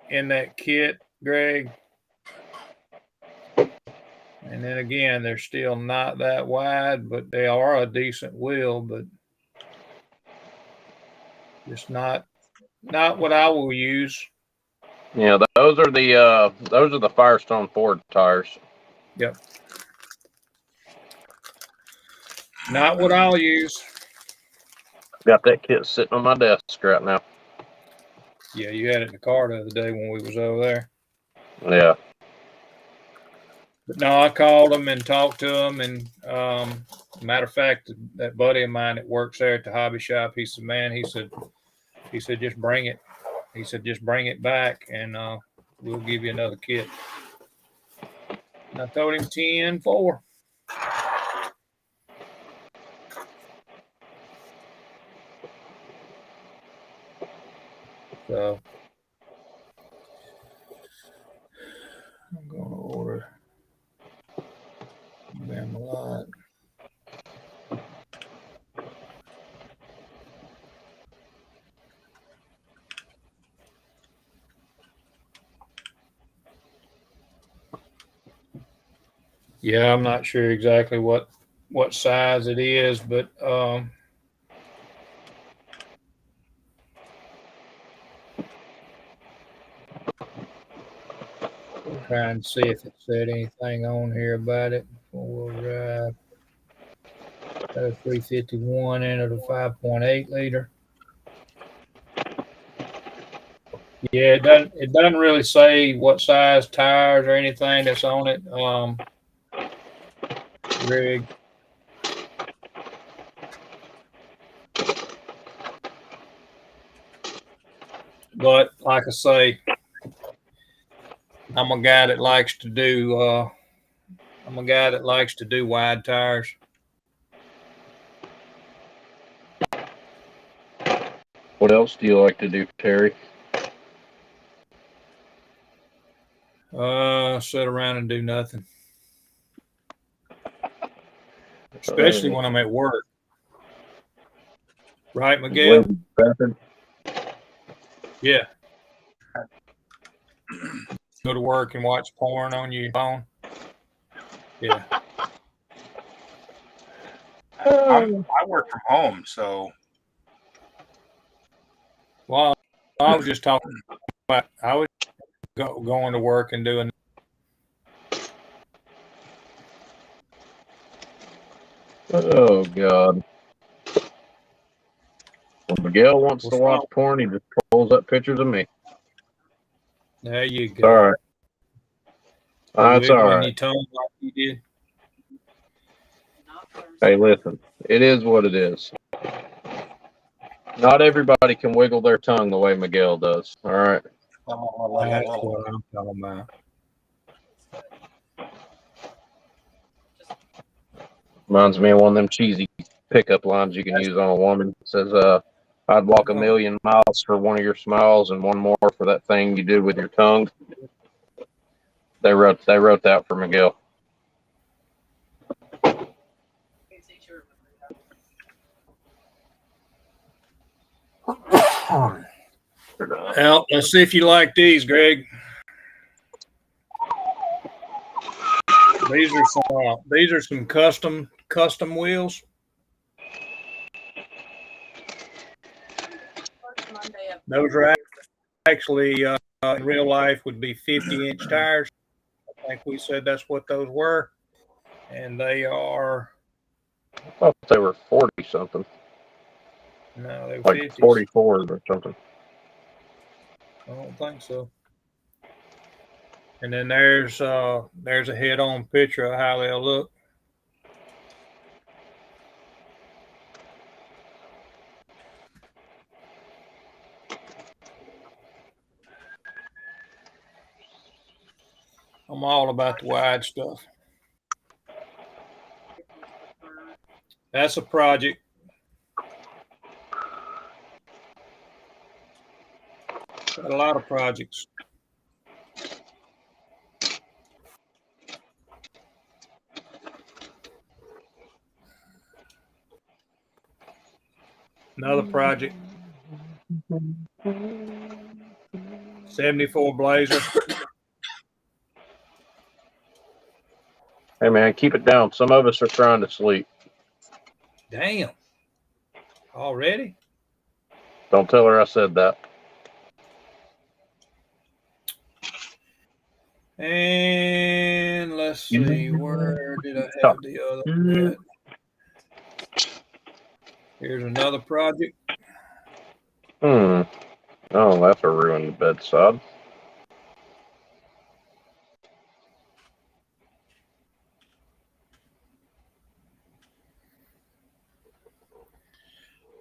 in that kit, Greg. And then again, they're still not that wide, but they are a decent wheel, but just not what I will use. Yeah, those are the Firestone Ford tires. Yep. Not what I'll use. Got that kit sitting on my desk right now. Yeah, you had it in the car the other day when we was over there. Yeah. But no, I called them and talked to them, and matter of fact, that buddy of mine that works there at the hobby shop, he said, "Man," he said, "just bring it." He said, "Just bring it back, and we'll give you another kit." And I told him 10-4. So I'm going to order them a lot. Yeah, I'm not sure exactly what size it is, but trying to see if it said anything on here about it. Four-wheel drive. 351 into the 5.8 liter. Yeah, it doesn't really say what size tires or anything that's on it. Greg. But like I say, I'm a guy that likes to do wide tires. What else do you like to do, Terry? Sit around and do nothing. Especially when I'm at work. Right, Miguel? Yeah. Go to work and watch porn on your phone. Yeah. I work from home, so Well, I was just talking about I was going to work and doing. Oh God. When Miguel wants What's to watch wrong? porn, he just pulls up pictures of me. There you It's go. all right. That's all Wiggling right. your tongue like you did. Hey, listen, it is what it is. Not everybody can wiggle their tongue the way Miguel does. All right. That's what I'm talking about. Reminds me of one of them cheesy pickup lines you can use on a woman. It says, I'd walk a million miles for one of your smiles and one more for that thing you did with your tongue. They wrote that for Miguel. Well, let's see if you like these, Greg. These are some custom wheels. Those are actually in real life would be 50-inch tires. I think we said that's what those were, and they are. I thought they were 40 something. No, they were Like 50s. 44 or something. I don't think so. And then there's a head-on picture of how they'll look. I'm all about the wide stuff. That's a project. Got a lot of projects. Another project. 74 Blazer. Hey, man, keep it down. Some of us are trying to sleep. Damn. Already? Don't tell her I said that. And let's see, where did I have the other one at? Here's another project. Oh, that's a ruined bedside.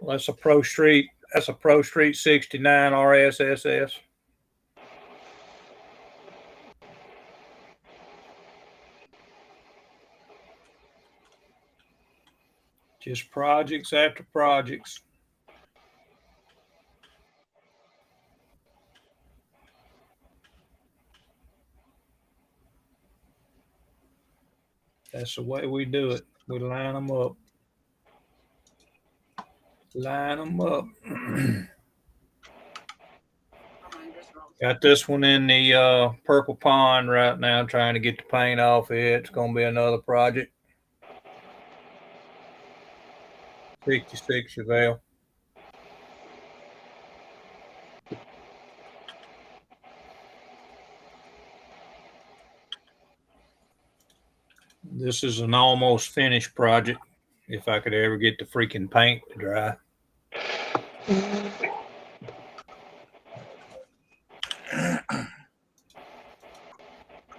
Well, that's a Pro Street. That's a Pro Street 69 RSSS. Just projects after projects. That's the way we do it. We line them up. Line them up. Got this one in the purple pond right now, trying to get the paint off it. It's going to be another project. 66 Chevelle. This is an almost finished project. If I could ever get the freaking paint to dry.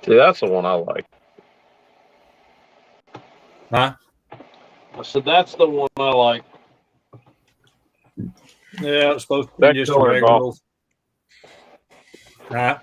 See, that's the one I like. Huh? I said, that's the one I like. Yeah, it's supposed to be That just a color, regular. Bob. Huh?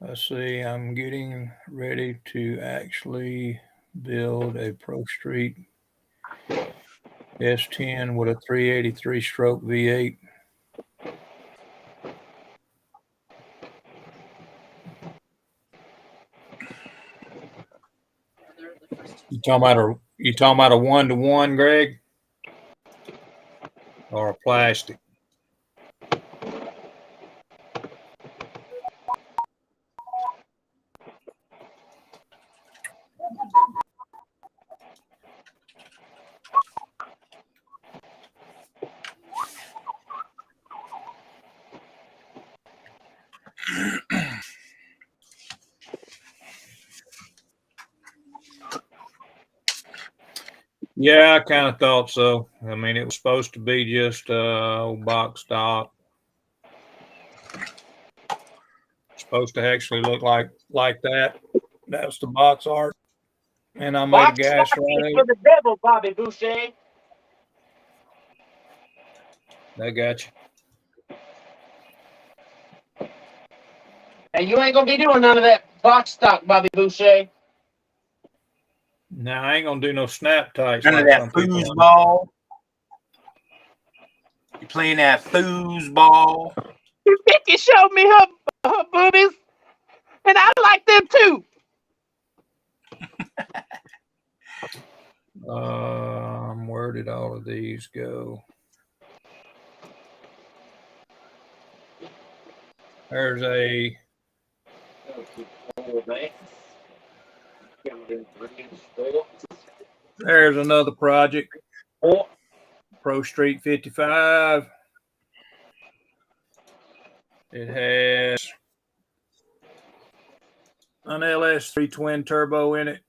Let's see, I'm getting ready to actually build a Pro Street S10 with a 383 stroke V8. You talking about a 1-to-1, Greg, or a plastic? Yeah, I kind of thought so. I mean, it was supposed to be just old box stock. Supposed to actually look like that. That's the box art, and I made a gas right for the devil, Bobby Boucher. I got you. And you ain't gonna be doing none of that box stock, Bobby Boucher. Now I ain't gonna do no snap tights None of like that some people. foosball. You playing that foosball? Vicky showed me her boobies, and I like them too. Where did all of these go? There's another project. Pro Street 55. It has an LS3 twin turbo in it.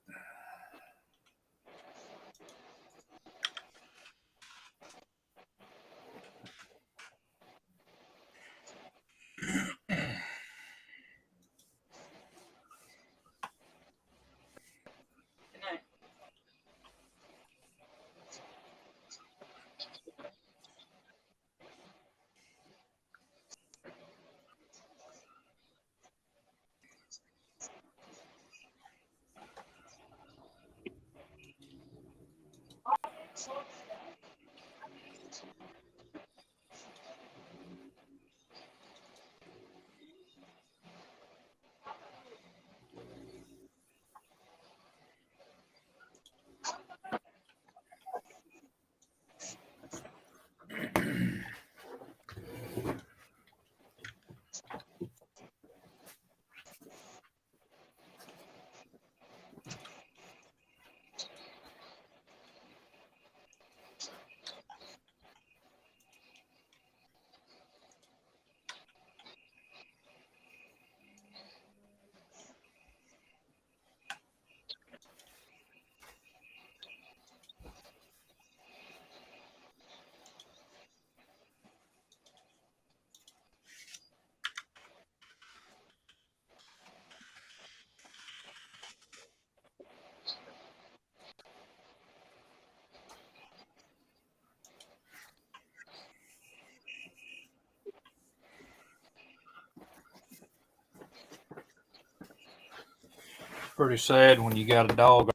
Pretty sad when you got a dog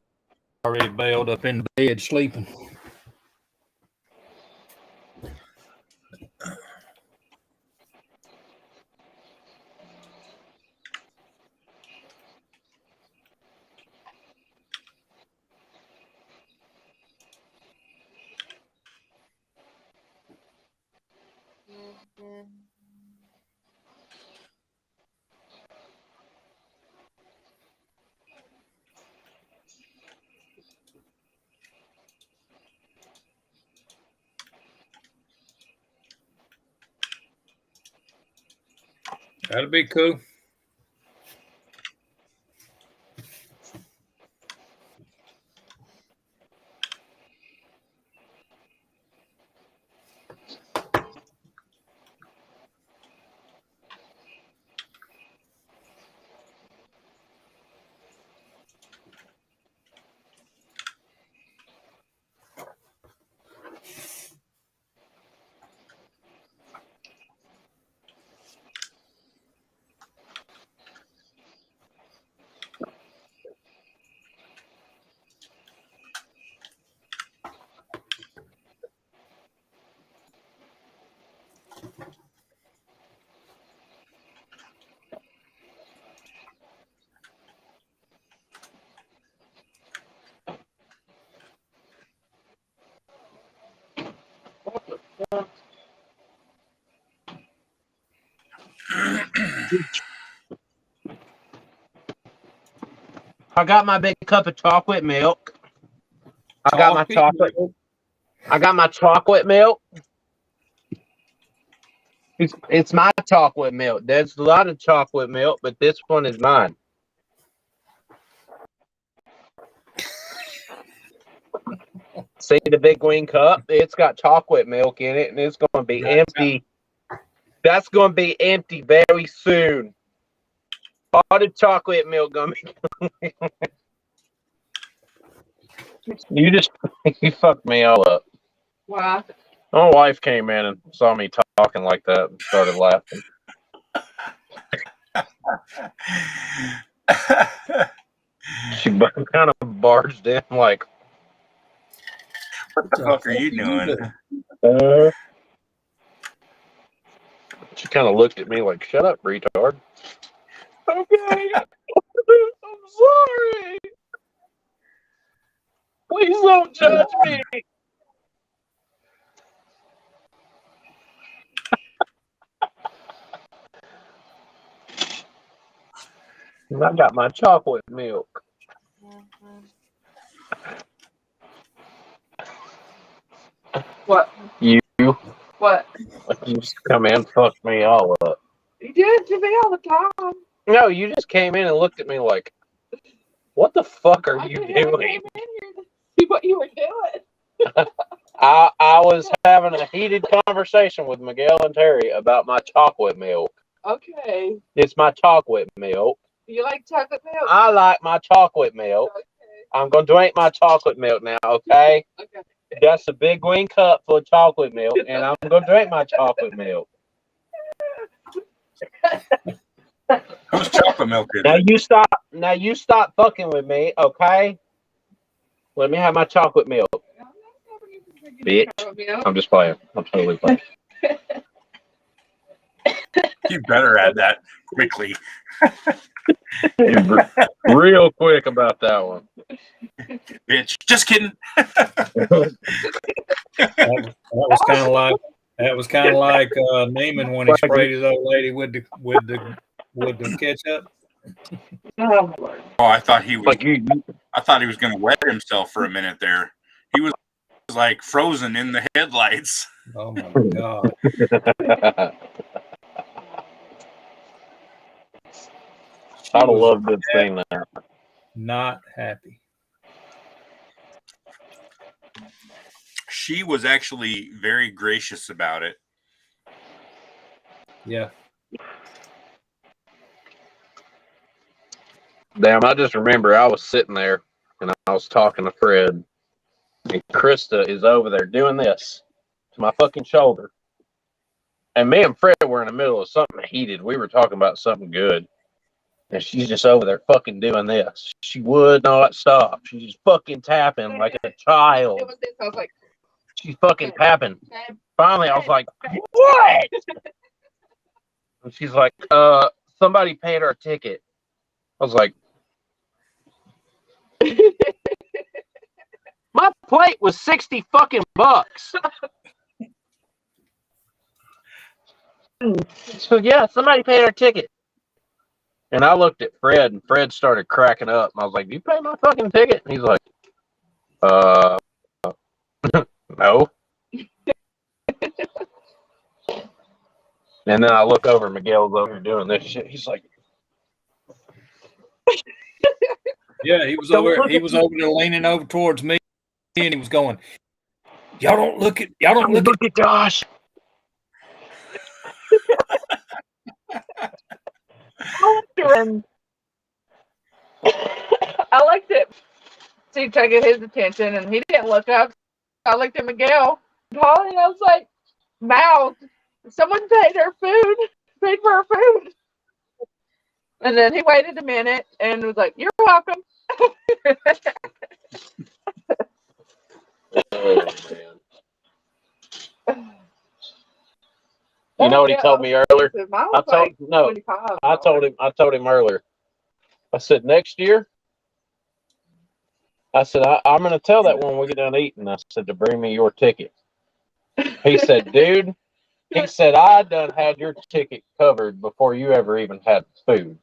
already bailed up in the bed sleeping. That'd be cool. I got my big cup of chocolate milk. I got my chocolate. I got my chocolate milk. It's my chocolate milk. There's a lot of chocolate milk, but this one is mine. See the big green cup? It's got chocolate milk in it, and it's going to be empty. That's going to be empty very soon. All the chocolate milk going to be. You fucked me all up. Why? My wife came in and saw me talking like that and started laughing. She kind of barged in like, what the fuck are you doing? She kind of looked at me like, shut up, retard. Okay. I'm sorry. Please don't judge me. I got my chocolate milk. What? You What? just come in and fucked me all up. You do it to me all the time. No, you just came in and looked at me like, what the fuck are you doing? I came in here to see what you were doing. I was having a heated conversation with Miguel and Terry about my chocolate milk. Okay. It's my chocolate milk. You like chocolate milk? I like my chocolate milk. Okay. I'm going to drink my chocolate milk now, okay? Okay. That's a big green cup full of chocolate milk, and I'm going to drink my chocolate milk. Whose chocolate milk is Now it? you stop fucking with me, okay? Let me have my chocolate milk. Bitch. I'm just playing. I'm totally playing. You better add that quickly. Real quick about that one. Bitch. Just kidding. That was kind of like Neiman when he sprayed his old lady with the ketchup. Oh, I thought he was. I thought he was going to wet himself for a minute there. He was like frozen in the headlights. Oh my god! I'd have loved to have seen that. Not happy. She was actually very gracious about it. Yeah. Damn, I just remember I was sitting there and I was talking to Fred, and Krista is over there doing this to my fucking shoulder. And me and Fred were in the middle of something heated. We were talking about something good. And she's just over there fucking doing this. She would not stop. She's just fucking tapping like a child. It was this. I was like, She's fucking tapping. Finally, I was like, what? And she's like, somebody paid our ticket. I was like, my plate was 60 fucking bucks. So yeah, somebody paid our ticket. And I looked at Fred, and Fred started cracking up. I was like, "You pay my fucking ticket?" And he's like, no. And then I look over, Miguel's over doing this shit. He's like, yeah, he was over there leaning over towards me, and he was going, y'all don't look at Josh. I liked it. See, to get his attention, and he didn't look up. I looked at Miguel, Polly, and I was like, "Mouth, someone paid for our food." And then he waited a minute and was like, "You're welcome." Oh, man. You know what he told me earlier? I told him earlier. I said, next year, I said, I'm going to tell that when we get done eating. I said, to bring me your ticket. He said, dude, He said, I done had your ticket covered before you ever even had food.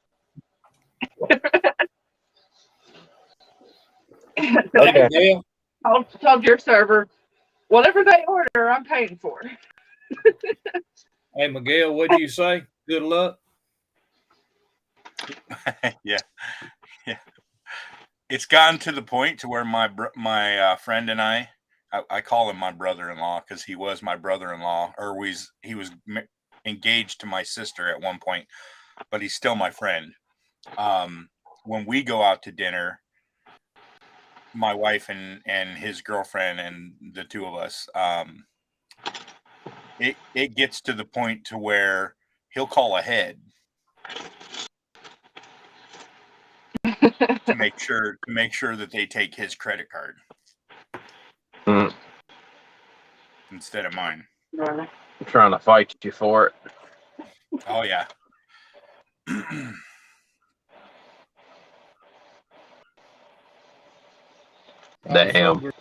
Okay. Miguel, I'll tell your server, whatever they order, I'm paying for. hey Miguel, what'd you say? Good luck. Yeah. It's gotten to the point to where my friend and I call him my brother-in-law because he was my brother-in-law, or he was engaged to my sister at one point, but he's still my friend. When we go out to dinner, my wife and his girlfriend and the two of us, it gets to the point to where he'll call ahead to make sure that they take his credit card instead of mine. I'm trying to fight you for it. Oh yeah. Damn.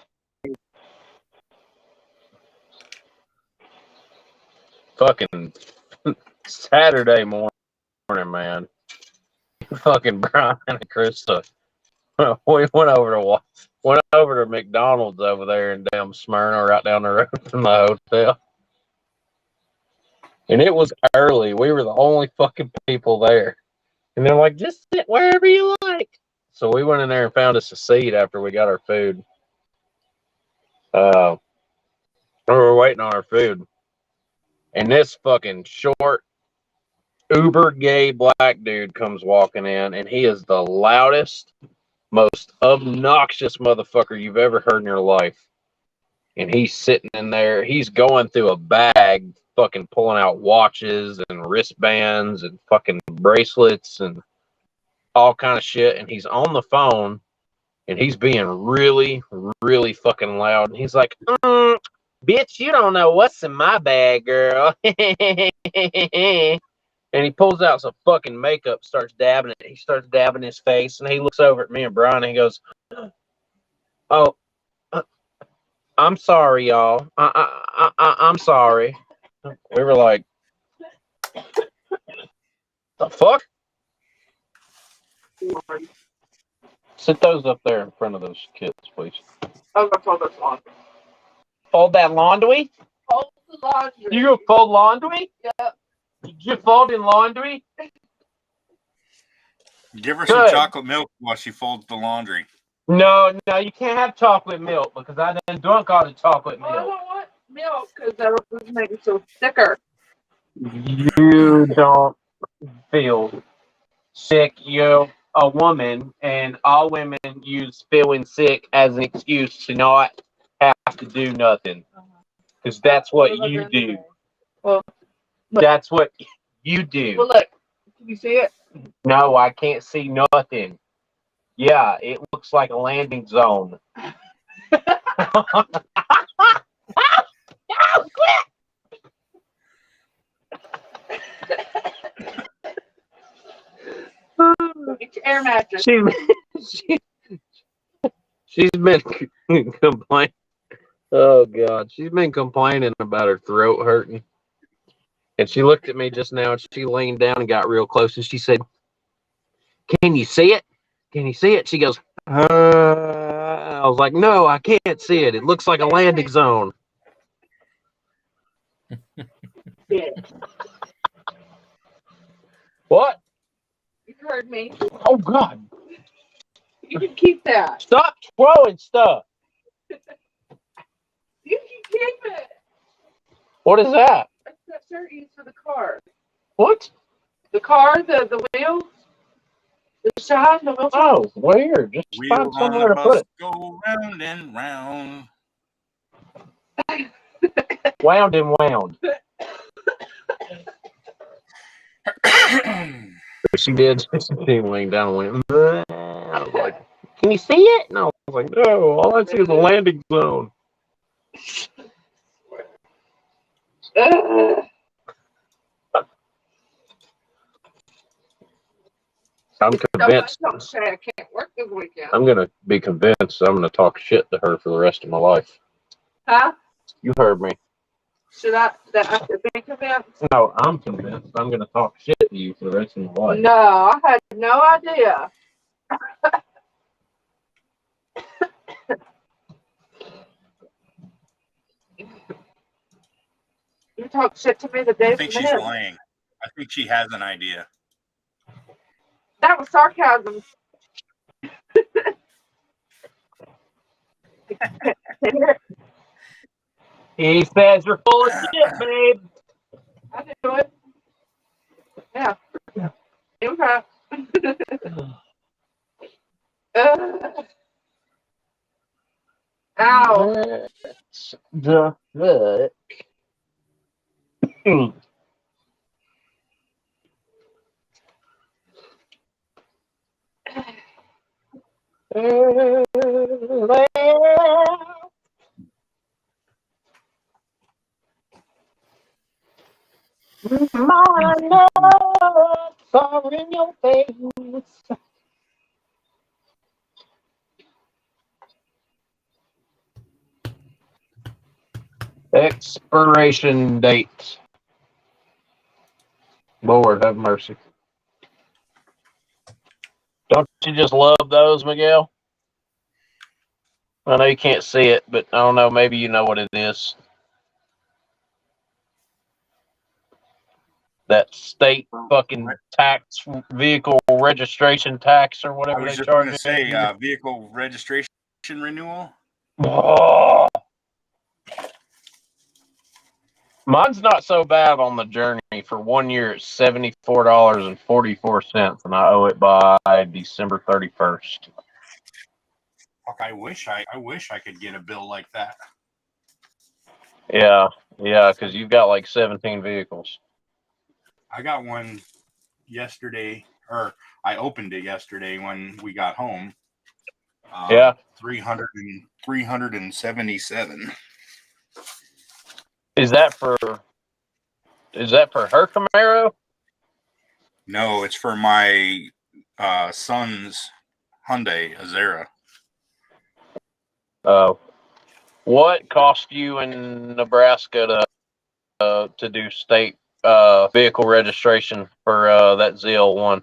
Fucking Saturday morning, man. Fucking Brian and Krista. We went over to McDonald's over there in damn Smyrna, right down the road from the hotel. And it was early. We were the only fucking people there. And they're like, just sit wherever you like. So we went in there and found us a seat after we got our food. We were waiting on our food. And this fucking short, uber gay black dude comes walking in, and he is the loudest, most obnoxious motherfucker you've ever heard in your life. And he's sitting in there, he's going through a bag, fucking pulling out watches and wristbands and fucking bracelets and all kind of shit. And he's on the phone, and he's being really, really fucking loud. And he's like, bitch, you don't know what's in my bag, girl. And he pulls out some fucking makeup, starts dabbing it. He starts dabbing his face, and he looks over at me and Brian, and he goes, "Oh, I'm sorry, y'all. I'm sorry." We were like, "The fuck?" Sit those up there in front of those kids, please. I'm gonna fold this laundry. Fold that laundry? Fold the laundry. You gonna fold laundry? Yep. You folding laundry? Give her some chocolate milk while she folds the laundry. No, you can't have chocolate milk because I done drunk all the chocolate milk. I don't want milk because that would make it so thicker. You don't feel sick. You're a woman, and all women use feeling sick as an excuse to not have to do nothing. Because that's what you do. Well, that's what you do. Well, look. Can you see it? No, I can't see nothing. Yeah, it looks like a landing zone. It's your air mattress. She's been complaining. Oh God, she's been complaining about her throat hurting. And she looked at me just now, and she leaned down and got real close, and she said, "Can you see it? Can you see it?" She goes, I was like, "No, I can't see it. It looks like a landing zone." Yeah. What? You heard me. Oh God. You can keep that. Stop throwing stuff. You can keep it. What is that? That's that shirt used for the car. What? The car, the wheels, the shine, the wheels. Oh, where? Just find Wheels on somewhere the to put bus it. go round and round. Wound and wound. She did. She leaned down and went, "Bleh." I was like, "Can you see it?" No. I was like, "No, all I see is a landing zone." I'm convinced. Don't say I can't work this weekend. I'm going to be convinced I'm going to talk shit to her for the rest of my life. Huh? You heard me. Should I be convinced? No, I'm convinced. I'm going to talk shit to you for the rest of my life. No, I had no idea. You talk shit to me the day I of think the she's minute. lying. I think she has an idea. That was sarcasm. He says you're full of shit, babe. I knew it. Yeah. You right. Ow. That's the look. My love, far in your face. Expiration date. Lord have mercy. Don't you just love those, Miguel? I know you can't see it, but I don't know. Maybe you know what it is. That state fucking tax, vehicle registration tax, or I whatever was they just charge going to say vehicle registration renewal. Oh. Mine's not so bad on the journey. For 1 year, it's $74.44, and I owe it by December 31st. Fuck, I wish I could get a bill like that. Yeah, because you've got like 17 vehicles. I got one yesterday, or I opened it yesterday when we got home. Yeah. 377. Is that for her Camaro? No, it's for my son's Hyundai Azera. What cost you in Nebraska to do state vehicle registration for that ZL1?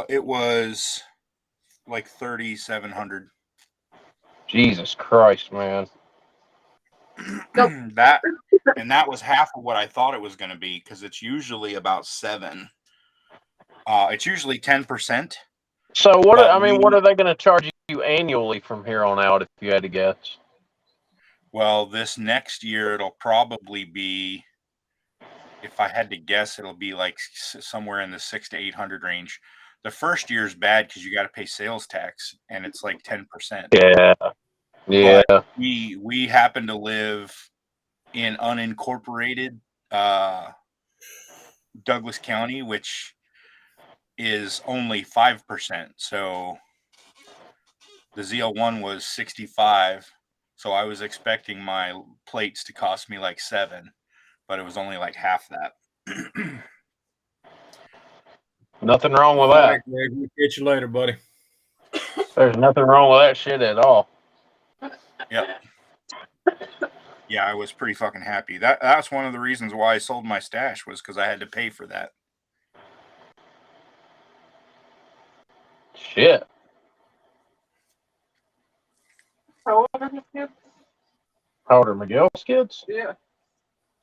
It was like 3,700. Jesus Christ, man. that was half of what I thought it was going to be, because it's usually about 7. It's usually 10%. So what are they going to charge you annually from here on out, if you had to guess? Well, this next year it'll probably be, if I had to guess, it'll be like somewhere in the 600 to 800 range. The first year is bad because you got to pay sales tax, and it's like 10%. Yeah. But we happen to live in unincorporated Douglas County, which is only 5%. So the ZL1 was 65. So I was expecting my plates to cost me like 7, but it was only like half that. Nothing wrong with that. All right, Greg, we'll catch you later, buddy. There's nothing wrong with that shit at all. Yep. Yeah, I was pretty fucking happy. That's one of the reasons why I sold my stash, was because I had to pay for that. Shit. How old are your kids? How old are Miguel's kids? Yeah.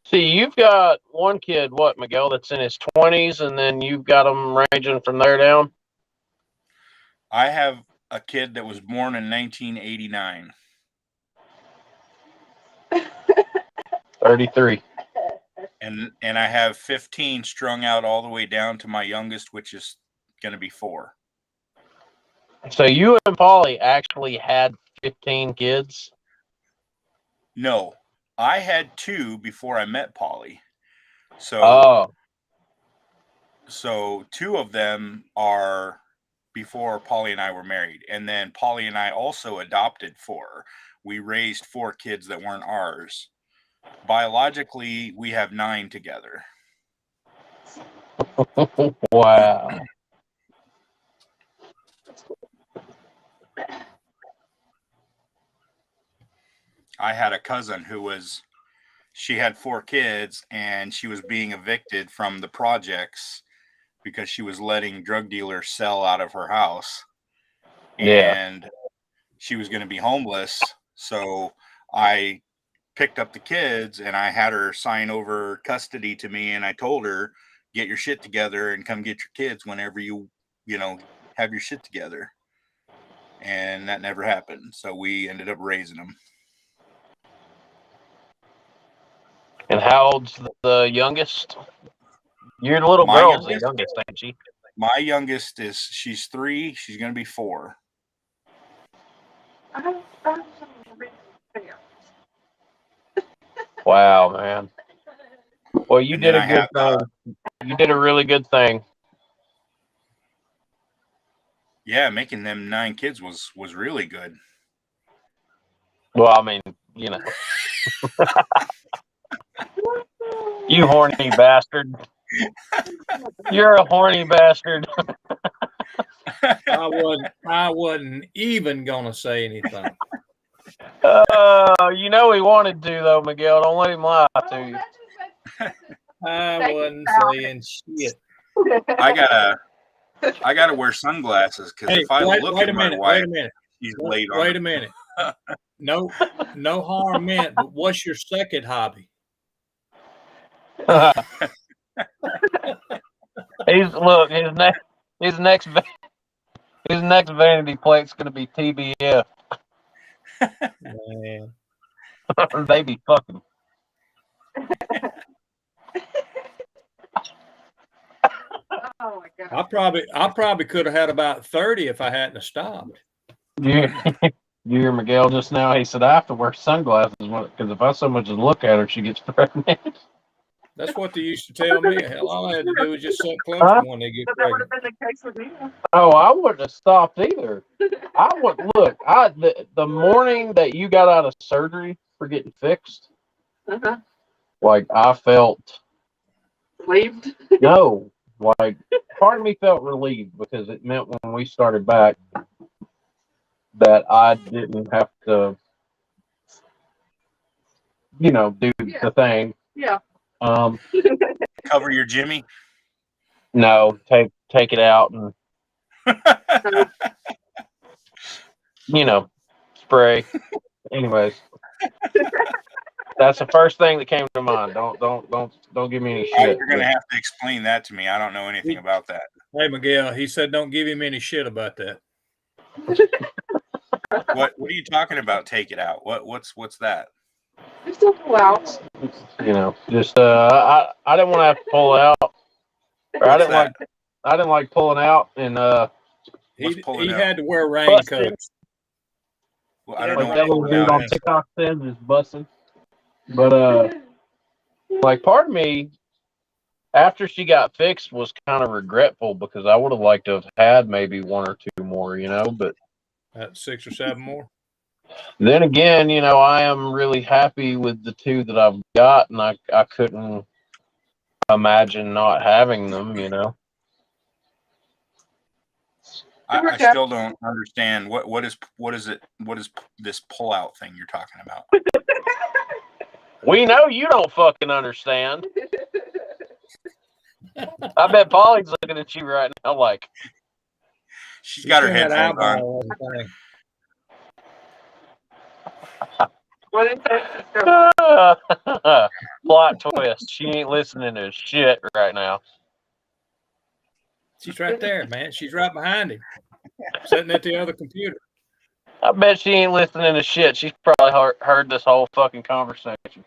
See, you've got one kid, Miguel, that's in his 20s, and then you've got them ranging from there down? I have a kid that was born in 1989. 33. And I have 15 strung out all the way down to my youngest, which is going to be 4. So you and Polly actually had 15 kids? No, I had 2 before I met Polly. So 2 of them are before Polly and I were married. And then Polly and I also adopted 4. We raised 4 kids that weren't ours. Biologically, we have 9 together. Wow. I had a cousin she had 4 kids and she was being evicted from the projects because she was letting drug dealers sell out of her house. Yeah. And she was going to be homeless. So I picked up the kids and I had her sign over custody to me. And I told her, get your shit together and come get your kids whenever you have your shit together. And that never happened. So we ended up raising them. And how old's the youngest? Your little My girl's the youngest? youngest, ain't she? My youngest she's 3. She's going to be 4. Wow, man. Well, you And did then a I good have, thing. You did a really good thing. yeah, making them 9 kids was really good. Well, I mean, you know. You horny bastard. You're a horny bastard. I wasn't even gonna say anything. You know he wanted to though, Miguel. Don't let him lie to you. I wasn't saying shit. I gotta wear sunglasses because Hey, if I look wait at a my minute. wife, Wait a minute. she's laid on. Wait a minute. No harm meant. But what's your second hobby? His next vanity plate's gonna be TBF. Man. They be fucking. Oh my god. I probably could have had about 30 if I hadn't have stopped. You hear Miguel just now? He said I have to wear sunglasses because if I so much as look at her, she gets pregnant. That's what they used to tell me. Hell, all I had to do was just sit close Huh? to when they get But that would pregnant. have been the case with me. Oh, I wouldn't have stopped either. I would look. The morning that you got out of surgery for getting fixed, Uh-huh. like I felt Relieved. no, like part of me felt relieved because it meant when we started back that I didn't have to, do the thing. Yeah. Cover your Jimmy. No, take it out and spray. Anyways, that's the first thing that came to mind. Don't give me any shit. You're gonna have to explain that to me. I don't know anything about that. Hey, Miguel, he said don't give him any shit about that. What are you talking about? Take it out. What's that? Just a pull out. Just I didn't want to have to pull it out. Or I didn't like pulling out and He out? had to wear raincoats. Well, I don't like know that what little pull dude out on is. TikTok says is busting. But like part of me after she got fixed was kind of regretful because I would have liked to have had maybe 1 or 2 more, but 6 or 7 more. then again, I am really happy with the 2 that I've got, and I couldn't imagine not having them, I still don't understand what is this pull out thing you're talking about? We know you don't fucking understand. I bet Polly's looking at you right now like she's got her headphones on. What is it? Plot twist. She ain't listening to shit right now. She's right there, man. She's right behind him, sitting at the other computer. I bet she ain't listening to shit. She's probably heard this whole fucking conversation.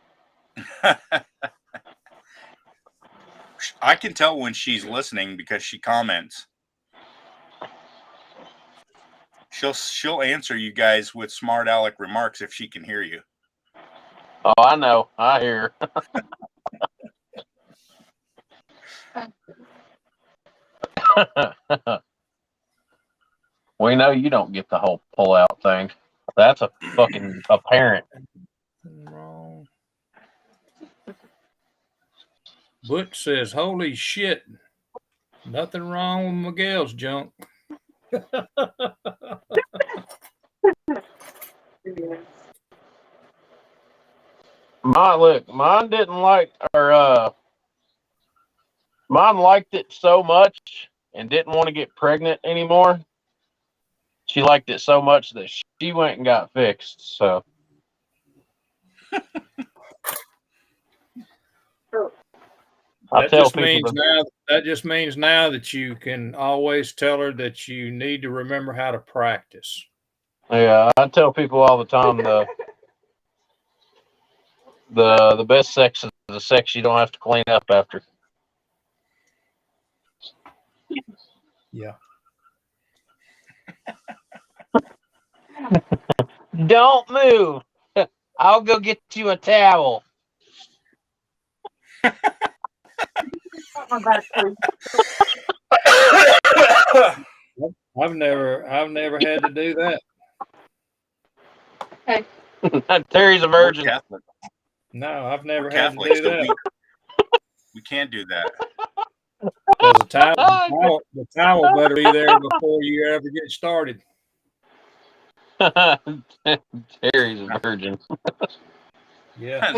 I can tell when she's listening because she comments. She'll answer you guys with smart aleck remarks if she can hear you. Oh, I know. I hear. We know you don't get the whole pull out thing. That's a fucking apparent. Wrong. Butch says, "Holy shit, nothing wrong with Miguel's junk." Mine didn't like, or mine liked it so much and didn't want to get pregnant anymore. She liked it so much that she went and got fixed. So That just means now that you can always tell her that you need to remember how to practice. yeah, I tell people all the time the best sex is the sex you don't have to clean up after. Yeah. Don't move. I'll go get you a towel. I've never had to do that. Hey. Terry's a virgin. We're Catholic. No, I've never We're had Catholic, to do so that. we can't do that. Because the towel better be there before you ever get started. Terry's a virgin. Yeah.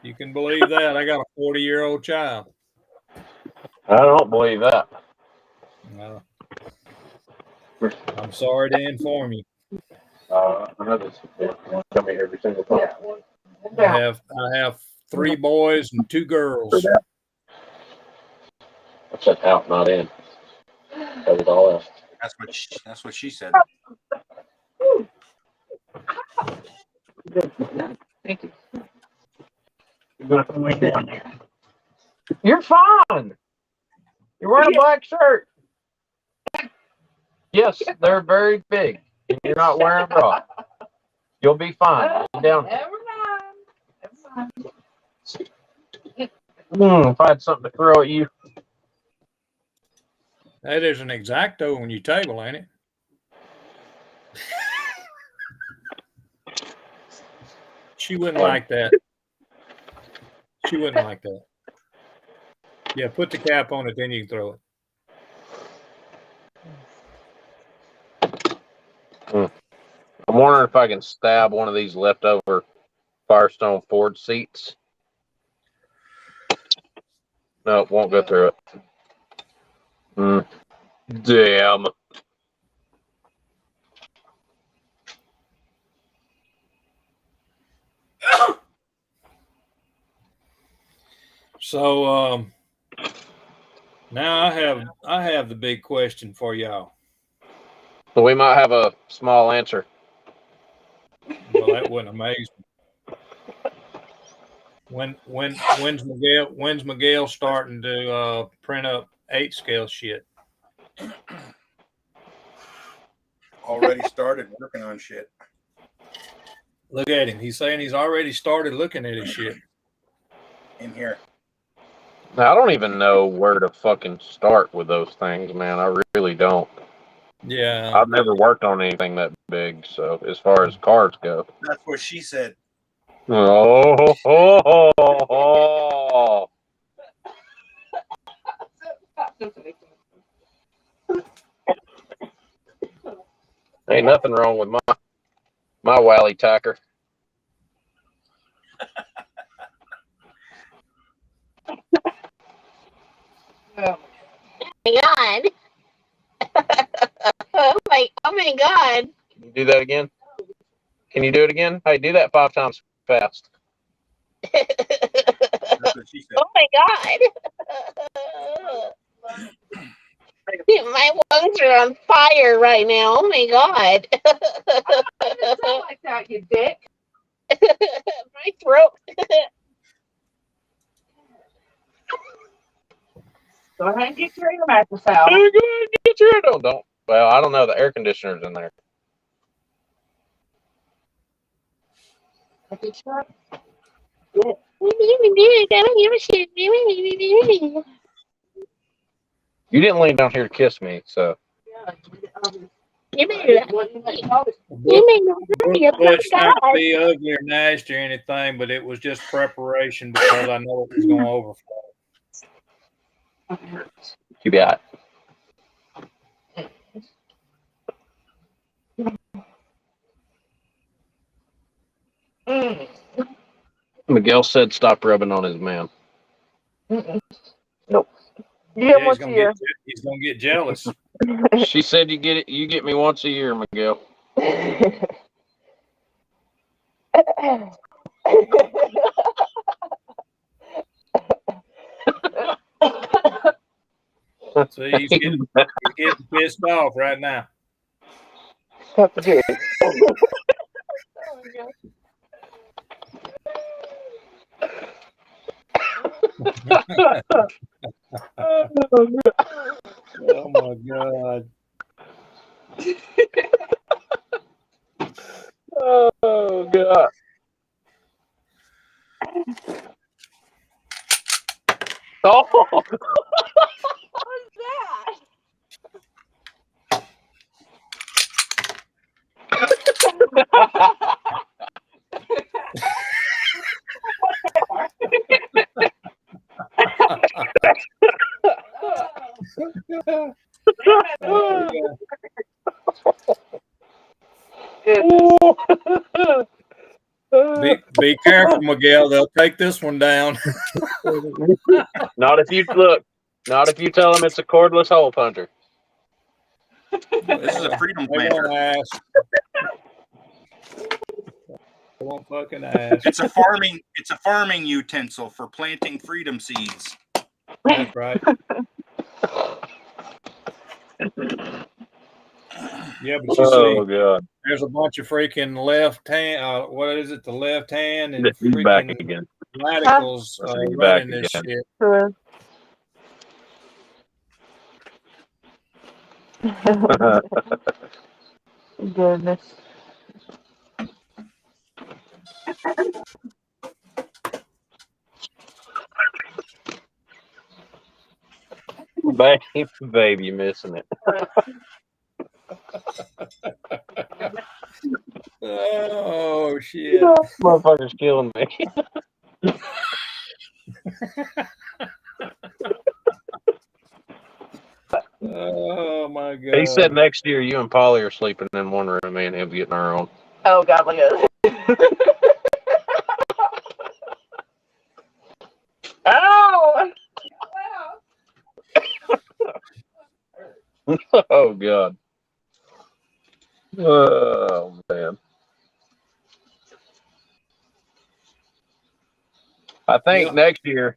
You can believe that. I got a 40-year-old child. I don't believe that. No. I'm sorry to inform you. I know this. Tell me every single time. I have 3 boys and 2 girls. I said out, not in. That was all else. That's what she said. Thank you. You're gonna come way down there. You're fine. You're wearing a black shirt. Yes, they're very big. And you're not wearing a bra. You'll be fine. Lay down. Never mind. If I had something to throw at you. That is an X-Acto on your table, ain't it? She wouldn't like that. She wouldn't like that. Yeah, put the cap on it, then you can throw it. I'm wondering if I can stab one of these leftover Firestone Ford seats. No, it won't go through it. Damn. So now I have the big question for y'all. So we might have a small answer. Well, that wouldn't amaze me. When's Miguel starting to print up 8-scale shit? Already started working on shit. Look at him. He's saying he's already started looking at his shit. In here. Now, I don't even know where to fucking start with those things, man. I really don't. Yeah. I've never worked on anything that big, so as far as cars go. That's what she said. Ain't nothing wrong with my Wally Tacker. Oh my god. oh my god. Can you do that again? Can you do it again? Hey, do that 5 times fast. That's what she said. Oh my god. My lungs are on fire right now. Oh my god. Don't sound like that, you dick. My throat. Go ahead and get your air mattress out. Go ahead and get your don't. Well, I don't know. The air conditioner's in there. You didn't lean down here to kiss me, so. You may not not be ugly or nasty or anything, but it was just preparation because I know it was going to overflow. You got. Miguel said stop rubbing on his man. Mm-mm. Nope. You Yeah, get once a year. he's gonna get jealous. She said you get me once a year, Miguel. So he's getting pissed off right now. That's good. Oh my God. Oh my God. Oh God. Oh. What's that? Oh, yeah. Be careful, Miguel. They'll take this one down. Not if you look. Not if you tell them it's a cordless hole punter. This is a freedom They planter. won't ask. They won't fucking ask. It's a farming utensil for planting freedom seeds. That's right. Yeah, but you see, God. there's a bunch of freaking left hand. What is it? The left hand and He's back freaking again. radicals He's back running this again. shit. Goodness. Babe, you missing it. Oh shit! Motherfucker's killing me. Oh my God! He said next year you and Polly are sleeping in one room, me and him getting our own. Oh God, look at it. Ow! Oh God. Oh man. I think next year,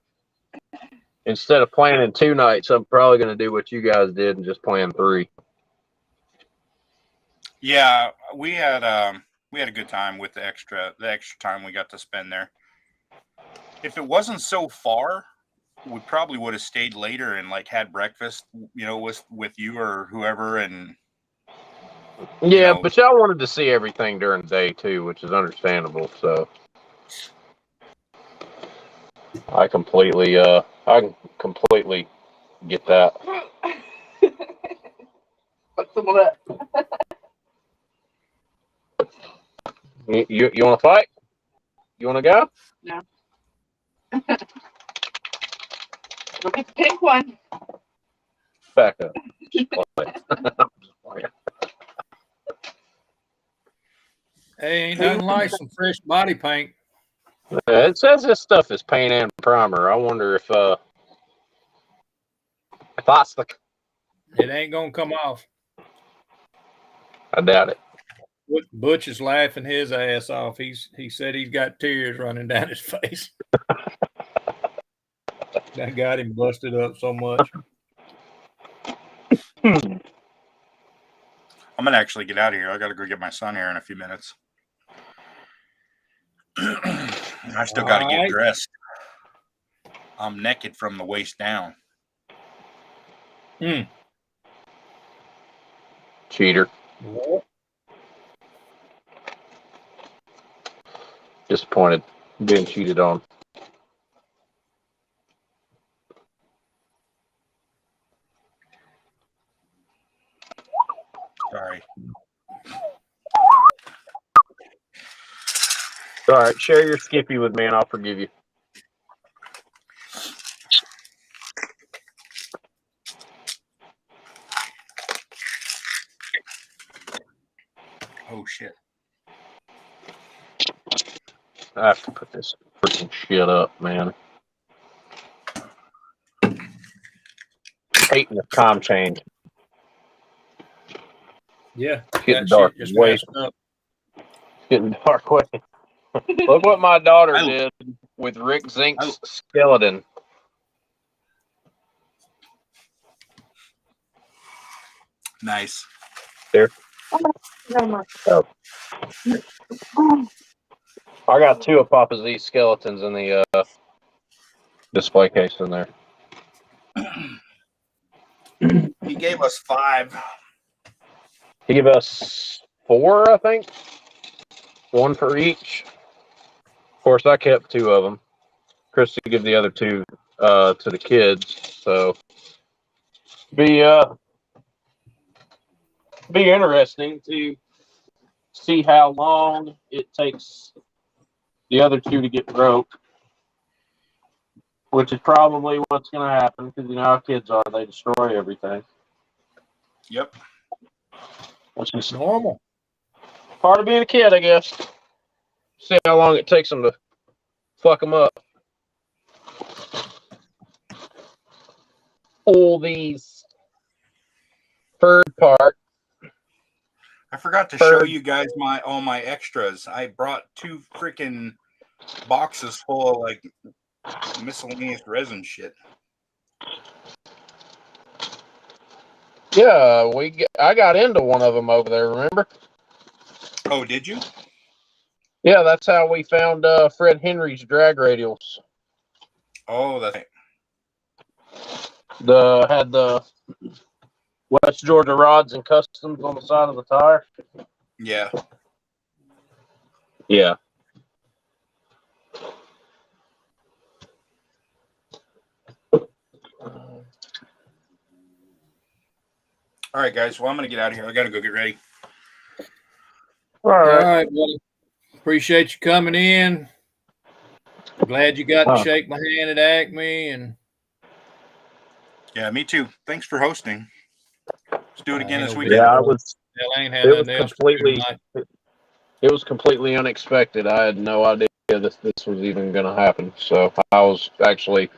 instead of planning 2 nights, I'm probably going to do what you guys did and just plan 3. Yeah, we had a good time with the extra time we got to spend there. If it wasn't so far, we probably would have stayed later and like had breakfast, with you or whoever. And yeah, but y'all wanted to see everything during the day too, which is understandable. So I completely get that. What's some of that? You want to fight? You want to go? No. Go get the pink one. Back up. Hey, ain't nothing like some fresh body paint. It says this stuff is paint and primer. I wonder if that's the. It ain't gonna come off. I doubt it. Butch is laughing his ass off. He said he's got tears running down his face. That got him busted up so much. I'm gonna actually get out of here. I gotta go get my son here in a few minutes. I still gotta get dressed. I'm naked from the waist down. Cheater. What? Disappointed. Being cheated on. Sorry. All right, share your Skippy with me and I'll forgive you. Oh shit. I have to put this freaking shit up, man. Hating the time change. Yeah, It's getting that dark shit just way. messed up. Getting dark way. Look what my daughter I- did with Rick Zink's skeleton. Nice. There. I got 2 of Papa Z's skeletons in the display case in there. He gave us 5. He gave us 4, I think. 1 for each. Of course, I kept 2 of them. Christy gave the other 2 to the kids. So be interesting to see how long it takes the other 2 to get broke. Which is probably what's going to happen because you know how kids are. They destroy everything. Yep. Which is Normal. part of being a kid, I guess. See how long it takes them to fuck them up. All these third part. I forgot to show you guys all my extras. I brought 2 freaking boxes full of like miscellaneous resin shit. Yeah, I got into one of them over there, remember? Oh, did you? Yeah, that's how we found Fred Henry's drag radials. Oh, that's right. Had the West Georgia rods and customs on the side of the tire. Yeah. Yeah. All right, guys. Well, I'm going to get out of here. I got to go get ready. All All right. right, buddy. Appreciate you coming in. Glad you got to shake my hand at Acme, and Yeah, me too. Thanks for hosting. Let's do it again this no weekend. Yeah, Hell, I ain't had it was nothing else to do completely tonight. it was completely unexpected. I had no idea this was even going to happen. So I was actually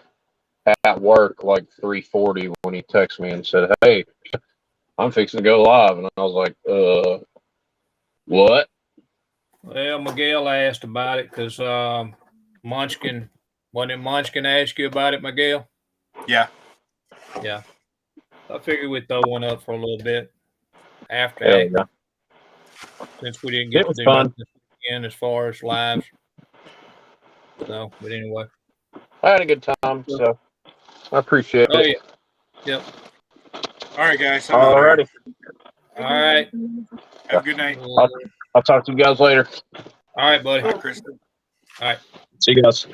at work like 3:40 when he texted me and said, "Hey, I'm fixing to go live," and I was like, what?" Well, Miguel asked about it because Munchkin, wasn't it Munchkin asked you about it, Miguel? Yeah. Yeah. I figured we'd throw one up for a little bit after Hell Acme, yeah. since we didn't get It to was do fun. nothing this weekend as far as lives. So, but anyway. I had a good time, so I appreciate Oh, it. yeah. Yep. All right, guys. I'm out of here. Alrighty. All right. Have a good night. I'll talk to you guys later. All right, buddy. Bye, Chris. All right. See you guys.